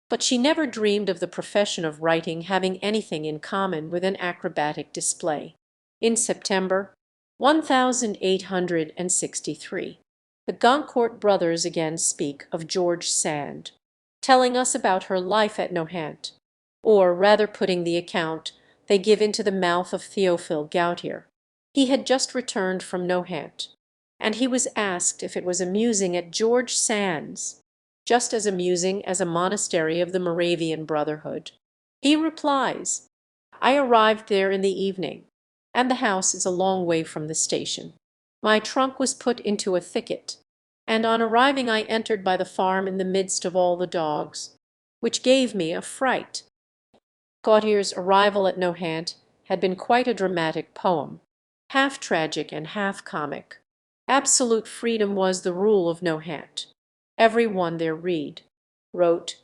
but she never dreamed of the profession of writing having anything in common with an acrobatic display. In September 1863, the Goncourt brothers again speak of George Sand, telling us about her life at Nohant, or rather putting the account they give into the mouth of Théophile Gautier. He had just returned from Nohant, and he was asked if it was amusing at George Sand's, just as amusing as a monastery of the Moravian Brotherhood. He replies, "I arrived there in the evening, and the house is a long way from the station. My trunk was put into a thicket, and on arriving I entered by the farm in the midst of all the dogs, which gave me a fright." Gautier's arrival at Nohant had been quite a dramatic poem, half tragic and half comic. Absolute freedom was the rule of Nohant. Every one there read, wrote,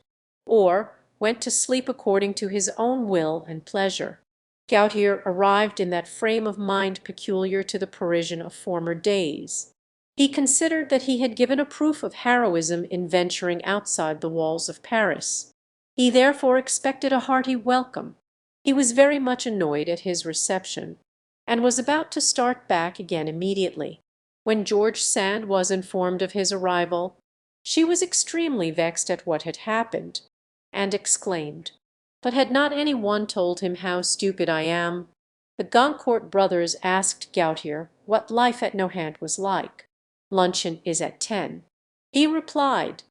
or went to sleep according to his own will and pleasure. Gautier arrived in that frame of mind peculiar to the Parisian of former days. He considered that he had given a proof of heroism in venturing outside the walls of Paris. He therefore expected a hearty welcome. He was very much annoyed at his reception, and was about to start back again immediately, when George Sand was informed of his arrival. She was extremely vexed at what had happened, and exclaimed, "But had not any one told him how stupid I am?" The Goncourt brothers asked Gautier what life at Nohant was like. "Luncheon is at 10." He replied,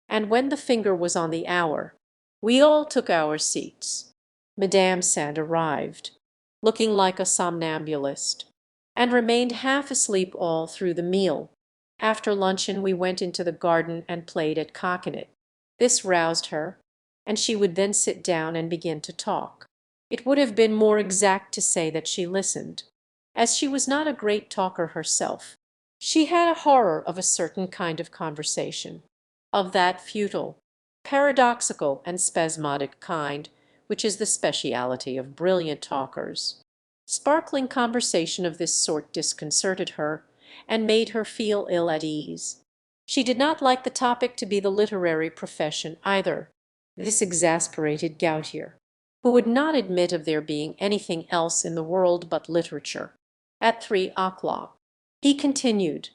and when the finger was on the hour, we all took our seats. Madame Sand arrived, looking like a somnambulist, and remained half asleep all through the meal. After luncheon we went into the garden and played at cockernit. This roused her, and she would then sit down and begin to talk. It would have been more exact to say that she listened, as she was not a great talker herself. She had a horror of a certain kind of conversation, of that futile, paradoxical, and spasmodic kind which is the speciality of brilliant talkers. Sparkling conversation of this sort disconcerted her, and made her feel ill at ease. She did not like the topic to be the literary profession either. This exasperated Gautier, who would not admit of there being anything else in the world but literature. At 3 o'clock, he continued.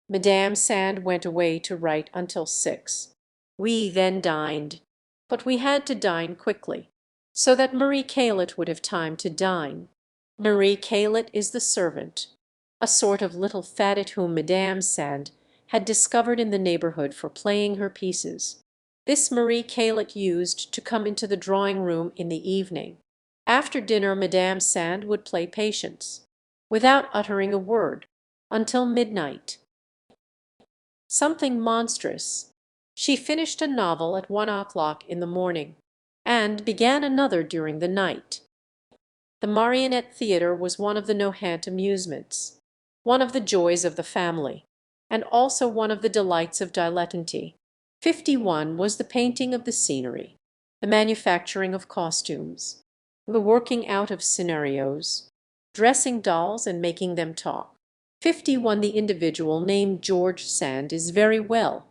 Madame Sand went away to write until 6. We then dined, but we had to dine quickly, so that Marie Caillet would have time to dine. Marie Caillet is the servant. a sort of little faddet whom Madame Sand had discovered in the neighbourhood for playing her pieces. This Marie Caillet used to come into the drawing-room in the evening. After dinner Madame Sand would play Patience, without uttering a word, until midnight. Something monstrous. She finished a novel at 1 o'clock in the morning, and began another during the night. The Marionette Theatre was one of the Nohant amusements, one of the joys of the family, and also one of the delights of dilettanti. 51 was the painting of the scenery, the manufacturing of costumes, the working out of scenarios, dressing dolls and making them talk. 51 The individual named George Sand is very well.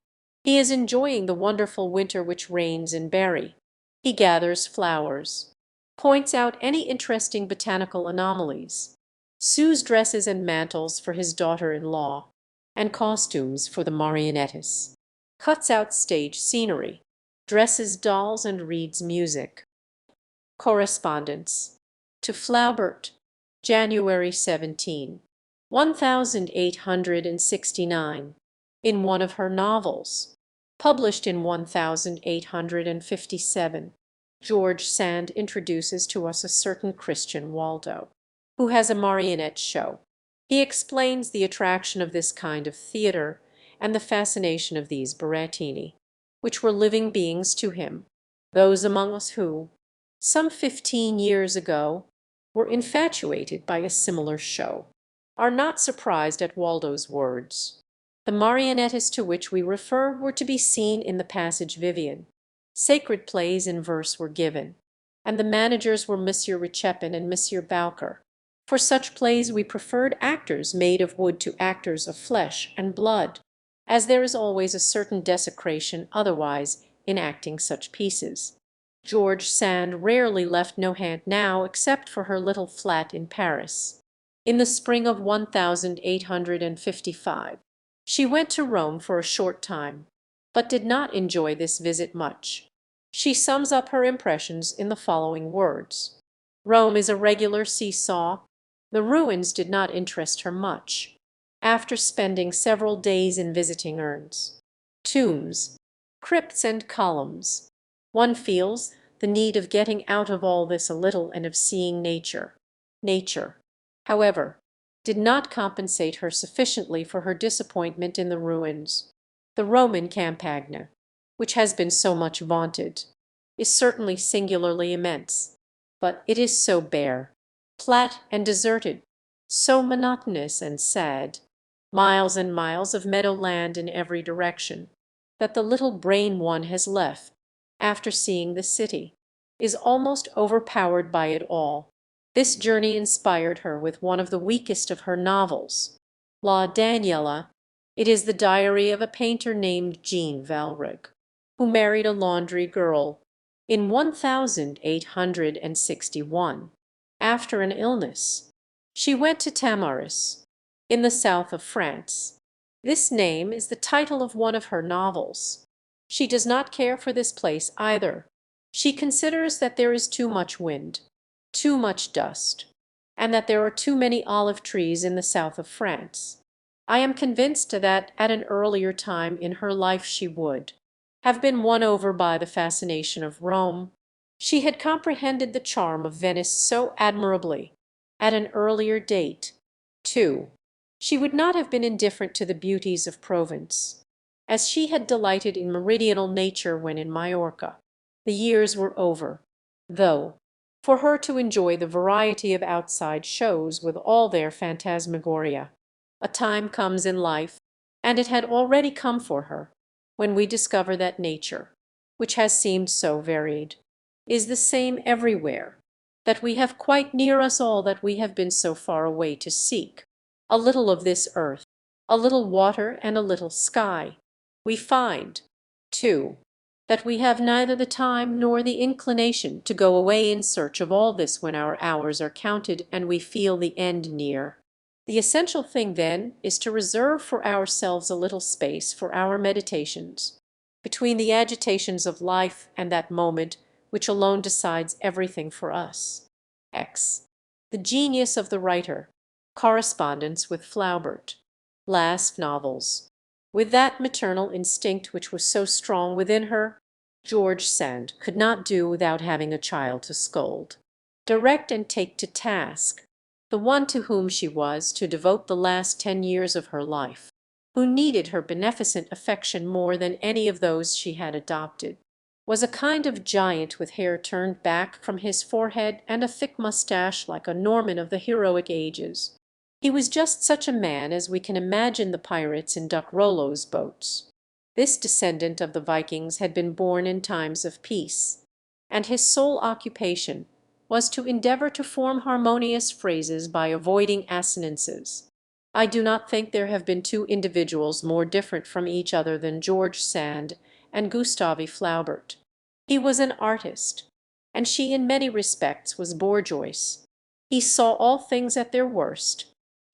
He is enjoying the wonderful winter which reigns in Berry. He gathers flowers, points out any interesting botanical anomalies, sews dresses and mantles for his daughter-in-law, and costumes for the marionettists, cuts out stage scenery, dresses dolls and reads music. Correspondence. To Flaubert, January 17, 1869, in one of her novels, published in 1857. George Sand introduces to us a certain Christian Waldo, who has a marionette show. He explains the attraction of this kind of theatre and the fascination of these Burattini, which were living beings to him. Those among us who, some 15 years ago, were infatuated by a similar show, are not surprised at Waldo's words. The marionettists to which we refer were to be seen in the Passage Vivien. Sacred plays in verse were given, and the managers were Monsieur Richepin and Monsieur Bowker. For such plays we preferred actors made of wood to actors of flesh and blood, as there is always a certain desecration otherwise in acting such pieces. George Sand rarely left Nohant now except for her little flat in Paris. In the spring of 1855 she went to Rome for a short time, but did not enjoy this visit much. She sums up her impressions in the following words: "Rome is a regular see-saw. The ruins did not interest her much. After spending several days in visiting urns, tombs, crypts, and columns, one feels the need of getting out of all this a little and of seeing nature." Nature, however, did not compensate her sufficiently for her disappointment in the ruins. The Roman Campagna, which has been so much vaunted, is certainly singularly immense, but it is so bare, flat, and deserted, so monotonous and sad, miles and miles of meadow land in every direction, that the little brain one has left, after seeing the city, is almost overpowered by it all. This journey inspired her with one of the weakest of her novels, La Daniela. It is the diary of a painter named Jean Valreg, who married a laundry girl in 1861. After an illness, she went to Tamaris, in the south of France. This name is the title of one of her novels. She does not care for this place either. She considers that there is too much wind, too much dust, and that there are too many olive trees in the south of France. I am convinced that at an earlier time in her life she would have been won over by the fascination of Rome. She had comprehended the charm of Venice so admirably at an earlier date, too. She would not have been indifferent to the beauties of Provence, as she had delighted in meridional nature when in Majorca. The years were over, though, for her to enjoy the variety of outside shows with all their phantasmagoria. A time comes in life, and it had already come for her, when we discover that nature, which has seemed so varied, is the same everywhere, that we have quite near us all that we have been so far away to seek, a little of this earth, a little water, and a little sky. We find, too, that we have neither the time nor the inclination to go away in search of all this when our hours are counted and we feel the end near. The essential thing, then, is to reserve for ourselves a little space for our meditations, between the agitations of life and that moment which alone decides everything for us. X. The genius of the writer, correspondence with Flaubert, last novels. With that maternal instinct which was so strong within her, George Sand could not do without having a child to scold, direct and take to task, the one to whom she was to devote the last 10 years of her life, who needed her beneficent affection more than any of those she had adopted, was a kind of giant with hair turned back from his forehead and a thick moustache like a Norman of the heroic ages. He was just such a man as we can imagine the pirates in Duck Rollo's boats. This descendant of the Vikings had been born in times of peace, and his sole occupation was to endeavor to form harmonious phrases by avoiding assonances. I do not think there have been two individuals more different from each other than George Sand and Gustave Flaubert. He was an artist, and she in many respects was bourgeoise. He saw all things at their worst.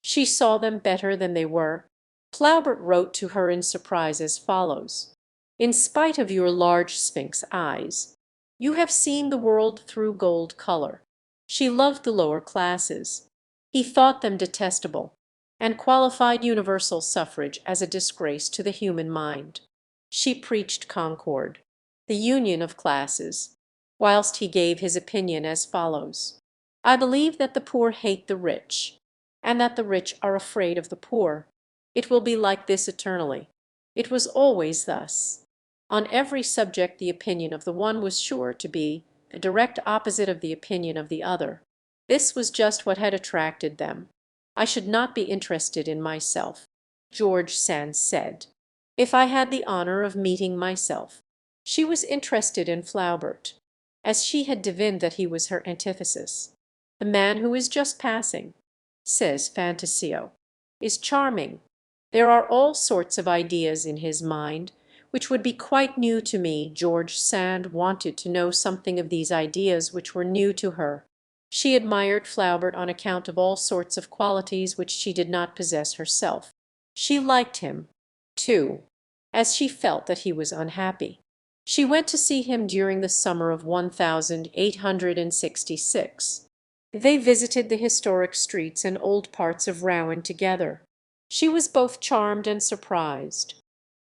She saw them better than they were. Flaubert wrote to her in surprise as follows: "In spite of your large sphinx eyes, you have seen the world through gold color." She loved the lower classes. He thought them detestable, and qualified universal suffrage as a disgrace to the human mind. She preached concord, the union of classes, whilst he gave his opinion as follows: "I believe that the poor hate the rich, and that the rich are afraid of the poor. It will be like this eternally. It was always thus." On every subject the opinion of the one was sure to be the direct opposite of the opinion of the other. This was just what had attracted them. "I should not be interested in myself," George Sand said, "if I had the honor of meeting myself." She was interested in Flaubert, as she had divined that he was her antithesis. "The man who is just passing," says Fantasio, "is charming. There are all sorts of ideas in his mind which would be quite new to me." George Sand wanted to know something of these ideas which were new to her. She admired Flaubert on account of all sorts of qualities which she did not possess herself. She liked him, too, as she felt that he was unhappy. She went to see him during the summer of 1866. They visited the historic streets and old parts of Rouen together. She was both charmed and surprised.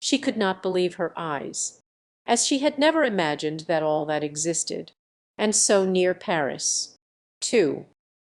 She could not believe her eyes, as she had never imagined that all that existed, and so near Paris, too.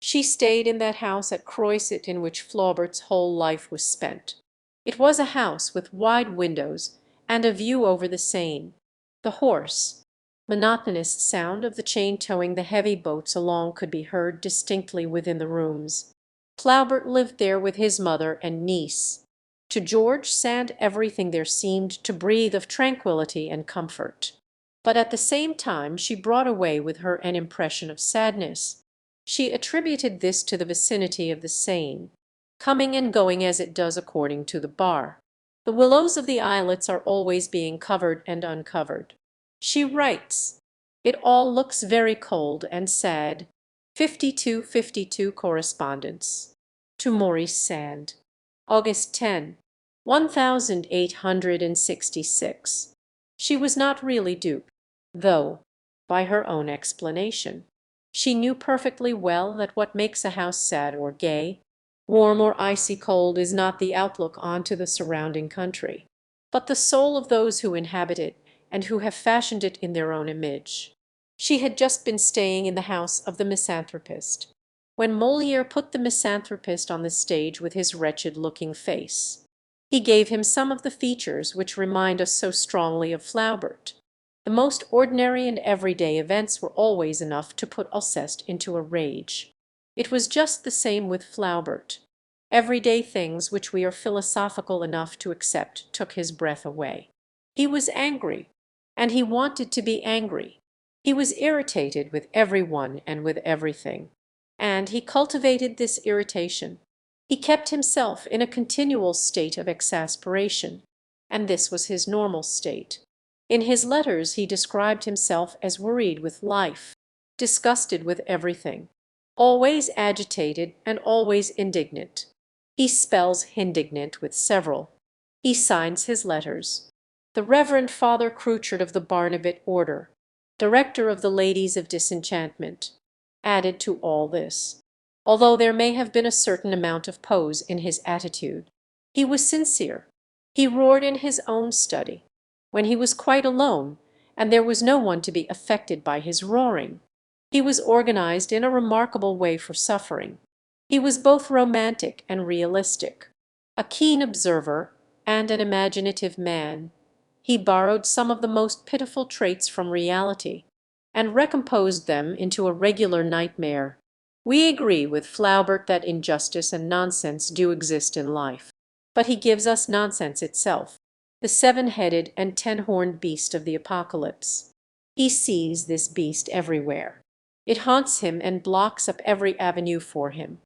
She stayed in that house at Croiset in which Flaubert's whole life was spent. It was a house with wide windows and a view over the Seine. The hoarse, monotonous sound of the chain towing the heavy boats along could be heard distinctly within the rooms. Flaubert lived there with his mother and niece. To George Sand everything there seemed to breathe of tranquillity and comfort. But at the same time she brought away with her an impression of sadness. She attributed this to the vicinity of the Seine, coming and going as it does according to the bar. The willows of the islets are always being covered and uncovered. She writes, "It all looks very cold and sad." 5252 correspondence. To Maurice Sand. August 10, 1866. She was not really duped, though, by her own explanation. She knew perfectly well that what makes a house sad or gay, warm or icy cold, is not the outlook on to the surrounding country, but the soul of those who inhabit it and who have fashioned it in their own image. She had just been staying in the house of the misanthropist, when Molière put the misanthropist on the stage with his wretched-looking face. He gave him some of the features which remind us so strongly of Flaubert. The most ordinary and everyday events were always enough to put Alceste into a rage. It was just the same with Flaubert. Everyday things which we are philosophical enough to accept took his breath away. He was angry, and he wanted to be angry. He was irritated with every one and with everything, and he cultivated this irritation. He kept himself in a continual state of exasperation, and this was his normal state. In his letters he described himself as worried with life, disgusted with everything, always agitated and always indignant. He spells indignant with several. He signs his letters, "The Reverend Father Crouchard of the Barnabite Order, Director of the Ladies of Disenchantment." Added to all this, although there may have been a certain amount of pose in his attitude. He was sincere. He roared in his own study, when he was quite alone, and there was no one to be affected by his roaring. He was organized in a remarkable way for suffering. He was both romantic and realistic, a keen observer and an imaginative man. He borrowed some of the most pitiful traits from reality, and recomposed them into a regular nightmare. We agree with Flaubert that injustice and nonsense do exist in life. But he gives us nonsense itself, the seven-headed and ten-horned beast of the apocalypse. He sees this beast everywhere. It haunts him and blocks up every avenue for him,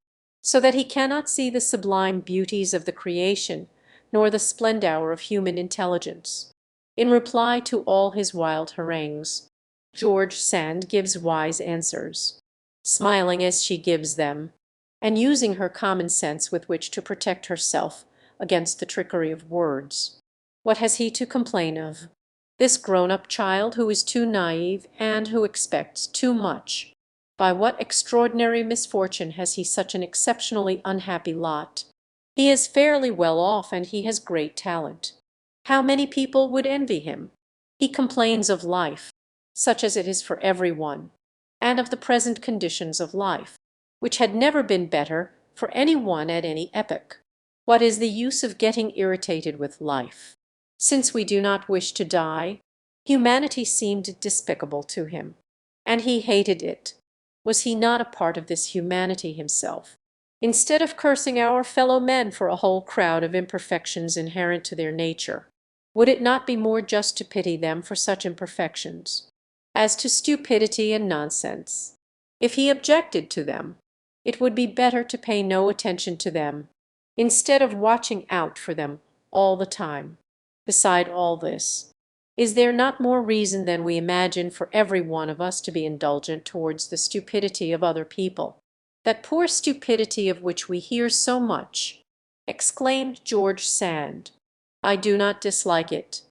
so that he cannot see the sublime beauties of the creation, nor the splendor of human intelligence. In reply to all his wild harangues, George Sand gives wise answers, smiling as she gives them, and using her common sense with which to protect herself against the trickery of words. What has he to complain of? This grown-up child who is too naive and who expects too much. By what extraordinary misfortune has he such an exceptionally unhappy lot? He is fairly well off and he has great talent. How many people would envy him? He complains of life, such as it is for every one, and of the present conditions of life, which had never been better for any one at any epoch. What is the use of getting irritated with life? Since we do not wish to die, humanity seemed despicable to him, and he hated it. Was he not a part of this humanity himself? Instead of cursing our fellow men for a whole crowd of imperfections inherent to their nature, would it not be more just to pity them for such imperfections? As to stupidity and nonsense, if he objected to them, it would be better to pay no attention to them, instead of watching out for them all the time. Beside all this, is there not more reason than we imagine for every one of us to be indulgent towards the stupidity of other people? That poor stupidity of which we hear so much, exclaimed George Sand. I do not dislike it,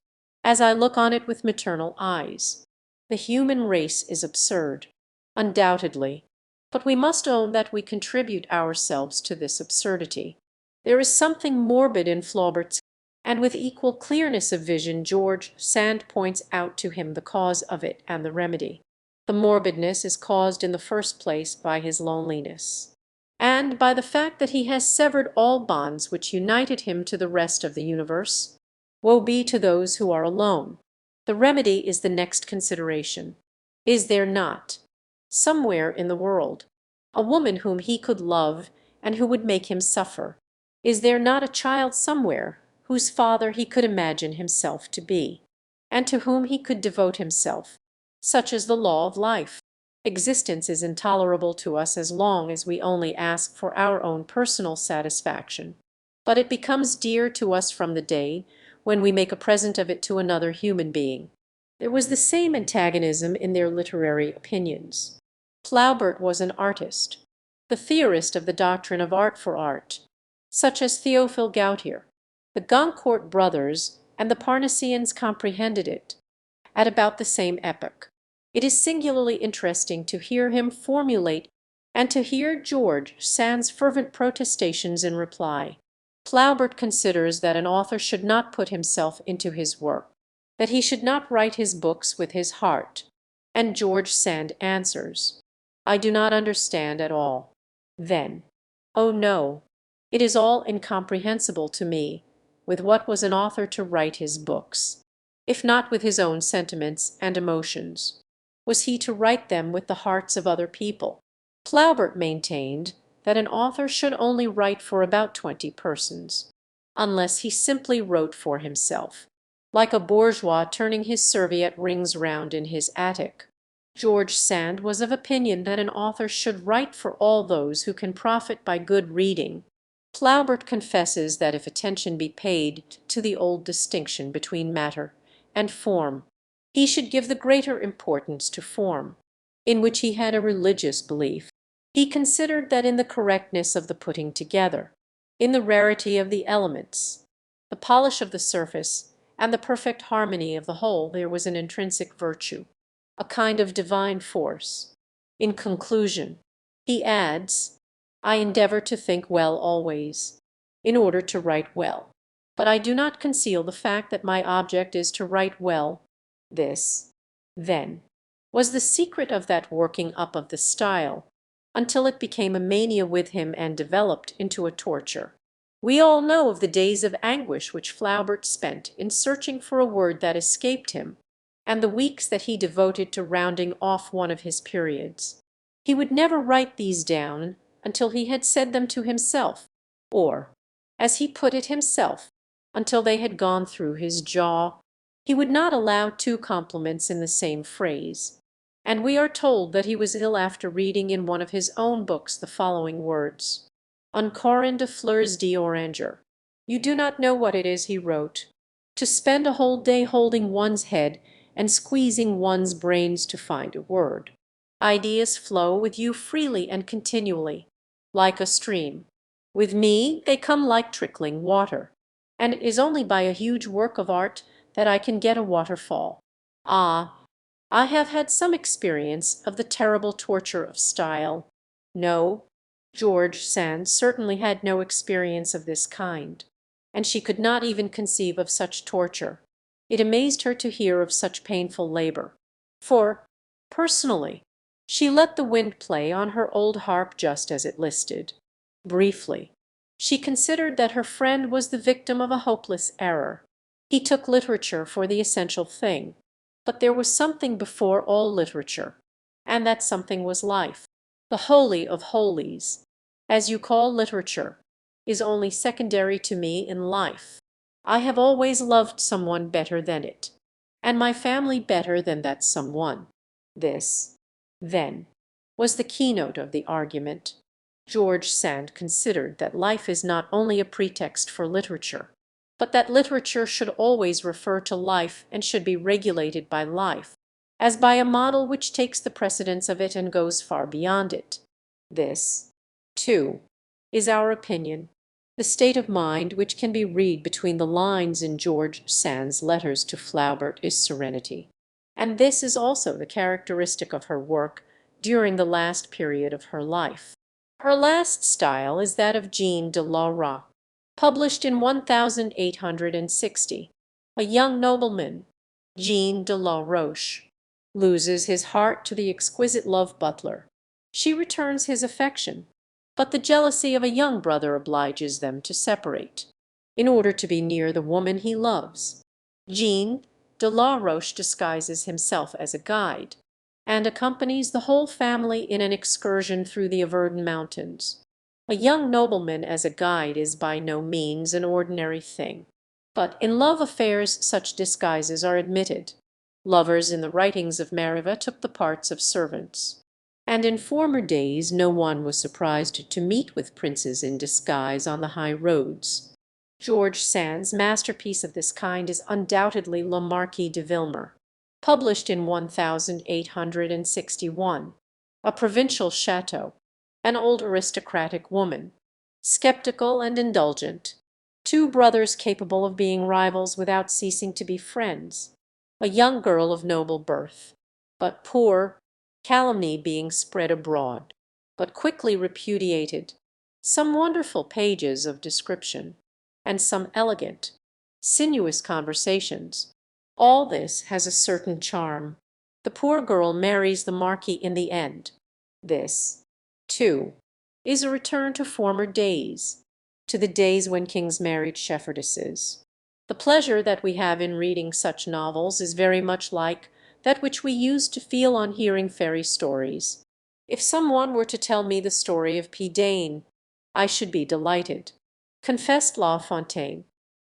as I look on it with maternal eyes. The human race is absurd, undoubtedly, but we must own that we contribute ourselves to this absurdity. There is something morbid in Flaubert's, and with equal clearness of vision George Sand points out to him the cause of it and the remedy. The morbidness is caused in the first place by his loneliness, and by the fact that he has severed all bonds which united him to the rest of the universe. Woe be to those who are alone. The remedy is the next consideration. Is there not, somewhere in the world, a woman whom he could love and who would make him suffer? Is there not a child somewhere whose father he could imagine himself to be, and to whom he could devote himself? Such is the law of life. Existence is intolerable to us as long as we only ask for our own personal satisfaction, but it becomes dear to us from the day when we make a present of it to another human being. There was the same antagonism in their literary opinions. Flaubert was an artist, the theorist of the doctrine of art for art, such as Théophile Gautier. The Goncourt brothers and the Parnassians comprehended it at about the same epoch. It is singularly interesting to hear him formulate and to hear George Sand's fervent protestations in reply. Flaubert considers that an author should not put himself into his work, that he should not write his books with his heart, and George Sand answers, I do not understand at all. Then, oh no, it is all incomprehensible to me. With what was an author to write his books, if not with his own sentiments and emotions? Was he to write them with the hearts of other people? Flaubert maintained that an author should only write for about 20 persons, unless he simply wrote for himself, like a bourgeois turning his serviette rings round in his attic. George Sand was of opinion that an author should write for all those who can profit by good reading. Flaubert confesses that if attention be paid to the old distinction between matter and form, he should give the greater importance to form, in which he had a religious belief. He considered that in the correctness of the putting together, in the rarity of the elements, the polish of the surface, and the perfect harmony of the whole there was an intrinsic virtue, a kind of divine force. In conclusion, he adds, I endeavor to think well always, in order to write well. But I do not conceal the fact that my object is to write well. This, then, was the secret of that working up of the style, until it became a mania with him and developed into a torture. We all know of the days of anguish which Flaubert spent in searching for a word that escaped him, and the weeks that he devoted to rounding off one of his periods. He would never write these down until he had said them to himself, or, as he put it himself, until they had gone through his jaw. He would not allow two compliments in the same phrase, and we are told that he was ill after reading in one of his own books the following words: "Un corin de fleurs d'oranger." You do not know what it is, he wrote, to spend a whole day holding one's head and squeezing one's brains to find a word. Ideas flow with you freely and continually, like a stream. With me they come like trickling water, and it is only by a huge work of art that I can get a waterfall. Ah, I have had some experience of the terrible torture of style. No, George Sand certainly had no experience of this kind, and she could not even conceive of such torture. It amazed her to hear of such painful labor, for, personally, she let the wind play on her old harp just as it listed. Briefly, she considered that her friend was the victim of a hopeless error. He took literature for the essential thing, but there was something before all literature, and that something was life. The holy of holies, as you call literature, is only secondary to me in life. I have always loved someone better than it, and my family better than that someone. This, then, was the keynote of the argument. George Sand considered that life is not only a pretext for literature, but that literature should always refer to life and should be regulated by life, as by a model which takes the precedence of it and goes far beyond it. This, too, is our opinion. The state of mind which can be read between the lines in George Sand's letters to Flaubert is serenity, and this is also the characteristic of her work during the last period of her life. Her last style is that of Jean de Laura, published in 1860. A young nobleman, Jean de la Roche, loses his heart to the exquisite love butler. She returns his affection, but the jealousy of a young brother obliges them to separate, in order to be near the woman he loves. Jean de la Roche disguises himself as a guide, and accompanies the whole family in an excursion through the Auvergne Mountains. A young nobleman as a guide is by no means an ordinary thing, but in love affairs such disguises are admitted. Lovers in the writings of Marivaux took the parts of servants, and in former days no one was surprised to meet with princes in disguise on the high roads. George Sand's masterpiece of this kind is undoubtedly Le Marquis de Vilmor, published in 1861. A provincial chateau, an old aristocratic woman, skeptical and indulgent, two brothers capable of being rivals without ceasing to be friends, a young girl of noble birth, but poor, calumny being spread abroad, but quickly repudiated, some wonderful pages of description, and some elegant, sinuous conversations. All this has a certain charm. The poor girl marries the marquis in the end. This, too, is a return to former days, to the days when kings married shepherdesses. The pleasure that we have in reading such novels is very much like that which we used to feel on hearing fairy stories. If some one were to tell me the story of P. I should be delighted, confessed La Fontaine,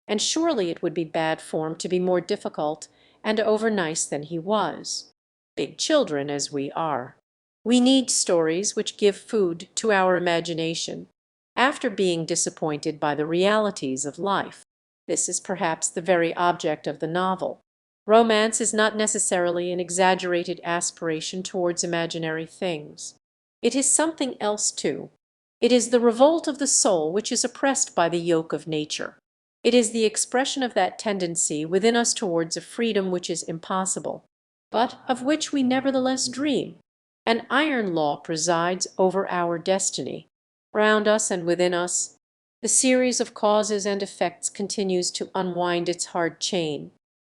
and surely it would be bad form to be more difficult and over-nice than he was. Big children as we are, we need stories which give food to our imagination, after being disappointed by the realities of life. This is perhaps the very object of the novel. Romance is not necessarily an exaggerated aspiration towards imaginary things. It is something else too. It is the revolt of the soul which is oppressed by the yoke of nature. It is the expression of that tendency within us towards a freedom which is impossible, but of which we nevertheless dream. An iron law presides over our destiny. Round us and within us, the series of causes and effects continues to unwind its hard chain.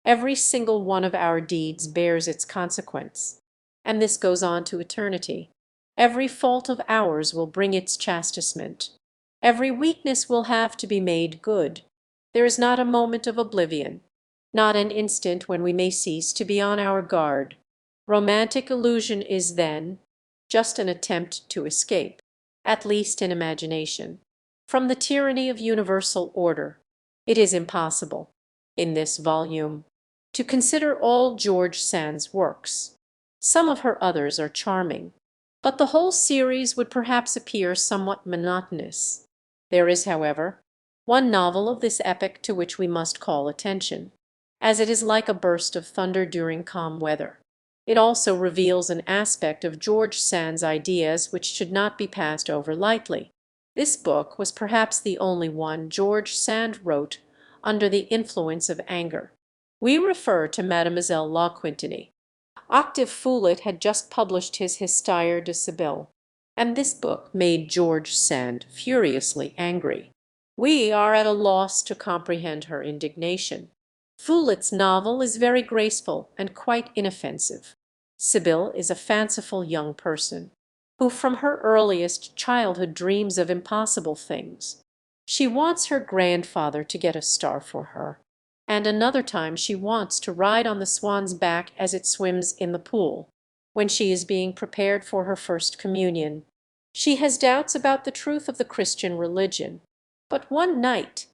Every single one of our deeds bears its consequence, and this goes on to eternity. Every fault of ours will bring its chastisement. Every weakness will have to be made good. There is not a moment of oblivion, not an instant when we may cease to be on our guard. Romantic illusion is then just an attempt to escape, at least in imagination, from the tyranny of universal order. It is impossible, in this volume, to consider all George Sand's works. Some of her others are charming, but the whole series would perhaps appear somewhat monotonous. There is, however, one novel of this epoch to which we must call attention, as it is like a burst of thunder during calm weather. It also reveals an aspect of George Sand's ideas which should not be passed over lightly. This book was perhaps the only one George Sand wrote under the influence of anger. We refer to Mademoiselle La Quintinie. Octave Foulet had just published his Histoire de Sibylle, and this book made George Sand furiously angry. We are at a loss to comprehend her indignation. Foulet's novel is very graceful and quite inoffensive. Sibylle is a fanciful young person, who from her earliest childhood dreams of impossible things. She wants her grandfather to get a star for her, and another time she wants to ride on the swan's back as it swims in the pool, when she is being prepared for her first communion. She has doubts about the truth of the Christian religion, but one night,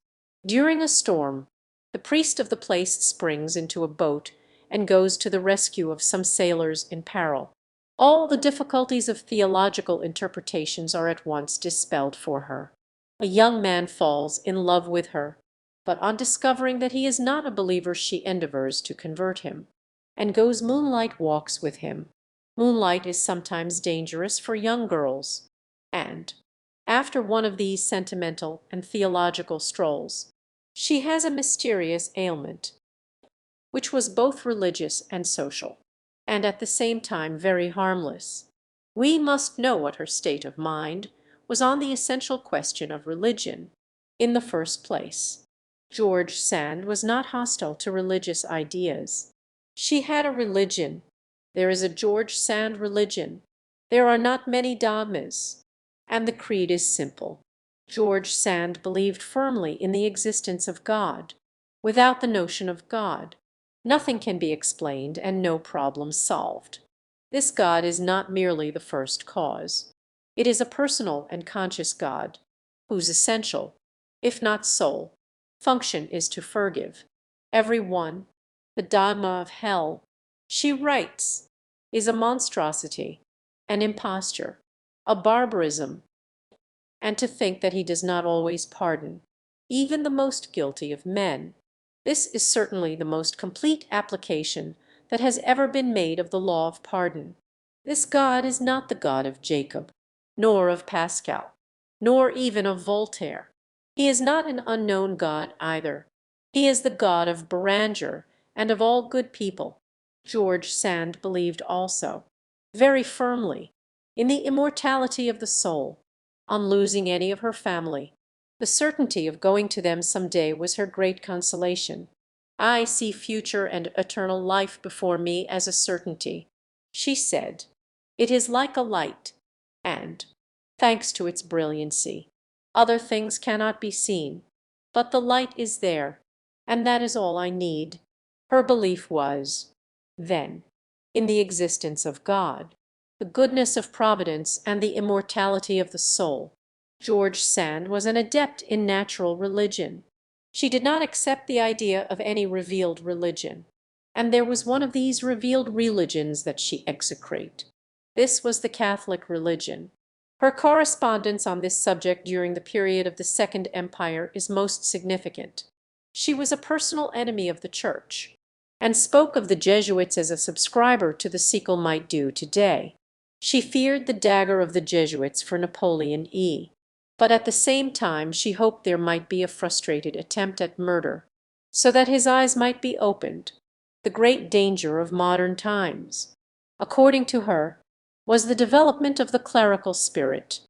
during a storm, the priest of the place springs into a boat and goes to the rescue of some sailors in peril. All the difficulties of theological interpretations are at once dispelled for her. A young man falls in love with her, but on discovering that he is not a believer she endeavors to convert him, and goes moonlight walks with him. Moonlight is sometimes dangerous for young girls, and, after one of these sentimental and theological strolls, she has a mysterious ailment, which was both religious and social, and at the same time very harmless. We must know what her state of mind was on the essential question of religion. In the first place, George Sand was not hostile to religious ideas. She had a religion. There is a George Sand religion. There are not many dogmas, and the creed is simple. George Sand believed firmly in the existence of God. Without the notion of God, nothing can be explained and no problem solved. This God is not merely the first cause. It is a personal and conscious God, whose essential, if not sole, function is to forgive. Every one, the dogma of hell, she writes, is a monstrosity, an imposture, a barbarism, and to think that he does not always pardon, even the most guilty of men. This is certainly the most complete application that has ever been made of the law of pardon. This God is not the God of Jacob, nor of Pascal, nor even of Voltaire. He is not an unknown God either. He is the God of Beranger and of all good people. George Sand believed also, very firmly, in the immortality of the soul. On losing any of her family, the certainty of going to them some day was her great consolation. "I see future and eternal life before me as a certainty," she said. "It is like a light, and, thanks to its brilliancy, other things cannot be seen, but the light is there, and that is all I need." Her belief was, then, in the existence of God, the goodness of Providence, and the immortality of the soul. George Sand was an adept in natural religion. She did not accept the idea of any revealed religion, and there was one of these revealed religions that she execrated. This was the Catholic religion. Her correspondence on this subject during the period of the Second Empire is most significant. She was a personal enemy of the Church, and spoke of the Jesuits as a subscriber to the sequel might do today. She feared the dagger of the Jesuits for Napoleon E. But at the same time she hoped there might be a frustrated attempt at murder, so that his eyes might be opened. The great danger of modern times, according to her, was the development of the clerical spirit.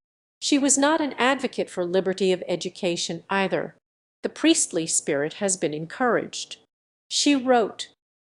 She was not an advocate for liberty of education either. The priestly spirit has been encouraged. She wrote,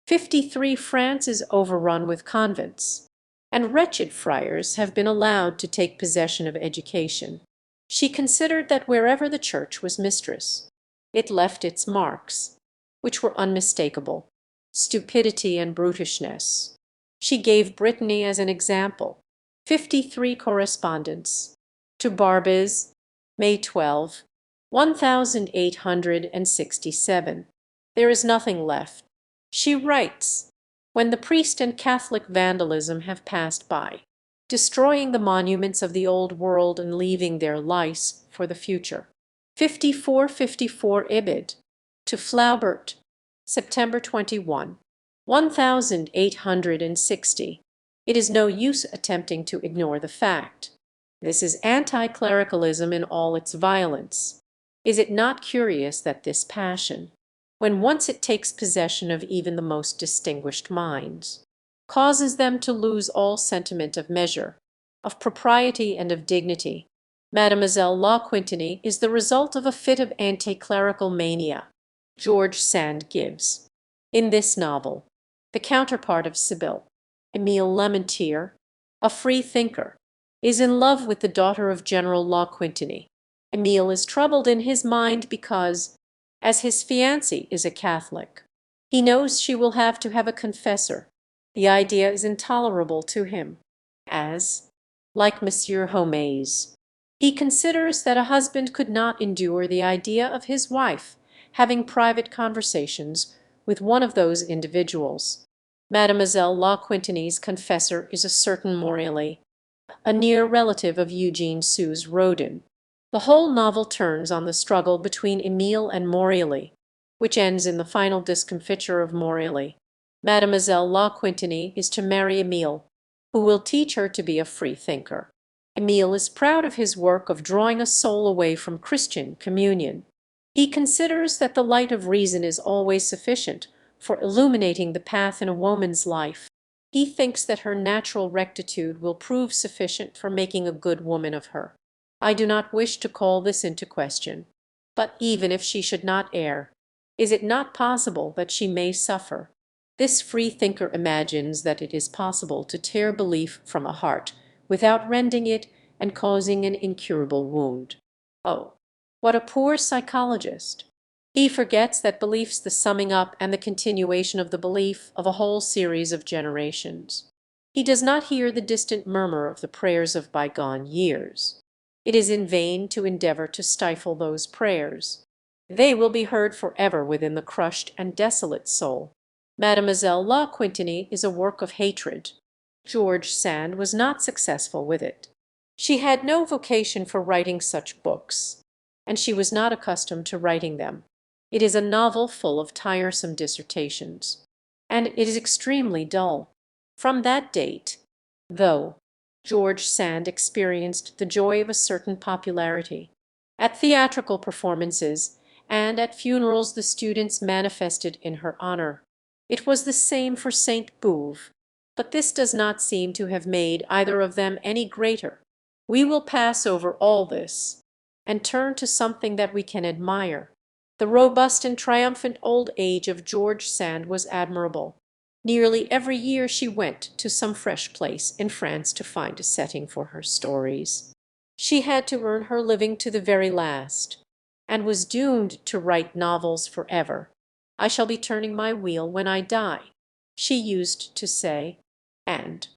"53 France is overrun with convents, and wretched friars have been allowed to take possession of education." She considered that wherever the Church was mistress, it left its marks, which were unmistakable, stupidity and brutishness. She gave Brittany as an example. 53 correspondence. To Barbès, May 12, 1867. There is nothing left. She writes, "When the priest and Catholic vandalism have passed by, destroying the monuments of the old world and leaving their lice for the future." 5454 Ibid. To Flaubert, September 21, 1860. It is no use attempting to ignore the fact. This is anti-clericalism in all its violence. Is it not curious that this passion, when once it takes possession of even the most distinguished minds, causes them to lose all sentiment of measure, of propriety, and of dignity? Mademoiselle La Quintinie is the result of a fit of anti-clerical mania. George Sand Gibbs. In this novel, the counterpart of Sibyl, Émile Lemaitre, a free thinker, is in love with the daughter of General La Quintinie. Émile is troubled in his mind because, as his fiancée is a Catholic, he knows she will have to have a confessor. The idea is intolerable to him, as, like Monsieur Homais, he considers that a husband could not endure the idea of his wife having private conversations with one of those individuals. Mademoiselle La Quintinie's confessor is a certain Morelly, a near relative of Eugene Sue's Rodin. The whole novel turns on the struggle between Émile and Morelly, which ends in the final discomfiture of Morelly. Mademoiselle La Quintinie is to marry Émile, who will teach her to be a free thinker. Émile is proud of his work of drawing a soul away from Christian communion. He considers that the light of reason is always sufficient for illuminating the path in a woman's life. He thinks that her natural rectitude will prove sufficient for making a good woman of her. I do not wish to call this into question, but even if she should not err, is it not possible that she may suffer? This free thinker imagines that it is possible to tear belief from a heart without rending it and causing an incurable wound. Oh, what a poor psychologist! He forgets that belief's the summing up and the continuation of the belief of a whole series of generations. He does not hear the distant murmur of the prayers of bygone years. It is in vain to endeavor to stifle those prayers. They will be heard forever within the crushed and desolate soul. Mademoiselle La Quintinie is a work of hatred. George Sand was not successful with it. She had no vocation for writing such books, and she was not accustomed to writing them. It is a novel full of tiresome dissertations, and it is extremely dull. From that date, though, George Sand experienced the joy of a certain popularity. At theatrical performances and at funerals the students manifested in her honor. It was the same for Sainte Beuve, but this does not seem to have made either of them any greater. We will pass over all this, and turn to something that we can admire. The robust and triumphant old age of George Sand was admirable. Nearly every year she went to some fresh place in France to find a setting for her stories. She had to earn her living to the very last, and was doomed to write novels forever. "I shall be turning my wheel when I die," she used to say, and,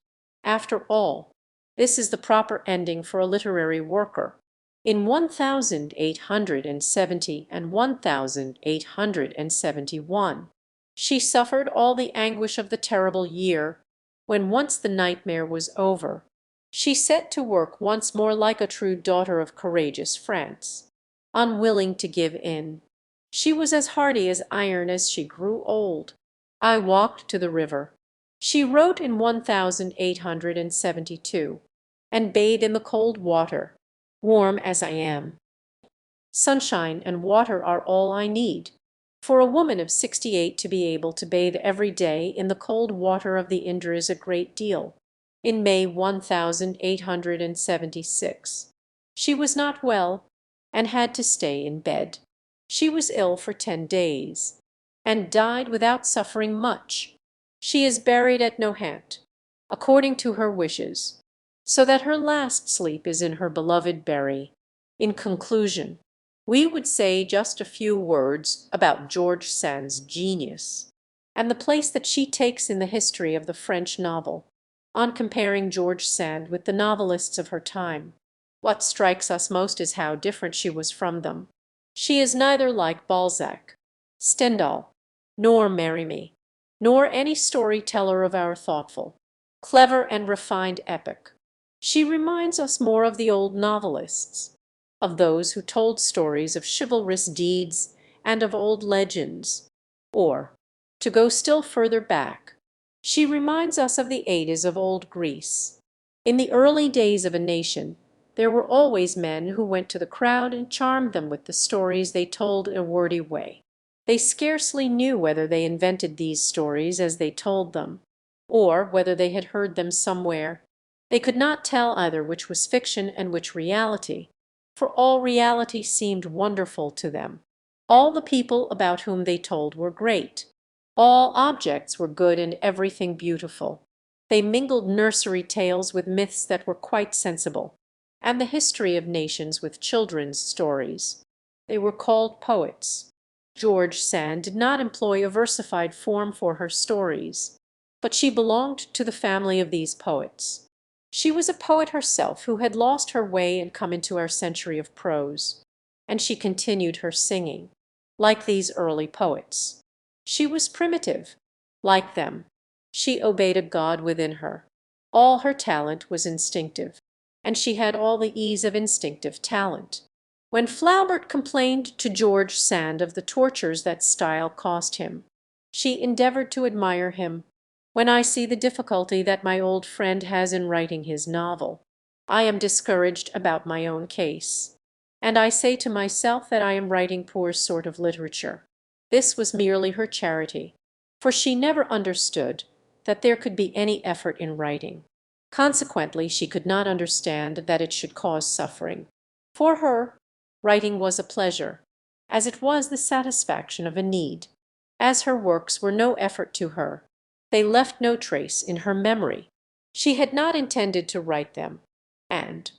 after all, this is the proper ending for a literary worker. In 1870 and 1871 she suffered all the anguish of the terrible year. When once the nightmare was over, she set to work once more like a true daughter of courageous France, unwilling to give in. She was as hardy as iron as she grew old. "I walked to the river," she wrote in 1872, "and bathe in the cold water, warm as I am. Sunshine and water are all I need." For a woman of 68 to be able to bathe every day in the cold water of the Indre is a great deal. In May 1876, She was not well, and had to stay in bed. She was ill for 10 days, and died without suffering much. She is buried at Nohant, according to her wishes, so that her last sleep is in her beloved Berry. In conclusion, we would say just a few words about George Sand's genius, and the place that she takes in the history of the French novel. On comparing George Sand with the novelists of her time, what strikes us most is how different she was from them. She is neither like Balzac, Stendhal, nor Merimee, nor any story-teller of our thoughtful, clever, and refined epoch. She reminds us more of the old novelists, of those who told stories of chivalrous deeds and of old legends. Or, to go still further back, she reminds us of the Eddas of old Greece. In the early days of a nation, there were always men who went to the crowd and charmed them with the stories they told in a wordy way. They scarcely knew whether they invented these stories as they told them, or whether they had heard them somewhere. They could not tell either which was fiction and which reality, for all reality seemed wonderful to them. All the people about whom they told were great. All objects were good and everything beautiful. They mingled nursery tales with myths that were quite sensible, and the history of nations with children's stories. They were called poets. George Sand did not employ a versified form for her stories, but she belonged to the family of these poets. She was a poet herself who had lost her way and come into our century of prose, and she continued her singing, like these early poets. She was primitive, like them. She obeyed a God within her. All her talent was instinctive, and she had all the ease of instinctive talent. When Flaubert complained to George Sand of the tortures that style cost him, she endeavored to admire him. When I see the difficulty that my old friend has in writing his novel, I am discouraged about my own case, and I say to myself that I am writing poor sort of literature. This was merely her charity, for she never understood that there could be any effort in writing. Consequently, she could not understand that it should cause suffering. For her, writing was a pleasure, as it was the satisfaction of a need. As her works were no effort to her, they left no trace in her memory. She had not intended to write them, and,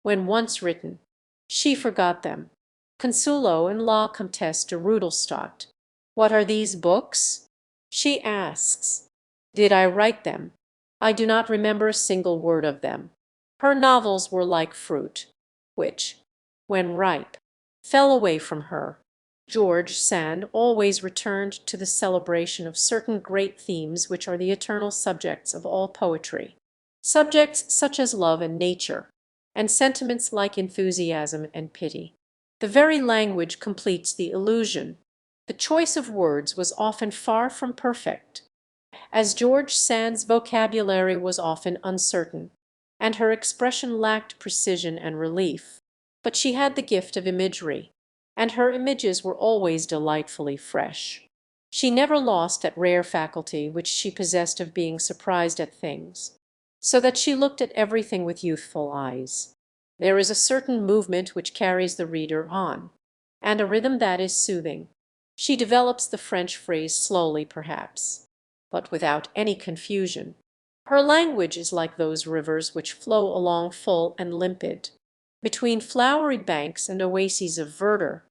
when once written, she forgot them. Consulo and La Comtesse de Rudolstadt. What are these books? She asks. Did I write them? I do not remember a single word of them. Her novels were like fruit, which, when ripe, fell away from her. George Sand always returned to the celebration of certain great themes which are the eternal subjects of all poetry. Subjects such as love and nature, and sentiments like enthusiasm and pity. The very language completes the illusion. The choice of words was often far from perfect, as George Sand's vocabulary was often uncertain, and her expression lacked precision and relief. But she had the gift of imagery, and her images were always delightfully fresh. She never lost that rare faculty which she possessed of being surprised at things, so that she looked at everything with youthful eyes. There is a certain movement which carries the reader on, and a rhythm that is soothing. She develops the French phrase slowly, perhaps, but without any confusion. Her language is like those rivers which flow along full and limpid, between flowery banks and oases of verdure,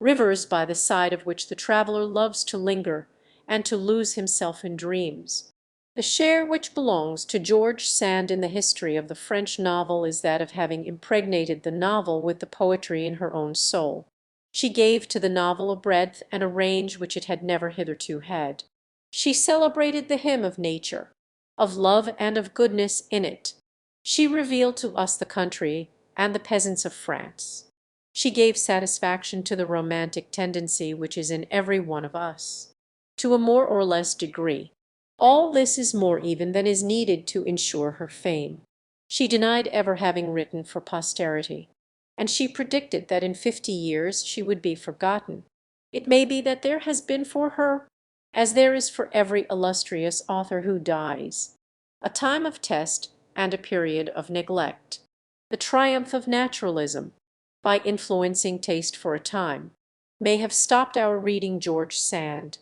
rivers by the side of which the traveller loves to linger and to lose himself in dreams. The share which belongs to George Sand in the history of the French novel is that of having impregnated the novel with the poetry in her own soul. She gave to the novel a breadth and a range which it had never hitherto had. She celebrated the hymn of nature, of love and of goodness in it. She revealed to us the country and the peasants of France. She gave satisfaction to the romantic tendency which is in every one of us, to a more or less degree. All this is more even than is needed to ensure her fame. She denied ever having written for posterity, and she predicted that in 50 years she would be forgotten. It may be that there has been for her, as there is for every illustrious author who dies, a time of test and a period of neglect. The triumph of naturalism, by influencing taste for a time, may have stopped our reading George Sand.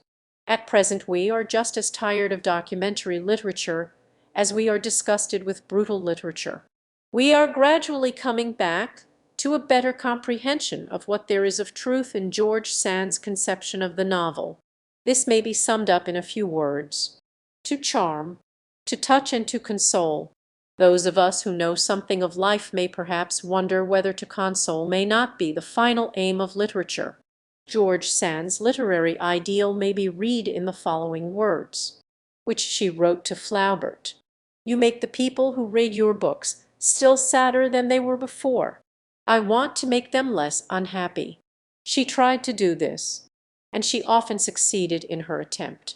At present we are just as tired of documentary literature as we are disgusted with brutal literature. We are gradually coming back to a better comprehension of what there is of truth in George Sand's conception of the novel. This may be summed up in a few words: to charm, to touch, and to console. Those of us who know something of life may perhaps wonder whether to console may not be the final aim of literature. George Sand's literary ideal may be read in the following words, which she wrote to Flaubert: "You make the people who read your books still sadder than they were before. I want to make them less unhappy." She tried to do this, and she often succeeded in her attempt.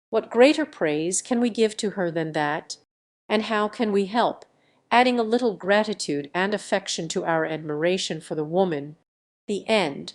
What greater praise can we give to her than that? And how can we help adding a little gratitude and affection to our admiration for the woman, the end,